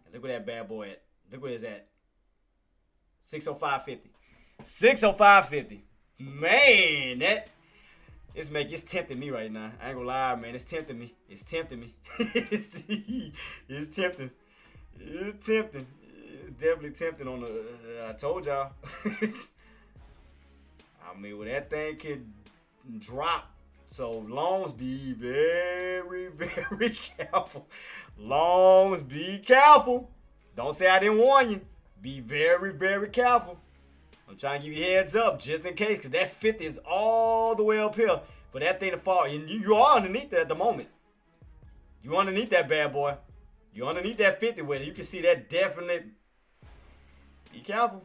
And look where that bad boy at. Look where it's at. 605.50. 605.50. Man, it's tempting me right now. I ain't gonna lie, man. It's tempting me. It's tempting me. It's tempting. It's tempting. It's definitely tempting on the. I told y'all. I mean, when that thing could drop. So longs, be very, very careful. Longs, be careful. Don't say I didn't warn you. Be very, very careful. I'm trying to give you heads up just in case, because that 50 is all the way up here for that thing to fall. And you are underneath it at the moment. You underneath that bad boy. You underneath that 50 with it. You can see that definitely. Be careful.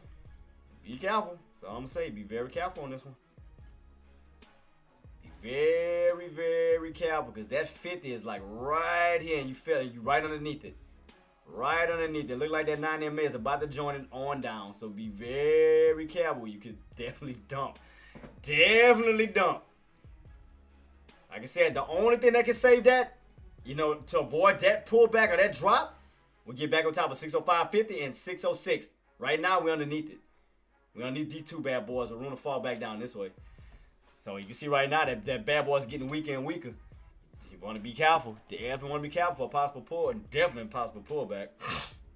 Be careful. So I'm going to say, be very careful on this one. Very, very careful, because that 50 is like right here, and you feel it, you right underneath it. Right underneath it. Look like that 9 MA is about to join it on down. So be very careful. You could definitely dump. Definitely dump. Like I said, the only thing that can save that, you know, to avoid that pullback or that drop, we'll get back on top of 605.50 and 606. Right now, we're underneath it. We're underneath these two bad boys. We're going to fall back down this way. So you can see right now that bad boy's getting weaker and weaker. You want to be careful. Definitely want to be careful for a possible pull, and definitely a possible pullback.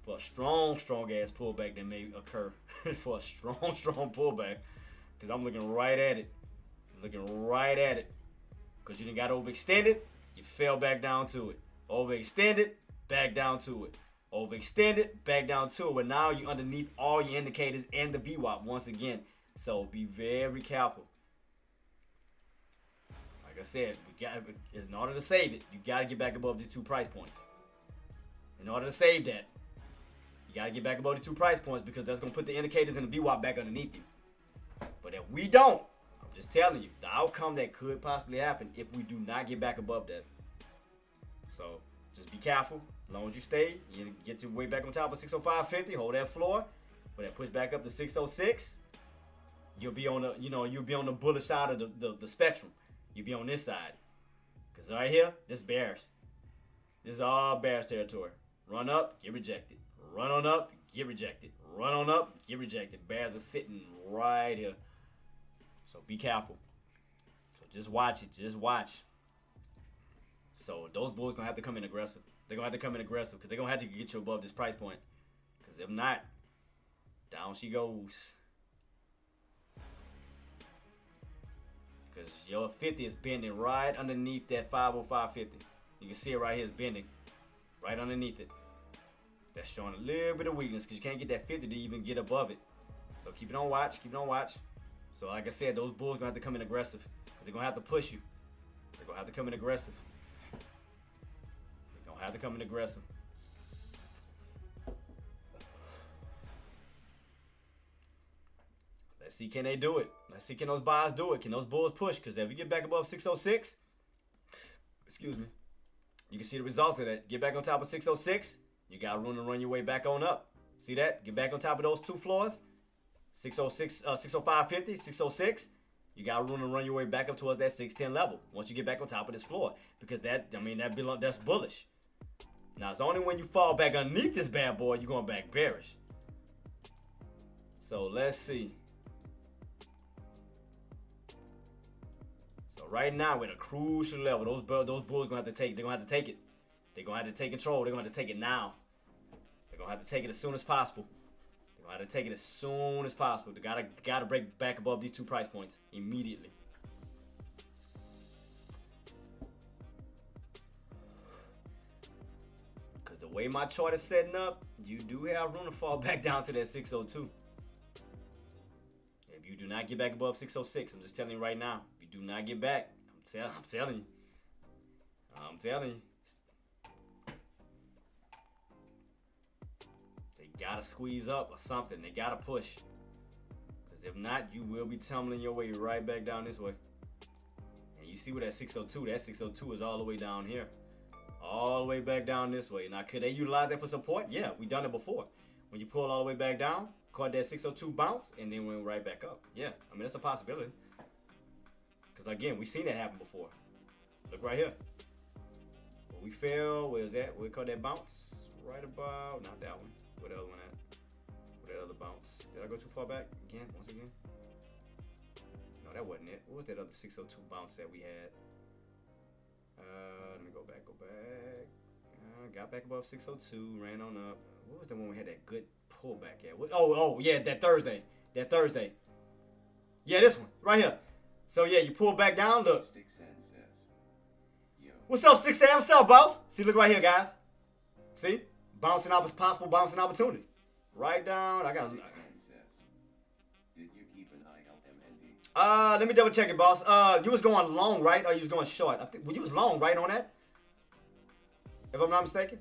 For a strong ass pullback that may occur. For a strong pullback. Because I'm looking right at it. Looking right at it. Because you done got overextended, you fell back down to it. Overextended, back down to it. Overextended, back down to it. But now you're underneath all your indicators and the VWAP once again. So be very careful. Like I said, in order to save it, you got to get back above these 2 price points. In order to save that, you got to get back above the 2 price points, because that's going to put the indicators and the VWAP back underneath you. But if we don't, I'm just telling you, the outcome that could possibly happen if we do not get back above that. So just be careful. As long as you stay, you get your way back on top of 605.50, hold that floor. When that push back up to 606, you'll be on the, you'll be on the bullish side of the spectrum. You'll be on this side. Because right here, this bears. This is all bears territory. Run up, get rejected. Run on up, get rejected. Run on up, get rejected. Bears are sitting right here. So be careful. So just watch it. Just watch. So those bulls going to have to come in aggressive. They're going to have to come in aggressive, because they're going to have to get you above this price point. Because if not, down she goes. Because your 50 is bending right underneath that 505.50. You can see it right here. It's bending right underneath it. That's showing a little bit of weakness, because you can't get that 50 to even get above it. So keep it on watch. Keep it on watch. So like I said, those bulls going to have to come in aggressive. They're going to have to push you. They're going to have to come in aggressive. They're going to have to come in aggressive. Let's see, can they do it? Let's see, can those buys do it? Can those bulls push? Because if you get back above 606, excuse me, you can see the results of that. Get back on top of 606, you got room to run your way back on up. See that? Get back on top of those 2 floors. 606, 605.50, 606. You got room to run your way back up towards that 610 level once you get back on top of this floor. Because that's bullish. Now, it's only when you fall back underneath this bad boy, you're going back bearish. So, let's see. So, right now, we're at a crucial level. Those bulls going to have to take it. They're going to have to take it. They're going to have to take control. They're going to have to take it now. They're going to have to take it as soon as possible. They're going to have to take it as soon as possible. They got to break back above these 2 price points immediately. Because the way my chart is setting up, you do have room to fall back down to that 602. If you do not get back above 606, I'm just telling you right now. If you do not get back, I'm telling you. gotta squeeze up or something. They gotta push. Because if not, you will be tumbling your way right back down this way. And you see where that 602, that 602 is all the way down here. All the way back down this way. Now, could they utilize that for support? Yeah, we done it before. When you pull all the way back down, caught that 602 bounce, and then went right back up. Yeah, I mean, that's a possibility. Because, again, we've seen that happen before. Look right here. When we fell, where's that? We caught that bounce right about, not that one. Where the other one at? Where that other bounce? Did I go too far back? Again, once again? No, that wasn't it. What was that other 602 bounce that we had? Let me go back. Got back above 602, ran on up. What was the one we had that good pullback at? Oh, yeah, that Thursday. Yeah, this one, right here. So, yeah, you pull back down, look. What's up, 6 a.m.? What's up, boss? See, look right here, guys. See? Possible bouncing opportunity. Right down. I got. Did you keep an ILMND? Let me double check it, boss. You was going long, right? Or you was going short? I think you was long, right, on that? If I'm not mistaken.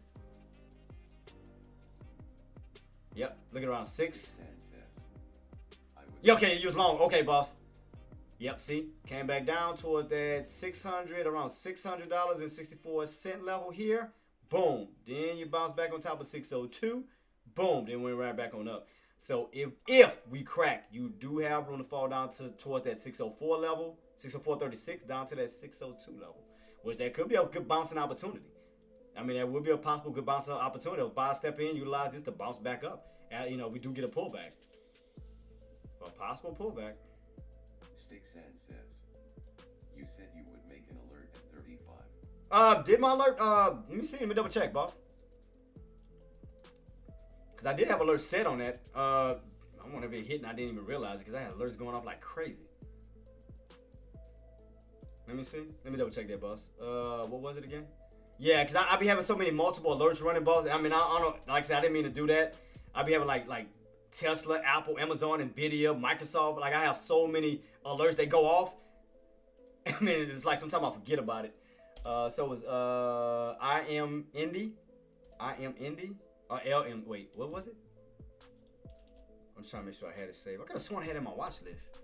Yep. Looking around 6. Yeah, okay, you was long. Okay, boss. Yep, see? Came back down towards that 600, around $600.64 level here. Boom. Then you bounce back on top of 602. Boom. Then went right back on up. So if we crack, you do have room to fall down towards that 604 level, 604.36 down to that 602 level, which that could be a good bouncing opportunity. I mean, that would be a possible good bouncing opportunity. Buy a step in, utilize this to bounce back up. We do get a pullback. A possible pullback. Sticksand says, you said you would make an alert at 35. Did my alert? Let me see. Let me double check, boss. Because I did have alert set on that. I want to be hitting. I didn't even realize it because I had alerts going off like crazy. Let me see. Let me double check that, boss. What was it again? Yeah, because I be having so many multiple alerts running, boss. I mean, I don't, like I said, I didn't mean to do that. I be having like Tesla, Apple, Amazon, Nvidia, Microsoft. Like I have so many alerts that go off. I mean, it's like sometimes I forget about it. So it was I am Indy, LM. Wait, what was it? I'm trying to make sure I had it saved. I could have sworn I had it in my watch list.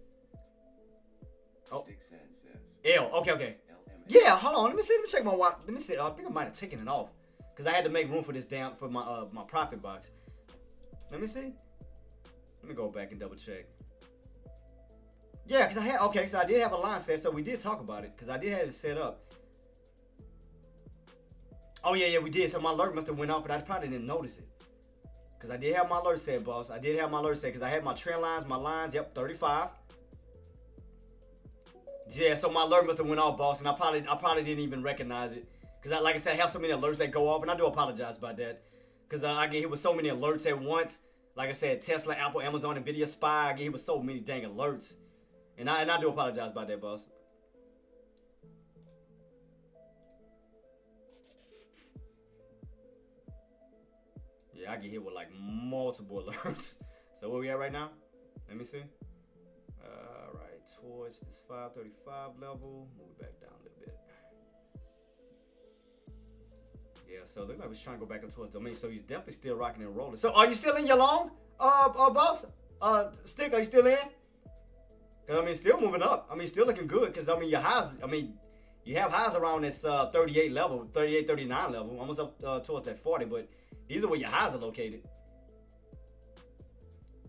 Oh, Sticksand says, L. Okay. Yeah, hold on. Let me check my watch. Let me see. I think I might have taken it off because I had to make room for this for my my profit box. Let me see. Let me go back and double check. Yeah, because so I did have a line set, so we did talk about it because I did have it set up. Oh yeah, we did. So my alert must have went off, but I probably didn't notice it because I did have my alert set, boss. I did have my alert set because I had my trend lines, my lines. Yep, 35. Yeah, so my alert must have went off, boss, and I probably didn't even recognize it because, like I said, I have so many alerts that go off, and I do apologize about that because I get hit with so many alerts at once. Like I said, Tesla, Apple, Amazon, Nvidia, Spy. I get hit with so many dang alerts, and I do apologize about that, boss. Yeah, I get hit with like multiple alerts. So where we at right now? Let me see. Towards this 535 level, move it back down a little bit. Yeah, so look like we're trying to go back up towards the domain. So he's definitely still rocking and rolling. So are you still in your long, boss? Stick, are you still in? Because I mean, still moving up. I mean, still looking good. Because I mean, your highs. I mean, you have highs around this 38 level, 38, 39 level, almost up towards that 40. But these are where your highs are located.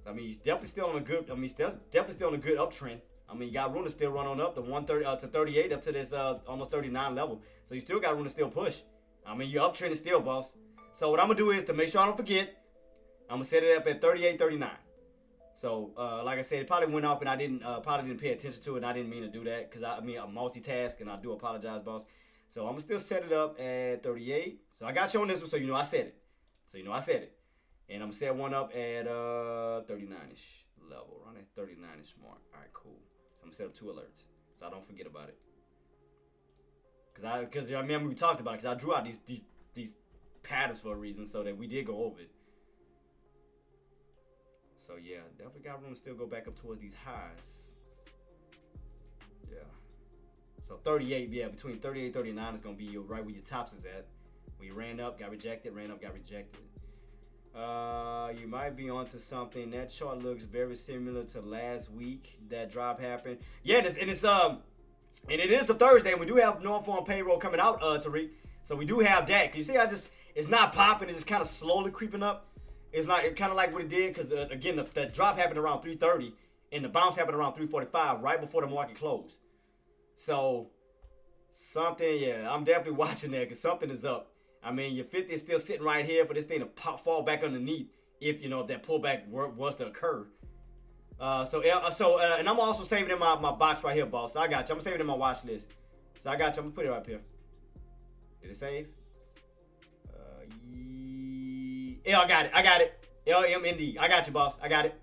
I mean, he's definitely still on a good. I mean, definitely still on a good uptrend. I mean, you got room to still run on up to 130 to 38 up to this almost 39 level. So you still got room to still push. I mean, your uptrend is still, boss. So what I'm gonna do is to make sure I don't forget, I'm gonna set it up at 38, 39. So like I said, it probably went off and I probably didn't pay attention to it. And I didn't mean to do that because I multitask and I do apologize, boss. So I'm gonna still set it up at 38. So I got you on this one, so you know I said it. And I'm gonna set one up at 39ish level, around that 39ish mark. All right, cool. I'm gonna set up 2 alerts so I don't forget about it. Cause I remember we talked about it. Cause I drew out these patterns for a reason so that we did go over it. So yeah, definitely got room to still go back up towards these highs. Yeah. So 38, yeah, between 38 and 39 is gonna be right where your tops is at. We ran up, got rejected, ran up, got rejected. You might be onto something. That chart looks very similar to last week. That drop happened. Yeah, and it is a Thursday, and we do have non-farm payroll coming out, Tariq. So we do have that. Cause you see, it's not popping. It's just kind of slowly creeping up. It's kind of like what it did, because again, the drop happened around 3:30, and the bounce happened around 3:45, right before the market closed. So something, yeah, I'm definitely watching that, because something is up. I mean, your 50 is still sitting right here for this thing to fall back underneath if that pullback was to occur. And I'm also saving in my box right here, boss. So I got you. I'm saving in my watch list. So I got you. I'm gonna put it up here. Did it save? Yeah, I got it. LMND. I got you, boss. I got it.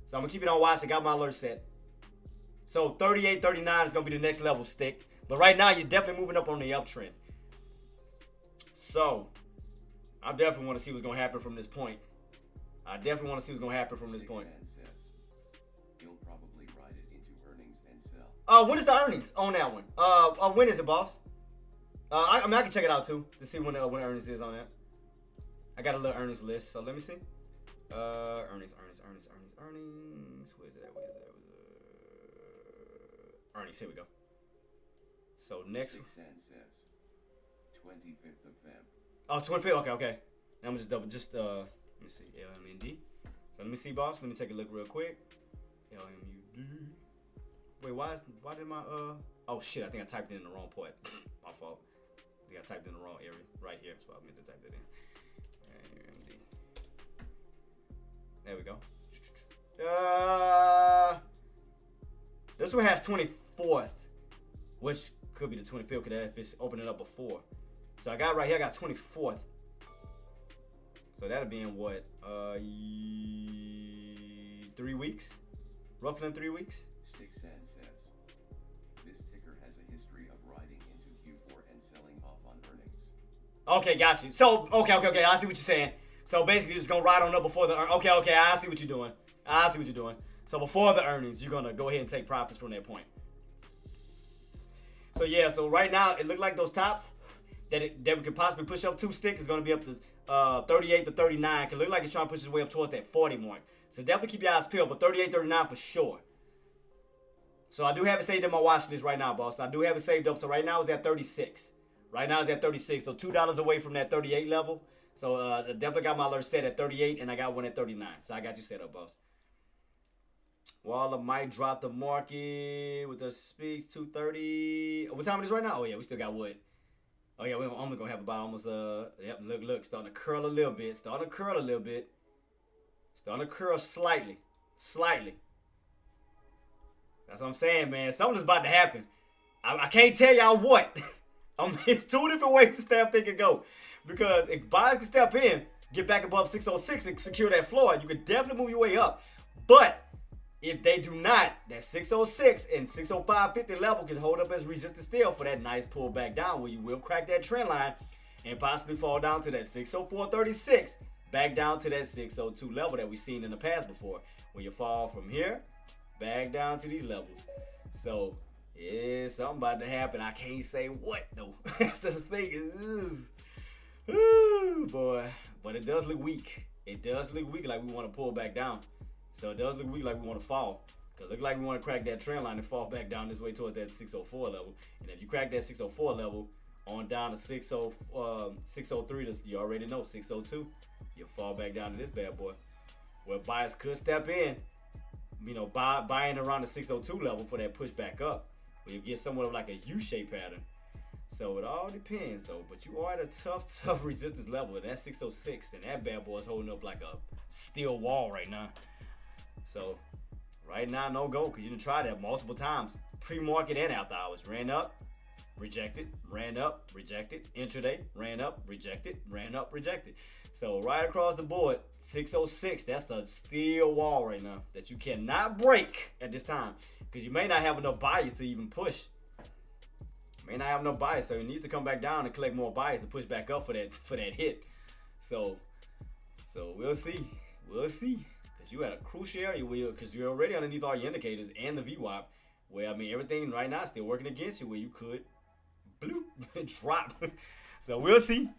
So I'm gonna keep it on watch. I got my alert set. So 38, 39 is gonna be the next level stick. But right now, you're definitely moving up on the uptrend. So, I definitely want to see what's going to happen from this point. Says, he'll probably ride it into earnings and sell. When is the earnings on that one? When is it, boss? I can check it out too to see when earnings is on that. I got a little earnings list, so let me see. Earnings. Where is it at? Earnings. Here we go. So next. 6 cents says 25th of Feb. Oh, 25th. Okay. Now I'm let me see. LMND. So let me see, boss. Let me take a look real quick. LMUD. Wait, why did my oh shit, I think I typed it in the wrong part. My fault. I think I typed in the wrong area. Right here. So I meant to type that in. LMND. There we go. This one has 24th, which could be the 25th, because if it's opening up before. So I got right here, I got 24th. So that'll be in what? 3 weeks? Roughly in 3 weeks? Sticks and says, this ticker has a history of riding into Q4 and selling off on earnings. Okay, got you. So, okay, I see what you're saying. So basically, you're just going to ride on up before the Okay, I see what you're doing. So before the earnings, you're going to go ahead and take profits from that point. So yeah, so right now, it looked like those tops that we could possibly push up 2 sticks is going to be up to 38 to 39. It look like it's trying to push its way up towards that 40 mark. So definitely keep your eyes peeled, but 38, 39 for sure. So I do have it saved in my watch list right now, boss. I do have it saved up. So right now it's at 36. So $2 away from that 38 level. So I definitely got my alert set at 38, and I got one at 39. So I got you set up, boss. Waller might drop the market with a speed 230. What time it is right now? Oh yeah, we still got wood. Oh yeah, we're only gonna have about almost look, starting to curl a little bit. Starting to curl slightly. That's what I'm saying, man. Something's about to happen. I can't tell y'all what. It's 2 different ways to step think and go. Because if buyers can step in, get back above 606 and secure that floor, you can definitely move your way up. But if they do not, that 606 and 605.50 level can hold up as resistance still for that nice pullback down, where you will crack that trend line and possibly fall down to that 604.36, back down to that 602 level that we've seen in the past before, where you fall from here back down to these levels. So yeah, something about to happen. I can't say what though. That's the thing. Ooh, boy. But it does look weak. Like we want to pull back down. So it does look weak, like we want to fall. Because it looks like we want to crack that trend line and fall back down this way towards that 604 level. And if you crack that 604 level on down to 603, you already know 602, you'll fall back down to this bad boy. Where buyers could step in, buying around the 602 level for that push back up. Where you get somewhat of like a U-shaped pattern. So it all depends though. But you are at a tough resistance level. And that's 606. And that bad boy is holding up like a steel wall right now. So right now, no go, because you done tried that multiple times. Pre-market and after hours. Ran up, rejected, ran up, rejected. Intraday, ran up, rejected, ran up, rejected. So right across the board, 606, that's a steel wall right now that you cannot break at this time, because you may not have enough buyers to even push. So it needs to come back down and collect more buyers to push back up for that hit. So we'll see. Because you at a crucial area because you're already underneath all your indicators and the VWAP, where everything right now is still working against you, where you could bloop drop. So we'll see.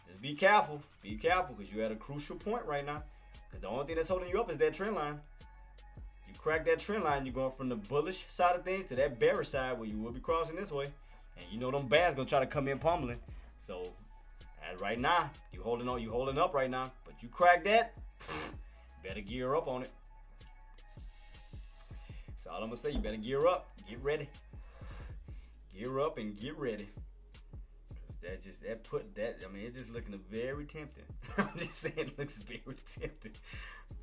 Just be careful. Be careful because you're at a crucial point right now. Because the only thing that's holding you up is that trend line. You crack that trend line, you're going from the bullish side of things to that bearish side where you will be crossing this way. And you know them bears gonna try to come in pummeling. So right now, you holding on, you holding up right now. But you crack that, better gear up on it. That's all I'm gonna say. You better gear up, get ready. Gear up and get ready. Cause it's just looking very tempting. I'm just saying it looks very tempting.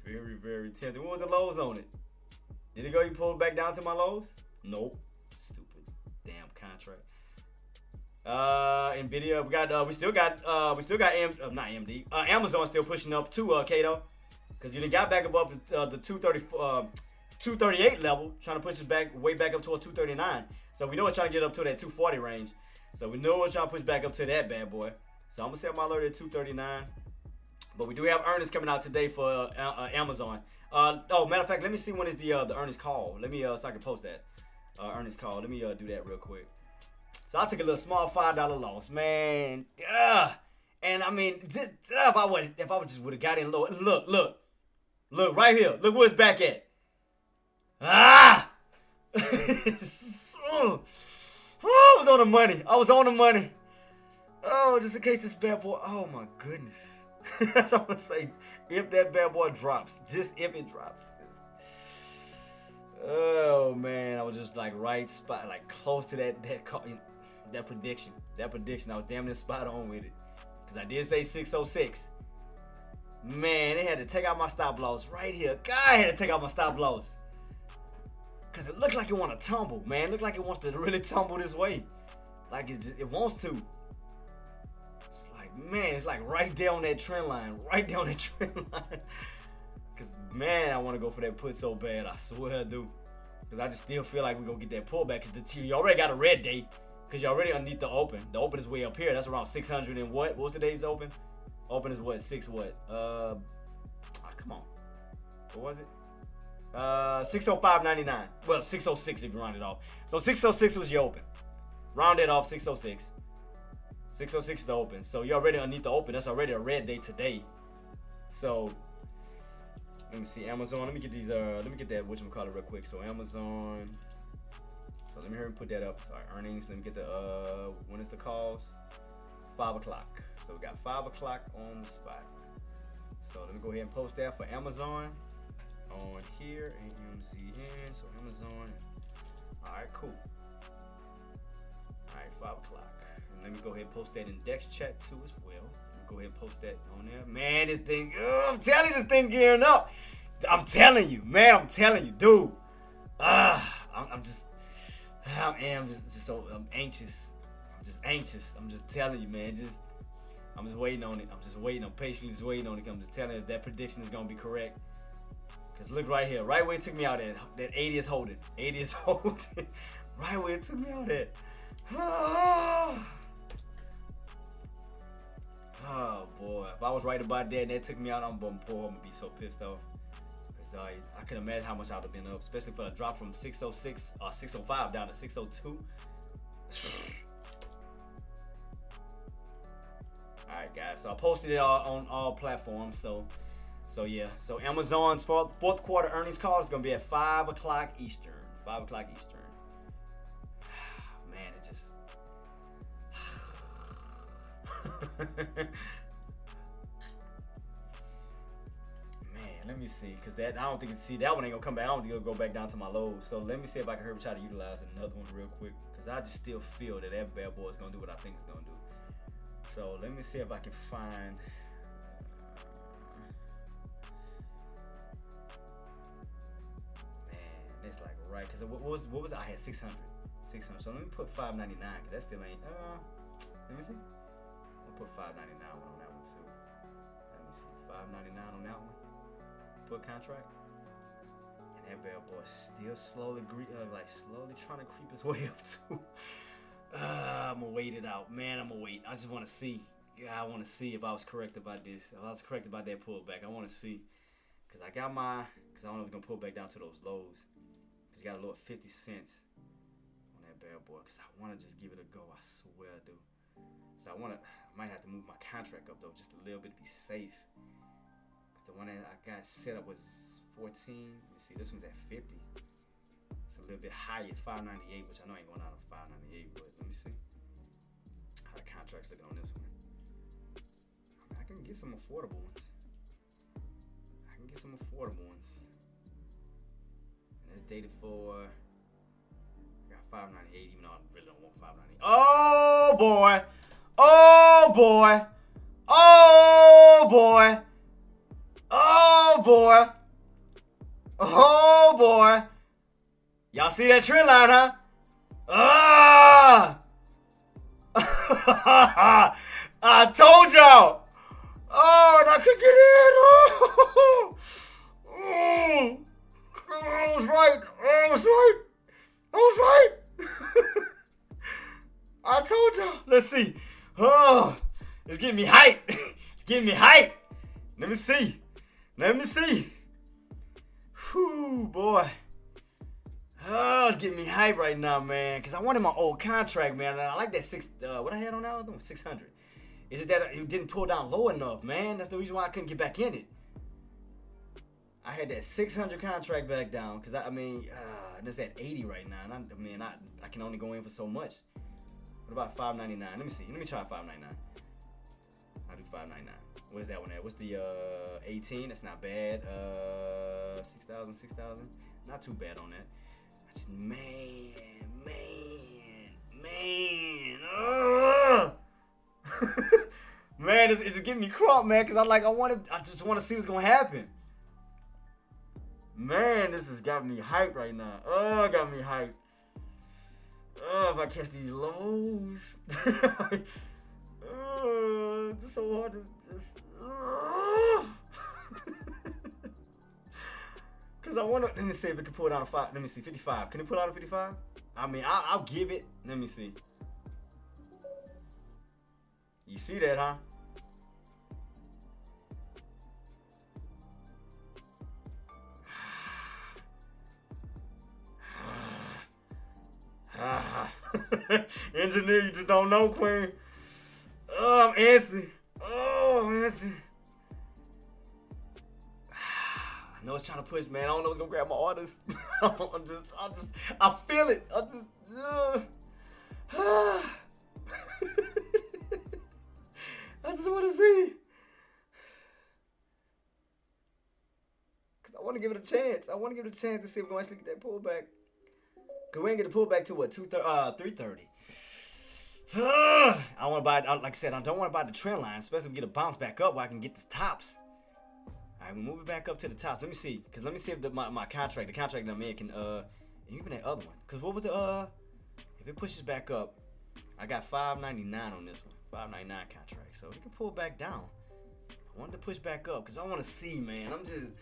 Very, very tempting. What was the lows on it? Did it go, you pull it back down to my lows? Nope. Stupid. Damn contract. Nvidia, we still got not AMD. Amazon still pushing up too, Kato. Cause you done got back above the 238 level, trying to push it back way back up towards 239. So we know it's trying to get up to that 240 range. So we know it's trying to push back up to that bad boy. So I'm gonna set my alert at 239. But we do have earnings coming out today for Amazon. Matter of fact, let me see when is the earnings call. Let me so I can post that earnings call. Let me do that real quick. So I took a little small $5 loss, man. And I mean, if I just would have got in low. Look right here. Look where it's back at. I was on the money. Oh, just in case this bad boy. Oh my goodness. That's what I'm gonna say. If that bad boy drops, just if it drops. Oh man, I was just like right spot, like close to that prediction. That prediction, I was damn near spot on with it. Cause I did say 606. Man, they had to take out my stop loss right here. God had to take out my stop loss. Cause it looked like it want to tumble, man. It looked like it wants to really tumble this way. Like it wants to. It's like, man, it's like right there on that trend line. Right there on that trend line. Cause man, I want to go for that put so bad. I swear I do. Cause I just still feel like we're gonna get that pullback. Cause you already got a red day. Cause you're already underneath the open. The open is way up here. That's around 600 and what? What was today's open? Open is what? 6 what? Come on. What was it? 605.99. Well, 606 if you round it off. So 606 was your open. Round it off 606. 606 is the open. So you're already underneath the open. That's already a red day today. So let me see Amazon. Let me get these. Let me get that whatchamacallit real quick. So Amazon. So let me hurry and put that up. Sorry, earnings. Let me get the when is the calls? 5 o'clock. So we got 5 o'clock on the spot. So let me go ahead and post that for Amazon on here. AMZN. So Amazon. All right, cool. All right, 5 o'clock. And let me go ahead and post that in Dex chat too as well. Let me go ahead and post that on there. Man, this thing. I'm telling you, this thing gearing up. I'm telling you, man. I'm telling you, dude. I'm just so anxious. I'm just anxious. I'm just telling you, man. I'm just waiting on it. I'm patiently just waiting on it. I'm just telling you that prediction is gonna be correct. Cause look right here, right where it took me out at. That 80 is holding. 80 is holding. Right where it took me out at. Oh boy, if I was right about that and that took me out, I'm gonna be so pissed off. Cause I can imagine how much I would have been up, especially for a drop from 606 or 605 down to 602. Alright guys, so I posted it on all platforms. So yeah, so Amazon's fourth quarter earnings call is gonna be at 5 o'clock Eastern. 5 o'clock Eastern. Man, it just man, let me see, cause that I don't think that one ain't gonna come back. I don't think it'll go back down to my lows. So let me see if I can try to utilize another one real quick, cause I just still feel that bad boy is gonna do what I think it's gonna do. So let me see if I can find. Man, it's like right, cause what was I had 600. So let me put 599, cause that still ain't. Let me see. I'll put 599 on that one too. Let me see, 599 on that one. Put contract. And that bad boy still slowly trying to creep his way up too. I'm gonna wait it out, man. I'm gonna wait. I just want to see. Yeah, I want to see if I was correct about this. If I was correct about that pullback, I want to see. Cause I don't know if it's gonna pull back down to those lows. Cause you got a little 50 cents on that bad boy. Cause I want to just give it a go. I swear I do. So I might have to move my contract up though, just a little bit to be safe. The one that I got set up was 14. Let me see, this one's at 50. It's a little bit higher at 598, which I know ain't going out of 598, but let me see how the contract's looking on this one. I can get some affordable ones. And it's dated for, I got 598, even though I really don't want 598. Oh boy! Oh boy! Oh boy! Oh boy! Oh boy! Y'all see that trend line, huh? Ah! I told y'all! Oh, and I could get in! Oh, I was right! I told y'all! Let's see. Oh, it's getting me hype! Let me see. Whew, boy. Oh, it's getting me hype right now, man. Because I wanted my old contract, man. And I like that what I had on that other one? 600. It's just that it didn't pull down low enough, man. That's the reason why I couldn't get back in it. I had that 600 contract back down. Because, and it's at 80 right now. And I can only go in for so much. What about 599? Let me see. Let me try 599. I'll do 599. Where's that one at? What's the 18? That's not bad. 6,000. Not too bad on that. Man. Man, it's getting me crunk, man, because I just want to see what's gonna happen. Man, this has got me hyped right now. Oh, got me hyped. Oh, if I catch these lows. Oh, it's so hard to just. Cause I wanna, let me see if it can pull it out of 5. Let me see, 55. Can it pull out of 55? I mean, I'll give it. Let me see. You see that, huh? Engineer, you just don't know, Queen. Oh, I'm antsy. I know it's trying to push, man. I don't know what's gonna grab my orders. I feel it. I just want to see. Cause I want to give it a chance. I want to give it a chance to see if we're gonna actually get that pullback. Cause we ain't get the pullback to what, 330. I want to buy, like I said, I don't want to buy the trend line, especially if we get a bounce back up where I can get the tops. All right, we move it back up to the tops. Let me see, cause let me see if my contract, the contract I'm in can, even that other one. Cause what was the, if it pushes back up, I got 599 on this one, 599 contract. So we can pull back down. I wanted to push back up, cause I want to see, man. I'm just,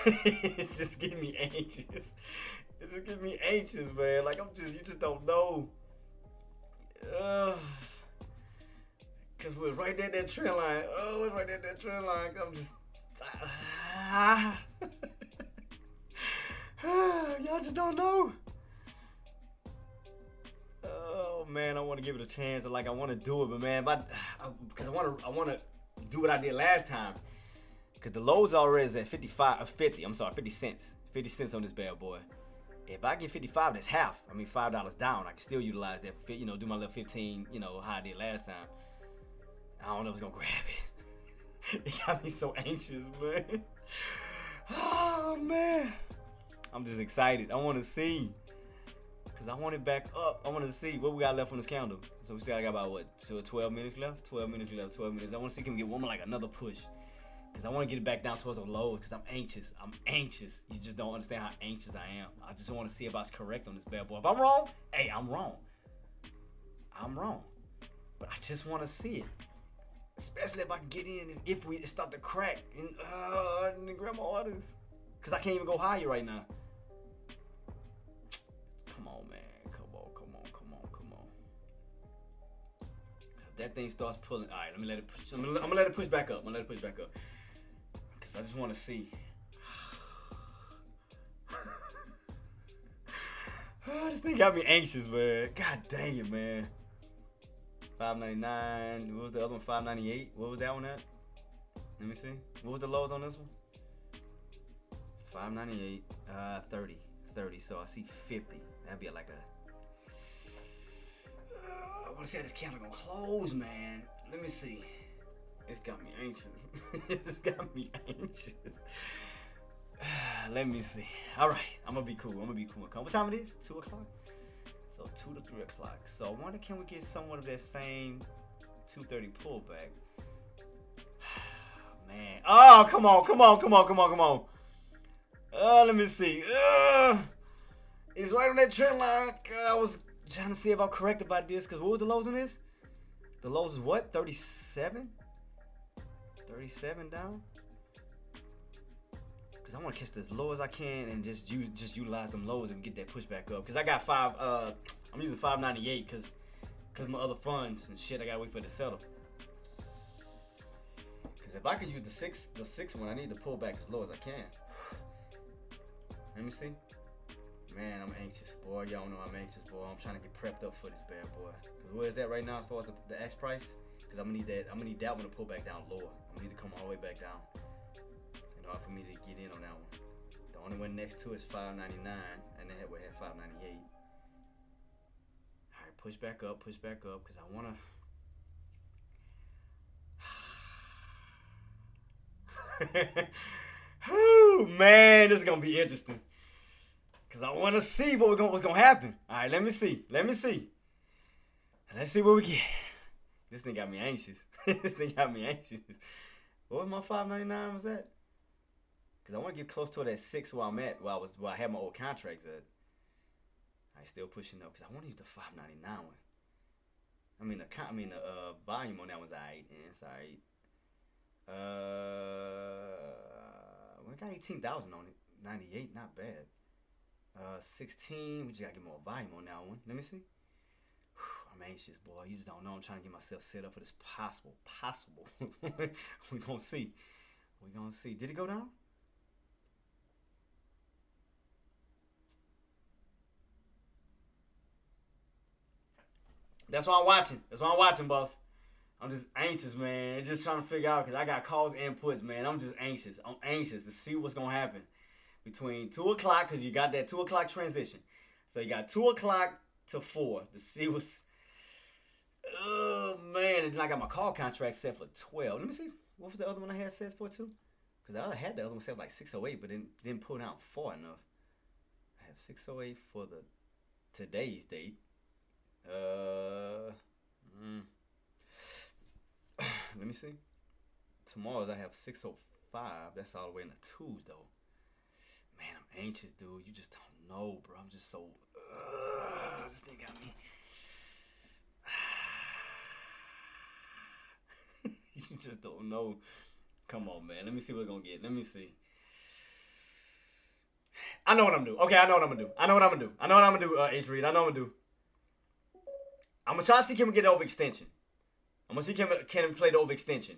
it's just getting me anxious. It's just getting me anxious, man. Like you just don't know. Cause it was right there that trend line. Oh, it's right there that trend line. I'm just, y'all just don't know. Oh man, I want to give it a chance. Like I want to do it, but man, because I want to do what I did last time. Cause the lows already is at 50 cents. 50 cents on this bad boy. If I get 55, that's half. I mean, $5 down. I can still utilize that. Do my little 15. How I did last time. I don't know if it's gonna grab it. It got me so anxious, man. Oh man, I'm just excited. I want to see, cause I want it back up. I want to see what we got left on this candle. So we still got about what? So 12 minutes left. 12 minutes left. 12 minutes. I want to see can we get one more, like another push. Cause I want to get it back down towards the lows. Cause I'm anxious. You just don't understand how anxious I am. I just want to see if I was correct on this bad boy. If I'm wrong, hey, I'm wrong. But I just want to see it. Especially if I can get in, if we start to crack and grab my orders. Cause I can't even go higher right now. Come on, man. Come on. If that thing starts pulling, all right, let me let it push. I'm gonna let it push back up. Cause I just want to see. This thing got me anxious, man. God dang it, man. $5.99. What was the other one? $5.98. What was that one at? Let me see. What was the lows on this one? $5.98. 30. 30. So I see 50. That'd be like a. I want to see how this candle gonna close, man. Let me see. It's got me anxious. It's got me anxious. Let me see. All right, I'm gonna be cool. What time it is? 2 o'clock. So 2 to 3 o'clock. So I wonder, can we get somewhat of that same 2:30 pullback? Man. Oh, come on. Let me see. It's right on that trend line. I was trying to see if I'm correct about this, because what was the lows on this? The lows is what? 37? 37 down? Because I want to catch as low as I can and just utilize them lows and get that pushback up. Because I got I'm using $5.98 because my other funds and shit, I got to wait for it to settle. Because if I could use the six one, I need to pull back as low as I can. Let me see. Man, I'm anxious, boy. Y'all know I'm anxious, boy. I'm trying to get prepped up for this bad boy. Cause where is that right now as far as the X price? Cause I'm gonna need that one to pull back down lower. I'm gonna need to come all the way back down in order for me to get in on that one. The only one next to it is $5.99, and then we had $5.98. All right, push back up, cause I wanna. Whew, man, this is gonna be interesting. Cause I want to see what's gonna happen. All right, let me see. Let's see what we get. This thing got me anxious. What was my $5.99 was that? Cause I want to get close to that 6 where I'm at, where I had my old contracts at. I still pushing up, cause I want to use the $5.99 one. I mean the volume on that one's alright, and it's alright. We got 18,000 on it. 98, not bad. 16, we just gotta get more volume on that one. Let me see. Whew, I'm anxious, boy. You just don't know. I'm trying to get myself set up for this possible. We gonna see. Did it go down? That's why I'm watching, boss. I'm just anxious, man. Just trying to figure out, because I got calls and puts, man. I'm just anxious. I'm anxious to see what's gonna happen between 2 o'clock, because you got that 2 o'clock transition. So you got 2 o'clock to 4 to see what's. Oh, man. And then I got my call contract set for 12. Let me see. What was the other one I had set for, too? Because I had the other one set for like 608, but didn't pull down far enough. I have 608 for the today's date. Let me see. Tomorrow's I have 605. That's all the way in the 2s, though. Man, I'm anxious, dude. You just don't know, bro. I'm just so. This thing got me. You just don't know. Come on, man. Let me see what we're gonna get. Let me see. I know what I'm gonna do. Okay, I know what I'm gonna do. JTraedz. I know what I'm gonna do. I'm gonna try to see can we get an overextension. I'm gonna see can we play the overextension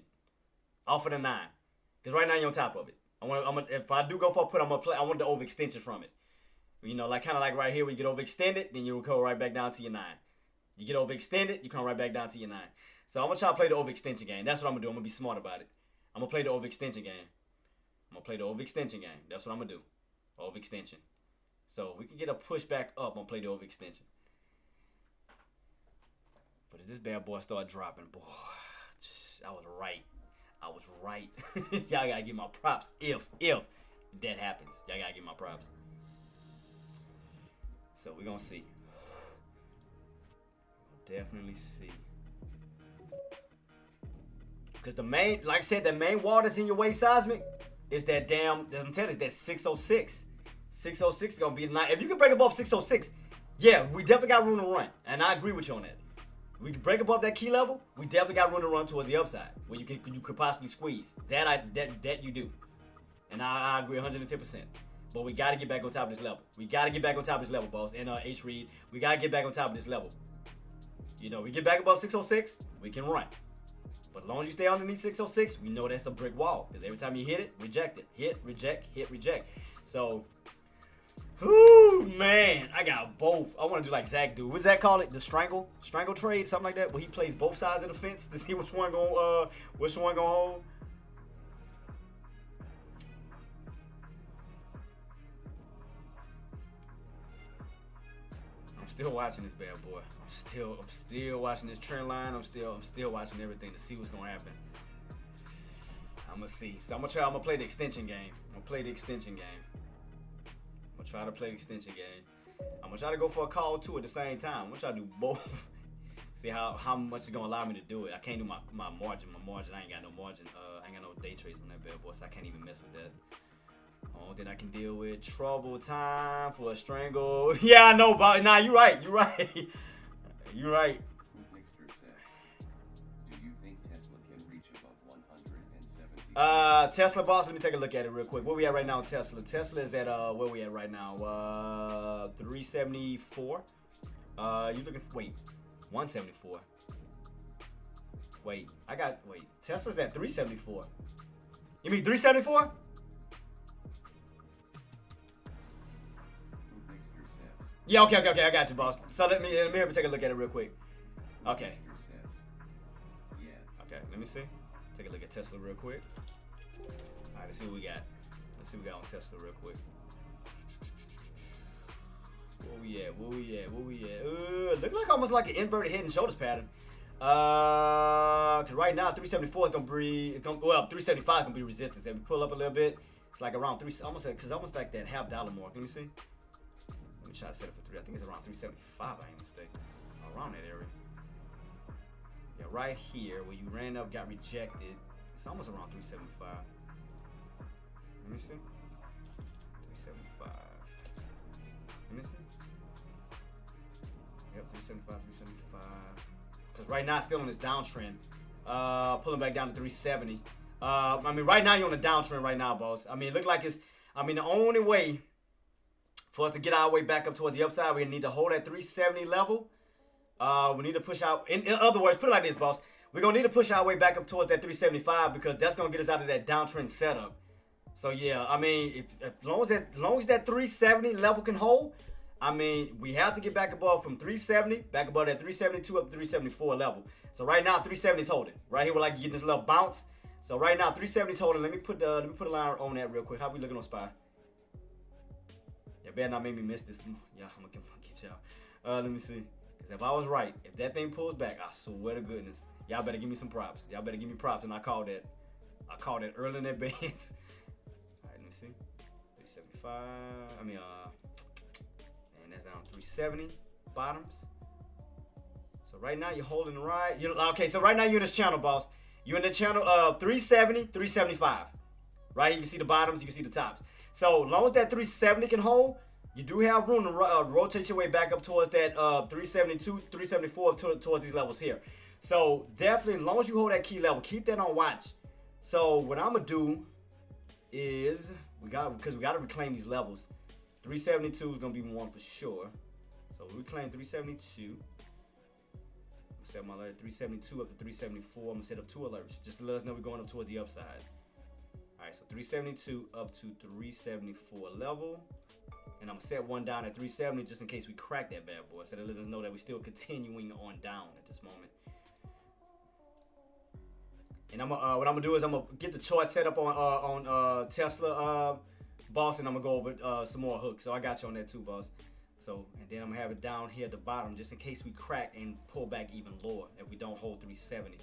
off of the 9, because right now you're on top of it. If I do go for a put, I want the overextension from it. You know, like kind of like right here, where you get overextended, then you will go right back down to your 9. You get overextended, you come right back down to your 9. So I'm gonna try to play the overextension game. That's what I'm gonna do. I'm gonna be smart about it. I'm gonna play the overextension game. That's what I'm gonna do. Overextension. So if we can get a pushback up, I'm gonna play the overextension. But if this bad boy start dropping, boy, I was right. Y'all gotta give my props if that happens. Y'all gotta give my props. So we're gonna see. We'll definitely see. Because the main, like I said, the main wall that's in your way seismic is that damn, I'm telling you, that 606. 606 is gonna be the night. If you can break above 606, yeah, we definitely got room to run. And I agree with you on that. We can break above that key level. We definitely got room to run towards the upside, where you could possibly squeeze. That you do, and I agree 110%. But we got to get back on top of this level. Boss. And H-Reed, we got to get back on top of this level. You know, we get back above 606, we can run. But as long as you stay underneath 606, we know that's a brick wall. Because every time you hit it, reject it. Hit, reject, hit, reject. So Whoo, man, I got both. I want to do like Zach do. What's that called? It the strangle trade, something like that, where he plays both sides of the fence to see which one gonna hold. I'm still watching this bad boy. I'm still watching this trend line. I'm still watching everything to see what's gonna happen. I'm gonna see. So I'm gonna play the extension game. I'm gonna try to play the extension game. I'm gonna try to go for a call too at the same time. I'm gonna try to do both. See how much it's gonna allow me to do it. I can't do my margin. I ain't got no margin. I ain't got no day trades on that bad boy, so I can't even mess with that. Only thing I can deal with, trouble time for a strangle. Yeah, I know, but nah, you right. You right. Mixter says, do you think Tesla can reach above 170? Tesla boss, let me take a look at it real quick. Where we at right now, Tesla? Tesla is at where we at right now? 374. You looking for 174. Tesla's at 374. You mean 374? Yeah, okay, I got you, boss. So let me take a look at it real quick. Okay. Okay, let me see. Take a look at Tesla real quick. All right, let's see what we got. On Tesla real quick. Where we at? Look like almost like an inverted head and shoulders pattern. Cause right now 374 is gonna be 375 is gonna be resistance. If we pull up a little bit, it's like around almost like that $50 mark. Let me see. Let me try to set it for 3. I think it's around 375. I ain't mistaken. Around that area. Yeah, right here where you ran up, got rejected. It's almost around 375. Let me see. 375. Let me see. Yep, 375. Because right now it's still on this downtrend. Pulling back down to 370. I mean, right now you're on a downtrend right now, boss. I mean, it look like it's. I mean, the only way for us to get our way back up towards the upside, we need to hold that 370 level. We need to push out. In other words, put it like this, boss. We're going to need to push our way back up towards that 375 because that's going to get us out of that downtrend setup. So, yeah, I mean, as long as that 370 level can hold, I mean, we have to get back above from 370, back above that 372 up to 374 level. So, right now, 370 is holding. Right here, we're like getting this little bounce. So, right now, 370 is holding. Let me put a line on that real quick. How we looking on SPY? Yeah, better not make me miss this. Yeah, I'm gonna get y'all. Let me see. Because if I was right, if that thing pulls back, I swear to goodness, y'all better give me some props. Y'all better give me props, and I called that early in advance. All right, let me see. 375. I mean, and that's down 370 bottoms. So right now you're holding right. Okay, so right now you're in this channel, boss. You're in the channel 370, 375. Right here, you can see the bottoms, you can see the tops. So as long as that 370 can hold, you do have room to rotate your way back up towards that 372, 374 towards these levels here. So definitely, as long as you hold that key level, keep that on watch. So what I'm gonna do is because we gotta reclaim these levels. 372 is gonna be one for sure. So we reclaim 372. Set my alert 372 up to 374. I'm gonna set up 2 alerts just to let us know we're going up towards the upside. All right, so 372 up to 374 level. And I'm gonna set one down at 370 just in case we crack that bad boy. So that let us know that we're still continuing on down at this moment. And what I'm gonna do is I'm gonna get the chart set up on Tesla, boss, and I'm gonna go over some more hooks. So I got you on that too, boss. So and then I'm gonna have it down here at the bottom just in case we crack and pull back even lower if we don't hold 370.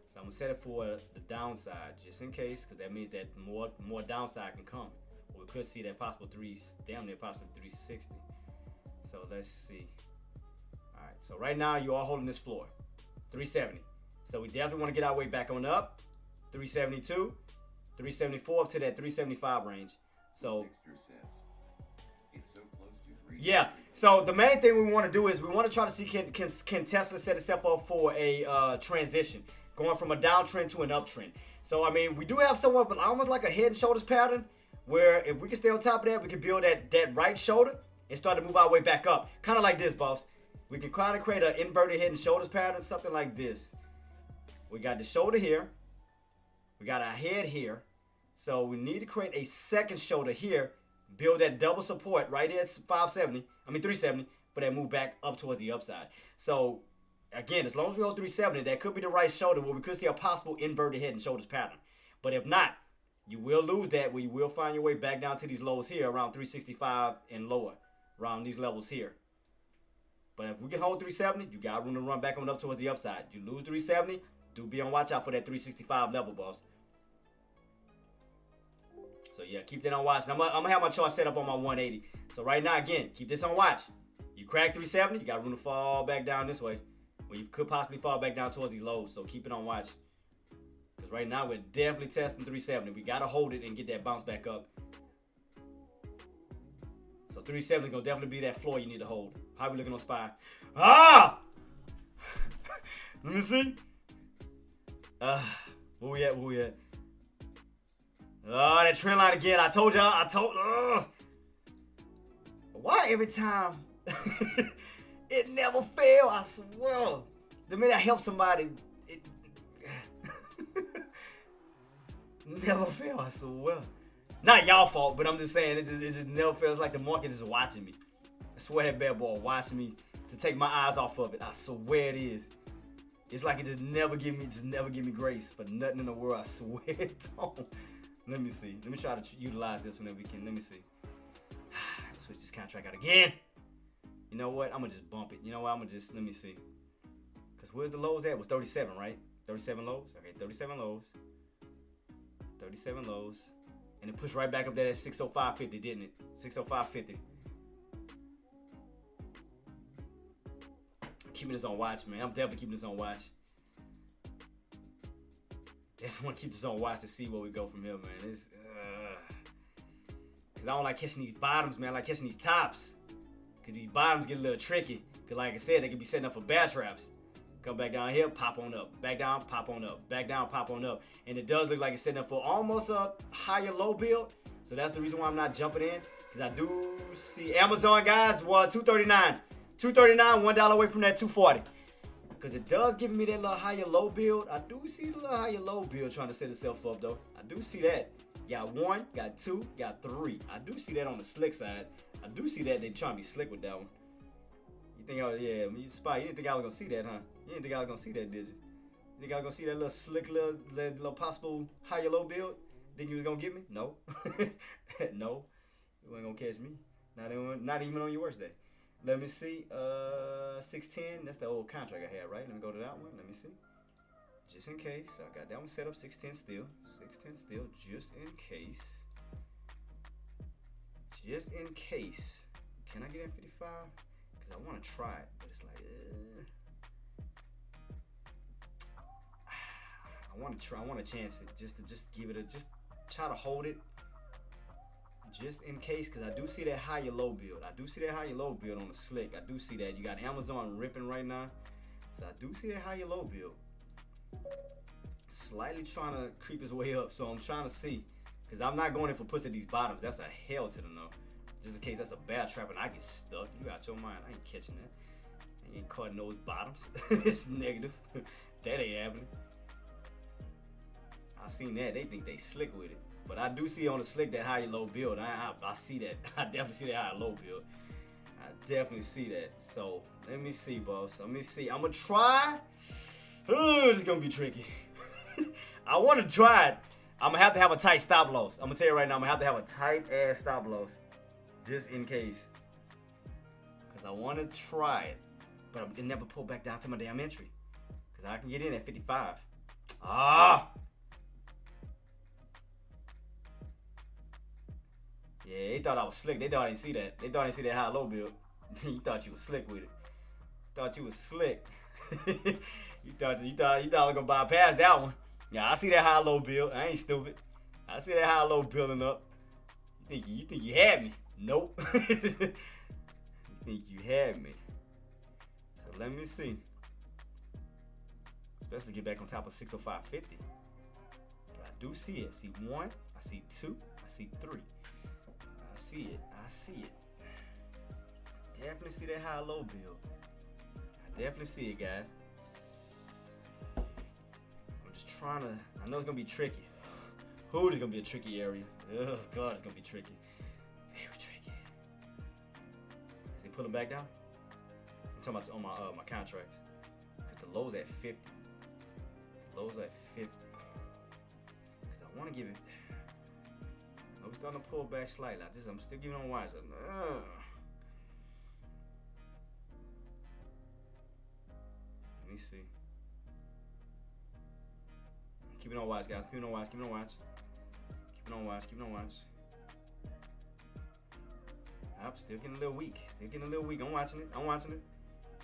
So I'm gonna set it for the downside just in case, because that means that more downside can come. We could see that possible damn near possible 360. So let's see. All right, so right now you are holding this floor, 370. So we definitely want to get our way back on up, 372, 374 up to that 375 range. So it's so close to yeah. So the main thing we want to do is we want to try to see can Tesla set itself up for a transition, going from a downtrend to an uptrend. So I mean, we do have somewhat of almost like a head and shoulders pattern, where if we can stay on top of that, we can build that right shoulder and start to move our way back up. Kind of like this, boss. We can kind of create an inverted head and shoulders pattern, something like this. We got the shoulder here. We got our head here. So we need to create a second shoulder here build that double support right there at 370, but that move back up towards the upside. So again, as long as we hold 370, that could be the right shoulder where we could see a possible inverted head and shoulders pattern. But if not, you will lose that, where you will find your way back down to these lows here around 365 and lower, around these levels here. But if we can hold 370, you got room to run back on up towards the upside. You lose 370, do be on watch out for that 365 level, boss. So yeah, keep that on watch. And I'm gonna have my chart set up on my 180. So right now, again, keep this on watch. You crack 370, you got room to fall back down this way, where you could possibly fall back down towards these lows. So keep it on watch. Because right now we're definitely testing 370. We gotta hold it and get that bounce back up. So 370 is gonna definitely be that floor you need to hold. How we looking on SPY? Ah! Let me see. Where we at? Oh, that trend line again. I told y'all. Why every time it never fail? I swear. The minute I help somebody, it never fail. I swear. Not y'all fault, but I'm just saying it just never feels like the market is watching me. I swear that bad boy watching me to take my eyes off of it. I swear it is. It's like it just never give me grace for nothing in the world. I swear it don't. Let me see. Let me try to utilize this whenever we can. Let me see. Switch this contract out again. You know what? I'm gonna just bump it. You know what? Let me see. Cause where's the lows at? It was 37, right? 37 lows. Okay, 37 lows. 37 lows. And it pushed right back up there at 605.50, didn't it? 605.50. Keeping this on watch, man. I'm definitely keeping this on watch. Definitely want to keep this on watch to see where we go from here, man. It's because I don't like catching these bottoms, man. I like catching these tops. Because these bottoms get a little tricky. Because like I said, they can be setting up for bear traps. Come back down here, pop on up. Back down, pop on up. Back down, pop on up. And it does look like it's setting up for almost a higher low build. So that's the reason why I'm not jumping in. Because I do see Amazon, guys, was $239. $239, $1 away from that 240. Because it does give me that little higher low build. I do see the little higher low build trying to set itself up, though. I do see that. Got 1, got 2, got 3. I do see that on the slick side. I do see that they trying to be slick with that one. You think Spy, you didn't think I was going to see that, huh? You didn't think I was going to see that, did you? You think I was going to see that little slick, little possible higher low build? Think you was going to get me? No. No. You ain't going to catch me. Not even on your worst day. Let me see. 610. That's the old contract I had, right? Let me go to that one. Let me see. Just in case. I got that one set up. 610 still. 610 still. Just in case. Just in case. Can I get that 55? Because I want to try it. But it's like, I want to try. I want to chance it. Just give it a. Just try to hold it. Just in case, because I do see that higher low build. I do see that higher low build on the slick. I do see that. You got Amazon ripping right now. So I do see that higher low build. Slightly trying to creep his way up. So I'm trying to see. Because I'm not going in for puts at these bottoms. That's a hell to the no. Just in case that's a bad trap and I get stuck. You got your mind. I ain't catching that. I ain't caught those bottoms. It's negative. That ain't happening. I seen that. They think they slick with it. But I do see on the slick that higher low build. I see that. I definitely see that higher low build. I definitely see that. So let me see, boss. Let me see. I'm gonna try. Oh, it's gonna be tricky. I want to try it. I'm gonna have to have a tight stop loss. I'm gonna tell you right now. I'm gonna have to have a tight ass stop loss, just in case. Cause I want to try it, but it never pull back down to my damn entry. Cause I can get in at 55. Ah. Yeah, they thought I was slick. They thought I didn't see that. They thought I didn't see that high low build. You thought you was slick with it. Thought you was slick. you thought I was gonna bypass that one. Yeah, I see that high low build. I ain't stupid. I see that high low building up. You think you had me? Nope. You think you had me? So let me see. Especially get back on top of 605.50. But I do see it. I see 1. I see 2. I see 3. I see it. I see it. Definitely see that high low build. I definitely see it, guys. I'm just trying to. I know it's gonna be tricky. Ooh, it's gonna be a tricky area. Oh God, it's gonna be tricky. pulling back down? I'm talking about on my contracts. Because the low's at 50. The low's at 50. Because I want to give it. I was starting to pull back slightly. I'm still giving on watch. Let me see. Keep it on watch, guys. Keep it on watch. Keep it on watch. Keep it on watch. Keep it on watch. I'm still getting a little weak. Still getting a little weak. I'm watching it. I'm watching it.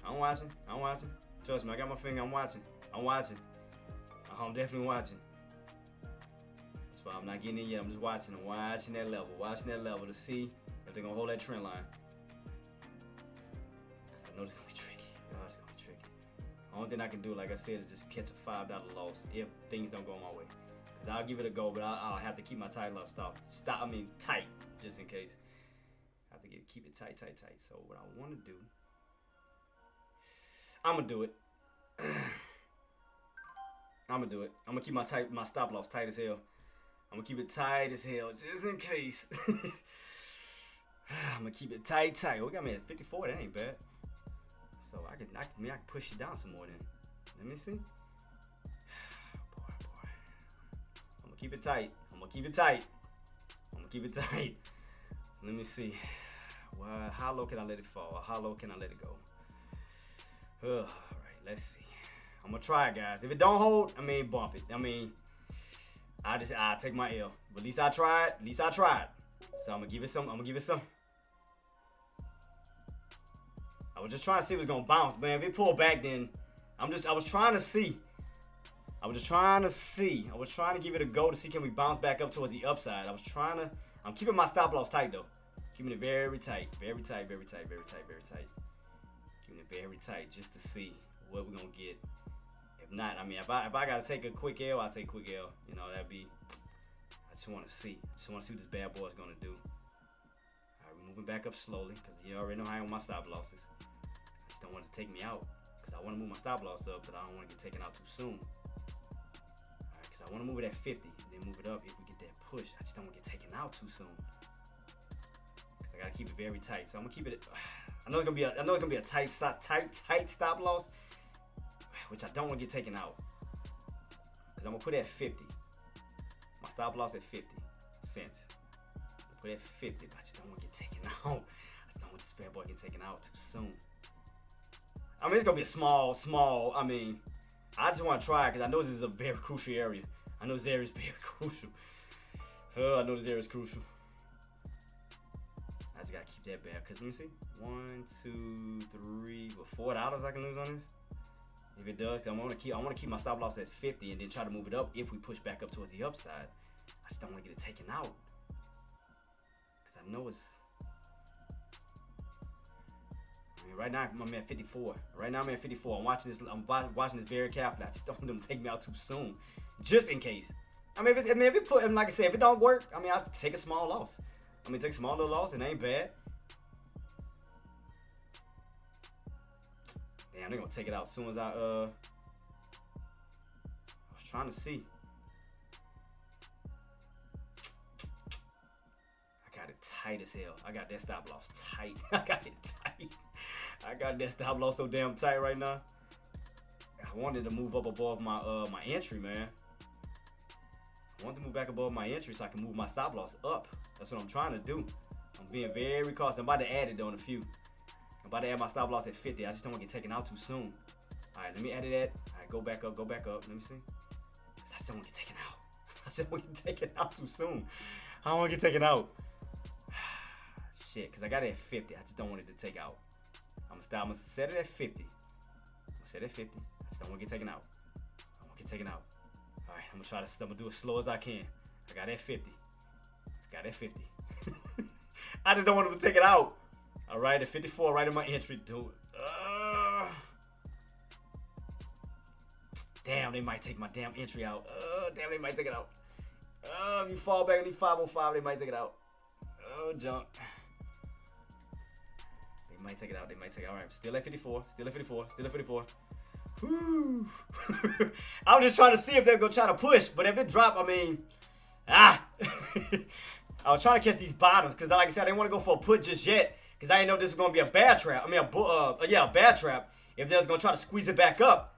I'm watching. I'm watching. Trust me, I got my finger. I'm watching. I'm watching. I'm definitely watching. That's why I'm not getting in yet. I'm just watching. I'm watching that level. Watching that level to see if they're going to hold that trend line. Because I know it's going to be tricky. It's going to be tricky. The only thing I can do, like I said, is just catch a $5 loss if things don't go my way. Because I'll give it a go, but I'll have to keep my tight loss tight, just in case. I have to keep it tight. So what I want to do, I'm going to do it. I'm going to do it. I'm going to keep my stop loss tight as hell. I'm going to keep it tight as hell, just in case. I'm going to keep it tight. Oh, we got me at 54. That ain't bad. So I can push you down some more then. Let me see. Boy. I'm going to keep it tight. Let me see. Well, how low can I let it fall? How low can I let it go? All right, let's see. I'm gonna try it, guys. If it don't hold, bump it. I take my L. But at least I tried. So I'm gonna give it some. I was just trying to see if it was gonna bounce, man. If it pulled back, then I was trying to see. I was trying to give it a go to see can we bounce back up towards the upside. I'm keeping my stop loss tight though. Keeping it very tight. Keeping it very tight just to see what we're gonna get. If not, if I gotta take a quick L, I'll take a quick L. You know, I just wanna see. What this bad boy's gonna do. Alright, we're moving back up slowly, because you already know how I am with my stop losses. I just don't want it to take me out. Because I want to move my stop loss up, but I don't want to get taken out too soon. Alright, because I want to move it at 50 and then move it up if we get that push. I just don't want to get taken out too soon. Because I gotta keep it very tight. So I'm gonna keep it. I know it's gonna be a tight stop loss, which I don't want to get taken out. Because I'm gonna put it at 50. My stop loss at 50 cents. Put it at 50, but I just don't want to get taken out. I just don't want this bad boy get taken out too soon. It's gonna be a small. I just want to try because I know this is a very crucial area. I know this area is very crucial. I just gotta keep that back. Cause let me see, 1, 2, 3, $4 I can lose on this. If it does, I want to keep my stop loss at 50 and then try to move it up if we push back up towards the upside. I just don't want to get it taken out. Cause I know it's. Right now I'm at 54. I'm watching this very carefully. I just don't want them to take me out too soon, just in case. If it put, like I said, if it don't work, I'll take a small loss. Take a small little loss. It ain't bad. Damn, they're gonna take it out as soon as I was trying to see. I got it tight as hell. I got that stop loss tight. I got it tight. I got that stop loss so damn tight right now. I wanted to move up above my my entry, man. I want to move back above my entry so I can move my stop loss up. That's what I'm trying to do. I'm being very cautious. I'm about to add it though in a few. I'm about to add my stop loss at 50. I just don't want to get taken out too soon. Alright, let me add it at. Alright, go back up. Let me see. I just don't want to get taken out. I just want to get taken out too soon. I don't want to get taken out. Shit, because I got it at 50. I just don't want it to take out. I'm gonna set it at 50. I just don't want to get taken out. Alright, I'm gonna do as slow as I can. I got it at 50. I just don't want them to take it out. Alright, at 54, right in my entry, dude. Damn, they might take my damn entry out. Damn, they might take it out. If you fall back on the 505, they might take it out. Junk. They might take it out. Alright, still at 54. Whew. I'm just trying to see if they're gonna try to push, but if it drop, I was trying to catch these bottoms because, like I said, I didn't want to go for a put just yet Because I didn't know this was going to be a bad trap. I mean, a bad trap. If they was going to try to squeeze it back up.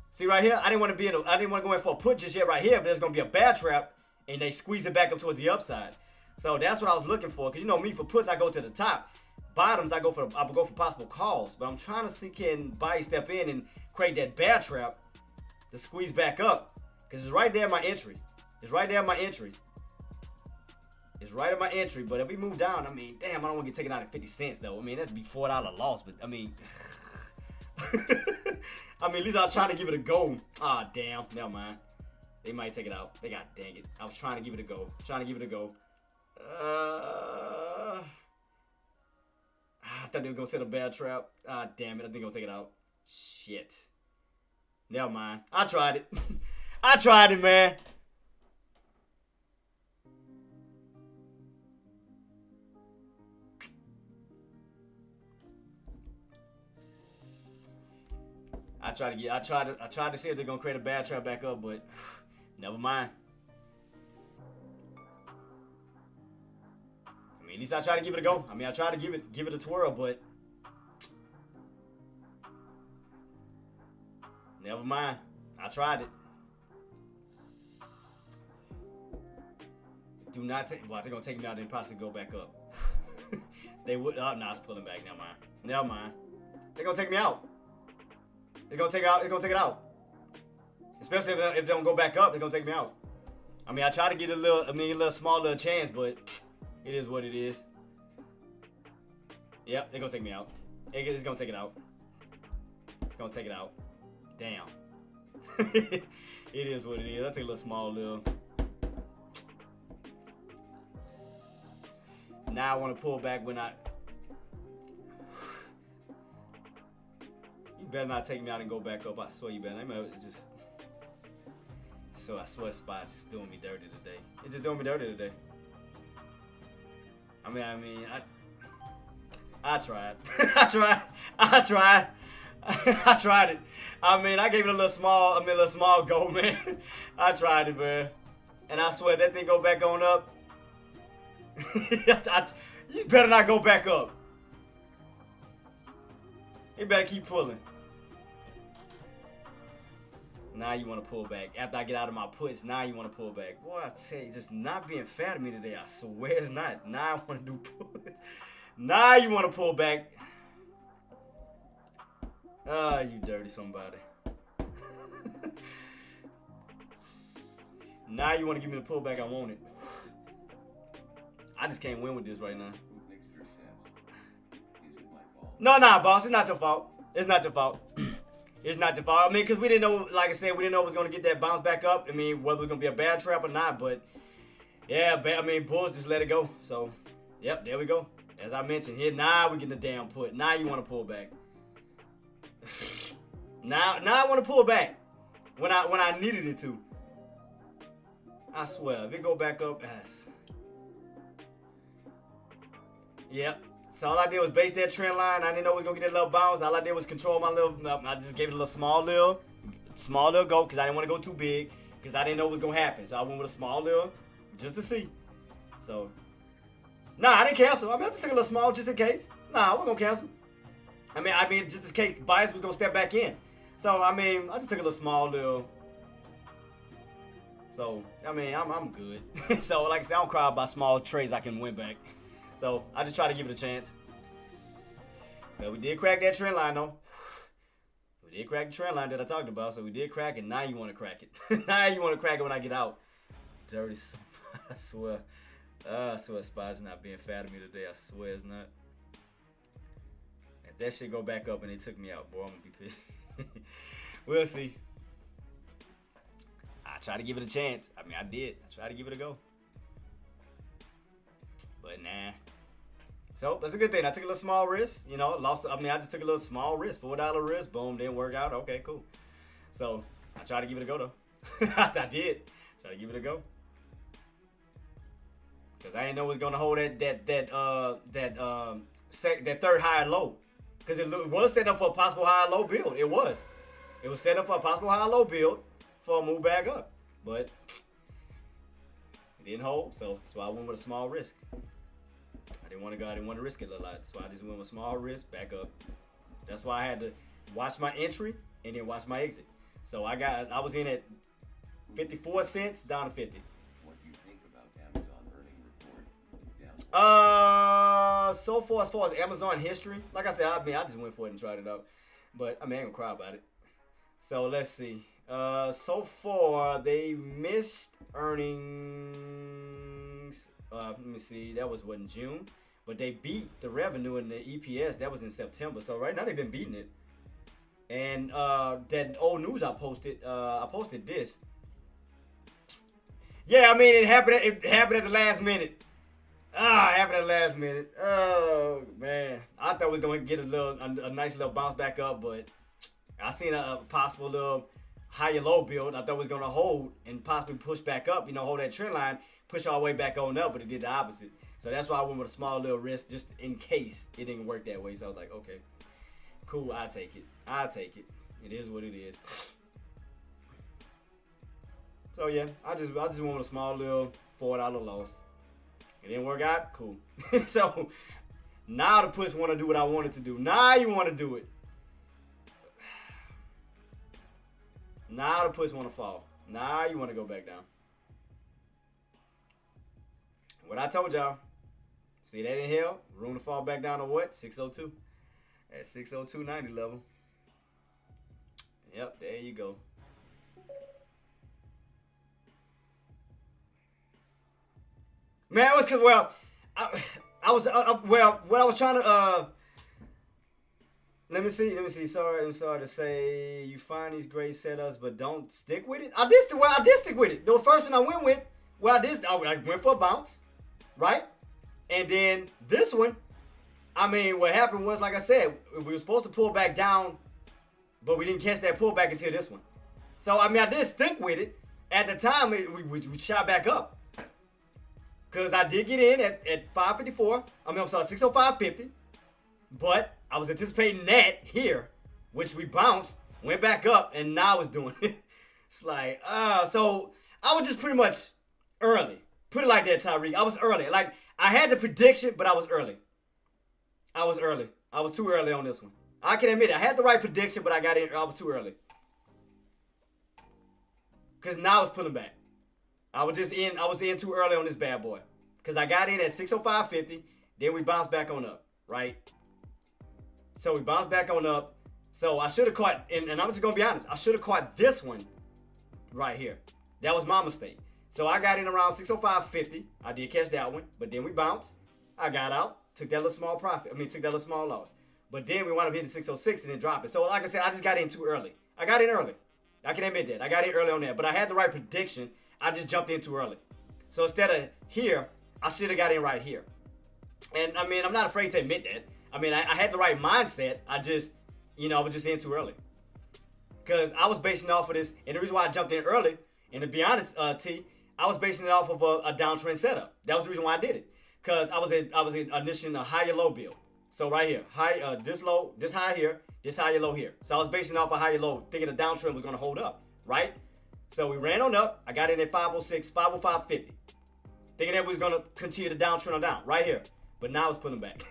See right here? I didn't want to go in for a put just yet right here. If there's going to be a bad trap and they squeeze it back up towards the upside. So that's what I was looking for. Because you know me, for puts, I go to the top. Bottoms, I go for possible calls. But I'm trying to see can buy step in and create that bad trap to squeeze back up. Because it's right there at my entry. It's right there at my entry. It's right at my entry. But if we move down, I mean, damn, I don't want to get taken out at 50 cents, though. I mean, that's be $4 loss. But, I mean, I mean, at least I was trying to give it a go. Ah, damn. Never mind. They might take it out. They got, dang it. I was trying to give it a go. I thought they were going to set a bad trap. Ah, damn it. I think they're going to take it out. Shit. Never mind. I tried it. I tried it, man. I tried to see if they're gonna create a bad trap back up, but never mind. I mean, at least I tried to give it a go. I mean, I tried to give it a twirl, but never mind. I tried it. Do not take. Well, they're gonna take me out and possibly go back up. They would. Oh, no, it's pulling back. Never mind. Never mind. They're gonna take me out. They're gonna take it out. They're gonna take it out. Especially if they don't go back up, they're gonna take me out. I mean, I try to get a little small little chance, but it is what it is. Yep, they're gonna take me out. It's gonna take it out. It's gonna take it out. Damn. It is what it is. I'll take a little small little. Now I want to pull back when I. You better not take me out and go back up. I swear you better. I mean, it's just. So I swear Spot just doing me dirty today. It's just doing me dirty today. I tried. I tried it. I mean, I gave it a little small go, man. I tried it, man. And I swear that thing go back on up. You better not go back up. You better keep pulling. Now you want to pull back. After I get out of my puts, now you want to pull back. Boy, I tell you, just not being fair to me today. I swear it's not. Now I want to do puts. Now you want to pull back. Ah, you dirty somebody. Now you want to give me the pullback I wanted. I just can't win with this right now. No, boss. It's not your fault. It's not your fault. It's not your fault. I mean, because we didn't know, like I said, we didn't know it was going to get that bounce back up. I mean, whether it was going to be a bad trap or not. But, yeah, I mean, Bulls just let it go. So, yep, there we go. As I mentioned here, now we're getting the damn put. Now you want to pull back. Now I want to pull back when I needed it to. I swear, if it go back up, yep. So all I did was base that trend line. I didn't know it was gonna get that little bounce. All I did was control my little. I just gave it a little small little go because I didn't want to go too big because I didn't know what was gonna happen. So I went with a small little just to see. So nah, I didn't cancel. I mean, I just took a little small just in case. Nah, I wasn't gonna cancel. I mean, just in case bias was gonna step back in. So I mean, I just took a little small little. So I mean, I'm good. So like I said, I don't cry about small trades I can win back. So I just try to give it a chance. But we did crack that trend line though. We did crack the trend line that I talked about. So we did crack it. Now you want to crack it. Now you want to crack it when I get out. Dirty. I swear. I swear Spot's not being fair to me today. I swear it's not. If that shit go back up and they took me out, boy, I'm gonna be pissed. We'll see. I tried to give it a chance. I mean, I did. I tried to give it a go. But nah. So that's a good thing. I took a little small risk, you know, I just took a little small risk, $4 risk, boom, didn't work out. Okay, cool. So I tried to give it a go though. I did. Try to give it a go. Cause I didn't know it was gonna hold that third high and low. Cause it was set up for a possible high and low build. It was. It was set up for a possible high and low build for a move back up. But it didn't hold, so I went with a small risk. I didn't want to go. I didn't want to risk it a lot. So I just went with small risk, back up. That's why I had to watch my entry and then watch my exit. So I was in at 54 cents down to 50. What do you think about Amazon earning report? Down. So far as Amazon history, like I said, I just went for it and tried it out. But I ain't gonna cry about it. So let's see. So far they missed earnings. Let me see. That was in June, but they beat the revenue and the EPS. That was in September. So right now they've been beating it. And that old news I posted this. Yeah, I mean it happened at the last minute. It happened at the last minute. Oh man, I thought it was gonna get a nice little bounce back up, but I seen a possible little higher low build. I thought it was gonna hold and possibly push back up. Hold that trend line, push all the way back on up, but it did the opposite. So that's why I went with a small little risk just in case it didn't work that way. So I was like, okay, cool, I'll take it. It is what it is. So yeah, I just went with a small little $4 loss. It didn't work out, cool. So now the push want to do what I wanted to do. Now you want to do it. Now the push want to fall. Now you want to go back down. What I told y'all. See that in hell? Room to fall back down to what? 602. At 602.90 level. Yep, there you go. Man, it was because, well, what I was trying to, let me see. Sorry to say, you find these great setups, but don't stick with it. I did stick with it. The first one I went with, I went for a bounce, right? And then this one, what happened was, like I said, we were supposed to pull back down, but we didn't catch that pullback until this one. So, I did stick with it. At the time, we shot back up. Because I did get in at 554. 605.50. But I was anticipating that here, which we bounced, went back up, and now it's doing it. It's like, so I was just pretty much early. Put it like that, Tyreek. I was early. Like, I had the prediction, but I was early. I was too early on this one. I can admit it. I had the right prediction, but I was too early. Because now it's pulling back. I was in too early on this bad boy. Because I got in at 605.50. Then we bounced back on up, right? So we bounced back on up. So I should have caught, and I'm just going to be honest, I should have caught this one right here. That was my mistake. So I got in around 605.50. I did catch that one. But then we bounced. I got out. Took that little small profit. Took that little small loss. But then we wound up hitting 606 and then drop it. So like I said, I just got in too early. I got in early. I can admit that. I got in early on that. But I had the right prediction. I just jumped in too early. So instead of here, I should have got in right here. And I'm not afraid to admit that. I had the right mindset. I just, I was just in too early. Because I was basing it off of this. And the reason why I jumped in early, and to be honest, T, I was basing it off of a downtrend setup. That was the reason why I did it. Because I was initiating a higher low build. So right here, this low, this high here, this higher low here. So I was basing it off a higher low, thinking the downtrend was going to hold up, right? So we ran on up. I got in at 506, 505.50. Thinking that we was going to continue the downtrend on down, right here. But now it's pulling back.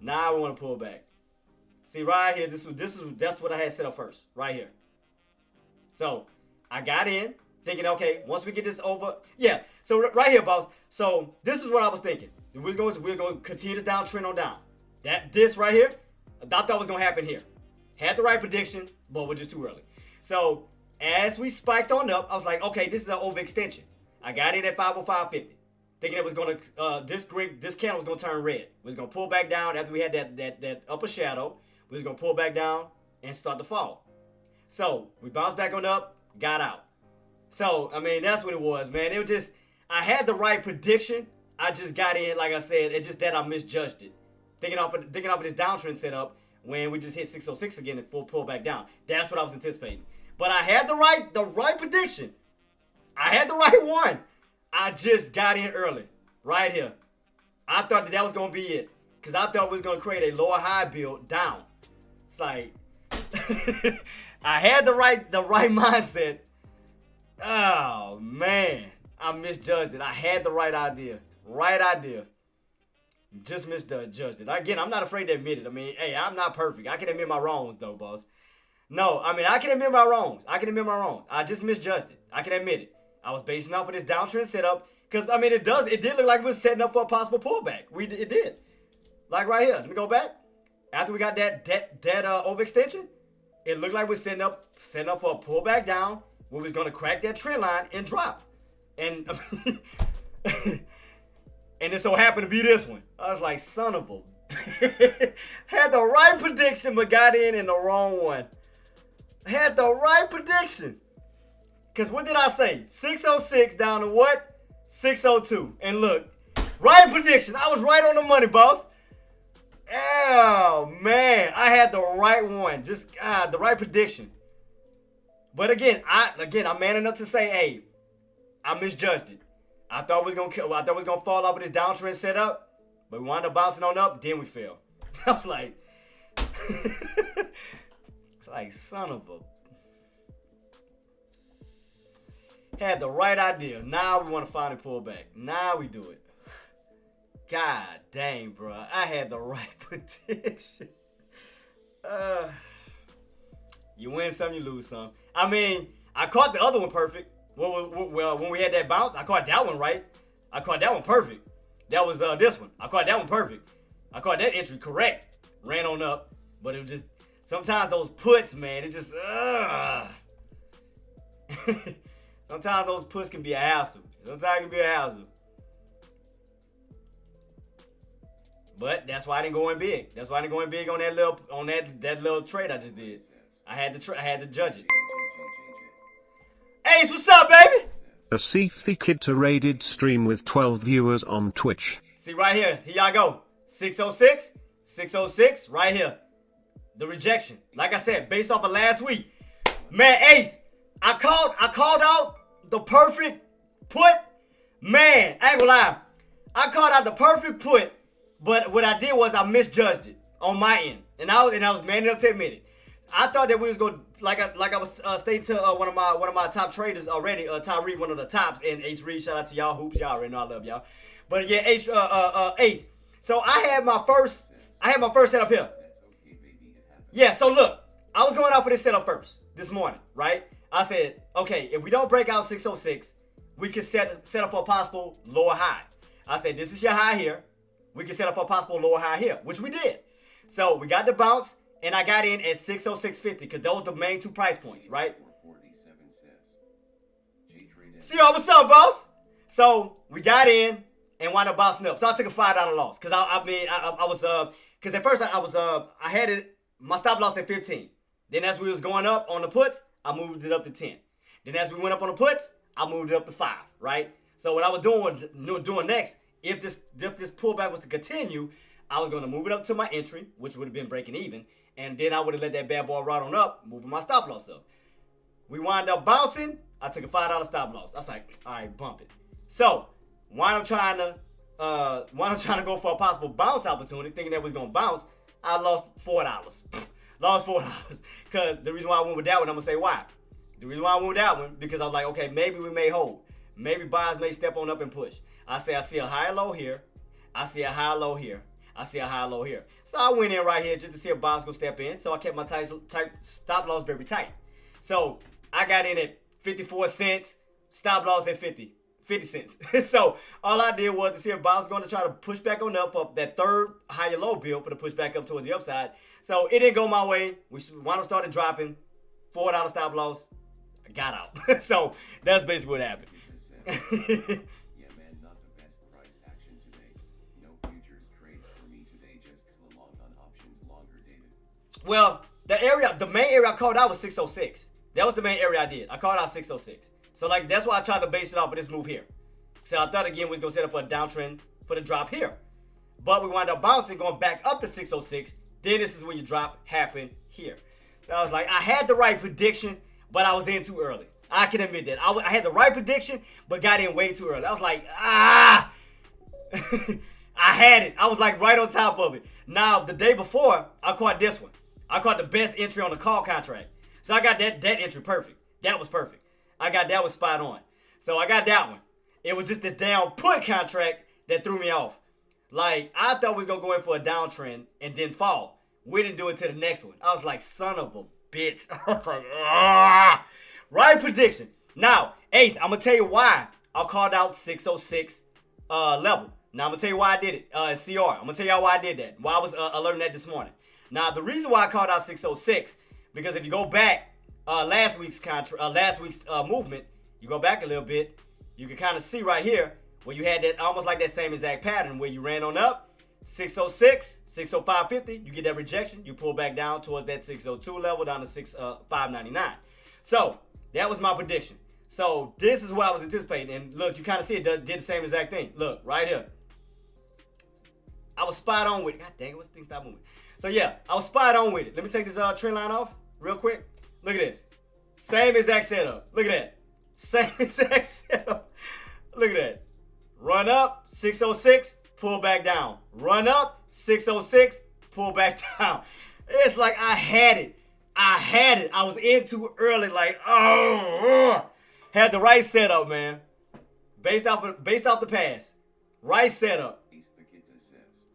Now we want to pull back. See, right here, that's what I had set up first, right here. So I got in, thinking, okay, once we get this over, yeah. So right here, boss. So this is what I was thinking. We're going to continue this downtrend on down. This right here, I thought that was going to happen here. Had the right prediction, but we're just too early. So as we spiked on up, I was like, okay, this is an overextension. I got in at 505.50, thinking it was going to, this candle was going to turn red. We was going to pull back down after we had that upper shadow. We was going to pull back down and start to fall. So we bounced back on up, got out. So, that's what it was, man. It was just, I had the right prediction. I just got in, like I said, it's just that I misjudged it. Thinking off of this downtrend setup when we just hit 606 again and pull back down. That's what I was anticipating. But I had the right prediction. I had the right one. I just got in early. Right here. I thought that was going to be it. Because I thought we was going to create a lower high build down. It's like, I had the right mindset. Oh, man. I misjudged it. I had the right idea. Right idea. Just misjudged it. Again, I'm not afraid to admit it. I mean, hey, I'm not perfect. I can admit my wrongs, though, boss. No, I mean, I can admit my wrongs. I just misjudged it. I can admit it. I was basing off of this downtrend setup. Because, I mean, it did look like we were setting up for a possible pullback. It did. Like right here. Let me go back. After we got that overextension, it looked like we're setting up for a pullback down. We was going to crack that trend line and drop. And, and it so happened to be this one. I was like, son of a... Had the right prediction, but got in the wrong one. Had the right prediction. Because what did I say? 606 down to what? 602. And look, right prediction. I was right on the money, boss. Oh, man. I had the right one. Just the right prediction. But again, I'm man enough to say, hey, I misjudged it. I thought it was gonna fall off with this downtrend setup, but we wound up bouncing on up, then we fell. I was like, it's like, son of a... Had the right idea. Now we want to finally pull back. Now we do it. God dang, bro. I had the right prediction. You win some, you lose some. I mean, I caught the other one perfect. Well, when we had that bounce, I caught that one right. I caught that one perfect. That was this one. I caught that one perfect. I caught that entry correct. Ran on up. But it was just, sometimes those puts, man, it just, sometimes those puts can be a hassle. But that's why I didn't go in big. That's why I didn't go in big on that little trade I just did. I had to judge it. Ace, what's up, baby? A Kid to rated stream with 12 viewers on Twitch. See right here. Here y'all go. 606, 606, right here. The rejection. Like I said, based off of last week. Man, Ace, I called out the perfect put. Man, I ain't gonna lie. I called out the perfect put, but what I did was I misjudged it on my end. And I was man enough to admit it. I thought that we was going like I was stating to one of my top traders already, Tyreek, one of the tops, and H Reed. Shout out to y'all hoops, y'all already know I love y'all. But yeah, Ace. So I had my first setup here. Yeah. So look, I was going out for this setup first this morning, right? I said, okay, if we don't break out 606, we can set up for a possible lower high. I said, this is your high here. We can set up for a possible lower high here, which we did. So we got the bounce. And I got in at 606.50 because those were the main 2 price points, right? See y'all, what's up, boss? So we got in and wound up bouncing up. So I took a $5 loss because I was because at first I had it my stop loss at 15. Then as we was going up on the puts, I moved it up to 10. Then as we went up on the puts, I moved it up to 5, right? So what I was doing next, if this pullback was to continue, I was going to move it up to my entry, which would have been breaking even. And then I would have let that bad boy ride on up, moving my stop loss up. We wind up bouncing. I took a $5 stop loss. I was like, all right, bump it. So, while I'm trying to go for a possible bounce opportunity, thinking that we was going to bounce, I lost $4. Lost $4. Because the reason why I went with that one, I'm going to say why. The reason why I went with that one, because I was like, okay, maybe we may hold. Maybe buyers may step on up and push. I see a high low here. I see a high low here. I see a high low here. So I went in right here just to see if buyers gonna step in. So I kept my tight stop loss very tight. So I got in at 54 cents, stop loss at 50 cents. So all I did was to see if buyers gonna try to push back on up for that third higher low build for the push back up towards the upside. So it didn't go my way. We wound up started dropping. $4 stop loss. I got out. So that's basically what happened. Well, the main area I called out was 606. That was the main area I did. I called out 606. So like that's why I tried to base it off of this move here. So I thought again we was gonna set up a downtrend for the drop here. But we wound up bouncing, going back up to 606. Then this is where your drop happened here. So I was like, I had the right prediction, but I was in too early. I can admit that. I had the right prediction, but got in way too early. I was like, I had it. I was like right on top of it. Now, the day before, I caught this one. I caught the best entry on the call contract. So I got that entry perfect. That was perfect. I got that one spot on. So I got that one. It was just the down put contract that threw me off. Like, I thought we was going to go in for a downtrend and then fall. We didn't do it to the next one. I was like, son of a bitch. I was like, ah. Right prediction. Now, Ace, I'm going to tell you why I called out 606 level. Now, I'm going to tell you why I did it. CR. I'm going to tell y'all why I did that. Why I was alerting that this morning. Now, the reason why I called out 606, because if you go back, last week's movement, you go back a little bit, you can kind of see right here where you had that almost like that same exact pattern where you ran on up, 606, 605.50, you get that rejection, you pull back down towards that 602 level down to 599. So that was my prediction. So this is what I was anticipating, and look, you kind of see it did the same exact thing. Look right here. I was spot on with it. God dang it, what's the thing stop moving? So yeah, I was spot on with it. Let me take this trend line off real quick. Look at this. Same exact setup. Look at that. Same exact setup. Look at that. Run up, 606, pull back down. Run up, 606, pull back down. It's like I had it. I was in too early, like, had the right setup, man. Based off the pass. Right setup. Ace Paquita says,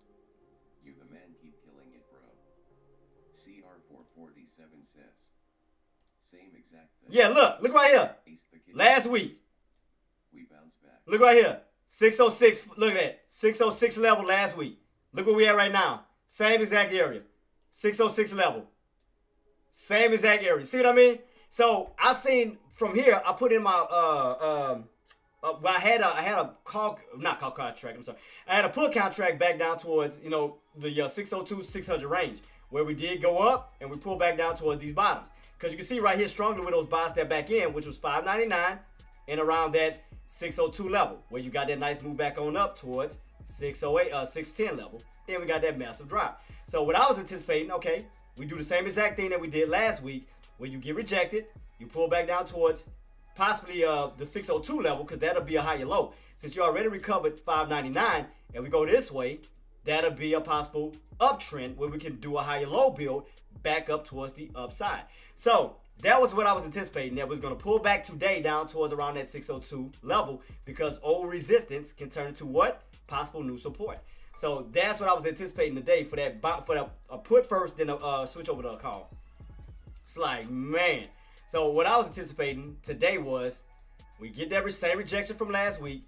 "You the man, keep killing it, bro." CR447 says, "Same exact thing." Yeah, look right here. Ace Paquita Last week. we bounce back. Look right here. 606, look at that. 606 level last week. Look where we at right now. Same exact area. 606 level. Same exact area. See what I mean? So I seen from here, I put in my I had a call, not call contract, I'm sorry. I had a put contract back down towards, the 602, 600 range, where we did go up and we pulled back down towards these bottoms. Because you can see right here strongly where those buys step back in, which was 599 and around that 602 level, where you got that nice move back on up towards 608, 610 level. Then we got that massive drop. So what I was anticipating, okay, we do the same exact thing that we did last week, where you get rejected, you pull back down towards possibly the 602 level, because that'll be a higher low. Since you already recovered 599 and we go this way, that'll be a possible uptrend where we can do a higher low build back up towards the upside. So that was what I was anticipating, that was going to pull back today down towards around that 602 level, because old resistance can turn into what? Possible new support. So that's what I was anticipating today for that put first, then switch over to a call. It's like, man. So what I was anticipating today was we get that same rejection from last week.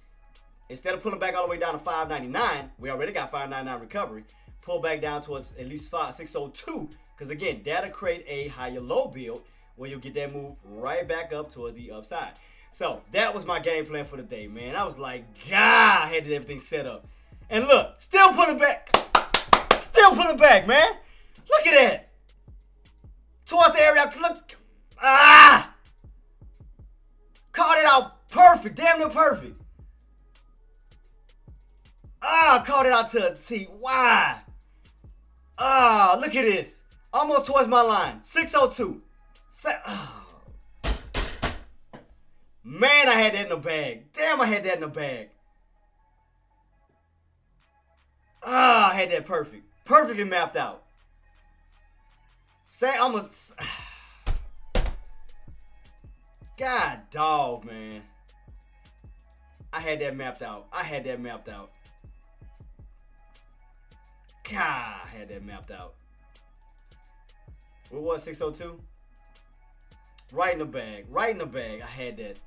Instead of pulling back all the way down to 599, we already got 599 recovery. Pull back down towards at least 602, because again, that'll create a higher low build where you'll get that move right back up towards the upside. So that was my game plan for the day, man. I was like, God, I had everything set up. And look, still pulling back. Still pulling back, man. Look at that. Towards the area, look. Caught it out perfect, damn near perfect. Caught it out to a T. Why? Look at this. Almost towards my line. 602. Man, I had that in the bag. Damn, I had that in the bag. I had that perfect. Perfectly mapped out. Say almost. God dog, man. I had that mapped out. God, I had that mapped out. What was 602? Right in the bag. Right in the bag. I had that.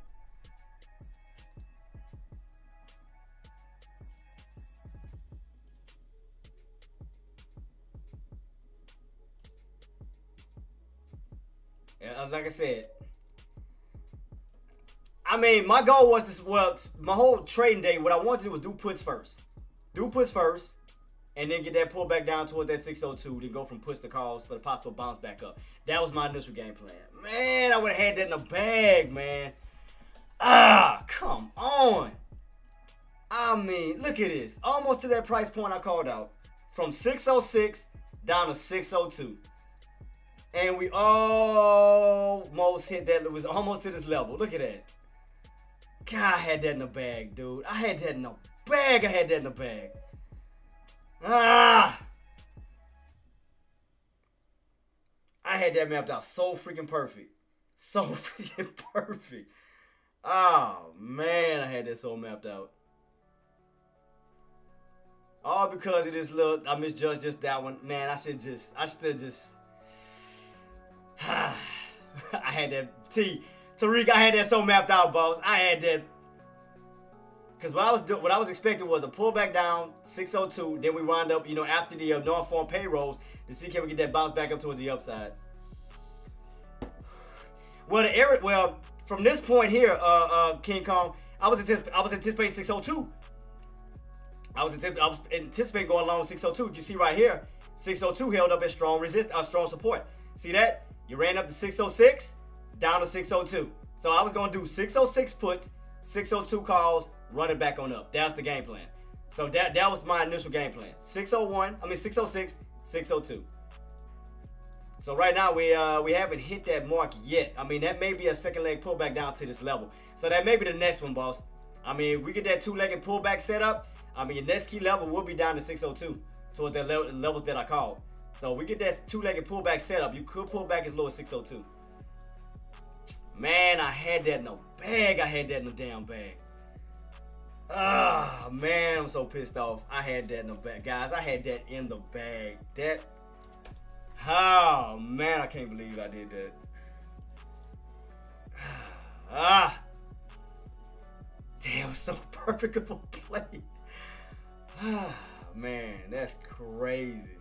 Like I said, I mean, my goal was this. Well, my whole trading day, what I wanted to do was do puts first. And then get that pull back down toward that 602. Then go from puts to calls for the possible bounce back up. That was my initial game plan. Man, I would have had that in the bag, man. Come on. I mean, look at this. Almost to that price point I called out. From 606 down to 602. And we almost hit that. It was almost to this level. Look at that. God, I had that in the bag, dude. I had that in the bag. I had that mapped out so freaking perfect. Oh, man, I had that so mapped out. All because of this little, I misjudged just that one. Man, I still just, I had that, Tariq, I had that so mapped out, boss. I had that, because what I was expecting was a pullback down, 602, then we wind up, after the non-form payrolls, to see can we get that bounce back up towards the upside. Well, from this point here, King Kong, I was anticipating 602. I was anticipating going along with 602. You can see right here, 602 held up as strong support. See that? You ran up to 606, down to 602. So I was gonna do 606 puts, 602 calls, run it back on up. That's the game plan. So that was my initial game plan. 606, 602. So right now we haven't hit that mark yet. I mean, that may be a second leg pullback down to this level. So that may be the next one, boss. I mean, we get that two-legged pullback set up. I mean, your next key level will be down to 602 towards the levels that I called. So we get that two-legged pullback set up. You could pull back as low as 602. Man, I had that in the bag. I had that in the damn bag. Ah, man, I'm so pissed off. I had that in the bag. Guys, I had that in the bag. Oh, man, I can't believe I did that. Damn, so perfect of a play. Man, that's crazy.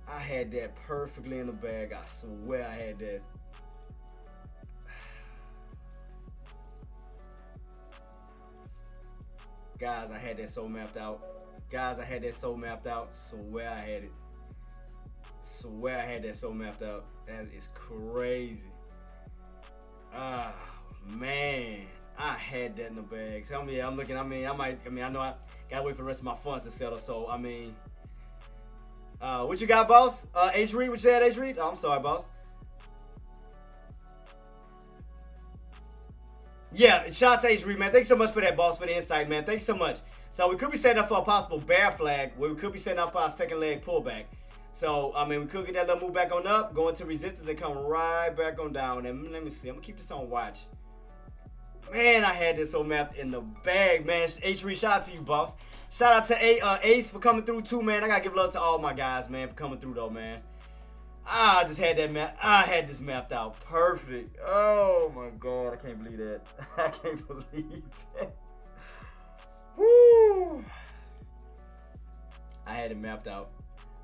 I had that perfectly in the bag. I swear I had that. Guys, I had that so mapped out. Swear I had it. Swear I had that so mapped out. That is crazy. Man, I had that in the bag. So I'm looking. I know I gotta wait for the rest of my funds to settle. So what you got, boss? H Reed, what you said, H Reed? Oh, I'm sorry, boss. Yeah, shout out to H Reed, man. Thanks so much for that, boss, for the insight, man. Thanks so much. So we could be setting up for a possible bear flag, where we could be setting up for our second leg pullback. So, I mean, we could get that little move back on up, go into resistance, and come right back on down. And let me see. I'm going to keep this on watch. Man, I had this so mapped in the bag, man. H3, shout out to you, boss. Shout out to Ace for coming through, too, man. I got to give love to all my guys, man, for coming through, though, man. I just had that map. I had this mapped out perfect. Oh, my God. I can't believe that. I can't believe that. Woo. I had it mapped out.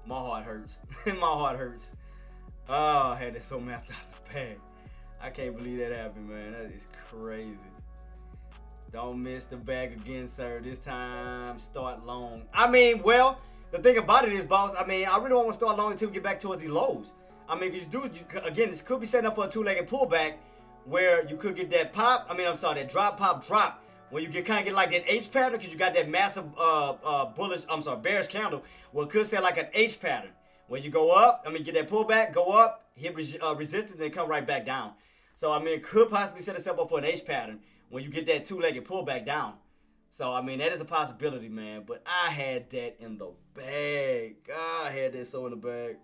My heart hurts. My heart hurts. Oh, I had it so mapped out in the bag. I can't believe that happened, man. That is crazy. Don't miss the bag again, sir. This time, start long. I mean, well, the thing about it is, boss, I mean, I really don't want to start long until we get back towards these lows. I mean, again, this could be setting up for a two-legged pullback where you could get that pop. I mean, I'm sorry, that drop, pop, drop. When you kind of get like that H pattern, because you got that massive bearish candle. Well, it could say like an H pattern. When you go up, I mean, get that pullback, go up, hit resistance, then come right back down. So, I mean, it could possibly set itself up for an H pattern when you get that two-legged pullback down. So, I mean, that is a possibility, man. But I had that in the bag. God, I had that so in the bag.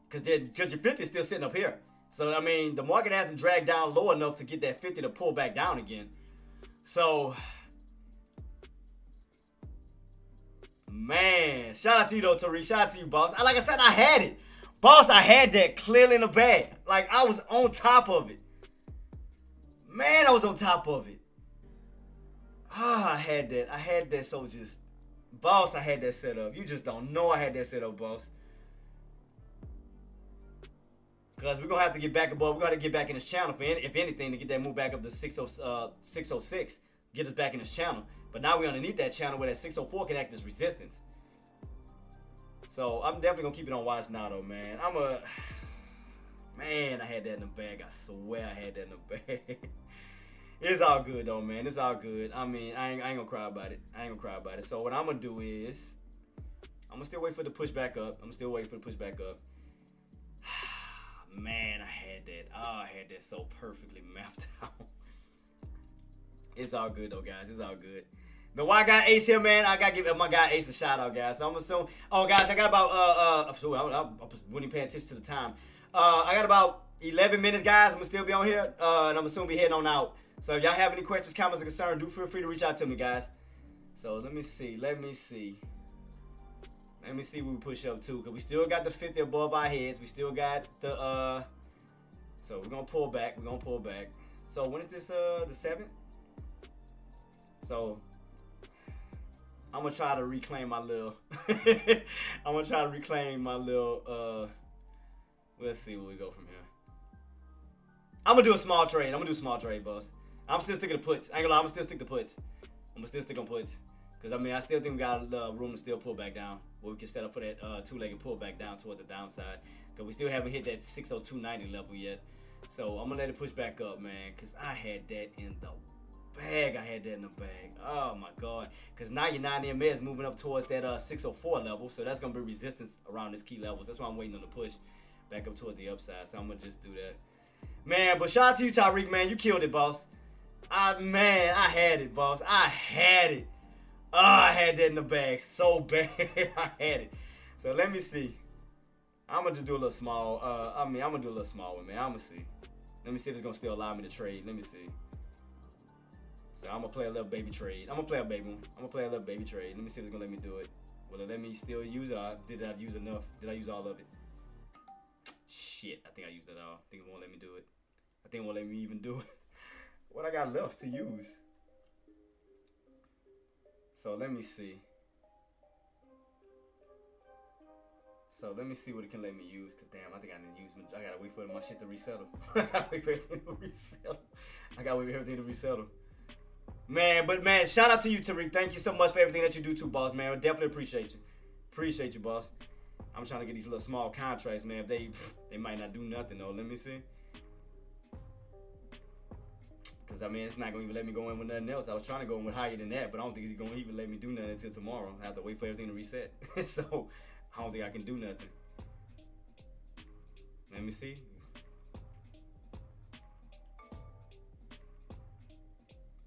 Because your 50 is still sitting up here. So, I mean, the market hasn't dragged down low enough to get that 50 to pull back down again. So, man, shout out to you though, Tariq. Shout out to you, boss. Like I said, I had it. Boss, I had that clearly in the bag. Like, I was on top of it. Man, I was on top of it. I had that. I had that, so just, boss, I had that set up. You just don't know I had that set up, boss. Because we're going to have to get back above. We're going to get back in this channel, if anything, to get that move back up to 606. Get us back in this channel. But now we're underneath that channel where that 604 can act as resistance. So I'm definitely going to keep it on watch now, though, man. Man, I had that in the bag. I swear I had that in the bag. It's all good, though, man. It's all good. I mean, I ain't going to cry about it. So what I'm going to do is, I'm going to still wait for the push back up. Man, I had that. Oh, I had that so perfectly mapped out. It's all good, though, guys. It's all good. But why I got Ace here, man, I got to give my guy Ace a shout out, guys. So I'm assuming, oh, guys, I got about, I wasn't paying attention to the time. I got about 11 minutes, guys. I'm going to still be on here, and I'm assuming be heading on out. So if y'all have any questions, comments, or concerns, do feel free to reach out to me, guys. So let me see. Let me see what we push up to, because we still got the 50 above our heads. We still got the so we're gonna pull back. So when is this the 7th? So I'm gonna try to reclaim my little let's see where we go from here. I'm gonna do a small trade, boss. I'm still sticking to puts. I ain't gonna lie, I'm gonna still stick to puts. I'm gonna still stick on puts. Because, I mean, I still think we got room to still pull back down. Where we can set up for that two-legged pull back down towards the downside. Because we still haven't hit that 602.90 level yet. So, I'm going to let it push back up, man. Because I had that in the bag. Oh, my God. Because now your 9 EMA is moving up towards that 604 level. So, that's going to be resistance around this key levels. That's why I'm waiting on the push back up towards the upside. So, I'm going to just do that. Man, but shout out to you, Tyreek, man. You killed it, boss. I had it, boss. I had it. Oh, I had that in the bag so bad. I had it. So let me see. I'm gonna just do a little small. I'm gonna do a little small one, man. I'm gonna see. Let me see if it's gonna still allow me to trade. Let me see. So I'm gonna play a little baby trade. I'm gonna play a baby one. I'm gonna play a little baby trade. Let me see if it's gonna let me do it. Will it let me still use it? Or did I use enough? Did I use all of it? Shit, I think I used it all. I think it won't let me do it. I think it won't let me even do it. What I got left to use? So let me see. So let me see what it can let me use. Cause damn, I think I need to use. I gotta wait for my shit to resettle. I gotta wait for everything to resettle. Man, but man, shout out to you, Tariq. Thank you so much for everything that you do too, boss. Man, I definitely appreciate you. Appreciate you, boss. I'm trying to get these little small contracts, man. If they might not do nothing though. Let me see. Cause I mean, it's not gonna even let me go in with nothing else. I was trying to go in with higher than that, but I don't think he's gonna even let me do nothing until tomorrow. I have to wait for everything to reset. So I don't think I can do nothing. Let me see.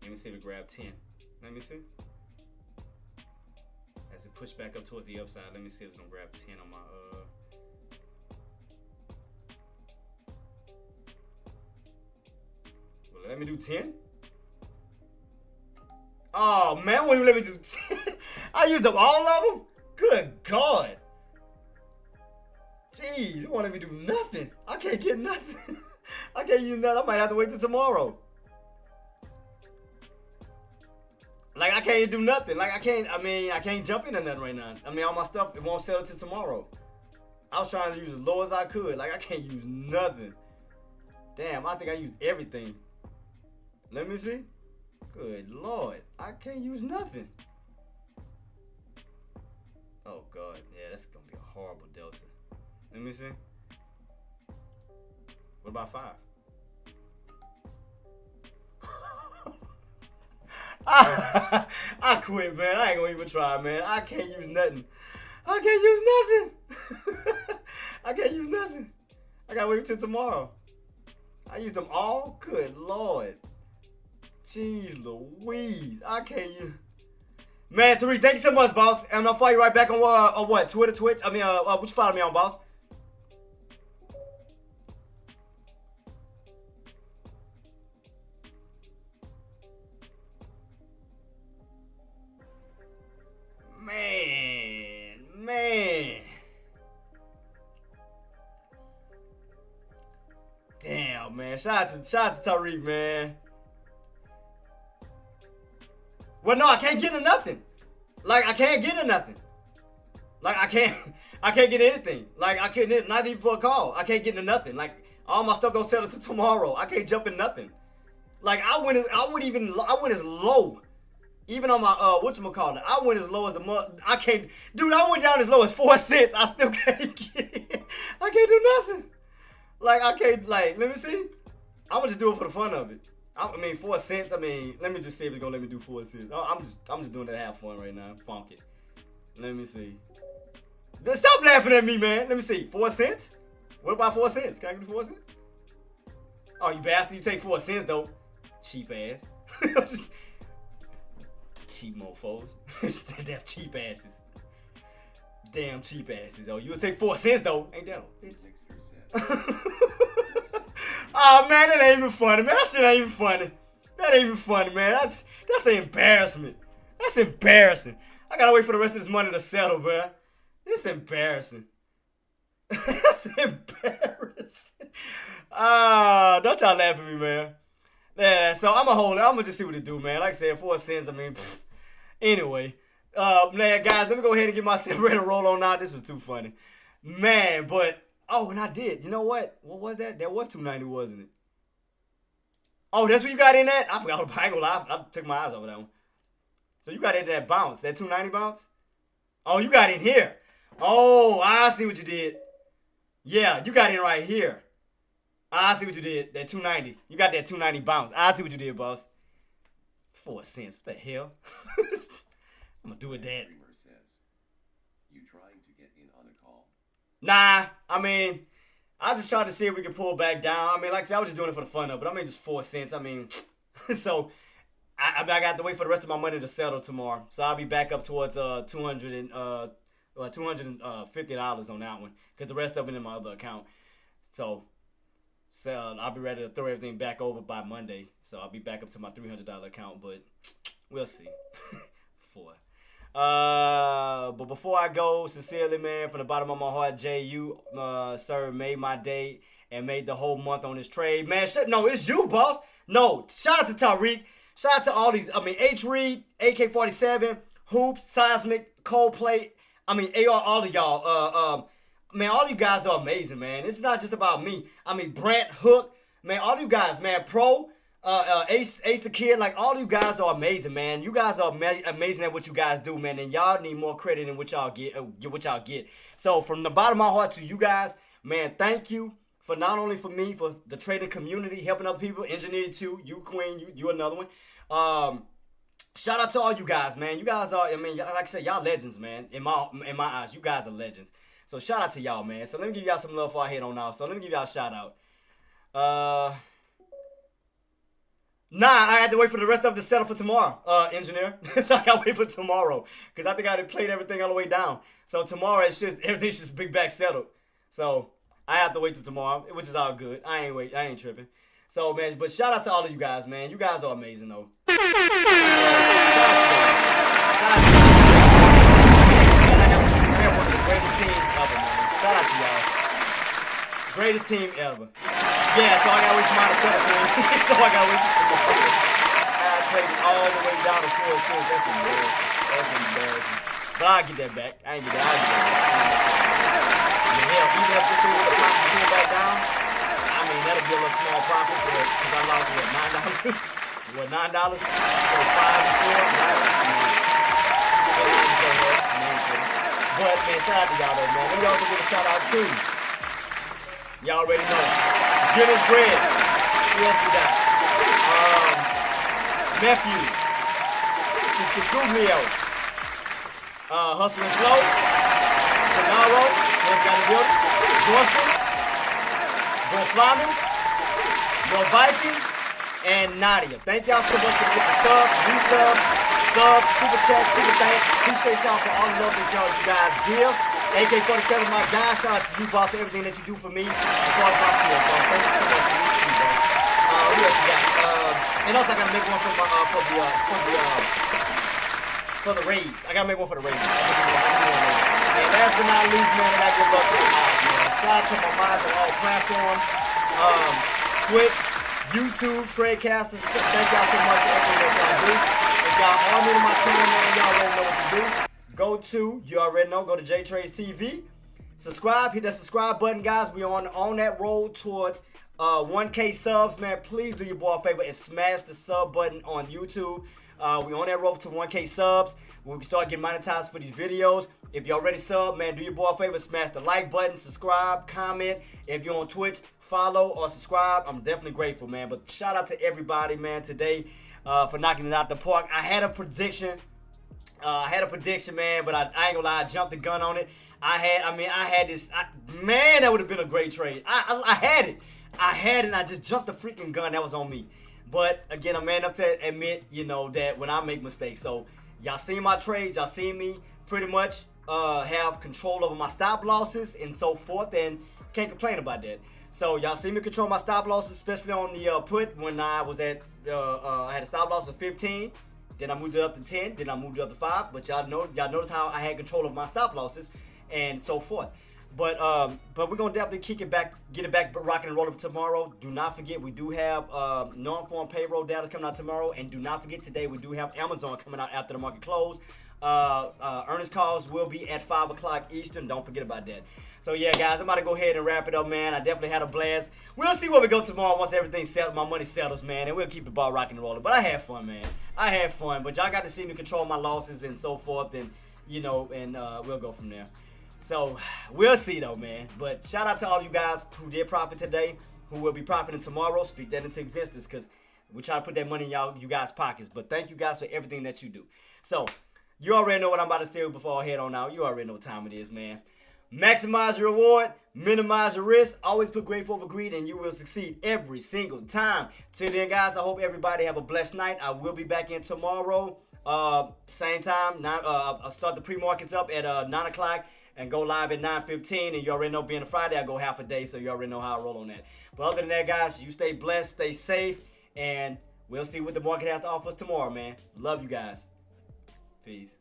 Let me see if it grab 10. Let me see. As it pushed back up towards the upside, let me see if it's gonna grab 10 on my Let me do 10? Oh, man, won't you let me do 10? I used up all of them? Good God. Jeez, you won't let me do nothing. I can't get nothing. I can't use nothing. I might have to wait till tomorrow. Like, I can't do nothing. Like, I can't jump into nothing right now. I mean, all my stuff, it won't settle till tomorrow. I was trying to use as low as I could. Like, I can't use nothing. Damn, I think I used everything. Let me see. Good Lord. I can't use nothing. Oh, God. Yeah, that's going to be a horrible delta. Let me see. What about 5? I quit, man. I ain't going to even try, man. I can't use nothing. I can't use nothing. I got to wait till tomorrow. I used them all? Good Lord. Jeez Louise. I can't use. Man, Tariq, thank you so much, boss. And I'll follow you right back on what? Twitter, Twitch? I mean, what you follow me on, boss? Man. Damn, man. Shout out to Tariq, man. Well, no, I can't get into nothing. Like, I can't get into nothing. Like, I can't get anything. Like, I couldn't, not even for a call. I can't get into nothing. Like, all my stuff don't settle till tomorrow. I can't jump in nothing. Like, I went as low. Even on my, whatchamacallit, I went as low as I went down as low as 4 cents. I still can't get it. I can't do nothing. Like, I can't, like, let me see. I'm gonna just do it for the fun of it. I mean, 4 cents. I mean, let me just see if it's gonna let me do 4 cents. I'm just doing it to have fun right now. Funk it. Let me see. Stop laughing at me, man. Let me see. 4 cents? What about 4 cents? Can I get 4 cents? Oh, you bastard! You take 4 cents though. Cheap ass. Cheap mofos. Damn cheap asses. Damn cheap asses. Oh, you'll take 4 cents though. Ain't that a bitch? Oh man, that ain't even funny, man. That shit ain't even funny. That ain't even funny, man. That's an embarrassment. That's embarrassing. I gotta wait for the rest of this money to settle, bro. This is embarrassing. That's embarrassing. Don't y'all laugh at me, man. Yeah, so I'm gonna hold it. I'm gonna just see what it do, man. Like I said, 4 cents. I mean, anyway. Man, guys, let me go ahead and get myself ready to roll on out. This is too funny. Man, but, and I did. You know what? What was that? That was 290, wasn't it? Oh, that's what you got in that? I forgot. I ain't gonna lie. I took my eyes over that one. So you got in that bounce, that 290 bounce? Oh, you got in here. Oh, I see what you did. Yeah, you got in right here. I see what you did. That 290. You got that 290 bounce. I see what you did, boss. 4 cents. What the hell? I'm gonna do it that. Says, you trying to get in on a call? Nah, I mean, I just tried to see if we could pull back down. I mean, like I said, I was just doing it for the fun of it. But I mean, just 4 cents. I mean, so I got to wait for the rest of my money to settle tomorrow. So I'll be back up towards $250 on that one, because the rest of it in my other account. So I'll be ready to throw everything back over by Monday. So I'll be back up to my $300 account, but we'll see. But before I go, sincerely, man, from the bottom of my heart, Jay, you, sir, made my day and made the whole month on this trade. Man, no, it's you, boss. No, shout out to Tariq. Shout out to all these, H. Reed, AK-47, Hoops, Seismic, Coldplay, AR, all of y'all. Man, all you guys are amazing, man. It's not just about me. Brant, Hook, man, all you guys, man, Pro, Ace the Kid, like, all you guys are amazing, man. You guys are amazing at what you guys do, man, and y'all need more credit than what y'all get. So, from the bottom of my heart to you guys, man, thank you for not only for me, for the trading community, helping other people, Engineer too, you Queen, you another one. Shout out to all you guys, man. You guys are, like I said, y'all legends, man. In my eyes, you guys are legends. So shout out to y'all, man. So let me give y'all some love before I head on out. So let me give y'all a shout out. Nah, I had to wait for the rest of it to settle for tomorrow, Engineer. So I gotta wait for tomorrow, because I think I had played everything all the way down. So tomorrow everything's just big back settled. So I have to wait till tomorrow, which is all good. I ain't tripping. So, man, but shout out to all of you guys, man. You guys are amazing, though. Shout out to y'all. One of the greatest teams ever, man. Shout out to y'all. Greatest team ever. Yeah, so I gotta wait for mine to settle for me. So I gotta wait for tomorrow. I traded all the way down to 4 cents. That's embarrassing. That's embarrassing. But I'll get that back. I ain't get that. I'll get that back. Hell, even if this thing would have pulled back down, that'll be a little small profit, because I lost, $9? What, $9? So 5 and 4, but, man, shout out to y'all, though, man. Let me also give a shout out to y'all already know. Jimmy's Bread. Who else we got? Nephew. Sister Guglio. Hustle and Flow. Sonaro. Who's got the building? Joyful. Flamin, More Viking, and Nadia. Thank y'all so much for the subs, resubs, super chat, super thanks. Appreciate y'all for all the love that you guys give. AK-47, my guy. Shout out to you, boss, for everything that you do for me. As far as my field, boss. Thank you so much for you, boss. Who else we got? And also I gotta make one for the raids. I gotta make one for the raids. And last but not least, man, I gotta give love to my mods, man. Shout out to my mods on all platforms. Twitch, YouTube, Tradecasters. Thank y'all so much for everything that y'all do. If y'all are new to my channel, man, y'all already know what to do. Go to JTraedz TV. Subscribe, hit that subscribe button, guys. We on that road towards 1K subs, man. Please do your boy a favor and smash the sub button on YouTube. We on that road to 1K subs. When we start getting monetized for these videos, if you already sub, man, do your boy a favor, smash the like button, subscribe, comment. If you're on Twitch, follow or subscribe. I'm definitely grateful, man. But shout out to everybody, man, today for knocking it out the park. I had a prediction, man, but I ain't gonna lie, I jumped the gun on it. I had this, man, that would have been a great trade. I had it, and I just jumped the freaking gun. That was on me. But again, I'm man enough to admit, that when I make mistakes. So y'all seen my trades, y'all seen me pretty much have control over my stop losses and so forth, and can't complain about that. So y'all see me control my stop losses, especially on the put when I was at I had a stop loss of 15, Then I moved it up to 10. Then I moved it up to 5. But y'all notice how I had control of my stop losses and so forth. But we're gonna definitely get it back rocking and rolling tomorrow. Do not forget, we do have non-farm payroll data coming out tomorrow, and do not forget today we do have Amazon coming out after the market close. Earnings calls will be at 5 o'clock Eastern. Don't forget about that. So yeah, guys, I'm about to go ahead and wrap it up, man. I definitely had a blast. We'll see where we go tomorrow once everything settled, my money settles, man, and we'll keep the ball rocking and rolling. But I had fun, man. I had fun. But y'all got to see me control my losses and so forth, and we'll go from there. So we'll see though, man. But shout out to all you guys who did profit today, who will be profiting tomorrow. Speak that into existence, because we try to put that money in you guys' pockets. But thank you guys for everything that you do. So you already know what I'm about to say before I head on out. You already know what time it is, man. Maximize your reward, minimize your risk. Always put great over greed, and you will succeed every single time. Till then, guys, I hope everybody have a blessed night. I will be back in tomorrow, same time. I'll start the pre-markets up at 9 o'clock. And go live at 9:15, and you already know being a Friday, I go half a day, so you already know how I roll on that. But other than that, guys, you stay blessed, stay safe, and we'll see what the market has to offer us tomorrow, man. Love you guys. Peace.